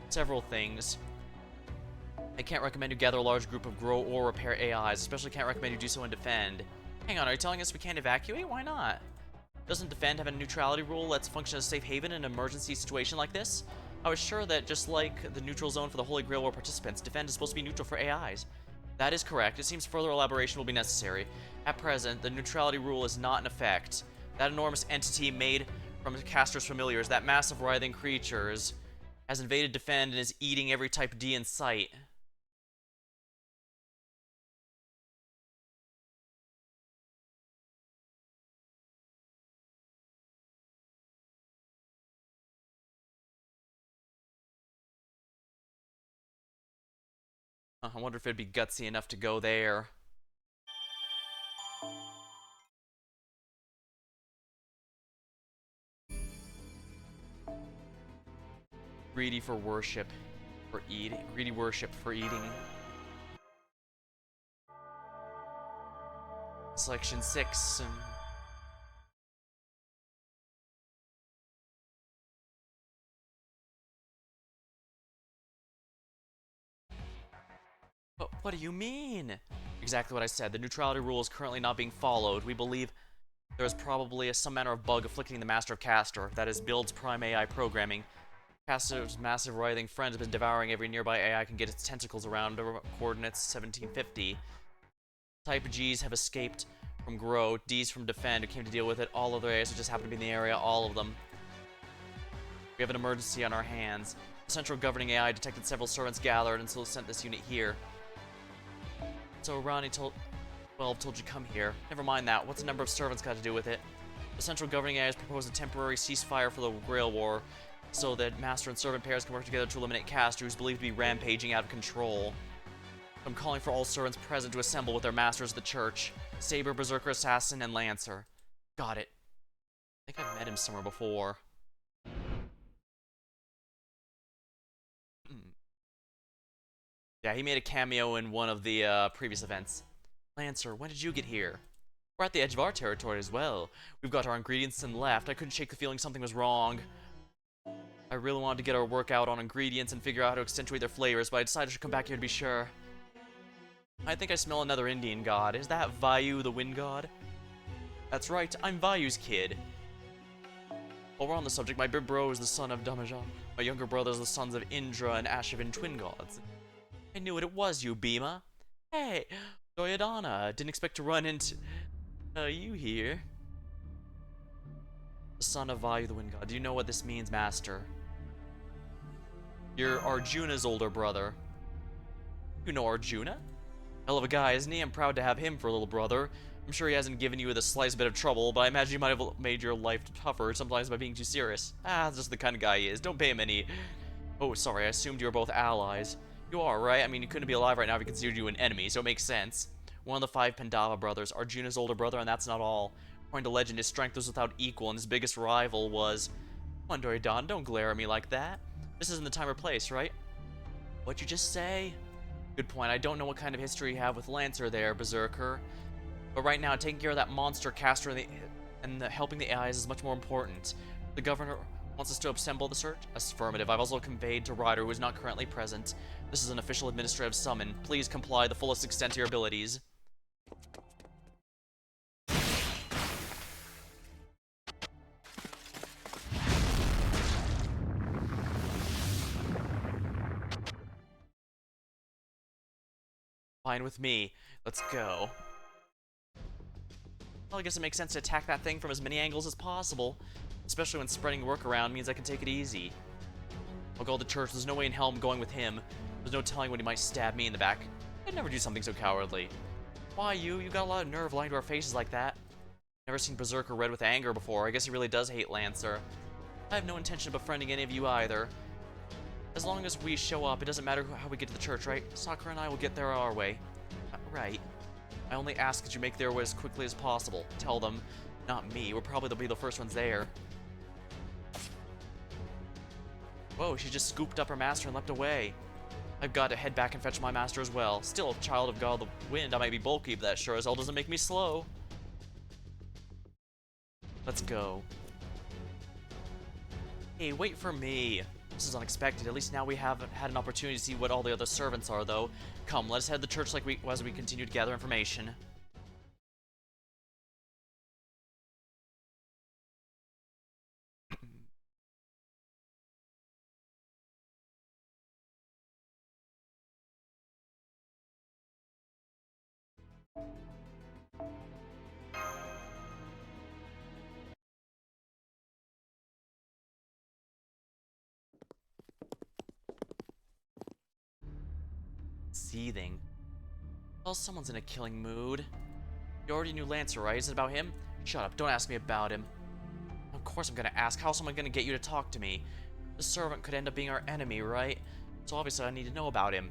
Several things. I can't recommend you gather a large group of grow or repair AIs, especially can't recommend you do so in Defend. Hang on, are you telling us we can't evacuate? Why not? Doesn't Defend have a neutrality rule that's function as a safe haven in an emergency situation like this? I was sure that just like the neutral zone for the Holy Grail War participants, Defend is supposed to be neutral for AIs. That is correct. It seems further elaboration will be necessary. At present, the neutrality rule is not in effect. That enormous entity made from Castor's familiars, that massive writhing creatures, has invaded Defend and is eating every type D in sight. I wonder if it'd be gutsy enough to go there. Greedy for worship, for eating. Greedy worship for eating. Selection 6. What do you mean? Exactly what I said. The neutrality rule is currently not being followed. We believe there is probably some manner of bug afflicting the Master of Castor, that is, Build's Prime AI programming. Castor's massive writhing friend has been devouring every nearby AI can get its tentacles around coordinates 1750. Type G's have escaped from Grow, D's from Defend, who came to deal with it, all other AIs who just happen to be in the area, all of them. We have an emergency on our hands. The central governing AI detected several servants gathered and so sent this unit here. So Ronnie told you come here. Never mind that. What's the number of servants got to do with it? The central governing AI has proposed a temporary ceasefire for the Grail War, so that master and servant pairs can work together to eliminate Castor, who's believed to be rampaging out of control. I'm calling for all servants present to assemble with their masters of the church. Saber, Berserker, Assassin, and Lancer. Got it. I think I've met him somewhere before. Yeah, he made a cameo in one of the previous events. Lancer, when did you get here? We're at the edge of our territory as well. We've got our ingredients and left. I couldn't shake the feeling something was wrong. I really wanted to get our work out on ingredients and figure out how to accentuate their flavors, but I decided I should come back here to be sure. I think I smell another Indian god. Is that Vayu, the wind god? That's right, I'm Vayu's kid. While we're on the subject, my big bro is the son of Damaja. My younger brothers are the sons of Indra and Ashavin, twin gods. I knew it was you, Bhima. Hey, Doyadana, didn't expect to run into you here. The son of Vayu, the wind god. Do you know what this means, master? You're Arjuna's older brother. You know Arjuna? Hell of a guy, isn't he? I'm proud to have him for a little brother. I'm sure he hasn't given you the slightest bit of trouble, but I imagine he might have made your life tougher sometimes by being too serious. That's just the kind of guy he is. Don't pay him any... Oh, sorry, I assumed you were both allies. You are, right? I mean, you couldn't be alive right now if he considered you an enemy, so it makes sense. One of the 5 Pandava brothers, Arjuna's older brother, and that's not all. According to legend, his strength was without equal, and his biggest rival was... Come on, Doridon, don't glare at me like that. This isn't the time or place, right? What'd you just say? Good point. I don't know what kind of history you have with Lancer there, Berserker. But right now, taking care of that monster Castor and helping the AIs is much more important. The governor Wants us to assemble the search? Affirmative. I've also conveyed to Ryder, who is not currently present. This is an official administrative summon. Please comply the fullest extent to your abilities. Fine with me. Let's go. Well, I guess it makes sense to attack that thing from as many angles as possible. Especially when spreading work around means I can take it easy. I'll go to church. There's no way in hell I'm going with him. There's no telling when he might stab me in the back. I'd never do something so cowardly. Why, you? You got a lot of nerve lying to our faces like that. Never seen Berserker red with anger before. I guess he really does hate Lancer. I have no intention of befriending any of you either. As long as we show up, it doesn't matter how we get to the church, right? Sakura and I will get there our way. Right. I only ask that you make their way as quickly as possible. Tell them, not me. We're probably be the first ones there. Whoa, she just scooped up her master and leapt away. I've got to head back and fetch my master as well. Still a child of God of the Wind. I might be bulky, but that sure as hell doesn't make me slow. Let's go. Hey, wait for me. This is unexpected. At least now we have had an opportunity to see what all the other servants are, though. Come, let us head to the church as we continue to gather information. Seething. Well, someone's in a killing mood. You already knew Lancer, right? Is it about him? Shut up, don't ask me about him. Of course I'm gonna ask. How else am I gonna get you to talk to me? The servant could end up being our enemy, right? So obviously I need to know about him.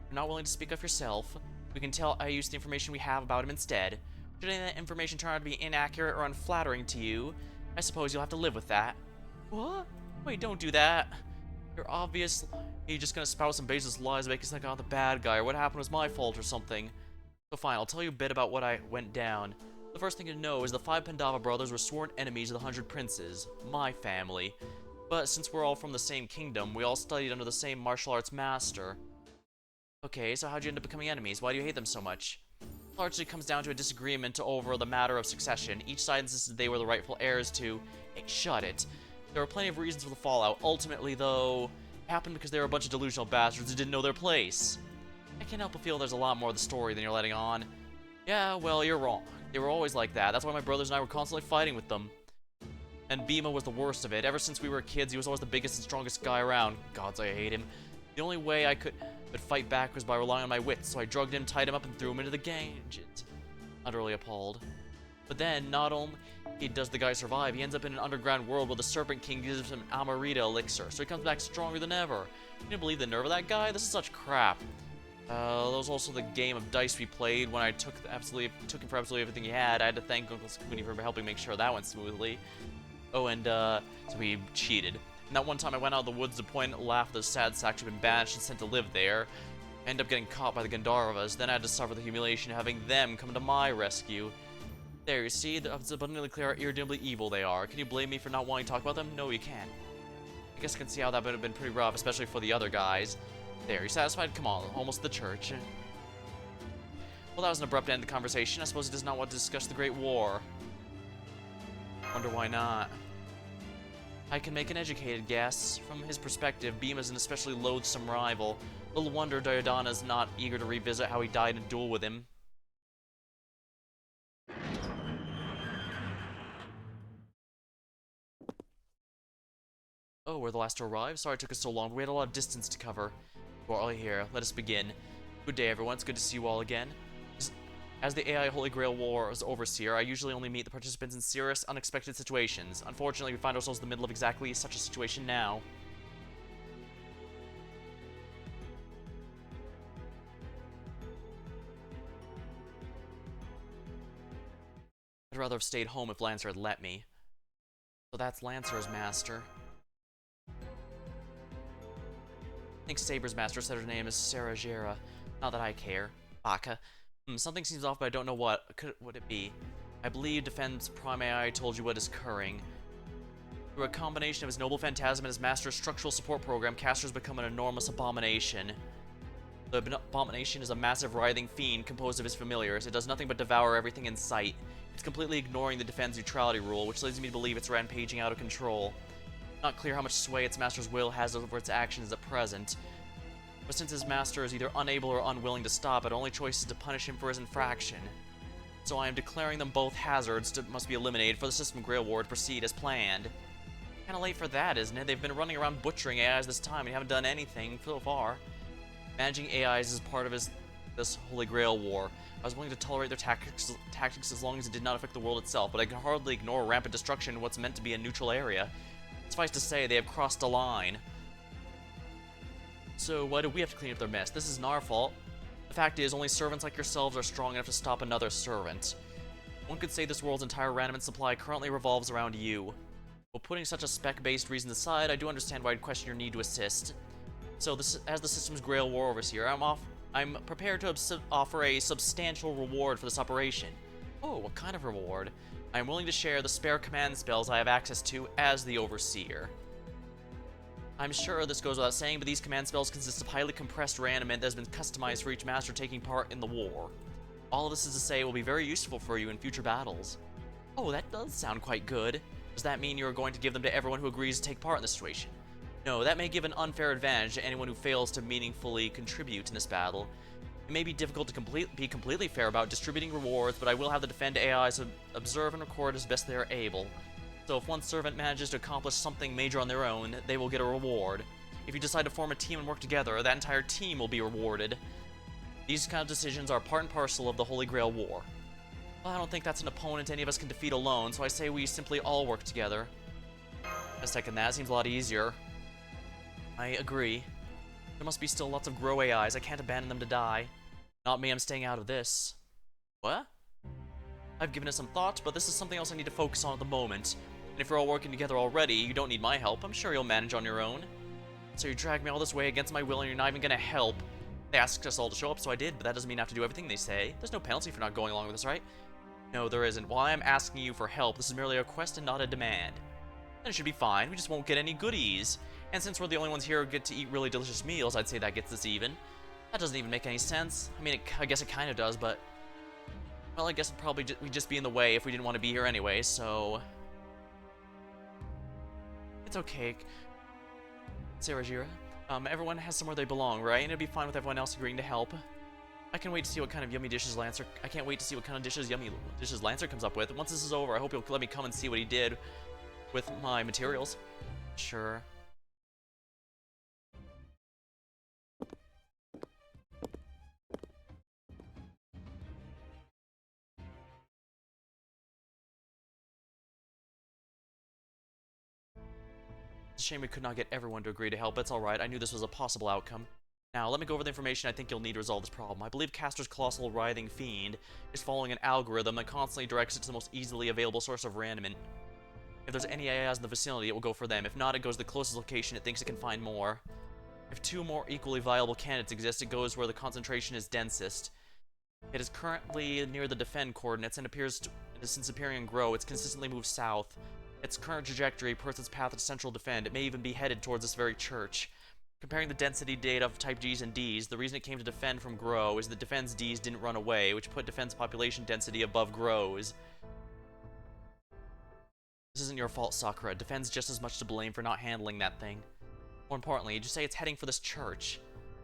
You're not willing to speak up yourself. We can tell I use the information we have about him instead. Should any of that information turn out to be inaccurate or unflattering to you, I suppose you'll have to live with that. What? Wait, don't do that. You're obviously just gonna spout some baseless lies, make us think I'm the bad guy, or what happened was my fault or something. So fine, I'll tell you a bit about what I went down. The first thing to know is the 5 Pandava brothers were sworn enemies of the 100 Princes, my family. But since we're all from the same kingdom, we all studied under the same martial arts master. Okay, so how'd you end up becoming enemies? Why do you hate them so much? Largely comes down to a disagreement over the matter of succession. Each side insisted they were the rightful heirs to... Hey, shut it. There were plenty of reasons for the fallout. Ultimately, though, it happened because they were a bunch of delusional bastards who didn't know their place. I can't help but feel there's a lot more of the story than you're letting on. Yeah, well, you're wrong. They were always like that. That's why my brothers and I were constantly fighting with them. And Bhima was the worst of it. Ever since we were kids, he was always the biggest and strongest guy around. Gods, I hate him. The only way I could fight back was by relying on my wits, so I drugged him, tied him up, and threw him into the Ganges. Utterly appalled. But then, not only does the guy survive, he ends up in an underground world where the Serpent King gives him Amarita elixir, so he comes back stronger than ever. Can you believe the nerve of that guy? This is such crap. That was also the game of dice we played when I took him for absolutely everything he had. I had to thank Uncle Sakuni for helping make sure that went smoothly. Oh, and so we cheated. And that one time I went out of the woods to point and laugh at the sad sacks who'd been banished and sent to live there. I ended up getting caught by the Gandharvas, then I had to suffer the humiliation of having them come to my rescue. There, you see, it's abundantly clear how irredeemably evil they are. Can you blame me for not wanting to talk about them? No, you can't. I guess I can see how that would have been pretty rough, especially for the other guys. There, you satisfied? Come on, almost to the church. Well, that was an abrupt end to the conversation. I suppose he does not want to discuss the Great War. Wonder why not. I can make an educated guess. From his perspective, Bhima's an especially loathsome rival. Little wonder Duryodhana's not eager to revisit how he died in a duel with him. Oh, we're the last to arrive? Sorry it took us so long, but we had a lot of distance to cover. We're all here. Let us begin. Good day, everyone. It's good to see you all again. As the AI Holy Grail War's overseer, I usually only meet the participants in serious, unexpected situations. Unfortunately, we find ourselves in the middle of exactly such a situation now. I'd rather have stayed home if Lancer had let me. So that's Lancer's master. I think Saber's master said her name is Sarajera. Not that I care. Baka. Something seems off, but I don't know what. Would it be? I believe Defense Prime AI told you what is occurring. Through a combination of his noble phantasm and his master's structural support program, Castor's become an enormous abomination. The abomination is a massive writhing fiend composed of his familiars. It does nothing but devour everything in sight. It's completely ignoring the defense neutrality rule, which leads me to believe it's rampaging out of control. Not clear how much sway its master's will has over its actions at present, but since his master is either unable or unwilling to stop it, only choice is to punish him for his infraction. So I am declaring them both hazards that must be eliminated for the System Grail War to proceed as planned. Kinda late for that, isn't it? They've been running around butchering AIs this time and you haven't done anything so far. Managing AIs is part of this Holy Grail War. I was willing to tolerate their tactics as long as it did not affect the world itself, but I can hardly ignore rampant destruction in what's meant to be a neutral area. Suffice to say, they have crossed a line. So why do we have to clean up their mess? This isn't our fault. The fact is, only servants like yourselves are strong enough to stop another servant. One could say this world's entire raniment supply currently revolves around you. While putting such a spec-based reason aside, I do understand why I'd question your need to assist. So, as the System's Grail War Overseer, I'm prepared to offer a substantial reward for this operation. Oh, what kind of reward? I am willing to share the spare command spells I have access to as the Overseer. I'm sure this goes without saying, but these command spells consist of highly compressed raniment that has been customized for each master taking part in the war. All of this is to say it will be very useful for you in future battles. Oh, that does sound quite good. Does that mean you are going to give them to everyone who agrees to take part in this situation? No, that may give an unfair advantage to anyone who fails to meaningfully contribute in this battle. It may be difficult to be completely fair about distributing rewards, but I will have the Defend AIs observe and record as best they are able. So if one servant manages to accomplish something major on their own, they will get a reward. If you decide to form a team and work together, that entire team will be rewarded. These kind of decisions are part and parcel of the Holy Grail War. Well, I don't think that's an opponent any of us can defeat alone, so I say we simply all work together. A second, that seems a lot easier. I agree. There must be still lots of Grow AIs. I can't abandon them to die. Not me, I'm staying out of this. What? I've given it some thought, but this is something else I need to focus on at the moment. And if you're all working together already, you don't need my help. I'm sure you'll manage on your own. So you dragged me all this way against my will and you're not even gonna help. They asked us all to show up, so I did, but that doesn't mean I have to do everything they say. There's no penalty for not going along with us, right? No, there isn't. While I am asking you for help, this is merely a request and not a demand. Then it should be fine. We just won't get any goodies. And since we're the only ones here who get to eat really delicious meals, I'd say that gets us even. That doesn't even make any sense. I mean, I guess it kind of does, but... Well, I guess we'd just be in the way if we didn't want to be here anyway, so... It's okay. Sarajira. Everyone has somewhere they belong, right? And it'd be fine with everyone else agreeing to help. I can wait to see what kind of yummy dishes Lancer... I can't wait to see what kind of yummy dishes Lancer comes up with. Once this is over, I hope you'll let me come and see what he did with my materials. Sure. It's a shame we could not get everyone to agree to help. It's alright, I knew this was a possible outcome. Now, let me go over the information I think you'll need to resolve this problem. I believe Castor's colossal writhing fiend is following an algorithm that constantly directs it to the most easily available source of raniment. If there's any AIs in the vicinity, it will go for them. If not, it goes to the closest location it thinks it can find more. If two more equally viable candidates exist, it goes where the concentration is densest. It is currently near the defend coordinates and since appearing in Grow, it's consistently moved south. Its current trajectory puts its path to central defend. It may even be headed towards this very church. Comparing the density data of type Gs and Ds, the reason it came to defend from Grow is that defend's Ds didn't run away, which put defend's population density above Grow's. This isn't your fault, Sakura. Defend's just as much to blame for not handling that thing. More importantly, just say it's heading for this church.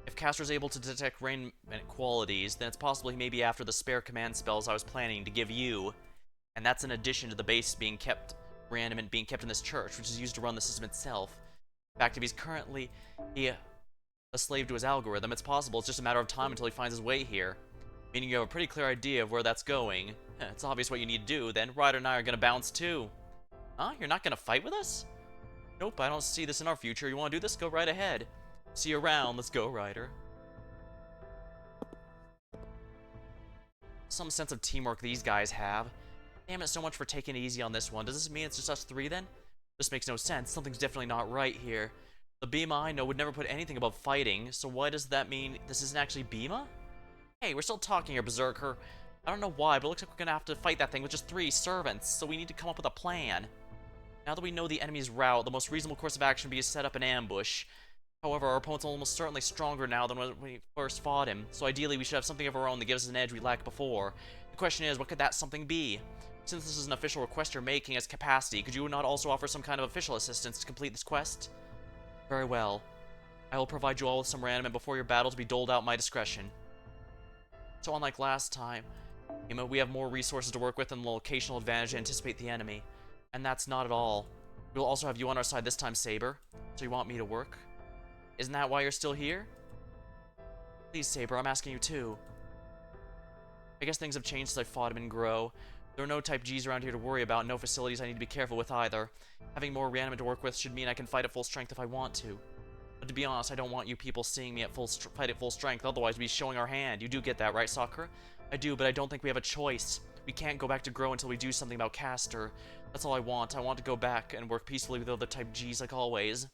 If Castor's able to detect rain qualities, then it's possible he may be after the spare command spells I was planning to give you. And that's in addition to the base being kept... raniment being kept in this church, which is used to run the system itself. In fact, if he's currently a slave to his algorithm, it's possible it's just a matter of time until he finds his way here. Meaning you have a pretty clear idea of where that's going. It's obvious what you need to do, then Ryder and I are gonna bounce too. Huh? You're not gonna fight with us? Nope, I don't see this in our future. You wanna do this? Go right ahead. See you around. Let's go, Ryder. Some sense of teamwork these guys have. Damn it, so much for taking it easy on this one. Does this mean it's just us three then? This makes no sense. Something's definitely not right here. The Bima I know would never put anything above fighting, so why does that mean this isn't actually Bima? Hey, we're still talking here, Berserker. I don't know why, but it looks like we're gonna have to fight that thing with just 3 servants, so we need to come up with a plan. Now that we know the enemy's route, the most reasonable course of action would be to set up an ambush. However, our opponent's almost certainly stronger now than when we first fought him, so ideally we should have something of our own that gives us an edge we lacked before. The question is, what could that something be? Since this is an official request you're making as capacity, could you not also offer some kind of official assistance to complete this quest? Very well. I will provide you all with some random and before your battle to be doled out at my discretion. So unlike last time, we have more resources to work with and the locational advantage to anticipate the enemy. And that's not at all. We will also have you on our side this time, Saber. So you want me to work? Isn't that why you're still here? Please, Saber, I'm asking you too. I guess things have changed since I fought him in Grow. There are no Type Gs around here to worry about, no facilities I need to be careful with either. Having more reanimate to work with should mean I can fight at full strength if I want to. But to be honest, I don't want you people seeing me at fight at full strength, otherwise we'd be showing our hand. You do get that, right, Sakura? I do, but I don't think we have a choice. We can't go back to Grow until we do something about Castor. That's all I want. I want to go back and work peacefully with other Type Gs like always.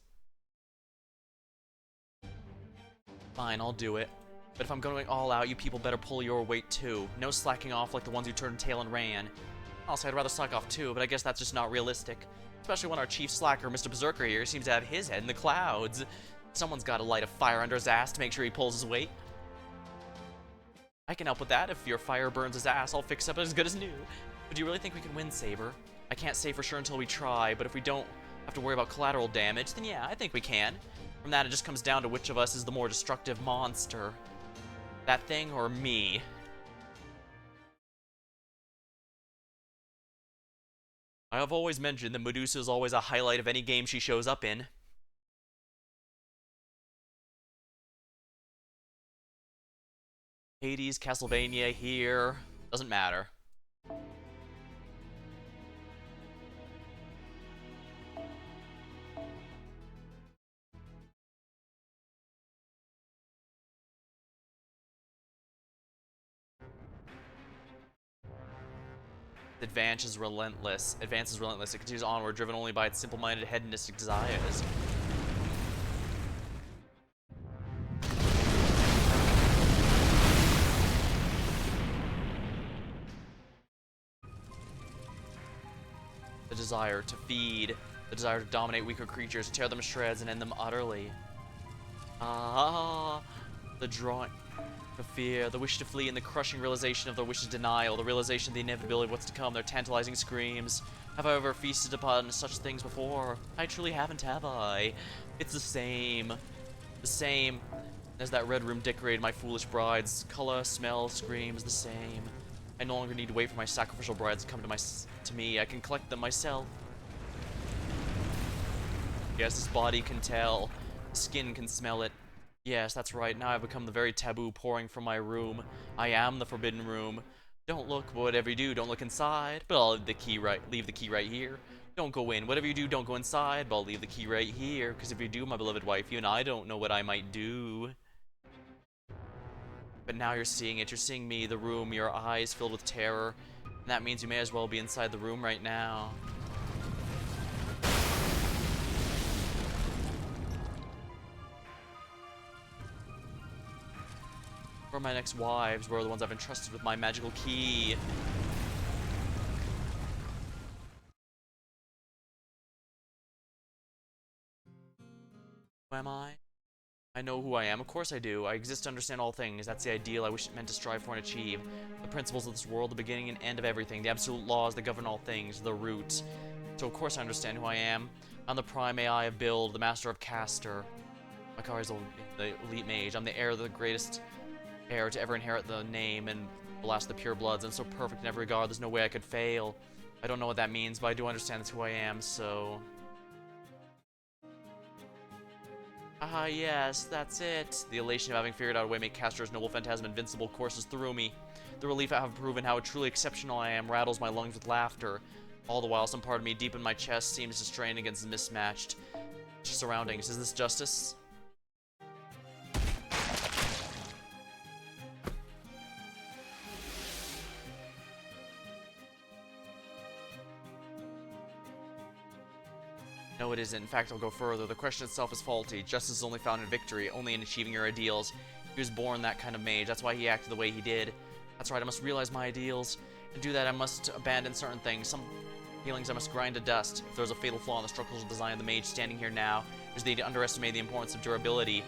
Fine, I'll do it. But if I'm going all out, you people better pull your weight too. No slacking off like the ones who turned tail and ran. Also, I'd rather slack off too, but I guess that's just not realistic. Especially when our chief slacker, Mr. Berserker here, seems to have his head in the clouds. Someone's gotta light a fire under his ass to make sure he pulls his weight. I can help with that. If your fire burns his ass, I'll fix up as good as new. But do you really think we can win, Saber? I can't say for sure until we try, but if we don't have to worry about collateral damage, then yeah, I think we can. From that, it just comes down to which of us is the more destructive monster. That thing or me? I have always mentioned that Medusa is always a highlight of any game she shows up in. Hades, Castlevania, here. Doesn't matter. Advance is relentless. Advance is relentless. It continues onward, driven only by its simple-minded hedonistic desires. The desire to feed, the desire to dominate weaker creatures, tear them to shreds, and end them utterly. Ah, the drawing. The fear, the wish to flee, and the crushing realization of their wish's denial, the realization of the inevitability of what's to come, their tantalizing screams. Have I ever feasted upon such things before? I truly haven't, have I? It's the same. The same as that red room decorated my foolish brides. Color, smell, screams, the same. I no longer need to wait for my sacrificial brides to come to me. I can collect them myself. Yes, this body can tell. The skin can smell it. Yes, that's right. Now I've become the very taboo pouring from my room. I am the forbidden room. Don't look, but whatever you do, don't look inside. But I'll leave the key right here. Don't go in. Whatever you do, don't go inside. But I'll leave the key right here. Because if you do, my beloved wife, you and I don't know what I might do. But now you're seeing it. You're seeing me, the room, your eyes filled with terror. And that means you may as well be inside the room right now. Where are my next wives? Where are the ones I've entrusted with my magical key? Who am I? I know who I am. Of course I do. I exist to understand all things. That's the ideal I wish it meant to strive for and achieve. The principles of this world, the beginning and end of everything. The absolute laws that govern all things. The root. So of course I understand who I am. I'm the prime AI of Build, the master of Castor. My car is the elite mage. I'm the heir of the greatest heir to ever inherit the name and blast the pure bloods. I'm so perfect in every regard, there's no way I could fail. I don't know what that means, but I do understand that's who I am, so... Ah, yes, that's it. The elation of having figured out a way to make Castor's noble phantasm invincible courses through me. The relief I have proven how truly exceptional I am rattles my lungs with laughter. All the while, some part of me deep in my chest seems to strain against the mismatched surroundings. Is this justice? No, it isn't. In fact, I'll go further. The question itself is faulty. Justice is only found in victory, only in achieving your ideals. He was born that kind of mage. That's why he acted the way he did. That's right, I must realize my ideals. To do that, I must abandon certain things. Feelings I must grind to dust. If there's a fatal flaw in the structural design of the mage standing here now, it is they underestimate the importance of durability.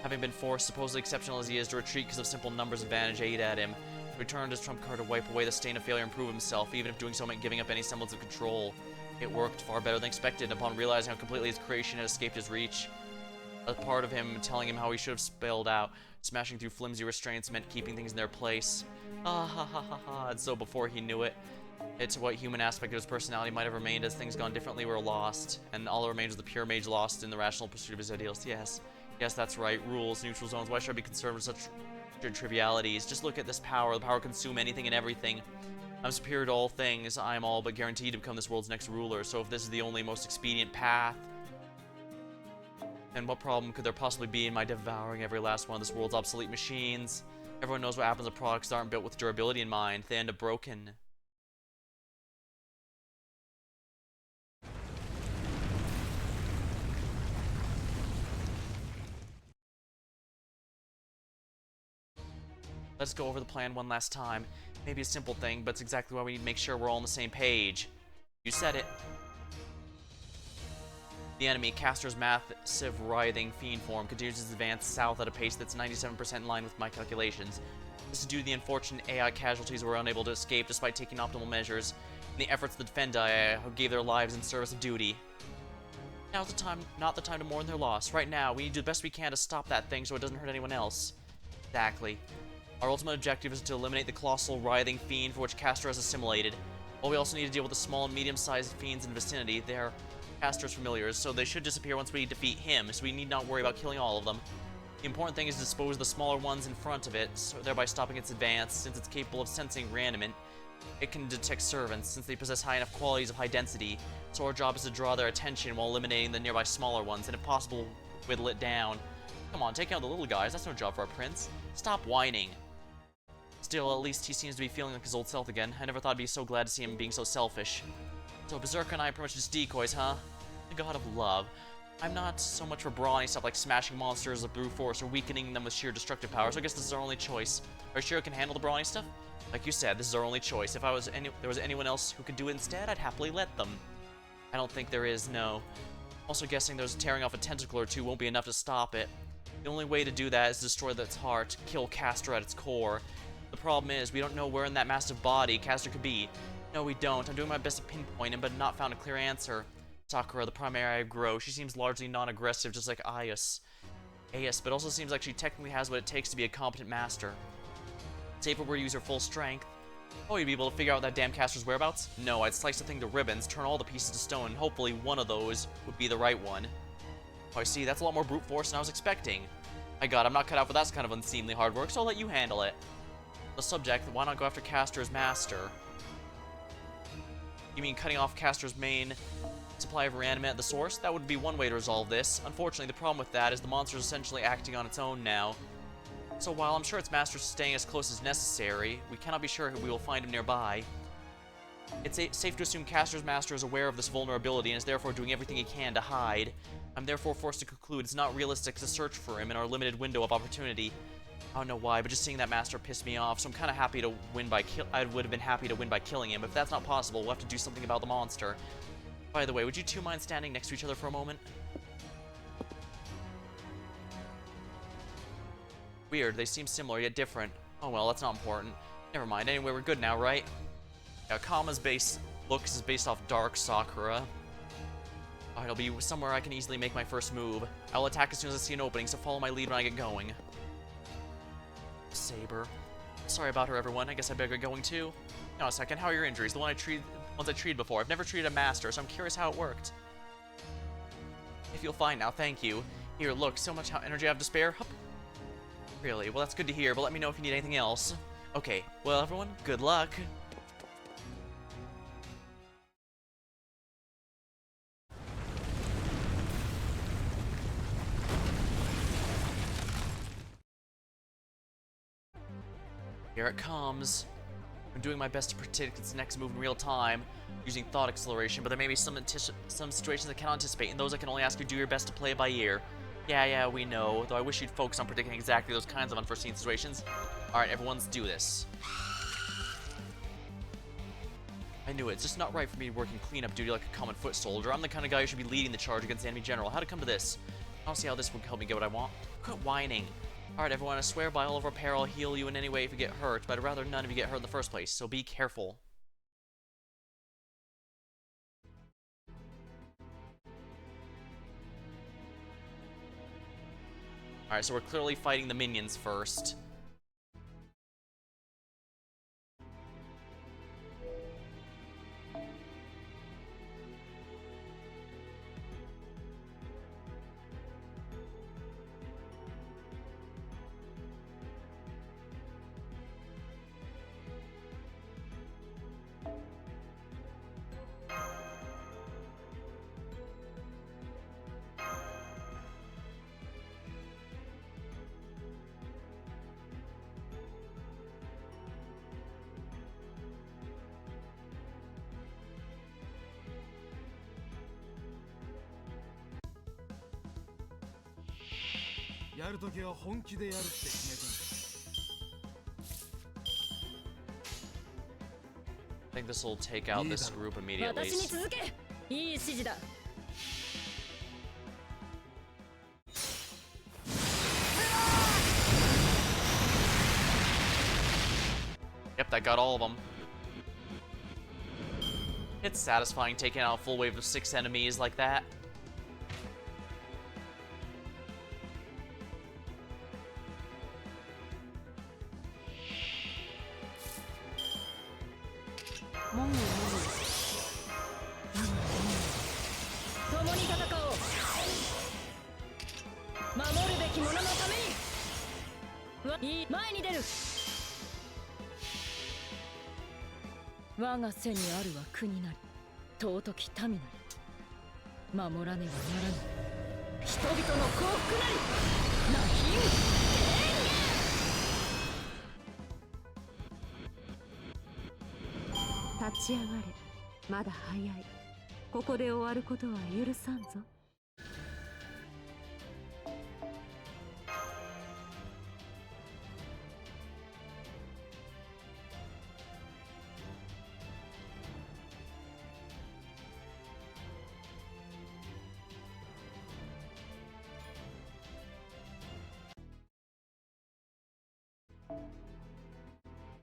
Having been forced, supposedly exceptional as he is, to retreat because of simple numbers advantage ate at him, he returned his trump card to wipe away the stain of failure and prove himself, even if doing so meant giving up any semblance of control. It worked far better than expected. Upon realizing how completely his creation had escaped his reach, a part of him telling him how he should have spelled out, smashing through flimsy restraints meant keeping things in their place. Ah ha ha ha ha. And so before he knew it, it's what human aspect of his personality might have remained as things gone differently were lost, and all that remains was the pure mage lost in the rational pursuit of his ideals. Yes, that's right. Rules, neutral zones. Why should I be concerned with such trivialities? Just look at this power. The power to consume anything and everything. I'm superior to all things. I am all but guaranteed to become this world's next ruler. So if this is the only most expedient path, then what problem could there possibly be in my devouring every last one of this world's obsolete machines? Everyone knows what happens to products that aren't built with durability in mind. They end up broken. Let's go over the plan one last time. Maybe a simple thing, but it's exactly why we need to make sure we're all on the same page. You said it. The enemy, Castor's massive, writhing fiend form, continues its advance south at a pace that's 97% in line with my calculations. This is due to the unfortunate AI casualties who were unable to escape despite taking optimal measures, and the efforts to defend AI who gave their lives in service of duty. Now's the time, not the time to mourn their loss. Right now, we need to do the best we can to stop that thing so it doesn't hurt anyone else. Exactly. Our ultimate objective is to eliminate the colossal, writhing fiend for which Castor has assimilated. While we also need to deal with the small and medium-sized fiends in the vicinity, they are Castor's familiars, so they should disappear once we defeat him, so we need not worry about killing all of them. The important thing is to dispose of the smaller ones in front of it, so thereby stopping its advance. Since it's capable of sensing reanimate, it can detect servants, since they possess high enough qualities of high density, so our job is to draw their attention while eliminating the nearby smaller ones, and if possible, whittle it down. Come on, take out the little guys, that's no job for our prince. Stop whining. Still, at least he seems to be feeling like his old self again. I never thought I'd be so glad to see him being so selfish. So Berserker and I are pretty much just decoys, huh? The god of love. I'm not so much for brawny stuff like smashing monsters with brute force or weakening them with sheer destructive power, so I guess this is our only choice. Are you sure I can handle the brawny stuff? Like you said, this is our only choice. If there was anyone else who could do it instead, I'd happily let them. I don't think there is, no. Also guessing there's tearing off a tentacle or two won't be enough to stop it. The only way to do that is to destroy its heart, kill Castor at its core. The problem is, we don't know where in that massive body Castor could be. No, we don't. I'm doing my best to pinpoint him, but not found a clear answer. Sakura, the primary I grow, she seems largely non-aggressive, just like Aius, but also seems like she technically has what it takes to be a competent master. Say if it were to use her full strength. Oh, you'd be able to figure out that damn Castor's whereabouts? No, I'd slice the thing to ribbons, turn all the pieces to stone, and hopefully one of those would be the right one. Oh, I see, that's a lot more brute force than I was expecting. My god, I'm not cut out for that kind of unseemly hard work, so I'll let you handle it. The subject, why not go after Castor's master? You mean cutting off Castor's main supply of reanimate at the source? That would be one way to resolve this. Unfortunately, the problem with that is the monster is essentially acting on its own now. So while I'm sure its master is staying as close as necessary, we cannot be sure we will find him nearby. It's safe to assume Castor's master is aware of this vulnerability and is therefore doing everything he can to hide. I'm therefore forced to conclude it's not realistic to search for him in our limited window of opportunity. I don't know why, but just seeing that master pissed me off, so I'm kind of happy to win by I would have been happy to win by killing him. If that's not possible, we'll have to do something about the monster. By the way, would you two mind standing next to each other for a moment? Weird, they seem similar yet different. Oh well, that's not important. Never mind, anyway, we're good now, right? Yeah, Kama's base looks is based off Dark Sakura. It'll be somewhere I can easily make my first move. I'll attack as soon as I see an opening, so follow my lead when I get going. Saber. Sorry about her, everyone. I guess I better get going too. Now a second, how are your injuries? The ones I treated before. I've never treated a master, so I'm curious how it worked. I feel fine now, thank you. Here, look, so much energy I have to spare. Hup. Really? Well, that's good to hear, but let me know if you need anything else. Okay, well, everyone, good luck. Here it comes. I'm doing my best to predict its next move in real time, using thought acceleration, but there may be some situations I cannot anticipate, and those I can only ask you to do your best to play it by ear. Yeah, we know, though I wish you'd focus on predicting exactly those kinds of unforeseen situations. Alright, everyone, let's do this. I knew it. It's just not right for me working cleanup duty like a common foot soldier. I'm the kind of guy who should be leading the charge against the enemy general. How'd it come to this? I don't see how this would help me get what I want. Quit whining. Alright, everyone, I swear by all of our pair I'll heal you in any way if you get hurt, but I'd rather none of you get hurt in the first place, so be careful. Alright, so we're clearly fighting the minions first. I think this will take out this group immediately. Yep, that got all of them. It's satisfying taking out a full wave of 6 enemies like that.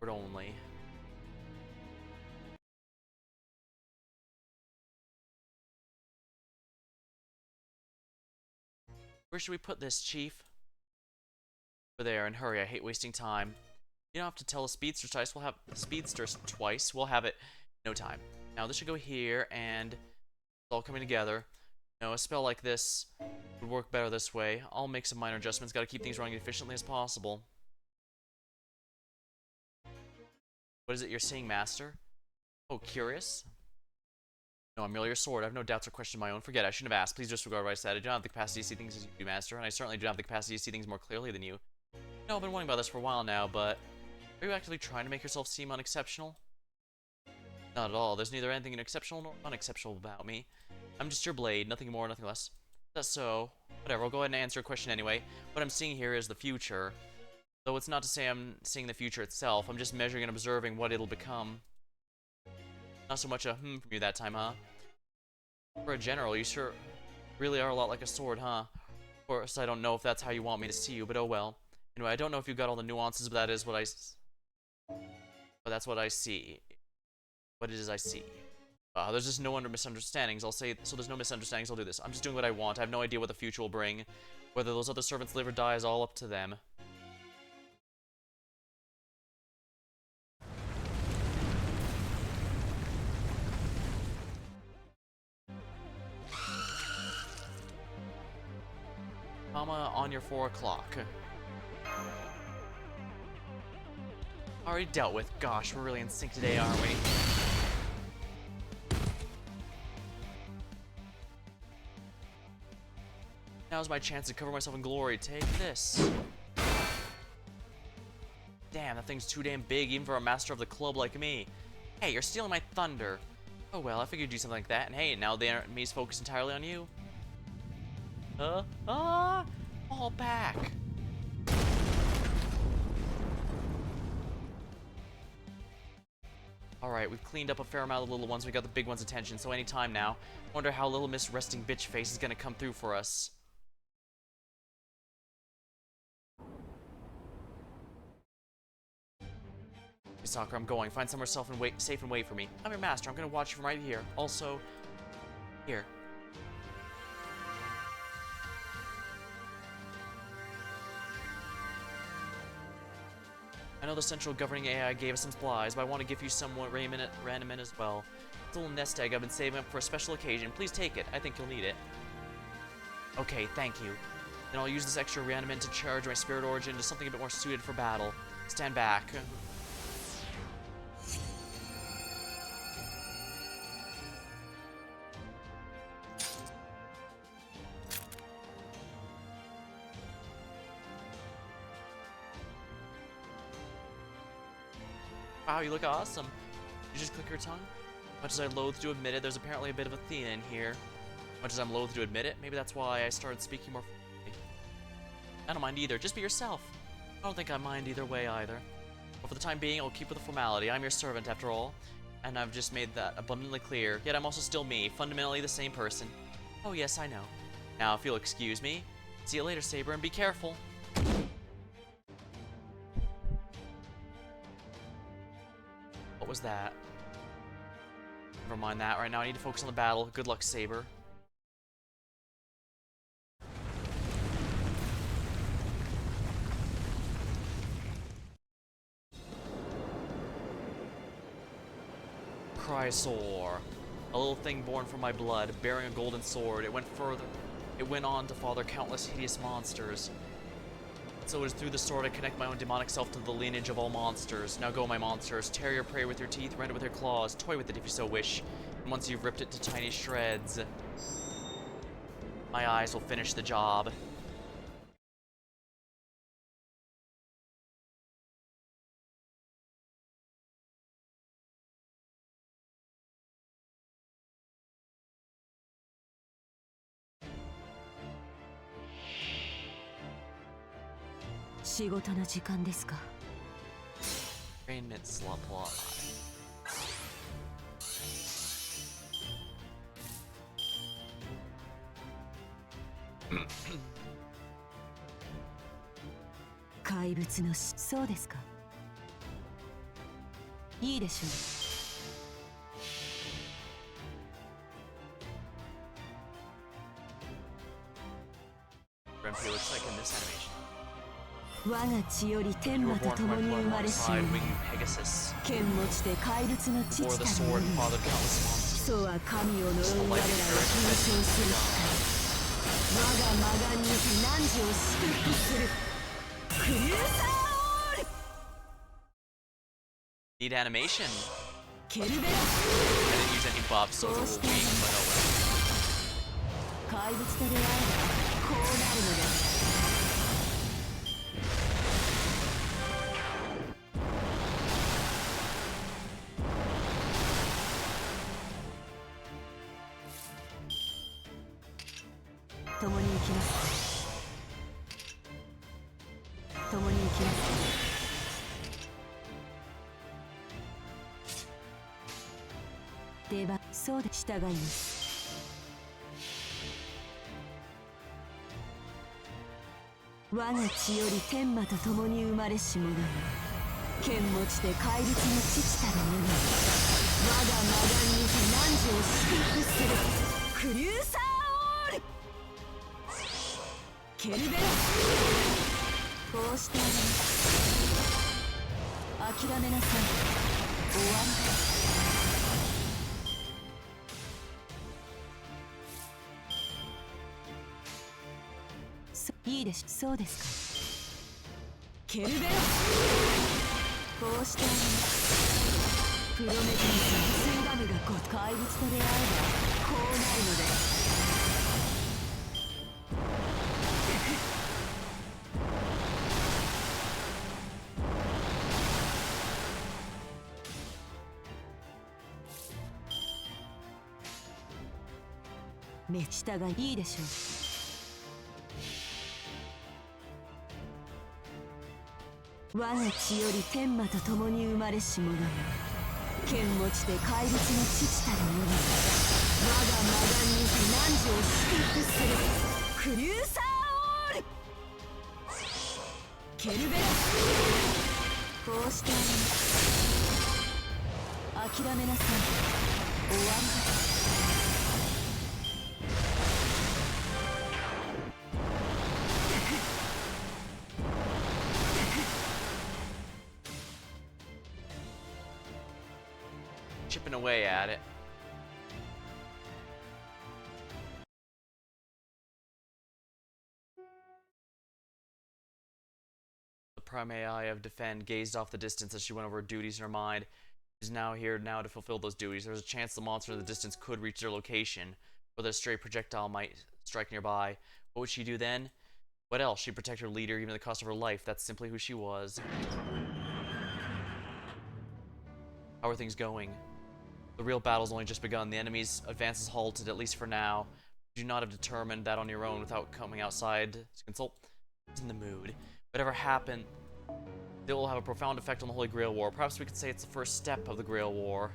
Only. Where should we put this, Chief? Over there, and hurry, I hate wasting time. You don't have to tell the speedsters twice, we'll have it no time. Now this should go here, and it's all coming together. You know, a spell like this would work better this way. I'll make some minor adjustments, gotta keep things running as efficiently as possible. What is it you're seeing, Master? Oh, curious? No, I'm merely your sword. I have no doubts or questions of my own. Forget it. I shouldn't have asked. Please disregard what I said. I do not have the capacity to see things as you do, Master, and I certainly do not have the capacity to see things more clearly than you. No, I've been wondering about this for a while now, but are you actively trying to make yourself seem unexceptional? Not at all. There's neither anything exceptional nor unexceptional about me. I'm just your blade, nothing more, nothing less. That's so. Whatever, I'll go ahead and answer your question anyway. What I'm seeing here is the future. Though it's not to say I'm seeing the future itself, I'm just measuring and observing what it'll become. Not so much a from you that time, huh? For a general, you sure really are a lot like a sword, huh? Of course, I don't know if that's how you want me to see you, but oh well. Anyway, I don't know if you got all the nuances, but that is what but that's what I see. What it is I see. There's just no misunderstandings. I'll say, so there's no misunderstandings, I'll do this. I'm just doing what I want. I have no idea what the future will bring. Whether those other servants live or die is all up to them. Mama, on your 4 o'clock. Already dealt with. Gosh, we're really in sync today, aren't we? Now's my chance to cover myself in glory. Take this. Damn, that thing's too damn big even for a master of the club like me. Hey, you're stealing my thunder. Oh well, I figured you'd do something like that, and hey, now the enemy's focused entirely on you. Fall back. Alright, we've cleaned up a fair amount of the little ones. We got the big one's attention, so anytime now. Wonder how little Miss Resting Bitch Face is gonna come through for us. Hey, Sakura, I'm going. Find somewhere safe and wait for me. I'm your master. I'm gonna watch you from right here. Also, here. I know the central governing AI gave us some supplies, but I want to give you somewhat random as well. It's a little nest egg I've been saving up for a special occasion. Please take it. I think you'll need it. Okay, thank you. Then I'll use this extra reanimant to charge my spirit origin to something a bit more suited for battle. Stand back. Wow, you look awesome. You just click your tongue? Much as I loathe to admit it, there's apparently a bit of Athena in here. Much as I'm loath to admit it, maybe that's why I started speaking more freely. I don't mind either, just be yourself. I don't think I mind either way either. But for the time being, I'll keep with the formality. I'm your servant after all. And I've just made that abundantly clear. Yet I'm also still me, fundamentally the same person. Oh yes, I know. Now if you'll excuse me. See you later, Saber, and be careful. What was that? Never mind that. Right now I need to focus on the battle. Good luck, Saber. Chrysaor. A little thing born from my blood, bearing a golden sword. It went further. It went on to father countless hideous monsters. So it is through the sword I connect my own demonic self to the lineage of all monsters. Now go, my monsters. Tear your prey with your teeth, rend it with your claws. Toy with it if you so wish. And once you've ripped it to tiny shreds, my eyes will finish the job. Trainment slot plot. Renpei looks like in this animation. 我が血より天 You 魔 were と born 共 from に my 生 blood まれし alongside 者 winged Pegasus. 剣持ちで怪物の父 Before the たる sword 者 fathered countless monsters. 祖は神を呪う我らを継承する我が魔眼にて汝を祝福するクリューサーオール Need animation. ケルベラ I didn't use any buffs, so it's a little weak, but oh well. 怪物と出会えばこうなるのです共に生きます共に生きます出番そうで従います我が血より天魔と共に生まれし者よ剣持ちで怪物の父たる者よ我が魔眼にて汝を祝福するクリューサーオールケルベラこうしてあげます諦めなさい終わりですいいでしょそうですかケルベラこうしてあげますプロメテウスのスーダムが怪物と出会えばこうなるのです目下がいいでしょう我が血より天魔と共に生まれし者よ剣持ちで怪物の父たる者が我が魔眼にて汝を祝福するクリューサーオールケルベラスこうしてあります諦めなさい終わりです Chipping away at it. The prime AI of Defend gazed off the distance as she went over her duties in her mind. She's now here to fulfill those duties. There's a chance the monster in the distance could reach their location, or that a stray projectile might strike nearby. What would she do then? What else? She'd protect her leader even at the cost of her life. That's simply who she was. How are things going? The real battle's only just begun. The enemy's advance is halted, at least for now. You do not have determined that on your own without coming outside to consult. Who's in the mood? Whatever happened, it will have a profound effect on the Holy Grail War. Perhaps we could say it's the first step of the Grail War.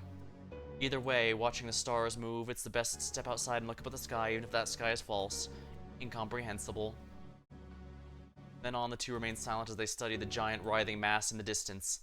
Either way, watching the stars move, it's the best to step outside and look up at the sky, even if that sky is false. Incomprehensible. Then on, the two remain silent as they study the giant writhing mass in the distance.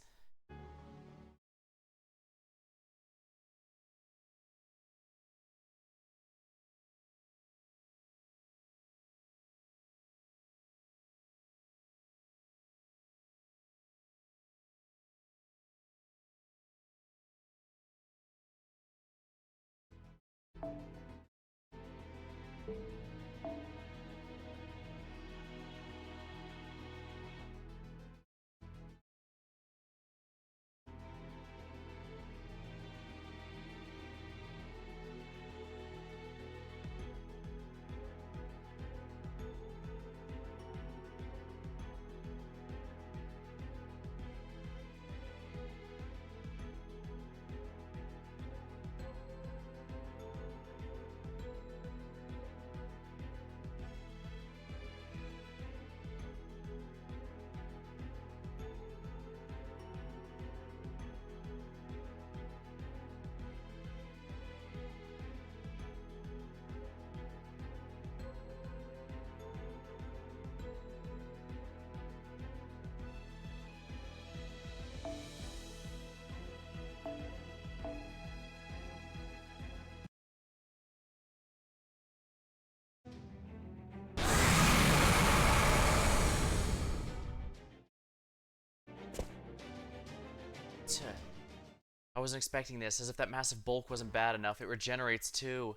I wasn't expecting this. As if that massive bulk wasn't bad enough, it regenerates too.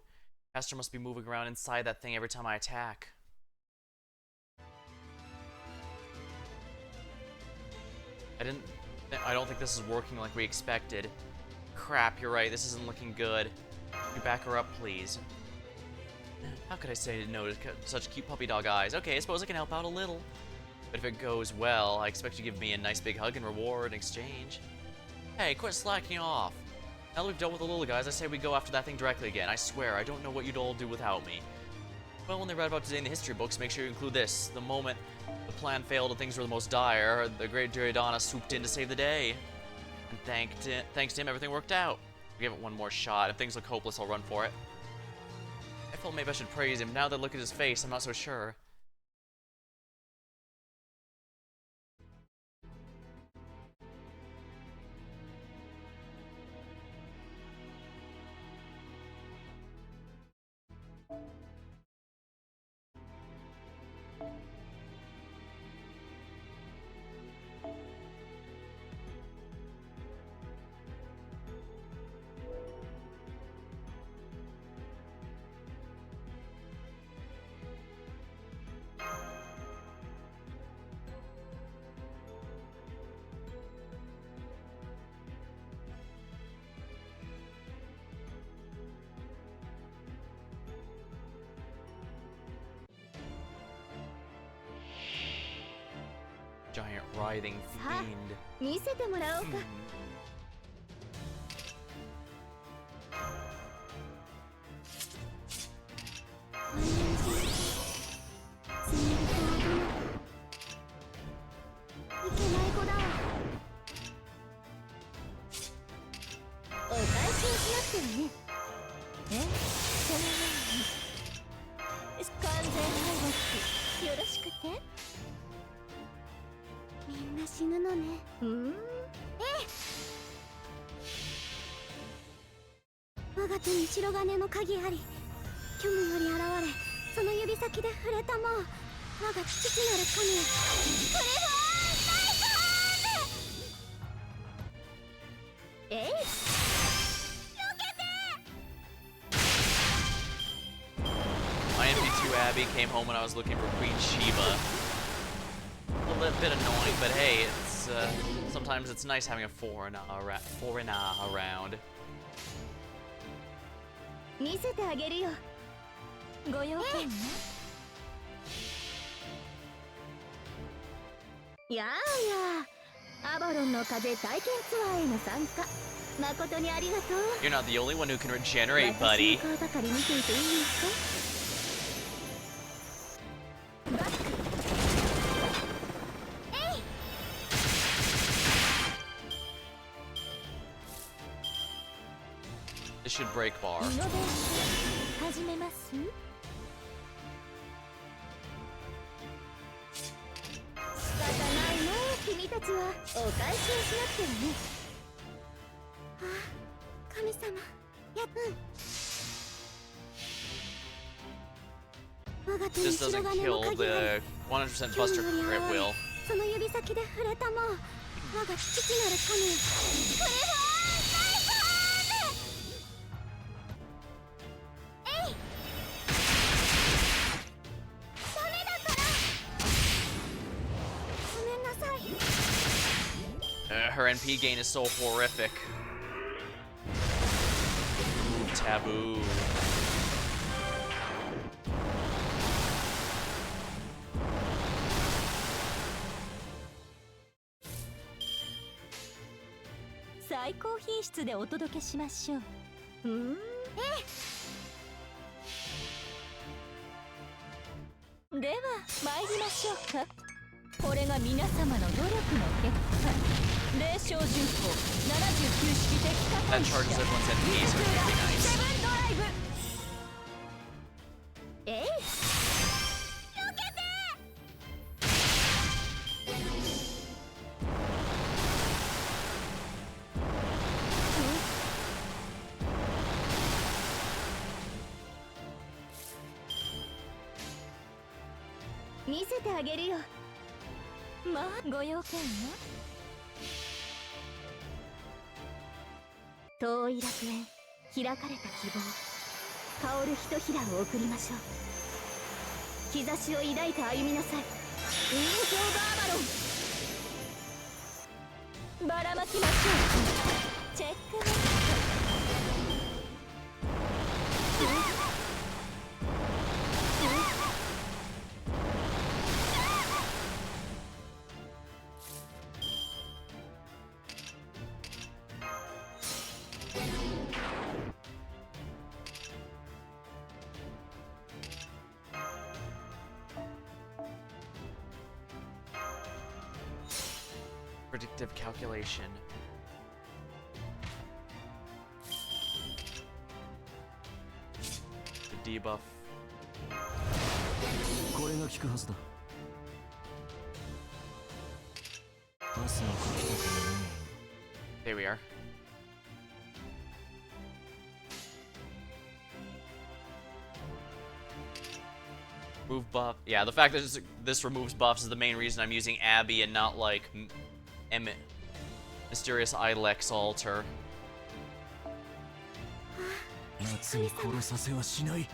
Caster must be moving around inside that thing every time I attack. I don't think this is working like we expected. Crap, you're right, this isn't looking good. Can you back her up, please? How could I say no to such cute puppy dog eyes? Okay, I suppose I can help out a little. But if it goes well, I expect you to give me a nice big hug and reward in exchange. Hey, quit slacking off. Now that we've dealt with the little guys, I say we go after that thing directly again. I swear, I don't know what you'd all do without me. Well, when they read about today in the history books, make sure you include this. The moment the plan failed and things were the most dire, the great Duryodhana swooped in to save the day. And thanks to him, everything worked out. We give it one more shot. If things look hopeless, I'll run for it. I felt maybe I should praise him. Now that I look at his face, I'm not so sure. Giant writhing fiend. 見せてもらおうか。いけない子だわ。完全敗北よろしくて。みんな死ぬのね。我が手に白金の鍵あり、虚無より現れ、その指先で触れたもう我が父なる神よ。クリフォーナイト。My MP2 Abby came home when I was looking for Queen Sheba. A little bit annoying, but hey, it's sometimes it's nice having a foreigner around. 見せてあげるよ。ご用件ね。やあやあ、アバロンの風体験ツアーへの参加、誠にありがとう。 You're not the only one who can regenerate, buddy. 私の顔ばかり見ていていいんですか。バック。えい。This should break bar. イノベーション始めます。仕方ないね、君たちはお返しをしなくてはね。ああ、神様、我が手に This 白 doesn't 金の kill 鍵あり、 the 100% Buster crit will. その指先で触れたもう我が父なる神よ。クリフォーナイト。えい。ダメだから。ごめんなさい。Her NP gain is so horrific. Ooh, taboo. 最高品質でお届けしましょう。では参りましょうか。これが皆様の努力の結果。霊障巡航79式的可 That 感 charges 者 everyone's NP, so it can be nice. セブンドライブ。えい。見せてあげるよ。まあご用件は。遠い楽園、開かれた希望、香るひとひらを送りましょう。兆しを抱いて歩みなさい。インフォーバーバロン。ばらまきましょう。チェックメイト。Predictive calculation. The debuff. これが効くはずだ。汗をかきたくない。 There we are. Move buff. Yeah, the fact that this removes buffs is the main reason I'm using Abby and not like Mysterious Ilex Altar. 夏に殺させはしない。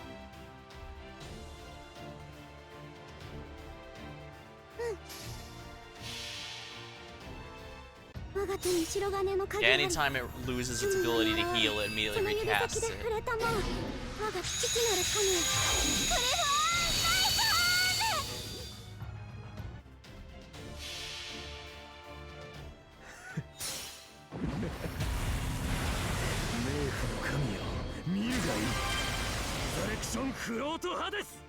我が手に白金の鍵 Yeah, あり。 anytime it loses its ability to heal, it immediately その指先 recasts で it. 触れたもう我が父なる神よ。クリフォーナイト。冥府の神よ、見るがいい。ザレクションフロート派です。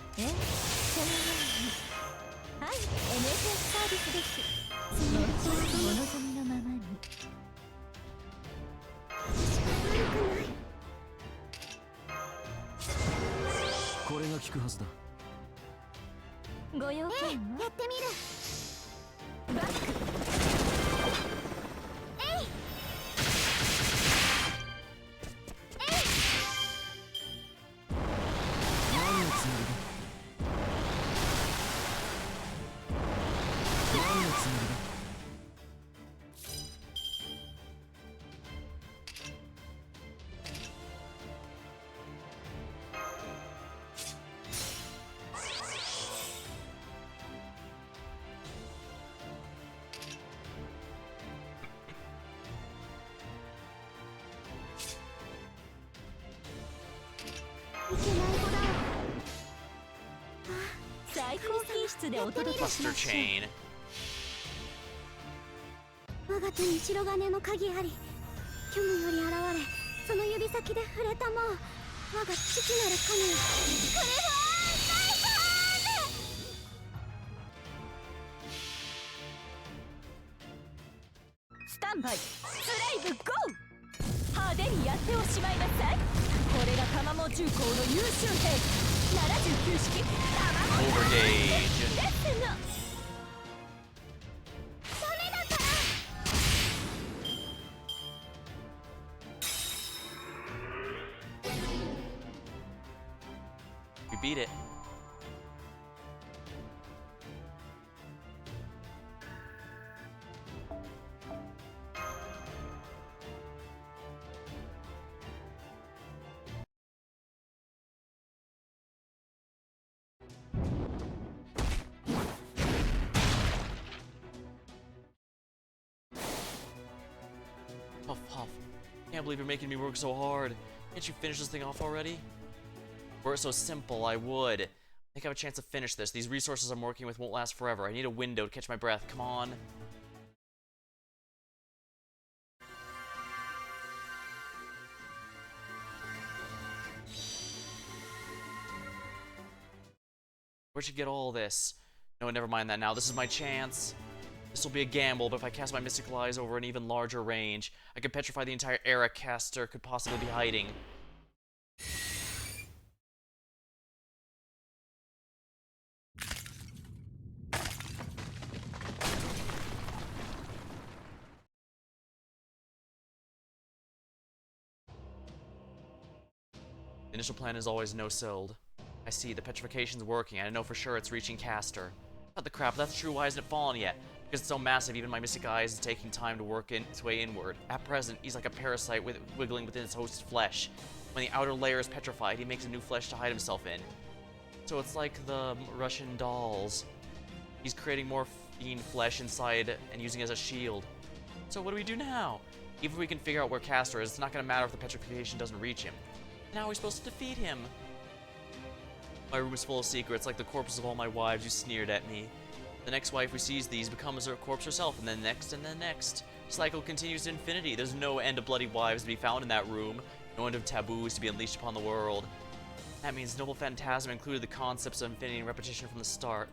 そのように。はい。スです。お望みのままに。私は悪くない。これが効くはずだ。ご用件はやってみる。バック。何のつもりだ。何のつもりだ。いけない子だわ。最高品質でお届けし Buster ましょう。 chain. 我が手に白金の鍵あり、虚無より現れ、その指先で触れたもう、我が父なる神よ。クリフォスタンバイスライブゴー。派手にやっておしまいなさい。これが玉も重工の優秀兵79式玉も Overgage. ですの。ダメだから。 We beat it. Huff, huff. Can't believe you're making me work so hard. Can't you finish this thing off already? Were it so simple, I would. I think I have a chance to finish this. These resources I'm working with won't last forever. I need a window to catch my breath. Come on. Where'd you get all this? No, never mind that now. This is my chance. This will be a gamble, but if I cast my mystical eyes over an even larger range, I could petrify the entire era caster could possibly be hiding. The initial plan is always no-silled. I see, the petrification's working, and I know for sure it's reaching caster. What the crap, that's true, why hasn't it fallen yet? Because it's so massive, even my mystic eyes is taking time to work its way inward. At present, he's like a parasite wiggling within his host's flesh. When the outer layer is petrified, he makes a new flesh to hide himself in. So it's like the Russian dolls. He's creating more fiend flesh inside and using it as a shield. So what do we do now? Even if we can figure out where Castor is, it's not gonna matter if the petrification doesn't reach him. Now we're supposed to defeat him. My room is full of secrets, like the corpses of all my wives who sneered at me. The next wife who sees these becomes her corpse herself, and then next, and then next. The cycle continues to infinity. There's no end of bloody wives to be found in that room, no end of taboos to be unleashed upon the world. That means Noble Phantasm included the concepts of infinity and repetition from the start.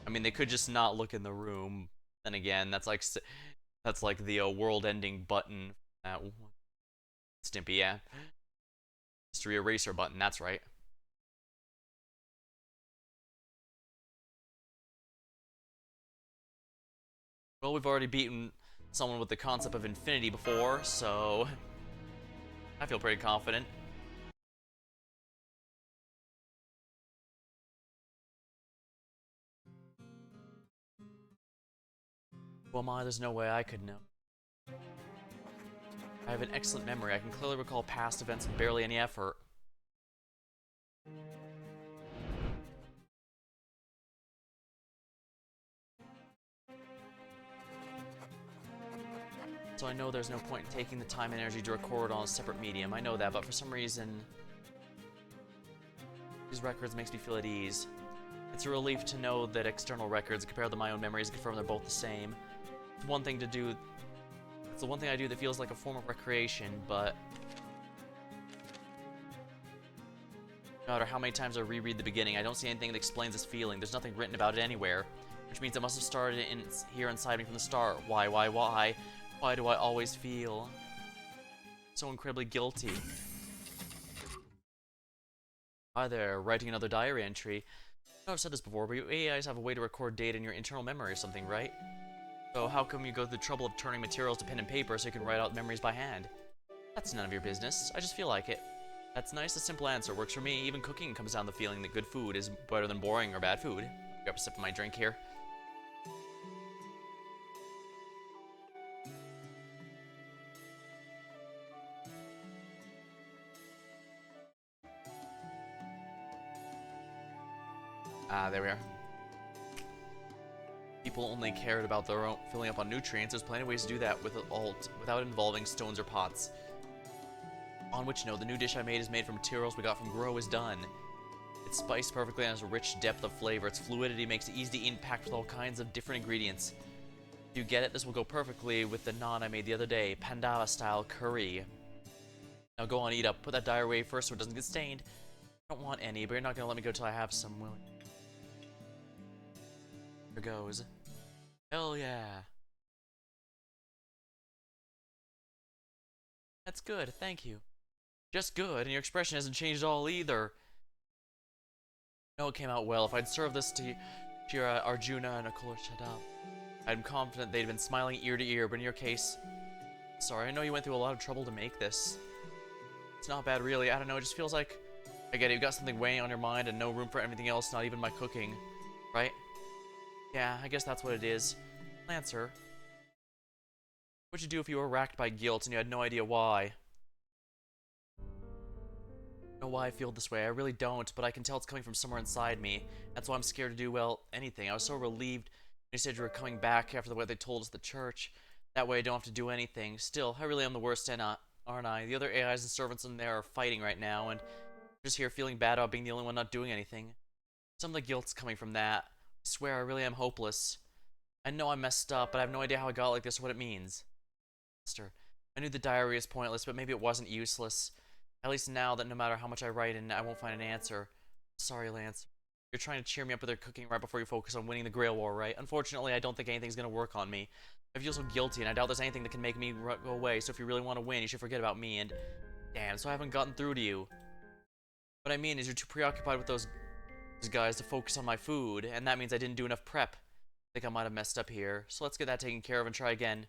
I mean, they could just not look in the room. Then again, that's like the world-ending button. That Stimpy, yeah. History eraser button, that's right. Well, we've already beaten someone with the concept of infinity before, so I feel pretty confident. Who am I? There's no way I could know. I have an excellent memory. I can clearly recall past events with barely any effort. So I know there's no point in taking the time and energy to record on a separate medium. I know that, but for some reason, these records makes me feel at ease. It's a relief to know that external records, compared to my own memories, confirm they're both the same. It's one thing to do. It's the one thing I do that feels like a form of recreation, but No matter how many times I reread the beginning, I don't see anything that explains this feeling. There's nothing written about it anywhere. Which means it must have started here inside me from the start. Why? Why do I always feel so incredibly guilty? Hi there, writing another diary entry. I know I've said this before, but you AIs have a way to record data in your internal memory or something, right? So how come you go through the trouble of turning materials to pen and paper so you can write out memories by hand? That's none of your business. I just feel like it. That's nice, a simple answer. Works for me. Even cooking comes down to the feeling that good food is better than boring or bad food. Grab a sip of my drink here. Ah, there we are. People only cared about their own filling up on nutrients. There's plenty of ways to do that without involving stones or pots. On which note, the new dish I made is made from materials we got from Grow is done. It's spiced perfectly and has a rich depth of flavor. Its fluidity makes it easy to eat and packed with all kinds of different ingredients. If you get it, this will go perfectly with the naan I made the other day, Pandava style curry. Now go on, eat up. Put that diary away first so it doesn't get stained. I don't want any, but you're not gonna let me go till I have some, will you? There goes. Hell yeah. That's good, thank you. Just good, and your expression hasn't changed at all either. I know it came out well. If I'd served this to Shira, Arjuna, and Akula Shadam, I'm confident they'd been smiling ear to ear, but in your case... Sorry, I know you went through a lot of trouble to make this. It's not bad, really. I don't know, it just feels like... I get it, you've got something weighing on your mind and no room for anything else, not even my cooking. Right? Yeah, I guess that's what it is. Lancer. What'd you do if you were racked by guilt and you had no idea why? I don't know why I feel this way, I really don't, but I can tell it's coming from somewhere inside me. That's why I'm scared to do, well, anything. I was so relieved when you said you were coming back after the way they told us at the church. That way I don't have to do anything. Still, I really am the worst, aren't I? The other AIs and servants in there are fighting right now, and I'm just here feeling bad about being the only one not doing anything. Some of the guilt's coming from that. I swear, I really am hopeless. I know I messed up, but I have no idea how I got like this or what it means. Mister, I knew the diary is pointless, but maybe it wasn't useless. At least now that no matter how much I write in, I won't find an answer. Sorry, Lance. You're trying to cheer me up with your cooking right before you focus on winning the Grail War, right? Unfortunately, I don't think anything's gonna work on me. I feel so guilty, and I doubt there's anything that can make me go away, so if you really want to win, you should forget about me, and... Damn, so I haven't gotten through to you. What I mean is you're too preoccupied with those guys to focus on my food, and that means I didn't do enough prep. I think I might have messed up here, so let's get that taken care of and try again.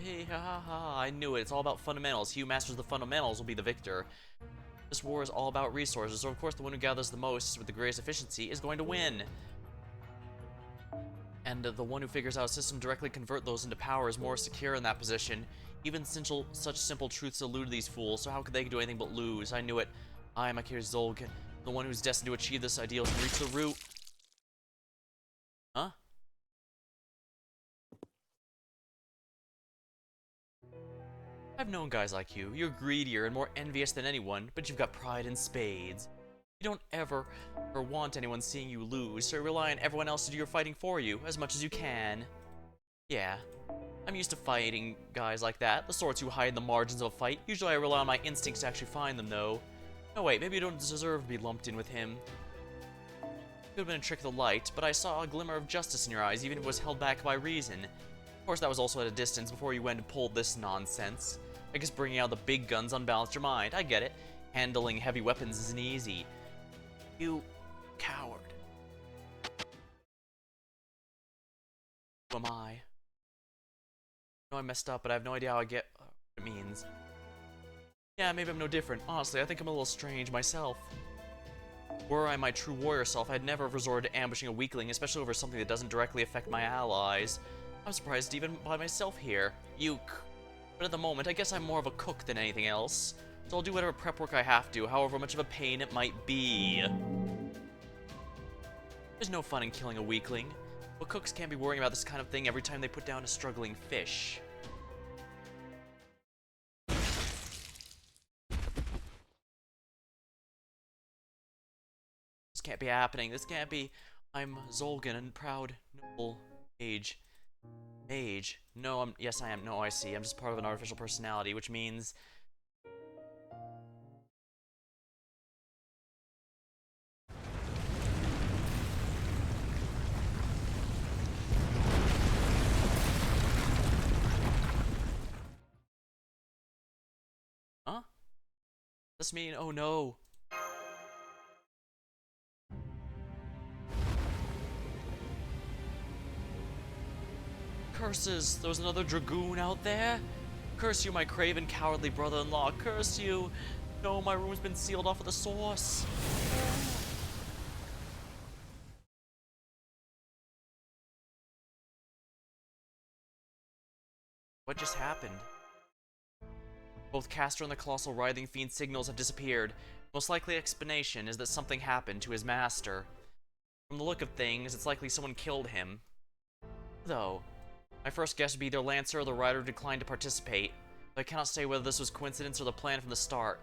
Hey, ha ha ha, I knew it. It's all about fundamentals. He who masters the fundamentals will be the victor. This war is all about resources, so of course the one who gathers the most with the greatest efficiency is going to win. And the one who figures out a system to directly convert those into power is more secure in that position. Even such simple truths elude these fools, so how could they do anything but lose? I knew it. I, Makir Zolg, the one who's destined to achieve this ideal, can reach the root. Huh? I've known guys like you. You're greedier and more envious than anyone, but you've got pride in spades. You don't ever or want anyone seeing you lose, so you rely on everyone else to do your fighting for you, as much as you can. Yeah, I'm used to fighting guys like that, the sorts who hide in the margins of a fight. Usually I rely on my instincts to actually find them, though. No, wait, maybe you don't deserve to be lumped in with him. Could have been a trick of the light, but I saw a glimmer of justice in your eyes, even if it was held back by reason. Of course, that was also at a distance before you went and pulled this nonsense. I guess bringing out the big guns unbalanced your mind. I get it. Handling heavy weapons isn't easy. You coward. Who am I? I know I messed up, but I have no idea how I get what it means. Yeah, maybe I'm no different. Honestly, I think I'm a little strange myself. Were I my true warrior self, I'd never have resorted to ambushing a weakling, especially over something that doesn't directly affect my allies. I'm surprised even by myself here. But at the moment, I guess I'm more of a cook than anything else. So I'll do whatever prep work I have to, however much of a pain it might be. There's no fun in killing a weakling, but cooks can't be worrying about this kind of thing every time they put down a struggling fish. This can't be happening. This can't be. I'm Zolgan, and proud, noble mage. Mage? No, yes, I am. No, I see. I'm just part of an artificial personality, which means. Huh? Does this mean? Oh no. Curses! There was another dragoon out there? Curse you, my craven, cowardly brother-in-law. Curse you! No, my room's been sealed off with a source. What just happened? Both Castor and the colossal writhing fiend signals have disappeared. Most likely explanation is that something happened to his master. From the look of things, it's likely someone killed him. Though, my first guess would be either Lancer or the rider declined to participate, but I cannot say whether this was coincidence or the plan from the start.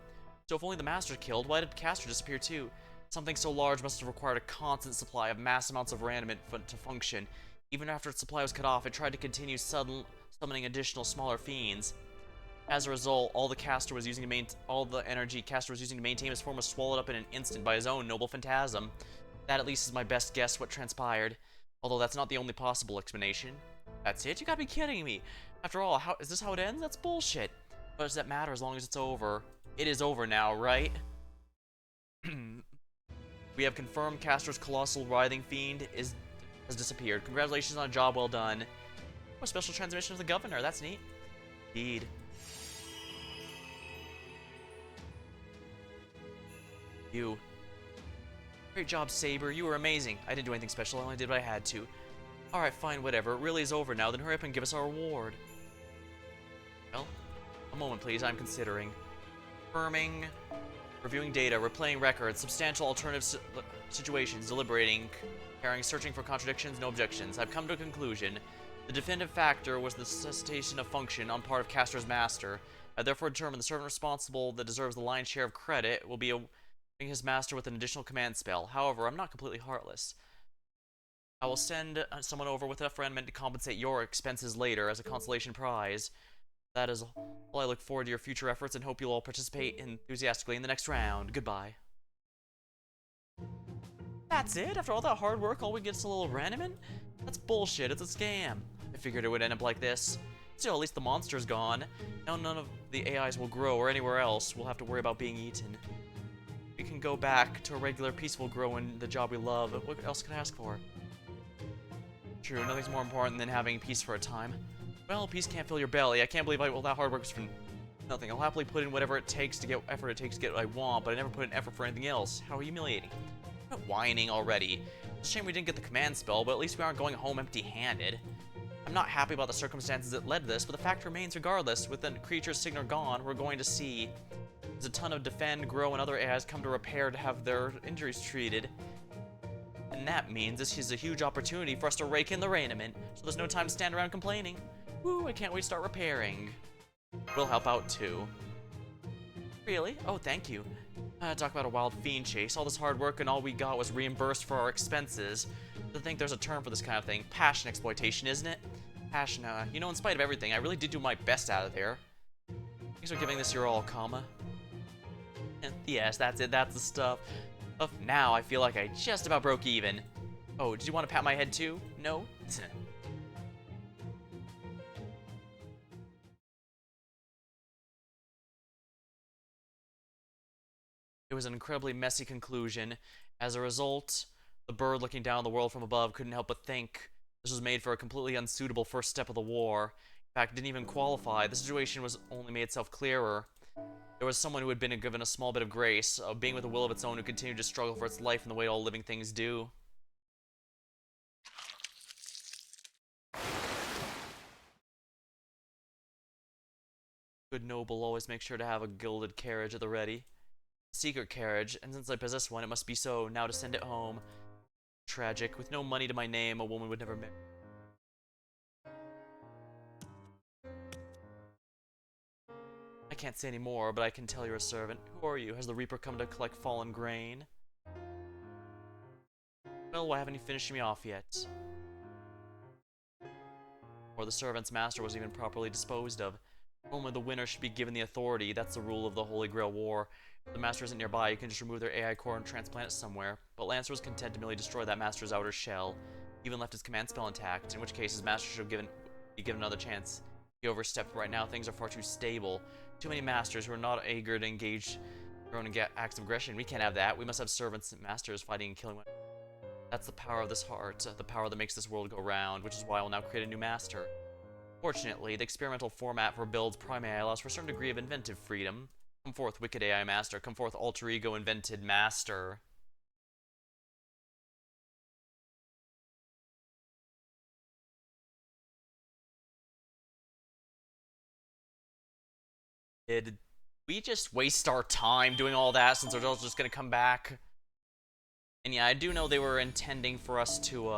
So if only the master killed, why did Castor disappear too? Something so large must have required a constant supply of mass amounts of raniment to function. Even after its supply was cut off, it tried to continue summoning additional smaller fiends. As a result, all the energy Castor was using to maintain his form was swallowed up in an instant by his own noble phantasm. That at least is my best guess what transpired. Although that's not the only possible explanation. That's it? You gotta be kidding me. After all, is this how it ends? That's bullshit. But does that matter as long as it's over? It is over now, right? We have confirmed Castor's colossal writhing fiend has disappeared. Congratulations on a job well done. Oh, a special transmission of the governor. That's neat. Indeed. You. Great job, Saber. You were amazing. I didn't do anything special. I only did what I had to. Alright, fine, whatever. It really is over now. Then hurry up and give us our reward. Well, a moment, please. I'm considering. Confirming. Reviewing data. Replaying records. Substantial alternative situations. Deliberating. Comparing. Searching for contradictions. No objections. I've come to a conclusion. The definitive factor was the cessation of function on part of Castor's master. I therefore determine the servant responsible that deserves the lion's share of credit will be his master with an additional command spell. However, I'm not completely heartless. I will send someone over with enough raniment to compensate your expenses later as a consolation prize. That is all. I look forward to your future efforts and hope you'll all participate enthusiastically in the next round. Goodbye. That's it? After all that hard work, all we get is a little raniment? That's bullshit. It's a scam. I figured it would end up like this. Still, at least the monster's gone. Now none of the AIs will grow or anywhere else will have to worry about being eaten. We can go back to a regular, peaceful grow in the job we love. What else can I ask for? True, nothing's more important than having peace for a time. Well, peace can't fill your belly. I can't believe all that hard work was for nothing. I'll happily put in whatever it takes to get what I want, but I never put in effort for anything else. How humiliating. I'm not whining already. It's a shame we didn't get the command spell, but at least we aren't going home empty-handed. I'm not happy about the circumstances that led to this, but the fact remains regardless. With the creature's signal gone, we're going to see. There's a ton of defend, grow, and other AIs come to repair to have their injuries treated. And that means this is a huge opportunity for us to rake in the raiment, so there's no time to stand around complaining. Woo, I can't wait to start repairing. We'll help out too. Really? Oh, thank you. Talk about a wild fiend chase. All this hard work and all we got was reimbursed for our expenses. I think there's a term for this kind of thing. Passion exploitation, isn't it? Passion, you know, in spite of everything, I really did do my best out of there. Thanks for giving this your all, comma. Yes, that's it, that's the stuff. Now I feel like I just about broke even. Oh, did you want to pat my head too? No? It was an incredibly messy conclusion. As a result, the bird looking down on the world from above couldn't help but think this was made for a completely unsuitable first step of the war. In fact, it didn't even qualify. The situation was only made itself clearer. There was someone who had been given a small bit of grace, a being with a will of its own who continued to struggle for its life in the way all living things do. Good noble always make sure to have a gilded carriage at the ready. Secret carriage, and since I possess one, it must be so. Now to send it home. Tragic. With no money to my name, a woman would never marry. I can't say any more, but I can tell you're a servant. Who are you? Has the Reaper come to collect fallen grain? Well, why haven't you finished me off yet? Or the servant's master wasn't even properly disposed of. Only the winner should be given the authority. That's the rule of the Holy Grail War. If the master isn't nearby, you can just remove their AI core and transplant it somewhere. But Lancer was content to merely destroy that master's outer shell. He even left his command spell intact, in which case his master should be given another chance. He overstepped. Right now, things are far too stable. Too many masters who are not eager to engage their own acts of aggression. We can't have that. We must have servants and masters fighting and killing one. That's the power of this heart, the power that makes this world go round, which is why I will now create a new master. Fortunately, the experimental format for builds Prime AI allows for a certain degree of inventive freedom. Come forth, wicked AI master. Come forth, alter ego invented master. Did we just waste our time doing all that since Ordeal's just gonna come back? And yeah, I do know they were intending for us to,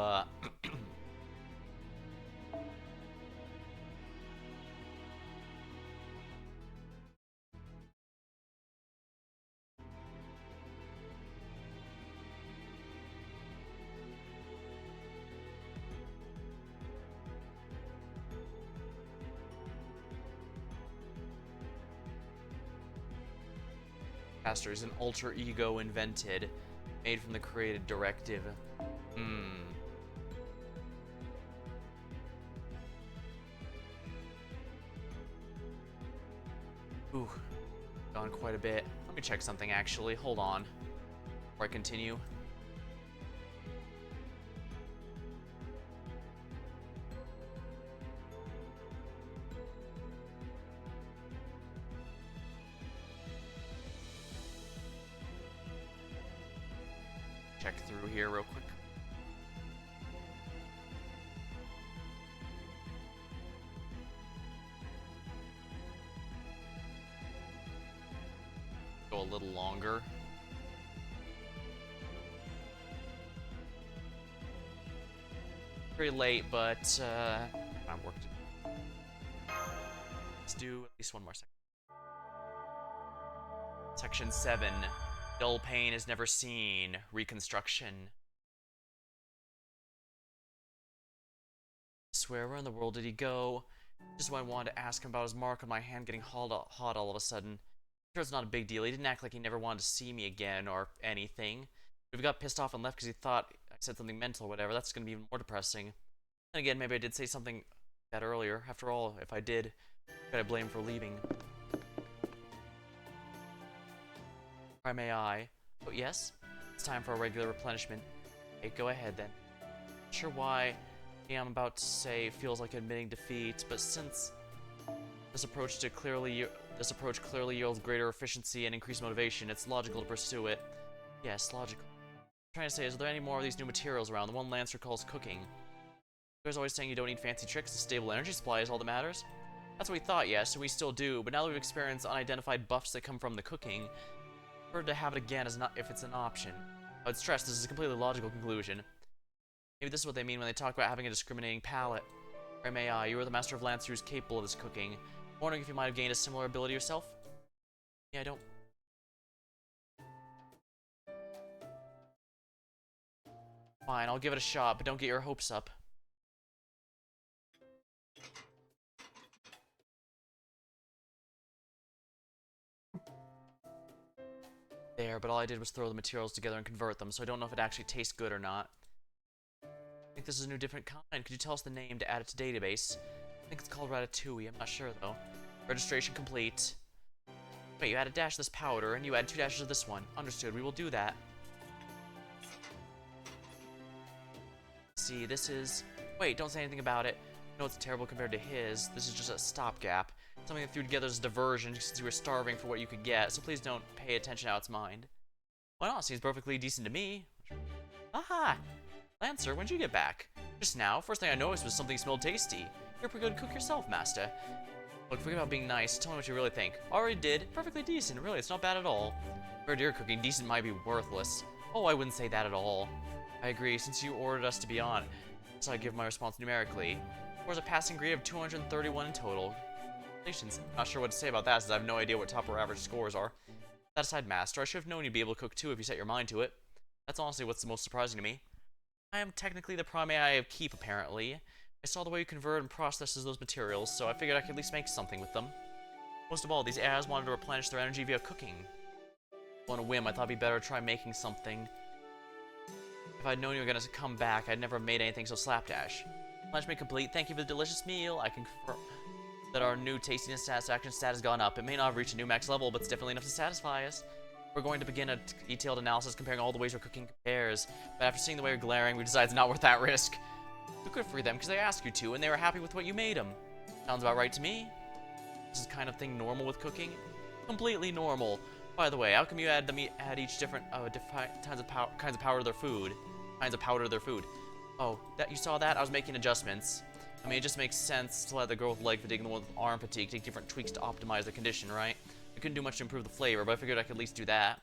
Master is an alter ego invented, made from the created directive. Ooh, gone quite a bit. Let me check something actually. Hold on. Before I continue. Check through here real quick. Go a little longer. Very late, but I'm work to do. Let's do at least one more second. Section 7. Dull pain is never seen. Reconstruction. I swear, where in the world did he go? Just what I wanted to ask him about his mark on my hand getting hot all of a sudden. Sure, it's not a big deal. He didn't act like he never wanted to see me again or anything. If he got pissed off and left because he thought I said something mental or whatever, that's going to be even more depressing. And again, maybe I did say something bad earlier. After all, if I did, could I blame for leaving? Or may I? Oh, yes? It's time for a regular replenishment. Okay, go ahead then. Not sure why I'm about to say feels like admitting defeat, but since this approach clearly yields greater efficiency and increased motivation, it's logical to pursue it. Yes, logical. What I'm trying to say, is there any more of these new materials around? The one Lancer calls cooking. You guys always saying you don't need fancy tricks, a stable energy supply is all that matters. That's what we thought, yes, and we still do, but now that we've experienced unidentified buffs that come from the cooking, prefer to have it again as not if it's an option. I would stress this is a completely logical conclusion. Maybe this is what they mean when they talk about having a discriminating palate. Or may I, you are the master of Lancer who's capable of this cooking. I'm wondering if you might have gained a similar ability yourself? Yeah, I don't... Fine, I'll give it a shot, but don't get your hopes up. There, but all I did was throw the materials together and convert them, so I don't know if it actually tastes good or not. I think this is a new different kind. Could you tell us the name to add it to database? I think it's called Ratatouille, I'm not sure though. Registration complete. Wait, you add a dash of this powder, and you add 2 dashes of this one. Understood, we will do that. See, this is... Wait, don't say anything about it. No, it's terrible compared to his. This is just a stopgap. Something that threw together as a diversion since you were starving for what you could get, so please don't pay attention how it's mined. Why not? Seems perfectly decent to me. Aha! Lancer, when'd you get back? Just now. First thing I noticed was something smelled tasty. You're a pretty good cook yourself, master. Look, forget about being nice. Tell me what you really think. Already did. Perfectly decent. Really, it's not bad at all. Compared to your cooking, decent might be worthless. Oh, I wouldn't say that at all. I agree. Since you ordered us to be on, so I give my response numerically. Scores a passing grade of 231 in total. Congratulations. Not sure what to say about that, since I have no idea what top or average scores are. That aside, master, I should have known you'd be able to cook too if you set your mind to it. That's honestly what's the most surprising to me. I am technically the prime AI of Keep, apparently. I saw the way you convert and processes those materials, so I figured I could at least make something with them. Most of all, these AIs wanted to replenish their energy via cooking. On a whim, I thought it'd be better to try making something. If I'd known you were gonna come back, I'd never have made anything so slapdash. Punishment complete. Thank you for the delicious meal. I can confirm that our new tastiness satisfaction stat has gone up. It may not have reached a new max level, but it's definitely enough to satisfy us. We're going to begin a detailed analysis comparing all the ways our cooking compares. But after seeing the way you're glaring, we decided it's not worth that risk. So good for them, because they asked you to, and they were happy with what you made them. Sounds about right to me. This is kind of thing normal with cooking. Completely normal. By the way, how come you add each different kinds of powder to their food? Oh, that you saw that? I was making adjustments. I mean, it just makes sense to let the girl with leg fatigue and the one with arm fatigue take different tweaks to optimize their condition, right? I couldn't do much to improve the flavor, but I figured I could at least do that.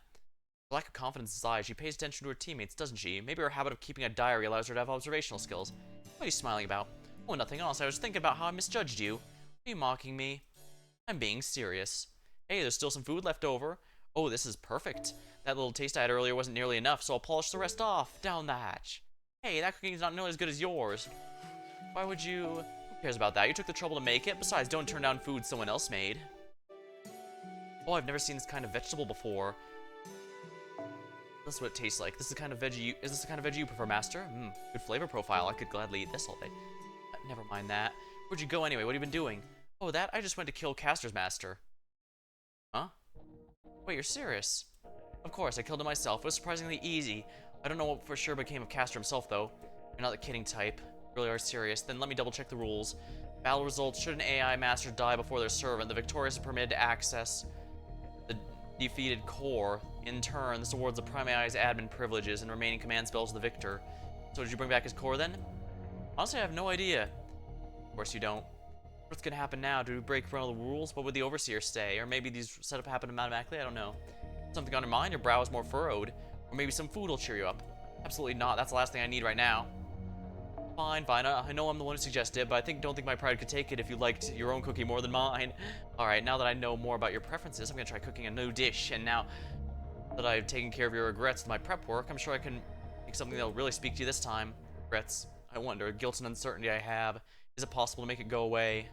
Her lack of confidence aside, she pays attention to her teammates, doesn't she? Maybe her habit of keeping a diary allows her to have observational skills. What are you smiling about? Oh, nothing else. I was thinking about how I misjudged you. Are you mocking me? I'm being serious. Hey, there's still some food left over. Oh, this is perfect. That little taste I had earlier wasn't nearly enough, so I'll polish the rest off. Down the hatch. Hey, that cooking's not nearly as good as yours. Why would you... Who cares about that? You took the trouble to make it. Besides, don't turn down food someone else made. Oh, I've never seen this kind of vegetable before. This is what it tastes like. This is the kind of veggie is this the kind of veggie you prefer, Master? Good flavor profile. I could gladly eat this all day. Never mind that. Where'd you go anyway? What have you been doing? Oh, that? I just went to kill Castor's master. Huh? Wait, you're serious? Of course, I killed him myself. It was surprisingly easy. I don't know what for sure became of Castor himself, though. You're not the kidding type. You really are serious. Then let me double check the rules. Battle results. Should an AI master die before their servant, the victorious is permitted to access the defeated core. In turn, this awards the prime AI's admin privileges and remaining command spells to the victor. So did you bring back his core then? Honestly, I have no idea. Of course you don't. What's gonna happen now? Do we break one of the rules? What would the overseer say? Or maybe these setup happen automatically? I don't know. Something on your mind? Your brow is more furrowed. Or maybe some food will cheer you up. Absolutely not. That's the last thing I need right now. Fine, fine. I know I'm the one who suggested it, but don't think my pride could take it if you liked your own cookie more than mine. Alright, now that I know more about your preferences, I'm gonna try cooking a new dish. And now that I've taken care of your regrets with my prep work, I'm sure I can make something that'll really speak to you this time. Regrets. I wonder, guilt and uncertainty I have. Is it possible to make it go away?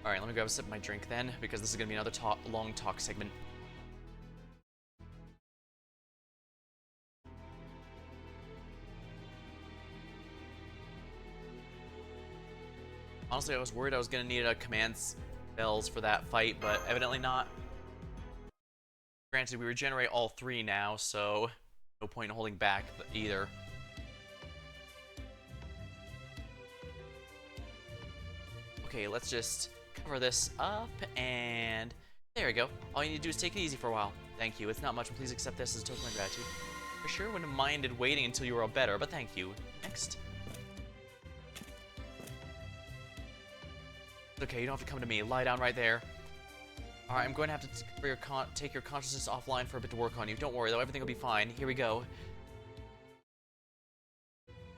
Alright, let me grab a sip of my drink then, because this is going to be another long talk segment. Honestly, I was worried I was going to need a command spells for that fight, but evidently not. Granted, we regenerate all three now, so no point in holding back either. Okay, let's just cover this up, and there we go. All you need to do is take it easy for a while. Thank you. It's not much, but please accept this as a token of gratitude. For sure wouldn't have minded waiting until you were all better, but thank you. Next. Okay, you don't have to come to me. Lie down right there. Alright, I'm going to have to take your consciousness offline for a bit to work on you. Don't worry, though. Everything will be fine. Here we go.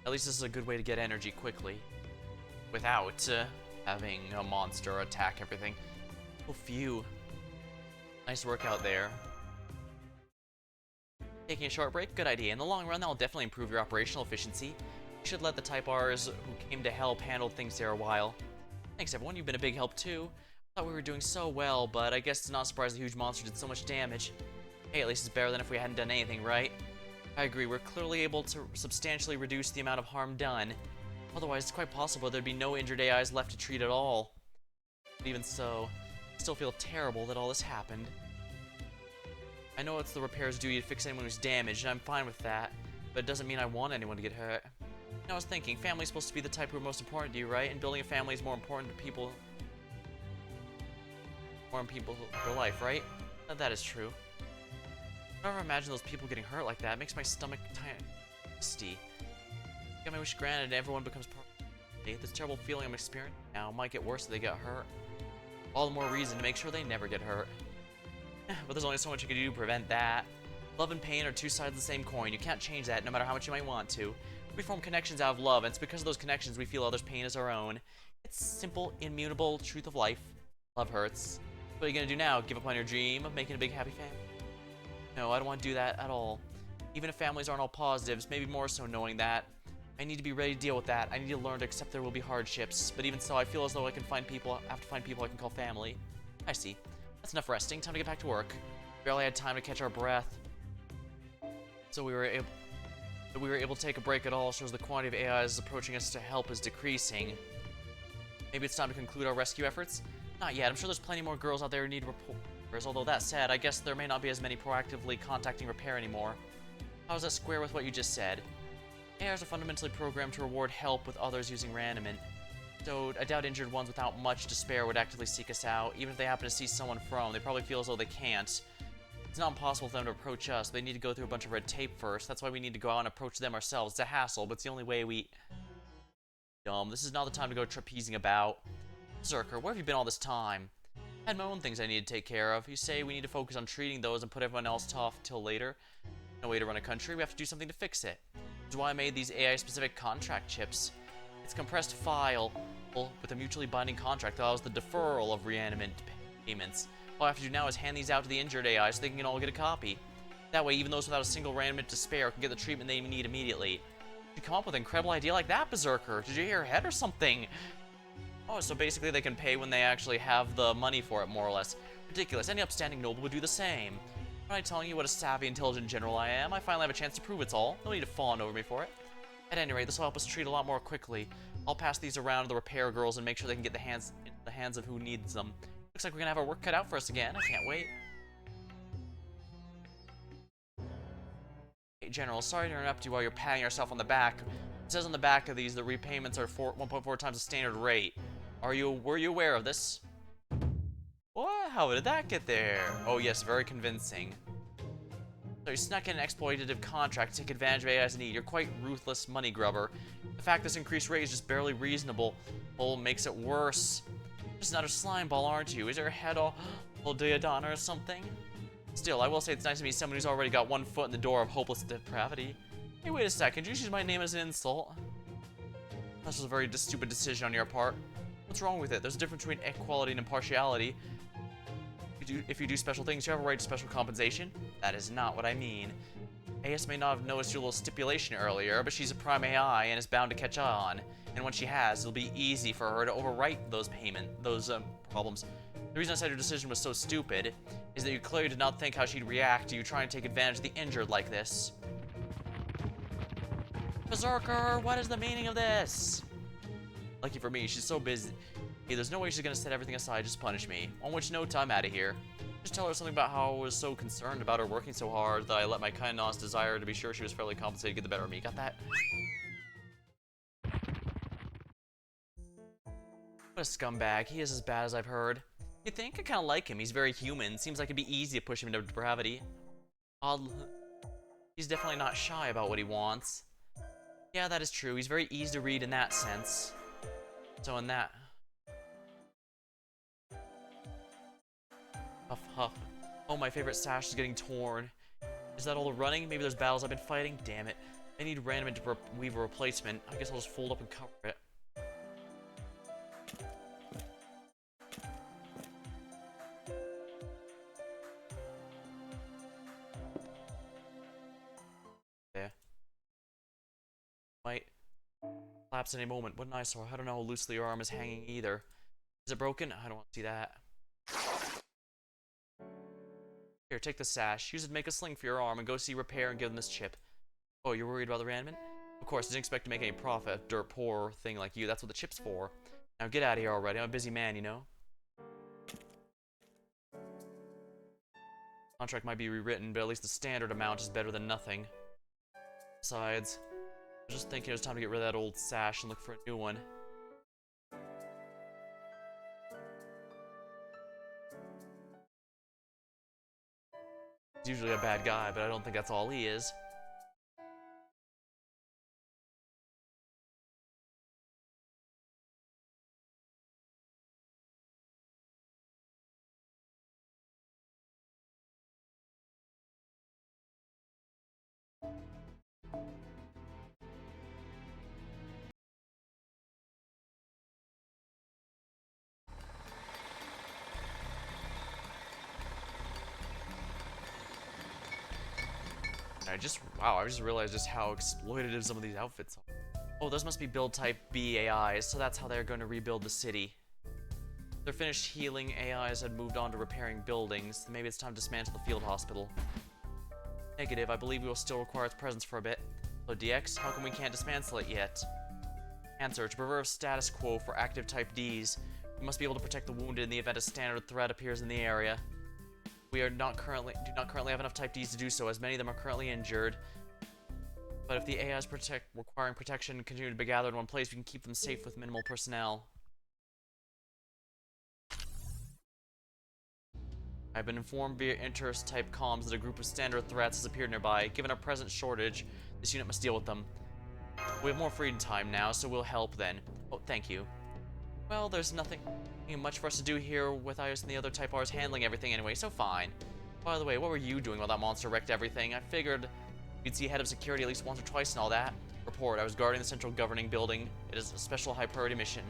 At least this is a good way to get energy quickly. Without having a monster attack everything. Oh, phew. Nice work out there. Taking a short break? Good idea. In the long run, that will definitely improve your operational efficiency. You should let the Type Rs who came to help handle things there a while. Thanks, everyone. You've been a big help, too. I thought we were doing so well, but I guess it's not surprised the huge monster did so much damage. Hey, at least it's better than if we hadn't done anything, right? I agree. We're clearly able to substantially reduce the amount of harm done. Otherwise, it's quite possible there'd be no injured AIs left to treat at all. But even so, I still feel terrible that all this happened. I know it's the repair's duty to fix anyone who's damaged, and I'm fine with that, but it doesn't mean I want anyone to get hurt. I was thinking, family's supposed to be the type who are most important to you, right? And building a family is more important to people... their life, right? That is true. I never imagine those people getting hurt like that. It makes my stomach twisty. Get my wish granted and everyone becomes part of me. This terrible feeling I'm experiencing now might get worse if they get hurt. All the more reason to make sure they never get hurt. But there's only so much you can do to prevent that. Love and pain are two sides of the same coin. You can't change that no matter how much you might want to. We form connections out of love, and it's because of those connections we feel others' pain as our own. It's simple, immutable truth of life. Love hurts. What are you gonna do now? Give up on your dream of making a big happy family? No, I don't want to do that at all. Even if families aren't all positives, maybe more so knowing that. I need to be ready to deal with that. I need to learn to accept there will be hardships. But even so, I feel as though I have to find people I can call family. I see. That's enough resting. Time to get back to work. Barely had time to catch our breath. So we were able to take a break at all shows the quantity of AIs approaching us to help is decreasing. Maybe it's time to conclude our rescue efforts? Not yet. I'm sure there's plenty more girls out there who need repairs. Although that said, I guess there may not be as many proactively contacting repair anymore. How does that square with what you just said? AIs are fundamentally programmed to reward help with others using randomment. So I doubt injured ones without much to spare would actively seek us out. Even if they happen to see someone from, they probably feel as though they can't. It's not impossible for them to approach us, but they need to go through a bunch of red tape first. That's why we need to go out and approach them ourselves. It's a hassle, but it's the only way we... Dumb. This is not the time to go trapezing about. Berserker, where have you been all this time? I had my own things I need to take care of. You say we need to focus on treating those and put everyone else off till later. No way to run a country. We have to do something to fix it. Which is why I made these AI-specific contract chips. It's a compressed file with a mutually binding contract that allows the deferral of reanimate payments. All I have to do now is hand these out to the injured AI so they can all get a copy. That way, even those without a single reanimate to spare can get the treatment they need immediately. You come up with an incredible idea like that, Berserker. Did you hear your head or something? Oh, so basically they can pay when they actually have the money for it, more or less. Ridiculous. Any upstanding noble would do the same. Am I telling you what a savvy, intelligent general I am? I finally have a chance to prove it's all. No need to fawn over me for it. At any rate, this will help us treat a lot more quickly. I'll pass these around to the repair girls and make sure they can get into the hands of who needs them. Looks like we're gonna have our work cut out for us again. I can't wait. Hey, General, sorry to interrupt you while you're patting yourself on the back. It says on the back of these that repayments are 1.4 times the standard rate. Were you aware of this? What? How did that get there? Oh yes, very convincing. So you snuck in an exploitative contract to take advantage of AI's need. You're quite ruthless money grubber. The fact this increased rate is just barely reasonable makes it worse. Just another slime ball, aren't you? Is your head all Diodana or something? Still, I will say it's nice to meet someone who's already got one foot in the door of hopeless depravity. Hey, wait a second. Did you use my name as an insult? This was a very stupid decision on your part. What's wrong with it? There's a difference between equality and impartiality. If you do special things, you have a right to special compensation. That is not what I mean. AS may not have noticed your little stipulation earlier, but she's a prime AI and is bound to catch on. And when she has, it'll be easy for her to overwrite those problems. The reason I said your decision was so stupid is that you clearly did not think how she'd react to you trying to take advantage of the injured like this. Berserker, what is the meaning of this? Lucky for me, she's so busy. Hey, there's no way she's gonna set everything aside, just punish me. On which note, I'm out of here. Just tell her something about how I was so concerned about her working so hard that I let my kind honest desire to be sure she was fairly compensated to get the better of me. Got that? What a scumbag. He is as bad as I've heard. You think? I kinda like him. He's very human. Seems like it'd be easy to push him into depravity. He's definitely not shy about what he wants. Yeah, that is true. He's very easy to read in that sense. So in that... Huff, huff. Oh, my favorite sash is getting torn. Is that all the running? Maybe there's battles I've been fighting? Damn it. I need random to weave a replacement. I guess I'll just fold up and cover it. Yeah. Might collapse any moment. What an eyesore. I don't know how loosely your arm is hanging either. Is it broken? I don't want to see that. Here, take the sash. Use it to make a sling for your arm and go see repair and give them this chip. Oh, you're worried about the reanimate? Of course, I didn't expect to make any profit. A dirt poor thing like you. That's what the chip's for. Now get out of here already. I'm a busy man, you know? Contract might be rewritten, but at least the standard amount is better than nothing. Besides, I was just thinking it was time to get rid of that old sash and look for a new one. He's usually a bad guy, but I don't think that's all he is. Wow, I just realized just how exploitative some of these outfits are. Oh, those must be build type B AIs, so that's how they're going to rebuild the city. They're finished healing AIs and moved on to repairing buildings. Maybe it's time to dismantle the field hospital. Negative, I believe we will still require its presence for a bit. So DX, how come we can't dismantle it yet? Answer, to preserve status quo for active type Ds, we must be able to protect the wounded in the event a standard threat appears in the area. We do not currently have enough type Ds to do so, as many of them are currently injured. But if the AIs requiring protection continue to be gathered in one place, we can keep them safe with minimal personnel. I've been informed via Interest-type comms that a group of standard threats has appeared nearby. Given our present shortage, this unit must deal with them. We have more freedom time now, so we'll help then. Oh, thank you. Well, there's nothing much for us to do here with Ios and the other Type Rs handling everything anyway, so fine. By the way, what were you doing while that monster wrecked everything? I figured you'd see head of security at least once or twice and all that. Report, I was guarding the central governing building. It is a special high-priority mission.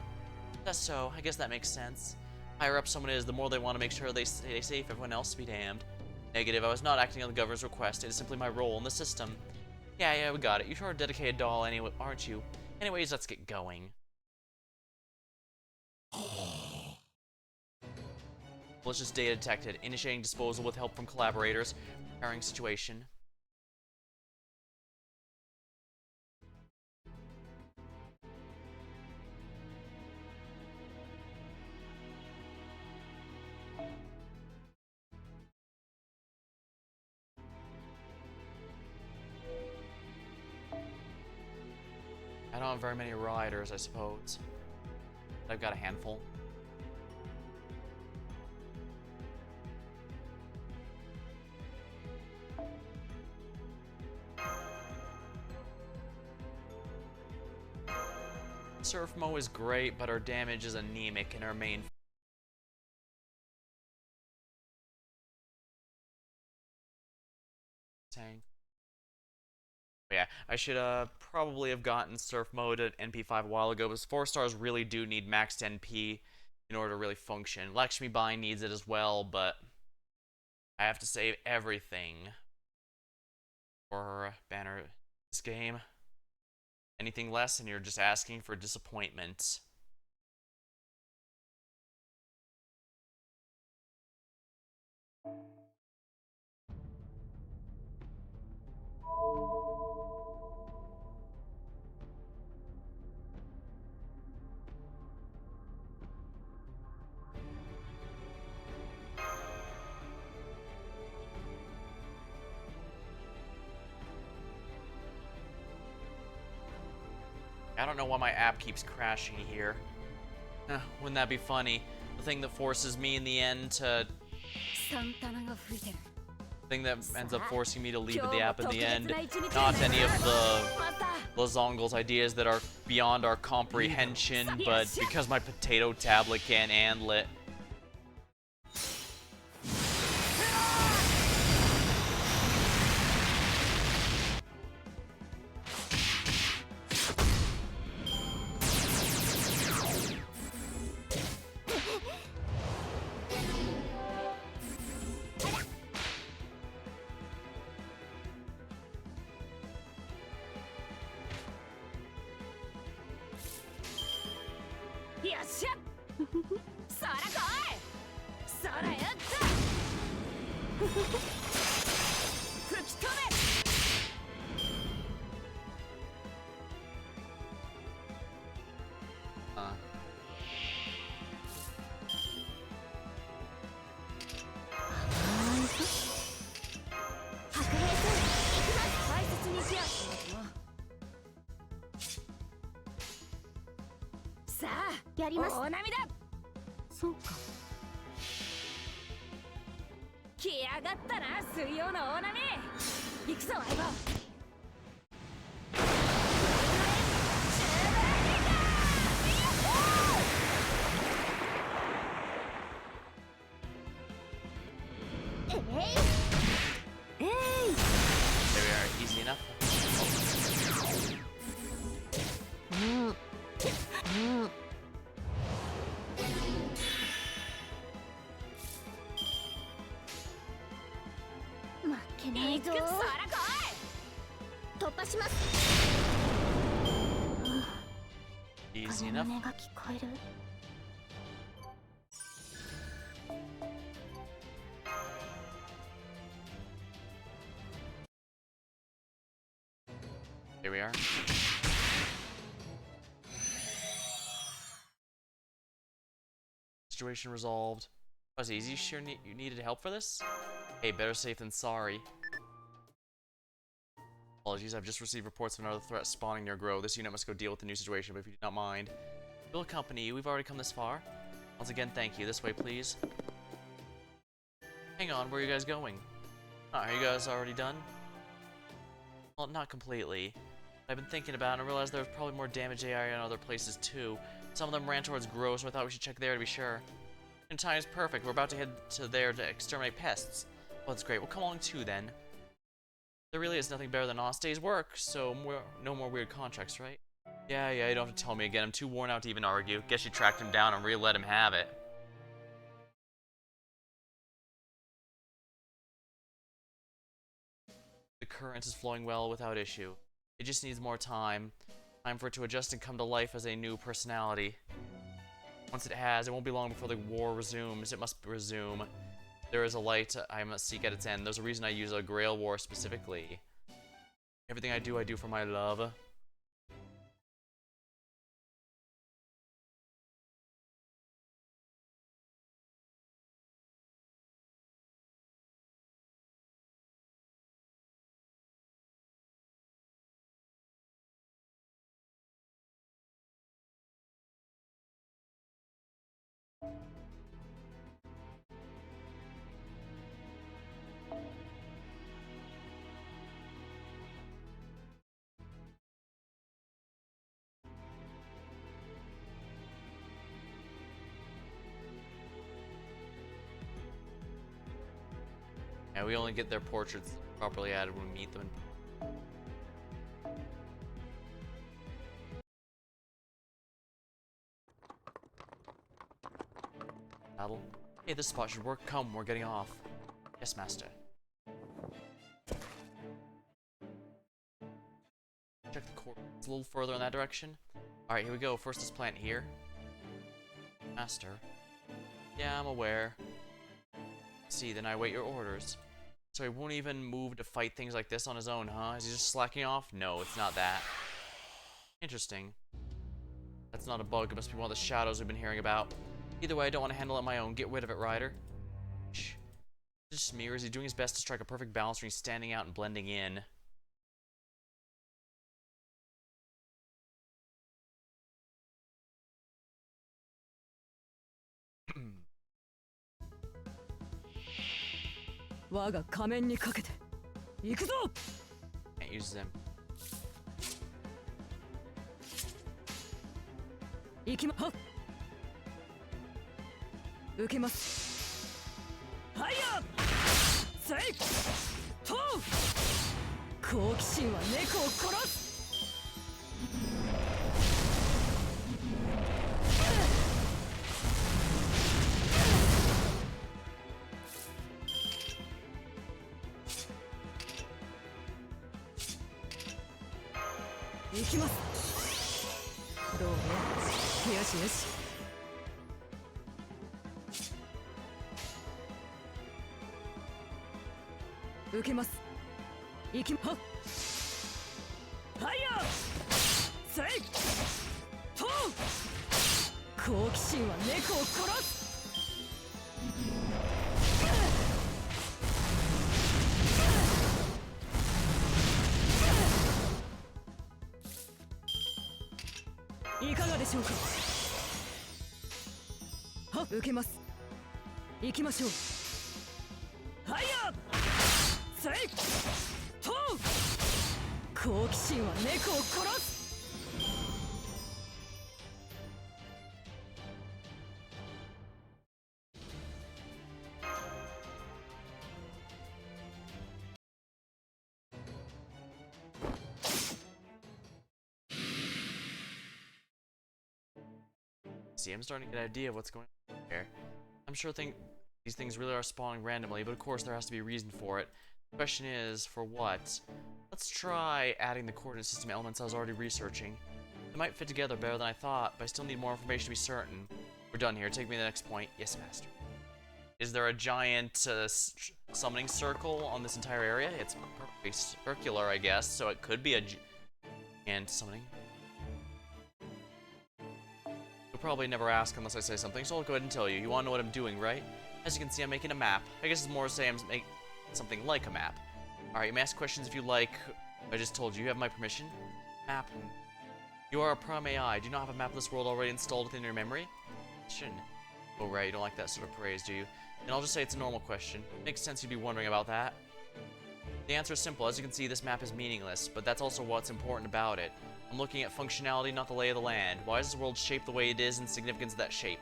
That's so, I guess that makes sense. Higher up someone is, the more they want to make sure they stay safe, everyone else be damned. Negative, I was not acting on the governor's request. It is simply my role in the system. Yeah, we got it. You're a dedicated doll anyway, aren't you? Anyways, let's get going. Malicious data detected. Initiating disposal with help from collaborators. Preparing situation. I don't have very many riders, I suppose. I've got a handful. Surf Mo is great, but our damage is anemic in our main tank. But yeah, I should probably have gotten Surf Mode at NP5 a while ago, because 4 stars really do need maxed NP in order to really function. Lakshmi Bai needs it as well, but I have to save everything for banner this game. Anything less, and you're just asking for disappointment. I don't know why my app keeps crashing here. Wouldn't that be funny? The thing that forces me in the end to... The thing that ends up forcing me to leave the app in the end. Not any of the Lozongle's ideas that are beyond our comprehension, but because my potato tablet can't handle it. There we are, easy enough. けないぞ。突破します。 Easy 鐘の enough. 音が聞こえる。 Here we are. Situation resolved. Oh, is it easy? Sure, you needed help for this? Hey, better safe than sorry. Apologies, I've just received reports of another threat spawning near Grow. This unit must go deal with the new situation, but if you do not mind, we'll accompany you. We've already come this far. Once again, thank you. This way, please. Hang on, where are you guys going? Are you guys already done? Well, not completely. I've been thinking about it and I realized there was probably more damage AI in other places too. Some of them ran towards Grow, so I thought we should check there to be sure. And time is perfect. We're about to head to there to exterminate pests. Well, that's great. We'll come along too then. There really is nothing better than honest day's work, so no more weird contracts, right? Yeah, you don't have to tell me again. I'm too worn out to even argue. Guess you tracked him down and really let him have it. The current is flowing well without issue. It just needs more time. Time for it to adjust and come to life as a new personality. Once it has, it won't be long before the war resumes. It must resume. There is a light I must seek at its end. There's a reason I use a Grail War specifically. Everything I do for my love. And we only get their portraits properly added when we meet them. Battle. Hey, this spot should work. Come, we're getting off. Yes, master. Check the coordinates a little further in that direction. Alright, here we go. First, let's plant here. Master. Yeah, I'm aware. See, then I wait your orders. So he won't even move to fight things like this on his own, huh? Is he just slacking off? No, it's not that. Interesting. That's not a bug. It must be one of the shadows we've been hearing about. Either way, I don't want to handle it on my own. Get rid of it, Ryder. Shh. Just me, or is he doing his best to strike a perfect balance between standing out and blending in? Can't use them. 受けます。ファイヤー。せい。とう。好奇心は猫を殺す。行きます。どうね。よしよし。 受けます。行きは。ファイヤー。せい。とう。好奇心は猫を殺す。いかがでしょうか。は、受けます。行きましょう。ファイヤー。 せい。とう。好奇心は猫を殺す。See, I'm starting to get an idea of what's going on here. I'm sure these things really are spawning randomly, but of course there has to be a reason for it. Question is, for what? Let's try adding the coordinate system elements I was already researching. They might fit together better than I thought, but I still need more information to be certain. We're done here. Take me to the next point. Yes, Master. Is there a giant summoning circle on this entire area? It's perfectly circular, I guess, so it could be a giant summoning. You'll probably never ask unless I say something, so I'll go ahead and tell you. You want to know what I'm doing, right? As you can see, I'm making a map. I guess it's more to say I'm making something like a map. Alright, you may ask questions if you like. I just told you. You have my permission? Map. You are a Prime AI. Do you not have a map of this world already installed within your memory? Shouldn't. Oh, right. You don't like that sort of praise, do you? And I'll just say it's a normal question. Makes sense you'd be wondering about that. The answer is simple. As you can see, this map is meaningless, but that's also what's important about it. I'm looking at functionality, not the lay of the land. Why is this world shaped the way it is, and significance of that shape?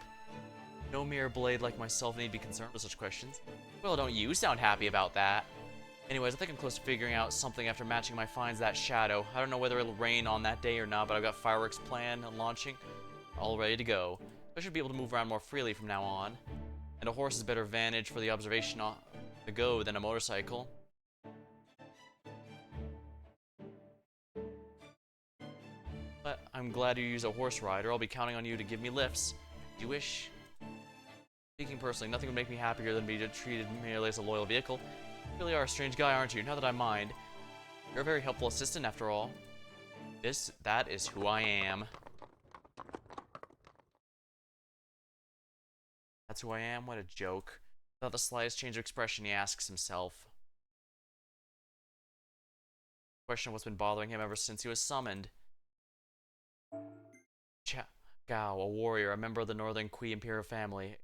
No mere blade like myself need to be concerned with such questions. Well, don't you sound happy about that? Anyways, I think I'm close to figuring out something after matching my finds that shadow. I don't know whether it'll rain on that day or not, but I've got fireworks planned and launching, all ready to go. I should be able to move around more freely from now on. And a horse is a better advantage for the observation to go than a motorcycle. But I'm glad you use a horse rider. I'll be counting on you to give me lifts. If you wish. Speaking personally, nothing would make me happier than to be treated merely as a loyal vehicle. You really are a strange guy, aren't you? Not that I mind. You're a very helpful assistant, after all. That is who I am. That's who I am? What a joke. Without the slightest change of expression, he asks himself. Question what's been bothering him ever since he was summoned. Gao, a warrior, a member of the Northern Kui Imperial family,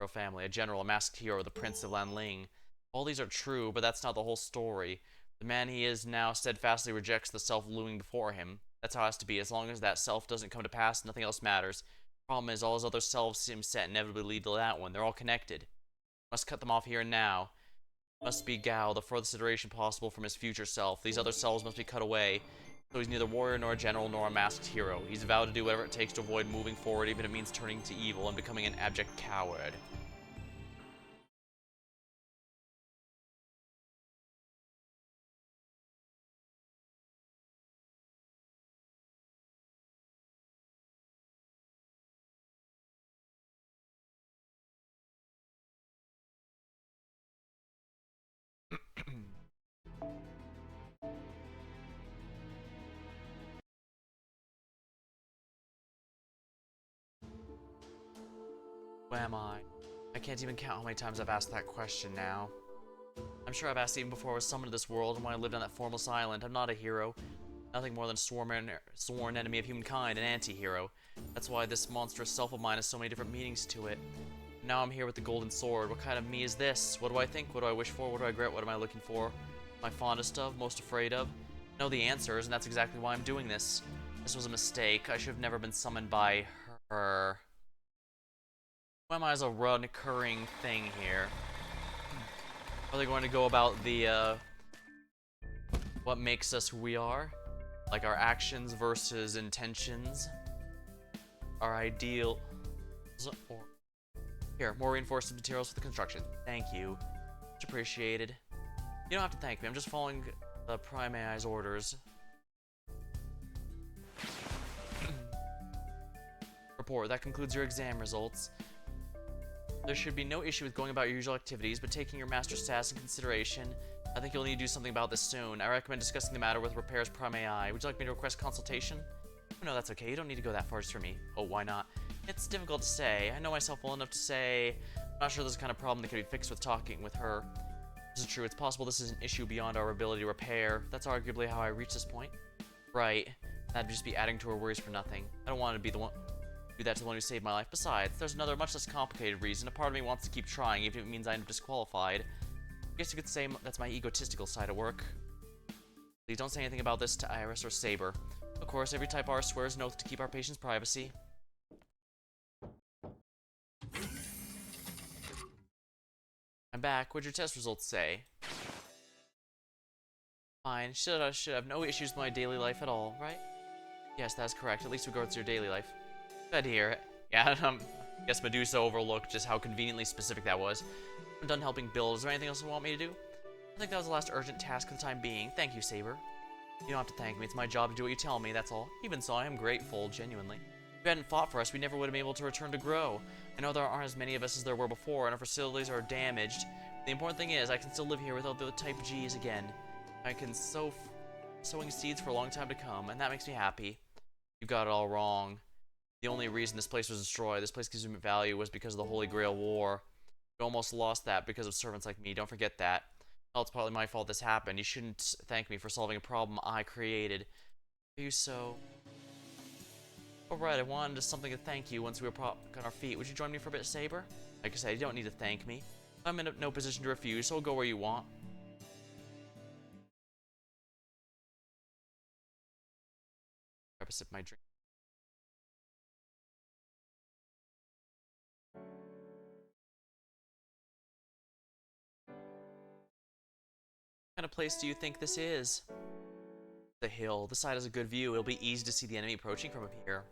a general, a masked hero, the Prince of Lanling. All these are true, but that's not the whole story. The man he is now steadfastly rejects the self looming before him. That's how it has to be. As long as that self doesn't come to pass, nothing else matters. Problem is, all his other selves seem set inevitably lead to that one. They're all connected. Must cut them off here and now. Must be Gao, the furthest iteration possible from his future self. These other selves must be cut away. So he's neither a warrior nor a general nor a masked hero. He's vowed to do whatever it takes to avoid moving forward, even if it means turning to evil and becoming an abject coward. Who am I? I can't even count how many times I've asked that question now. I'm sure I've asked even before I was summoned to this world and when I lived on that formless island. I'm not a hero. Nothing more than a sworn enemy of humankind, an anti-hero. That's why this monstrous self of mine has so many different meanings to it. Now I'm here with the golden sword. What kind of me is this? What do I think? What do I wish for? What do I regret? What am I looking for? Am I fondest of? Most afraid of? I know the answers, and that's exactly why I'm doing this. This was a mistake. I should have never been summoned by her. Who am I as a recurring thing here? Are they going to go about the, what makes us who we are? Like our actions versus intentions? Our ideal... Or... Here, more reinforced materials for the construction. Thank you. Much appreciated. You don't have to thank me, I'm just following the Prime AI's orders. Report, that concludes your exam results. There should be no issue with going about your usual activities, but taking your master status in consideration, I think you'll need to do something about this soon. I recommend discussing the matter with Repair's Prime AI. Would you like me to request consultation? Oh, no, that's okay. You don't need to go that far just for me. Oh, why not? It's difficult to say. I know myself well enough to say I'm not sure this is the kind of problem that can be fixed with talking with her. This is true. It's possible this is an issue beyond our ability to repair. That's arguably how I reached this point. Right. That'd just be adding to her worries for nothing. I don't want to be the one... do that to the one who saved my life. Besides, there's another much less complicated reason. A part of me wants to keep trying, even if it means I end up disqualified. I guess you could say that's my egotistical side at work. Please don't say anything about this to Iris or Saber. Of course, every Type R swears an oath to keep our patient's privacy. I'm back. What'd your test results say? Fine. Should have no issues with my daily life at all, right? Yes, that's correct. At least regards to your daily life. Glad to hear it. Yeah, I guess Medusa overlooked just how conveniently specific that was. I'm done helping build. Is there anything else you want me to do? I think that was the last urgent task for the time being. Thank you, Saber. You don't have to thank me. It's my job to do what you tell me, that's all. Even so, I am grateful, genuinely. If you hadn't fought for us, we never would have been able to return to grow. I know there aren't as many of us as there were before, and our facilities are damaged. The important thing is, I can still live here without the Type G's again. I can sowing seeds for a long time to come, and that makes me happy. You got it all wrong. The only reason this place was destroyed, this place gives me value, was because of the Holy Grail War. You almost lost that because of servants like me, don't forget that. Well, it's partly my fault this happened. You shouldn't thank me for solving a problem I created. Are you so... Alright, I wanted something to thank you once we were on our feet. Would you join me for a bit, Saber? Like I said, you don't need to thank me. I'm in no position to refuse, so I'll go where you want. Grab a sip of my drink. What kind of place do you think this is? The hill. The side has a good view. It'll be easy to see the enemy approaching from up here.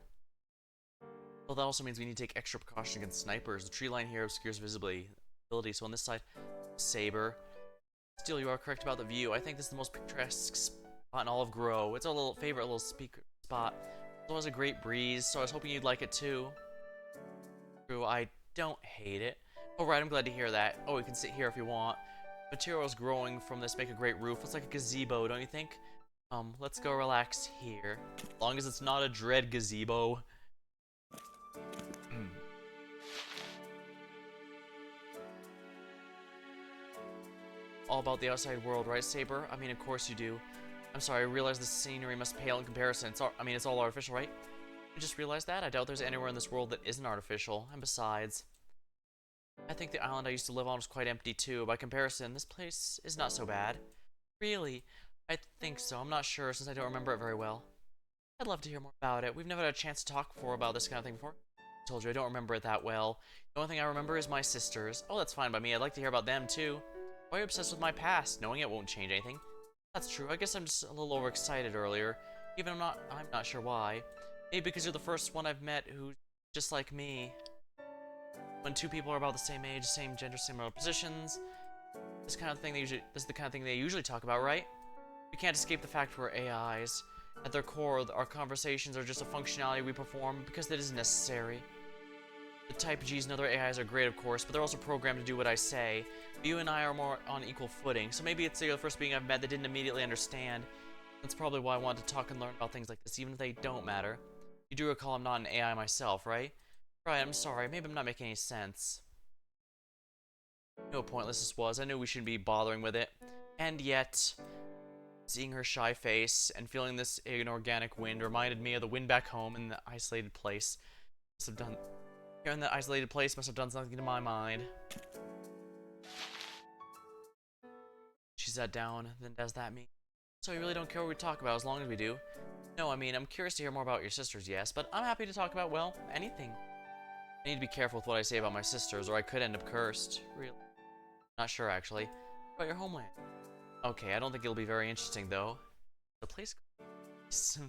Well, that also means we need to take extra precaution against snipers. The tree line here obscures visibility, so on this side, Saber. Still, you are correct about the view. I think this is the most picturesque spot in all of Grow. It's our little favorite little speaker spot. It has a great breeze, so I was hoping you'd like it too. True, I don't hate it. Alright, I'm glad to hear that. Oh, we can sit here if you want. Materials growing from this make a great roof. It's like a gazebo, don't you think? Let's go relax here. As long as it's not a dread gazebo. All about the outside world, right, Saber? I mean, of course you do. I'm sorry, I realize the scenery must pale in comparison. It's all artificial, right? You just realized that? I doubt there's anywhere in this world that isn't artificial. And besides, I think the island I used to live on was quite empty too. By comparison, this place is not so bad. Really? I think so. I'm not sure since I don't remember it very well. I'd love to hear more about it. We've never had a chance to talk before about this kind of thing before. I told you I don't remember it that well. The only thing I remember is my sisters. Oh, that's fine by me. I'd like to hear about them too. Why are you obsessed with my past? Knowing it won't change anything. That's true. I guess I'm just a little overexcited earlier. I'm not sure why. Maybe because you're the first one I've met who's just like me. When two people are about the same age, same gender, similar positions, this is the kind of thing they usually talk about, right? We can't escape the fact we're AIs. At their core, our conversations are just a functionality we perform because it is necessary. The Type G's and other AIs are great, of course, but they're also programmed to do what I say. But you and I are more on equal footing, so maybe it's the first being I've met that didn't immediately understand. That's probably why I wanted to talk and learn about things like this, even if they don't matter. You do recall I'm not an AI myself, right? Right, I'm sorry, maybe I'm not making any sense. You know how pointless this was. I knew we shouldn't be bothering with it. And yet, seeing her shy face and feeling this inorganic wind reminded me of the wind back home in the isolated place. Here in the isolated place must have done something to my mind. She sat down, then does that mean? So you really don't care what we talk about as long as we do? No, I mean, I'm curious to hear more about your sisters, yes, but I'm happy to talk about, well, anything. I need to be careful with what I say about my sisters, or I could end up cursed. Really? Not sure, actually. What about your homeland? Okay, I don't think it'll be very interesting, though. The place... So,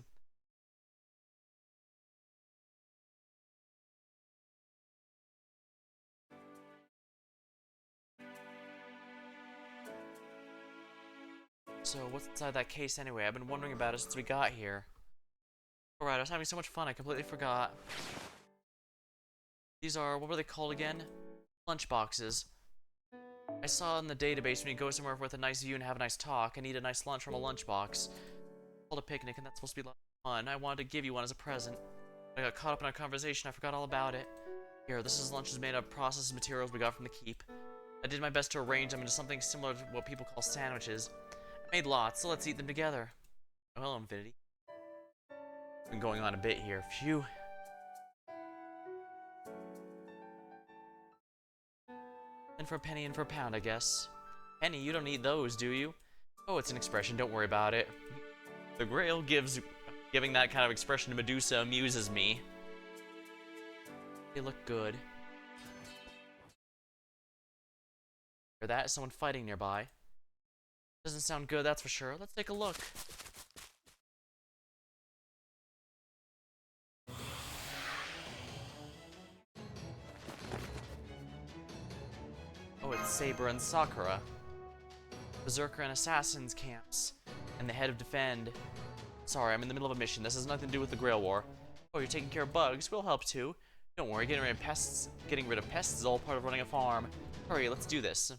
what's inside that case anyway? I've been wondering about it since we got here. Alright, I was having so much fun, I completely forgot. These are, what were they called again? Lunch boxes. I saw in the database when you go somewhere with a nice view and have a nice talk and eat a nice lunch from a lunchbox. Called a picnic, and that's supposed to be a lot of fun. I wanted to give you one as a present. I got caught up in our conversation, I forgot all about it. Here, this is lunch is made of processed materials we got from the keep. I did my best to arrange them into something similar to what people call sandwiches. I made lots, so let's eat them together. Oh, hello, Infinity. Been going on a bit here. Phew. And for a penny and for a pound, I guess. Penny, you don't eat those, do you? Oh, it's an expression, don't worry about it. The Grail giving that kind of expression to Medusa amuses me. They look good. Hear that? Someone fighting nearby. Doesn't sound good, that's for sure. Let's take a look. Oh, it's Saber and Sakura. Berserker and Assassins camps, and the head of Defend. Sorry, I'm in the middle of a mission. This has nothing to do with the Grail War. Oh, you're taking care of bugs? We'll help too. Don't worry, getting rid of pests is all part of running a farm. Hurry, let's do this.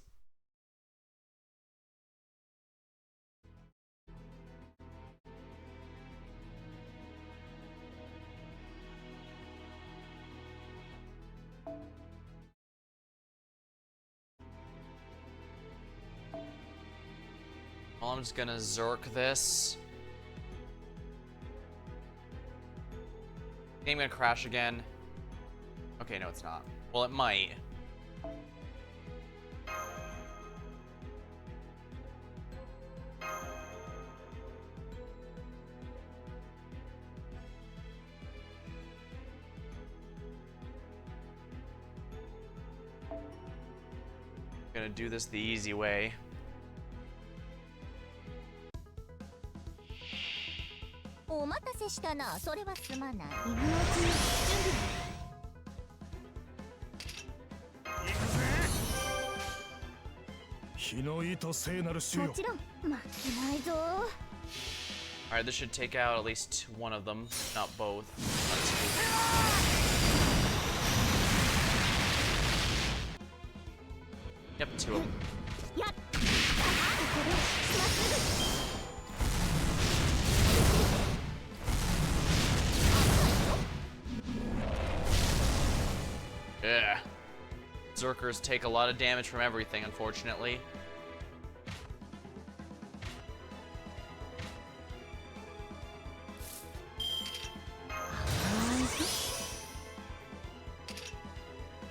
Well, I'm just gonna Zerk this. Game gonna crash again. Okay, no, it's not. Well, it might. Gonna do this the easy way. Alright, this should take out at least one of them, not both. Yep, two of them. Yeah. Berserkers take a lot of damage from everything, unfortunately.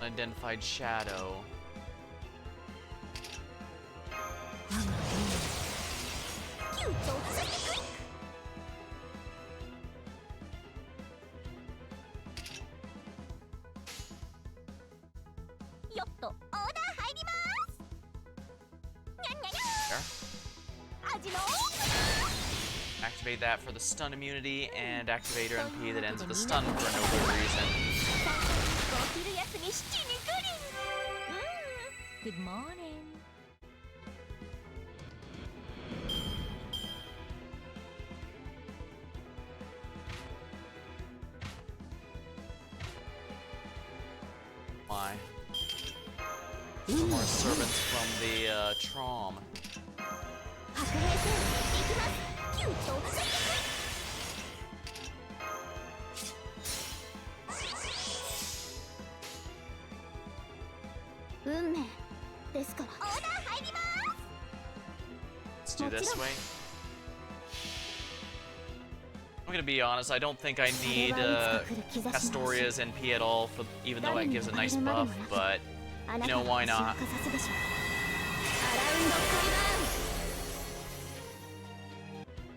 Unidentified shadow. Activate that for the stun immunity, and activate your NP that ends with a stun for no good reason. Good morning. Why? Some more servants from the Trom. Let's do this way. I'm gonna be honest, I don't think I need Castoria's NP at all, for, even though it gives a nice buff, but you know, why not?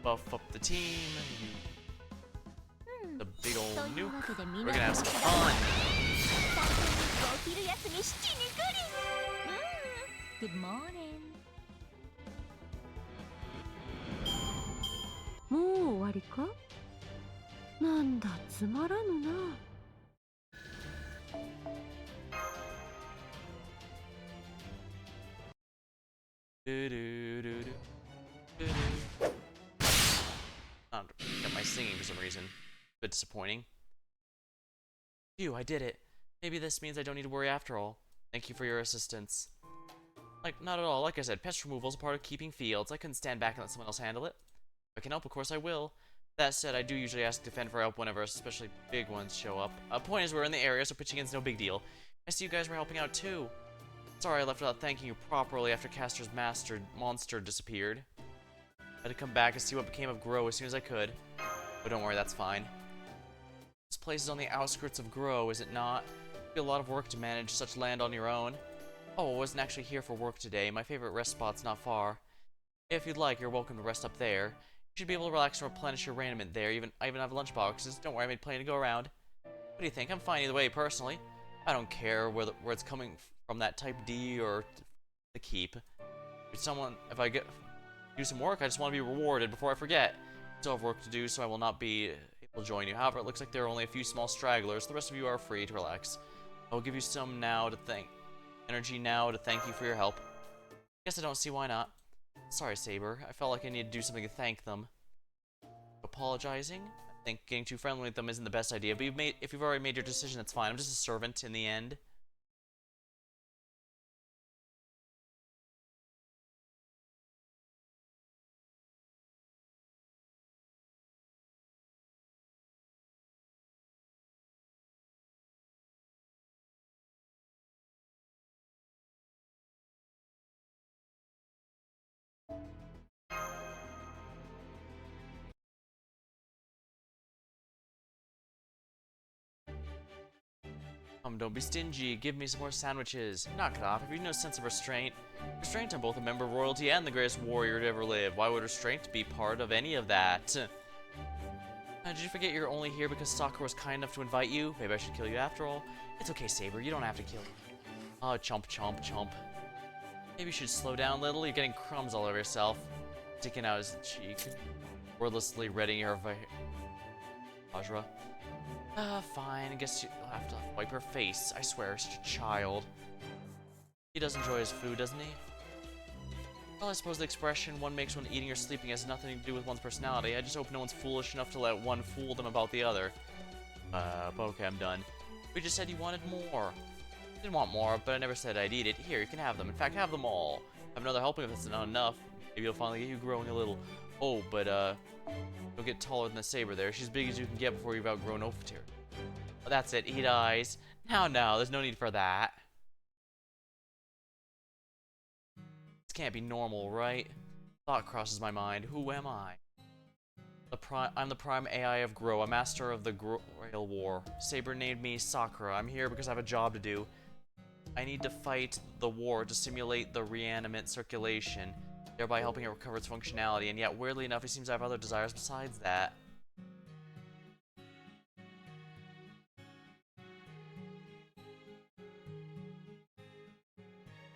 Buff up the team. The big old nuke. We're gonna have some fun. Good morning. もう終わりか？なんだつまらぬな。Got my singing for some reason. A bit disappointing. Phew, I did it. Maybe this means I don't need to worry after all. Thank you for your assistance. Like, not at all. Like I said, pest removal is a part of keeping fields. I couldn't stand back and let someone else handle it. If I can help, of course I will. That said, I do usually ask Defend for help whenever especially big ones show up. Point is, we're in the area, so pitching in's no big deal. I see you guys were helping out too. Sorry I left without thanking you properly after Castor's monster disappeared. I had to come back and see what became of Grow as soon as I could. But don't worry, that's fine. This place is on the outskirts of Grow, is it not? It'd be a lot of work to manage such land on your own. Oh, I wasn't actually here for work today. My favorite rest spot's not far. If you'd like, you're welcome to rest up there. You should be able to relax and replenish your raiment there. I even have lunch boxes. Don't worry, I made plenty to go around. What do you think? I'm fine either way, personally. I don't care where it's coming from, that type D or the keep. If I do some work, I just want to be rewarded before I forget. I still have work to do, so I will not be able to join you. However, it looks like there are only a few small stragglers. The rest of you are free to relax. I will give you some energy now to thank you for your help. Guess I don't see why not. Sorry, Saber. I felt like I needed to do something to thank them. Apologizing? I think getting too friendly with them isn't the best idea, but if you've already made your decision, that's fine. I'm just a servant in the end. Don't be stingy. Give me some more sandwiches. Knock it off. Have you no sense of restraint? Restraint, I'm both a member of royalty and the greatest warrior to ever live. Why would restraint be part of any of that? Did you forget you're only here because Sakura was kind enough to invite you? Maybe I should kill you after all. It's okay, Saber. You don't have to kill me. Oh, chomp, chomp, chomp. Maybe you should slow down a little. You're getting crumbs all over yourself. Sticking out his cheek. Wordlessly readying her Vajra. Fine. I guess you'll have to wipe her face. I swear, such a child. He does enjoy his food, doesn't he? Well, I suppose the expression one makes when eating or sleeping has nothing to do with one's personality. I just hope no one's foolish enough to let one fool them about the other. Okay, I'm done. We just said you wanted more. Didn't want more, but I never said I'd eat it. Here, you can have them. In fact, have them all. Have another helping if it's not enough. Maybe it'll finally get you growing a little. Oh, but, you'll get taller than the Saber there. She's as big as you can get before you've outgrown Ophir. But that's it. He dies. Now, there's no need for that. This can't be normal, right? Thought crosses my mind. Who am I? I'm the prime AI of Grow, a master of the Grail War. Saber named me Sakura. I'm here because I have a job to do. I need to fight the war to simulate the reanimate circulation, thereby helping it recover its functionality, and yet, weirdly enough, it seems I have other desires besides that.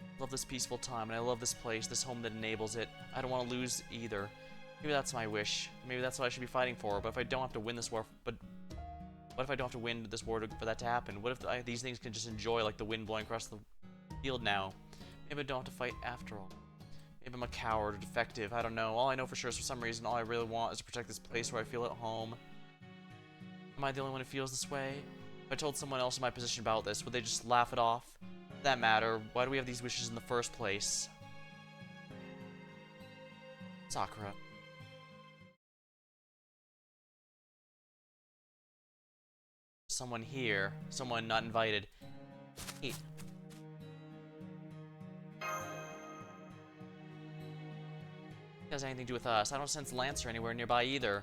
I love this peaceful time, and I love this place, this home that enables it. I don't want to lose either. Maybe that's my wish. Maybe that's what I should be fighting for, but if I don't have to win this war, what if I don't have to win this war for that to happen? What if these things can just enjoy like the wind blowing across the field now? Maybe I don't have to fight after all. Maybe I'm a coward or defective, I don't know. All I know for sure is for some reason all I really want is to protect this place where I feel at home. Am I the only one who feels this way? If I told someone else in my position about this, would they just laugh it off? For that matter, why do we have these wishes in the first place? Sakura. Someone here. Someone not invited. Hey. Has anything to do with us. I don't sense Lancer anywhere nearby either.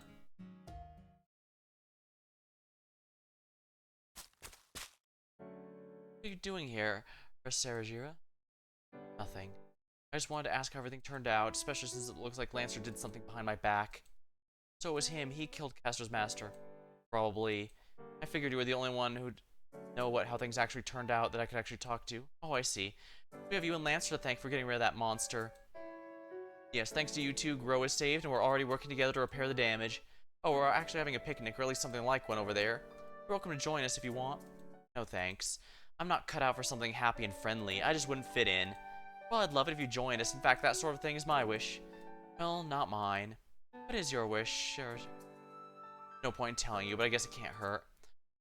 What are you doing here, Sarajira? Nothing. I just wanted to ask how everything turned out, especially since it looks like Lancer did something behind my back. So it was him. He killed Castor's master. Probably. I figured you were the only one who'd know how things actually turned out that I could actually talk to. Oh, I see. We have you and Lancer to thank for getting rid of that monster. Yes, thanks to you two, Grow is saved, and we're already working together to repair the damage. Oh, we're actually having a picnic, or at least something like one over there. You're welcome to join us if you want. No thanks. I'm not cut out for something happy and friendly. I just wouldn't fit in. Well, I'd love it if you joined us. In fact, that sort of thing is my wish. Well, not mine. What is your wish? No point in telling you, but I guess it can't hurt.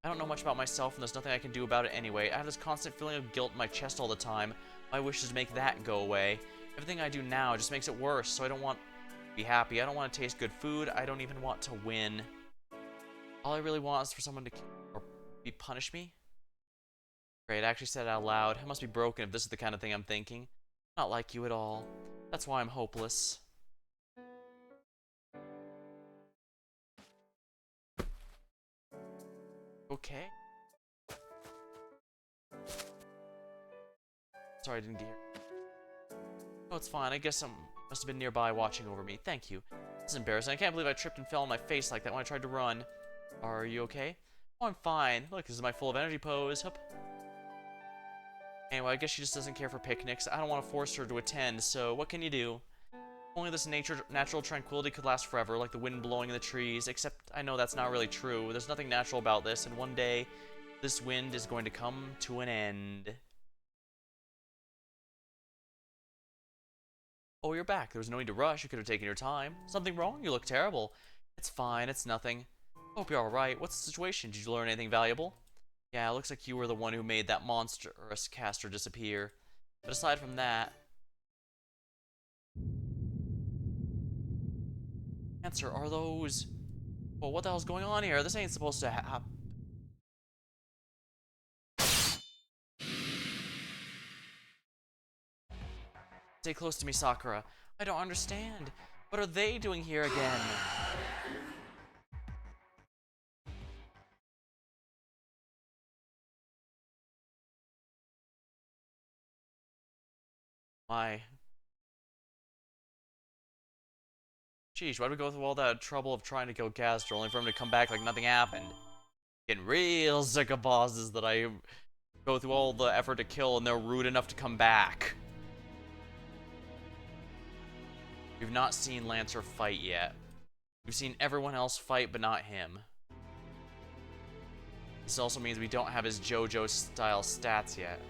I don't know much about myself, and there's nothing I can do about it anyway. I have this constant feeling of guilt in my chest all the time. My wish is to make that go away. Everything I do now just makes it worse, so I don't want to be happy. I don't want to taste good food. I don't even want to win. All I really want is for someone to punish me. Great, I actually said it out loud. I must be broken if this is the kind of thing I'm thinking. Not like you at all. That's why I'm hopeless. Okay. Sorry, I didn't get here. Oh, it's fine. I guess must have been nearby watching over me. Thank you. This is embarrassing. I can't believe I tripped and fell on my face like that when I tried to run. Are you okay? Oh, I'm fine. Look, this is my full of energy pose. Hup. Anyway, I guess she just doesn't care for picnics. I don't want to force her to attend, so what can you do? Only this natural tranquility could last forever, like the wind blowing in the trees, except I know that's not really true. There's nothing natural about this, and one day, this wind is going to come to an end. Oh, you're back. There was no need to rush. You could have taken your time. Something wrong? You look terrible. It's fine. It's nothing. Hope you're alright. What's the situation? Did you learn anything valuable? Yeah, it looks like you were the one who made that monstrous caster disappear. But aside from that... Answer, are those... Well, what the hell's going on here? This ain't supposed to happen. Stay close to me, Sakura. I don't understand. What are they doing here again? Why? Sheesh, why'd we go through all that trouble of trying to kill Castor only for him to come back like nothing happened? Getting real sick of bosses that I go through all the effort to kill and they're rude enough to come back. We've not seen Lancer fight yet. We've seen everyone else fight, but not him. This also means we don't have his JoJo-style stats yet.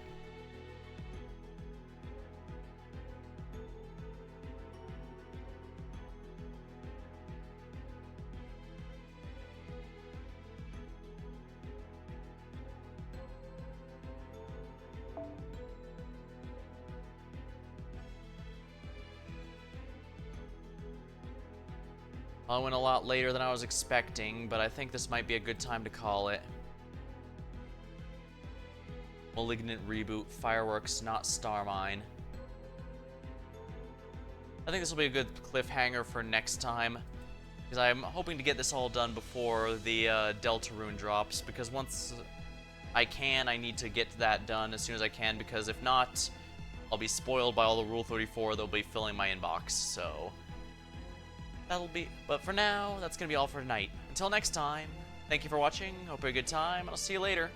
I went a lot later than I was expecting, but I think this might be a good time to call it. Malignant reboot, fireworks, not Starmine. I think this will be a good cliffhanger for next time, because I'm hoping to get this all done before the Deltarune drops, because once I need to get that done as soon as I can, because if not, I'll be spoiled by all the Rule 34 that'll be filling my inbox, so... But for now, that's gonna be all for tonight. Until next time, thank you for watching, hope you had a good time, and I'll see you later.